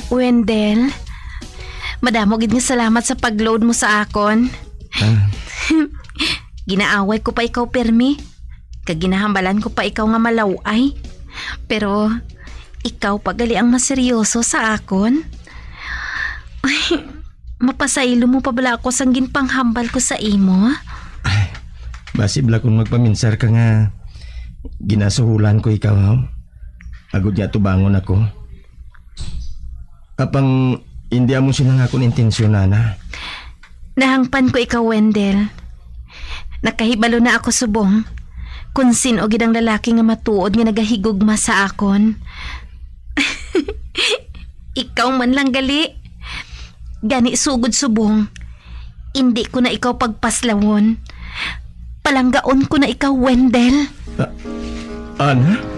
P: Wendell, madamo gid nga salamat sa pagload mo sa akon. Ginaaway ko pa ikaw, Permi. Kag ginahambalan ko pa ikaw nga malaway. Pero ikaw pagali ang maseryoso sa akon. Ay, mapasaylo mo pa bala ako sang ginpanghambal ko sa imo.
K: Basi bala kung magpaminsar ka nga ginasuhulan ko ikaw agud niya tubangon ako. Kapang hindi mo sila nga akong intensyon na.
P: Nahangpan ko ikaw, Wendell. Nakahibalo na ako subong. Kung sino gid ang lalaki nga matuod nga nagahigugma sa akon. Ikaw man lang gali. Gani sugod subong. Hindi ko na ikaw pagpaslawon. Palanggaon ko na ikaw, Wendell.
K: Ana?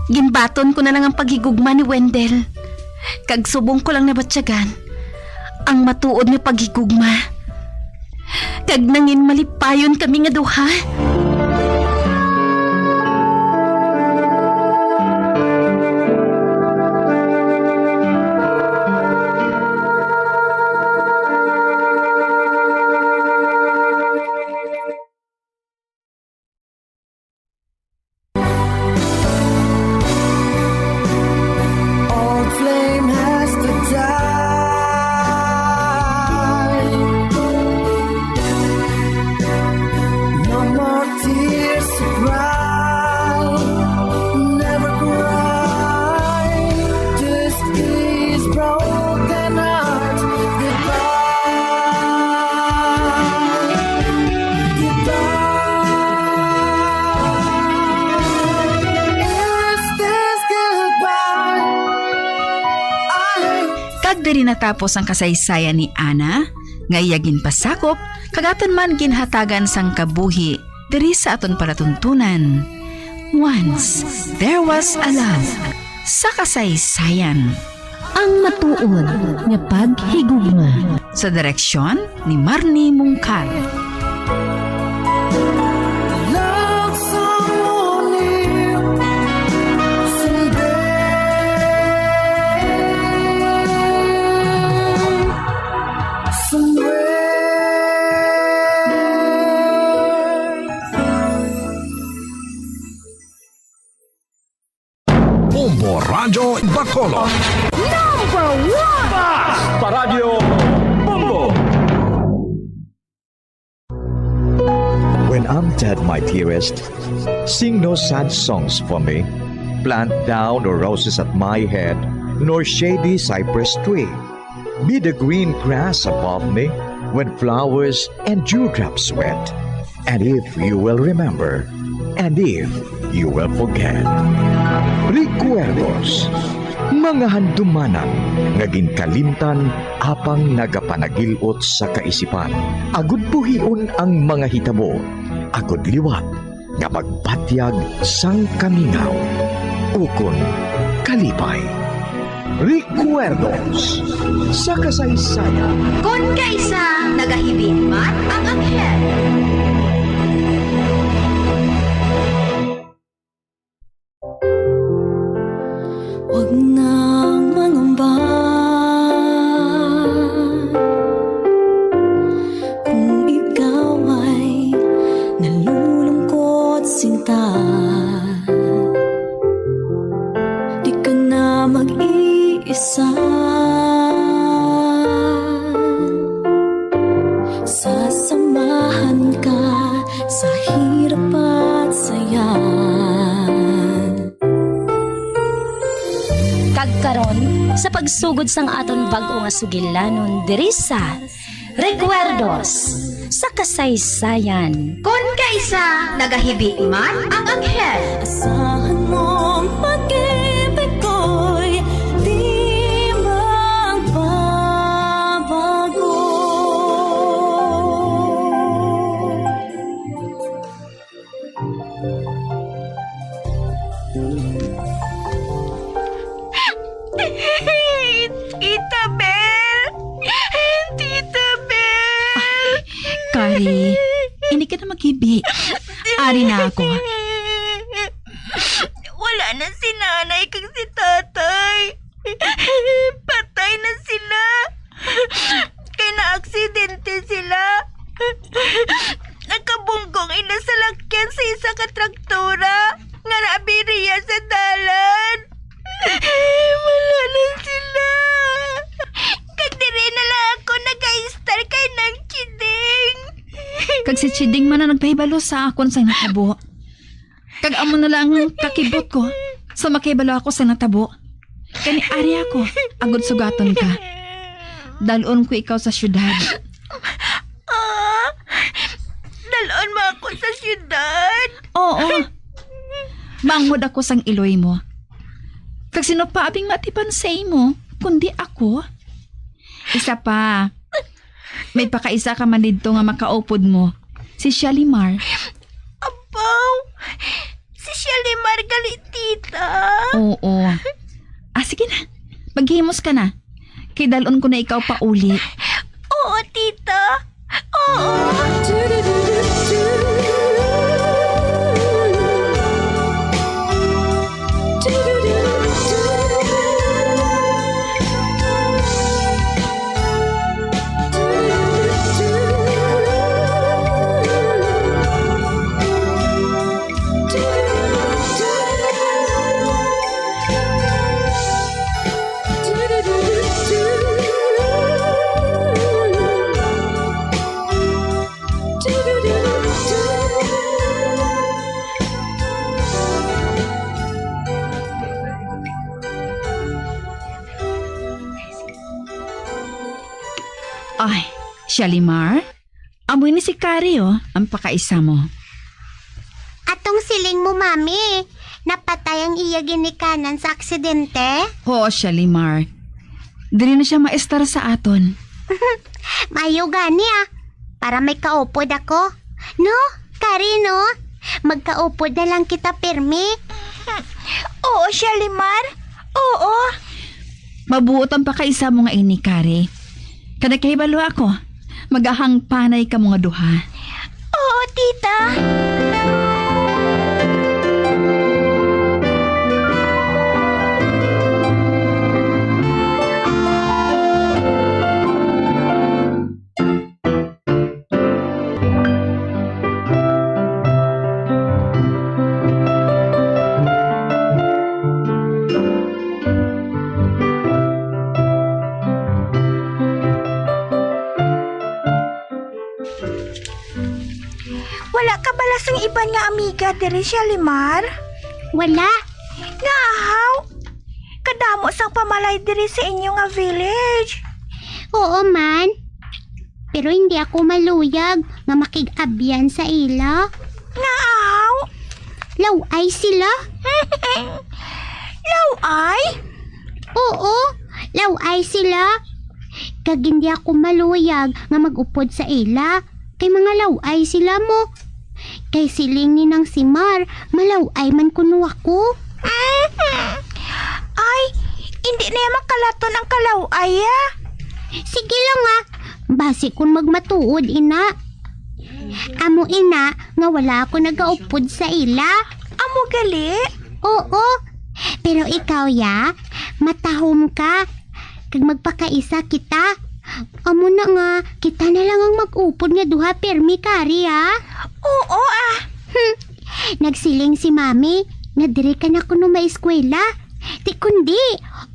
P: Ginbaton ko na lang ang paghigugma ni Wendell. Kag subong ko lang nabatyagan ang matuod nga paghigugma. Kag nangin malipayon kami nga duha.
D: Old flame has to die. No more tears to cry. Never cry. Just these broken hearts.
H: Kag diri natapos ang kasaysayan ni Ana, nga iya ginpasakop, kagaton man ginhatagan sang kabuhi diri sa aton palatuntunan. Once there was a love sa kasaysayan.
P: Ang matuod nga paghigugma.
H: Sa direksyon ni Marnie Mungkal.
D: Love someone new someday. Somewhere.
E: Radyo Bacolod.
D: Number 1!
E: Basta Radio Bombo!
N: When I'm dead, my dearest, sing no sad songs for me. Plant down no roses at my head, nor shady cypress tree. Be the green grass above me when flowers and dewdrops wet. And if you will remember, and if you will forget. Recuerdos, mga handumanan, ngaging kalimtan, apang nagapanagilot sa kaisipan. Agud buhion ang mga hitabo, agud liwat, nga magpatyag sang kamingaw. Ukon kalipay. Recuerdos sa kasaysayan.
O: Kung kaisa nagahibin man ang anghel.
D: Huwag nang mangamba kung ikaw ay nalulungkot sinta. Di ka na mag-iisa. Sasamahan ka sa hirap at saya.
S: Kagkaron sa pagsugod sang aton bag-o nga sugilanon diri sa Recuerdos sa kasaysayan.
O: Kung kaisa nagahibi man ang anghel.
D: Asahan mong pag-ibig ko'y di magbabago.
O: Tita Bel! Tita Bel!
H: Kari, hindi ka na maghibi. Ari na ako.
O: Wala na si nanay kag si tatay. Patay na sila. Kaya na-aksidente sila. Nagkabunggong ina sa lakyan sa isa ka traktora. Nga naabiriya sa dalan. Wala na sila. Kagdiri na lang ako nag-a-star kay ng chiding.
H: Kag si Chiding man na nagpahibalo sa akon sa natabo. Kag amo na lang kakibot ko. So makahibalo ako sa natabo. Kani ari ako, agud sugaton ka. Dalon ko ikaw sa syudad.
O: Dalon mo ako sa syudad?
H: Oo. Mangod ako sang iloy mo. Kag sino pa abing matipan sa imo, kundi ako. Isa pa, may pakaisa ka man dito nga makaupod mo. Si Shalimar.
O: Abaw! Si Shalimar galitita.
H: Oo. Sige na. Maghimos ka na. Kay dalon ko na ikaw pa uli.
O: Oo, tita. Oo.
H: Ay, Shalimar? Amoy ni si Kari, ang pakaisa mo.
O: Atong siling mo, mami. Napatay ang iya ginikanan sa aksidente?
H: Oo, Shalimar. Dili na siya maestar sa aton.
O: Mayo gani para may kaupod ako. No, Kari, no? Magkaupod na lang kita pirmi. Oo, Shalimar. Oo.
H: Mabuot ang pakaisa mo nga ini, Kari. Kada kahibalo ako, magahang panay ka mga duha.
O: Oo, tita. Wala sang iban nga amiga diri Shalimar?
L: Wala.
O: Ngahaw? Kadamo sang pamalay diri sa inyo nga village.
L: Oo man. Pero hindi ako maluyag nga makig-abyan sa ila.
O: Ngahaw?
L: Laway sila.
O: Laway?
L: Oo, laway sila. Kag hindi ako maluyag nga mag-upod sa ila. Kay mga laway sila mo. Kay siling ni nang si Mar, malaway man kuno ako.
O: Ay, hindi na makalaton ang kalaway ah.
L: Sige lang ah, basi kung magmatuod ina. Amo ina nga wala ako nagaupod sa ila.
O: Amo gali?
L: Oo, pero ikaw ya, matahom ka. Kag magpakaisa kita. Amo na nga, kita na lang ang mag-upod nga duha permi kari ha.
O: Oo ah.
L: Nagsiling si mami, nga diri ka na kuno maeskwela. Di kundi,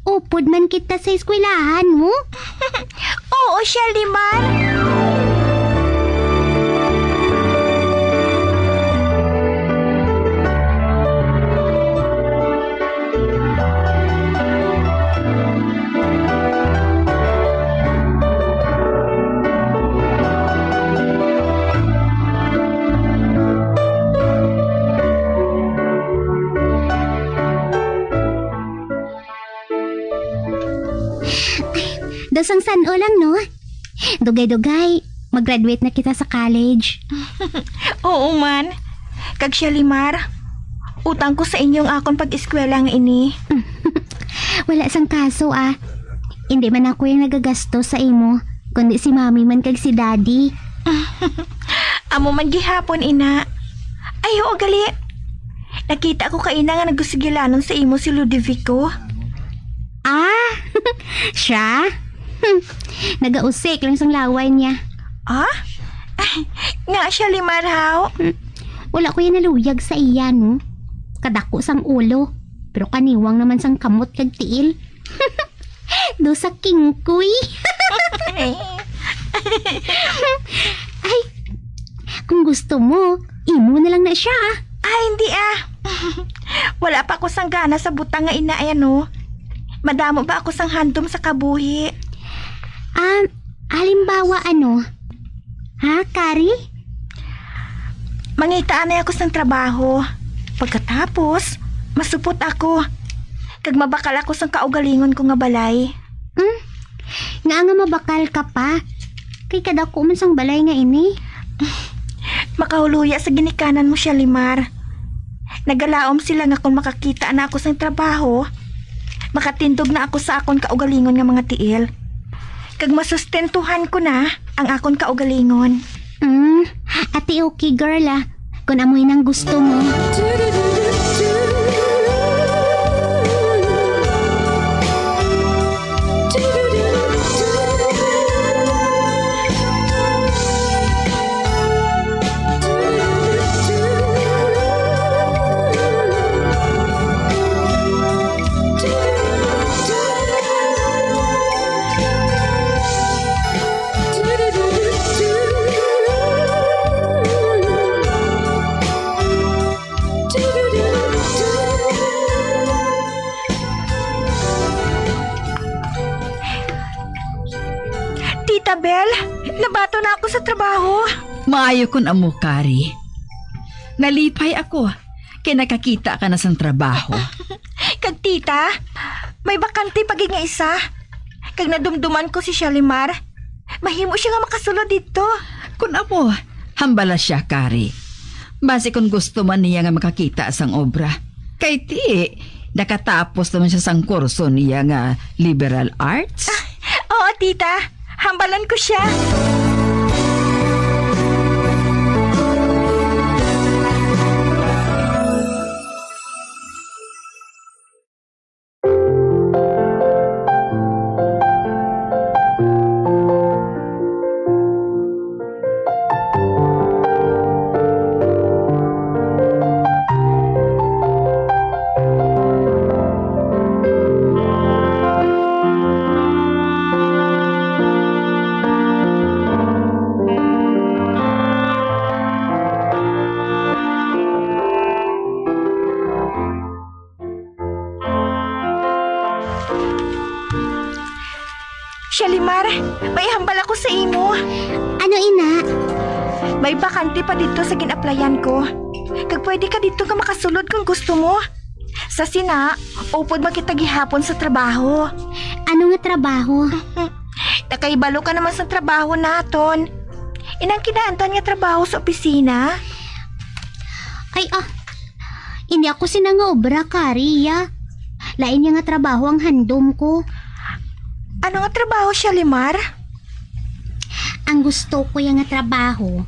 L: upod man kita sa eskwelahan mo.
O: Oo, Shalimar.
L: Dosang sano lang no? Dugay-dugay, mag-graduate na kita sa college.
O: Oo man. Kag Shalimar, utang ko sa inyong akon pag-eskwela nga ini.
L: Wala sang kaso ah. Hindi man ako yung nagagasto sa imo, kundi si mami man kag si daddy.
O: Amo man gihapon ina. Ay oo gali. Nakita ko kaina nga nagusigilanon sa imo si Ludovico.
L: Ah, siya? Nagausik lang sang laway niya.
O: Ah? Nga Shalimar haw?
L: Wala ko yan naluyag sa iya no. Kadako sang ulo. Pero kaniwang naman sang kamot kag tiil. Do sa kingkoy. Ay, kung gusto mo, imo na lang na siya ah.
O: Ay, hindi ah. Wala pa ako sang gana sa butang nga ina ayan no. Madamo ba ako sang handom sa kabuhi?
L: Halimbawa ano? Ha, Kari?
O: Mangitaan na ako sang trabaho. Pagkatapos, masupot ako. Kag mabakal ako sang kaugalingon ko nga balay.
L: Nga nga mabakal ka pa. Kay kadako man sang balay nga ini.
O: Makahuluya sa ginikanan mo, Shalimar. Nagalaom sila nga kung makakita na ako sang trabaho. Makatindog na ako sa akon kaugalingon nga mga tiil. Kag masustentuhan ko na ang akon kaugalingon.
L: Ate okay girl ah. Kung amoy nang gusto mo.
O: Tita Bel, nabato na ako sa trabaho.
Q: Maayo kun amo, Kari. Nalipay ako kay nakakita ka na sa trabaho.
O: Kag tita, may bakante paging nga isa. Kag nadumduman ko si Shalimar, mahimo siya nga makasulod dito.
Q: Kun amo, hambala siya, Kari. Base kung gusto man niya nga makakita sang obra. Kay ti, nakatapos naman siya sang kurso niya nga liberal arts.
O: Oo, tita. Hambalan ko siya. sa imo.
L: Ano ina?
O: May bakante pa dito sa ginaplayan ko. Kag pwede ka dito ka makasulod kung gusto mo. Sa sina, upod makita gihapon sa trabaho.
L: Ano nga trabaho?
O: Nakaibalo ka naman sa trabaho naton. Inang kinaantan nga trabaho sa opisina.
L: Ay hindi ako sinangobra, Kariya. Lain niya nga trabaho ang handom ko.
O: Ano nga trabaho siya, Limar?
L: Ang gusto ko yung nga trabaho,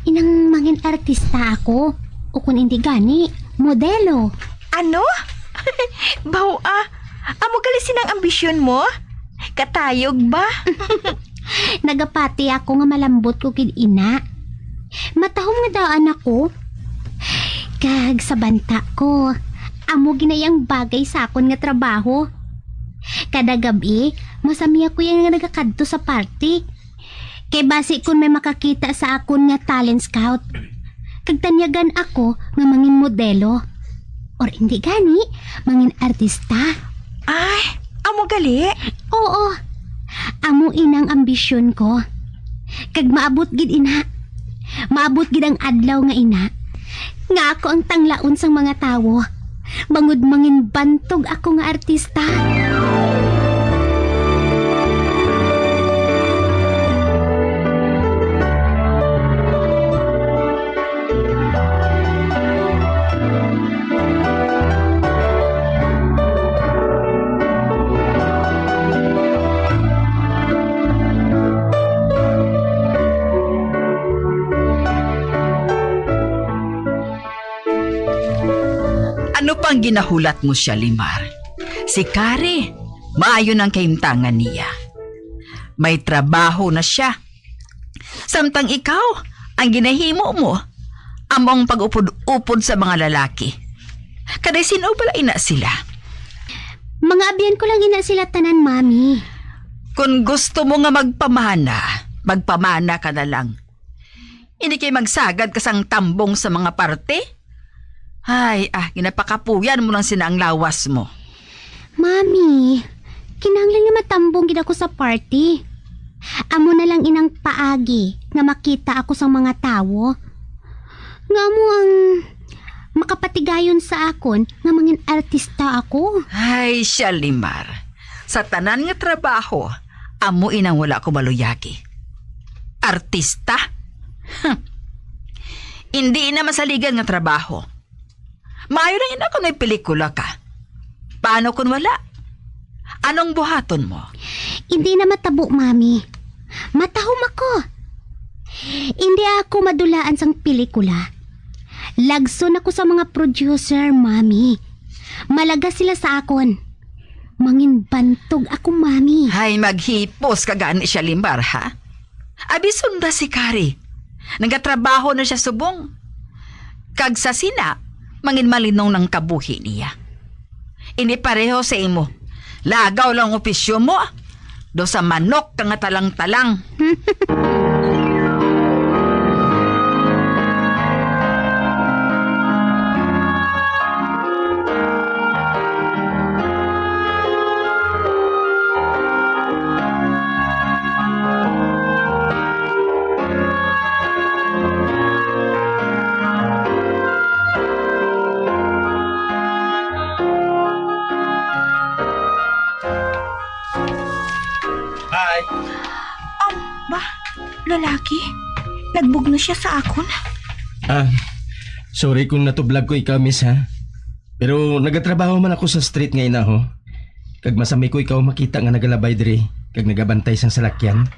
L: inang mangin artista ako. O kung hindi gani, modelo.
O: Ano? Baw amo galisin ang ambisyon mo? Katayog ba?
L: Nagapati ako nga malambot ko kid ina. Matahom nga daan ako. Kag sa banta ko, amo ginayang bagay sa akon nga trabaho. Kada gabi, masami ako yung nga nagakadto sa party. Kay basi kun may makakita sa akon nga talent scout. Kag tanyagan ako nga mangin modelo. Or hindi gani, mangin artista.
O: Ay, amo gali?
L: Oo. Amo inang ambisyon ko. Kag maabot gid ina. Maabot gid ang adlaw nga ina. Nga ako ang tanglaon sang mga tawo. Bangod mangin bantog ako nga artista.
Q: Ano pang ginahulat mo siya, Limar? Si Kari, maayo ng kaimtangan niya. May trabaho na siya. Samtang ikaw, ang ginahimo mo, among pag-upod-upod sa mga lalaki. Kaday sino pala ina sila?
L: Mga abyan ko lang ina sila tanan, mami.
Q: Kung gusto mo nga magpamana ka na lang. Hindi kayo magsagad kasang tambong sa mga parte? Ay, ginapakapuyan mo lang sina ang lawas mo.
L: Mami, kinahanglan nga matambong gid ako sa party. Amo na lang inang paagi nga makita ako sa mga tawo. Nga mo ang makapatigayon sa akon nga mangin artista ako.
Q: Ay, siya, Limar. Sa tanan nga trabaho, amo inang wala ko maluyagi. Artista? Hindi na masaligan nga trabaho. Maayo lang ina kung may pelikula ka. Paano kung wala? Anong buhaton mo?
L: Hindi na matabo, mami. Matahom ako. Hindi ako madulaan sang pelikula. Lagson ako sa mga producer, mami. Malaga sila sa akon. Mangin bantog ako, mami.
Q: Ay, maghipos ka gani siya, Limar, ha? Abison ba si Kari? Nagatrabaho na siya subong. Kag sa sina, mangin malinong ng kabuhi niya. Ini pareho sa imo. Lagaw lang opisyo mo. Do sa manok ka nga talang-talang.
O: Lalaki? Nagbugno siya sa akon?
K: Sorry kung natublag ko ikaw, miss, ha? Pero nagatrabaho man ako sa street ngayon na, ho. Kag masami ko ikaw makita nga nagalabay diri, kag nagabantay sang salakyan.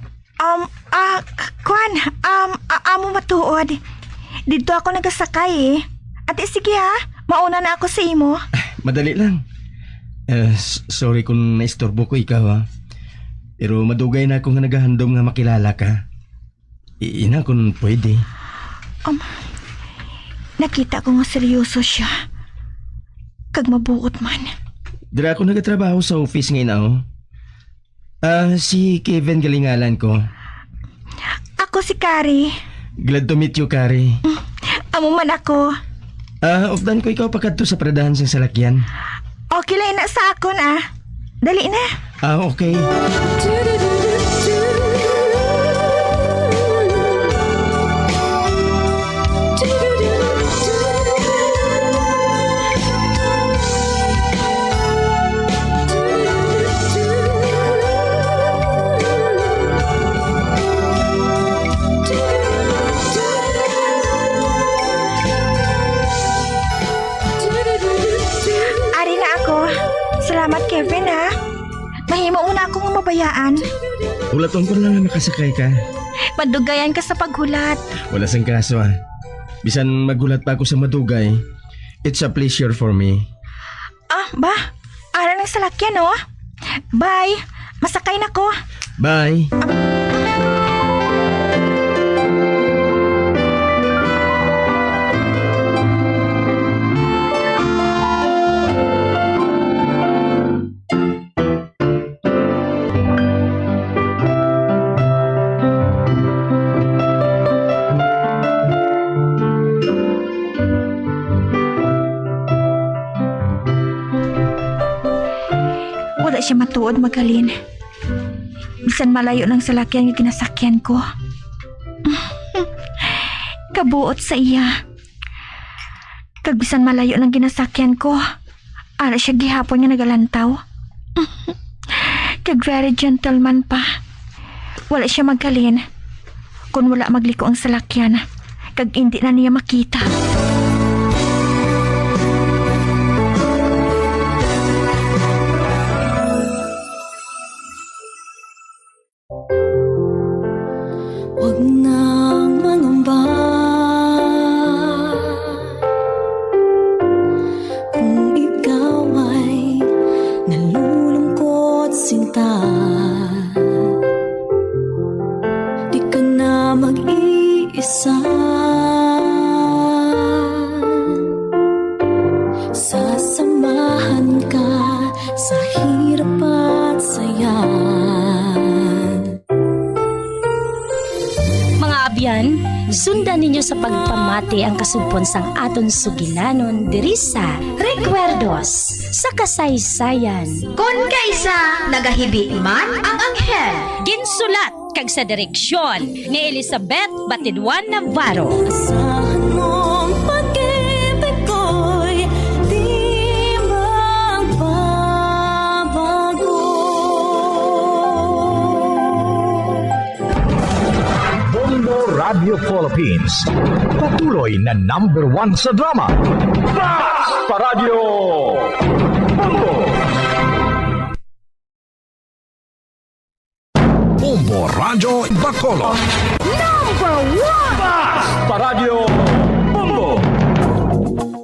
O: Amo matuod. Dito ako nagasakay eh. Ate, sige ha. Mauna na ako sa imo.
K: Madali lang. Sorry kung naistorbo ko ikaw, ha? Pero madugay na ako nga nagahandom nga makilala ka. Ina kung pwede.
O: Nakita ko nga seryoso siya. Kag mabuot man.
K: Dira ako nagatrabaho sa office ngayon ako. Si Kevin galingalan ko.
O: Ako si Kari.
K: Glad to meet you, Kari.
O: Amo man ako.
K: Ofdan ko ikaw pagkadto sa paradahan sang salakyan.
O: Okay lang na sa akon, Dali na.
K: Okay. bulaton ko lang na makasakay ka.
H: Madugayan ka sa paghulat.
K: Wala sang kaso Bisan magulat pa ako sa madugay, it's a pleasure for me.
H: Ba? Ara ng salakyan, oh. Bye. Masakay na ko.
K: Bye.
H: Wala siya matuod, Magalin. Bisan malayo ng salakyan yung kinasakyan ko. Kabuot sa iya. Kag bisan malayo ng ginasakyan ko, ara siya gihapon nga nagalantaw. Kag very gentleman pa. Wala siya Magalin. Kung wala magliko ang salakyan, kag hindi na niya makita.
D: Huwag nang mangamba kung ikaw ay nalulungkot sinta. Di ka na mag-iisa. Sasamahan ka sa hirap at saya.
S: Abyan, sundan ninyo sa pagpamati ang kasugpon sang aton sugilanon diri sa Recuerdos sa kasaysayan.
H: Kon kaysa nagahibi man ang anghel.
S: Ginsulat kag sa direksyon ni Elizabeth Batidwan Navarro.
D: Asahan mong pag-ibig ko'y di magbabago.
N: Bombo Radio Philippines. Patuloy na #1 sa drama.
E: Fast Paradyo Bombo! Bombo Radio Bacolod.
D: #1
E: Fast Paradyo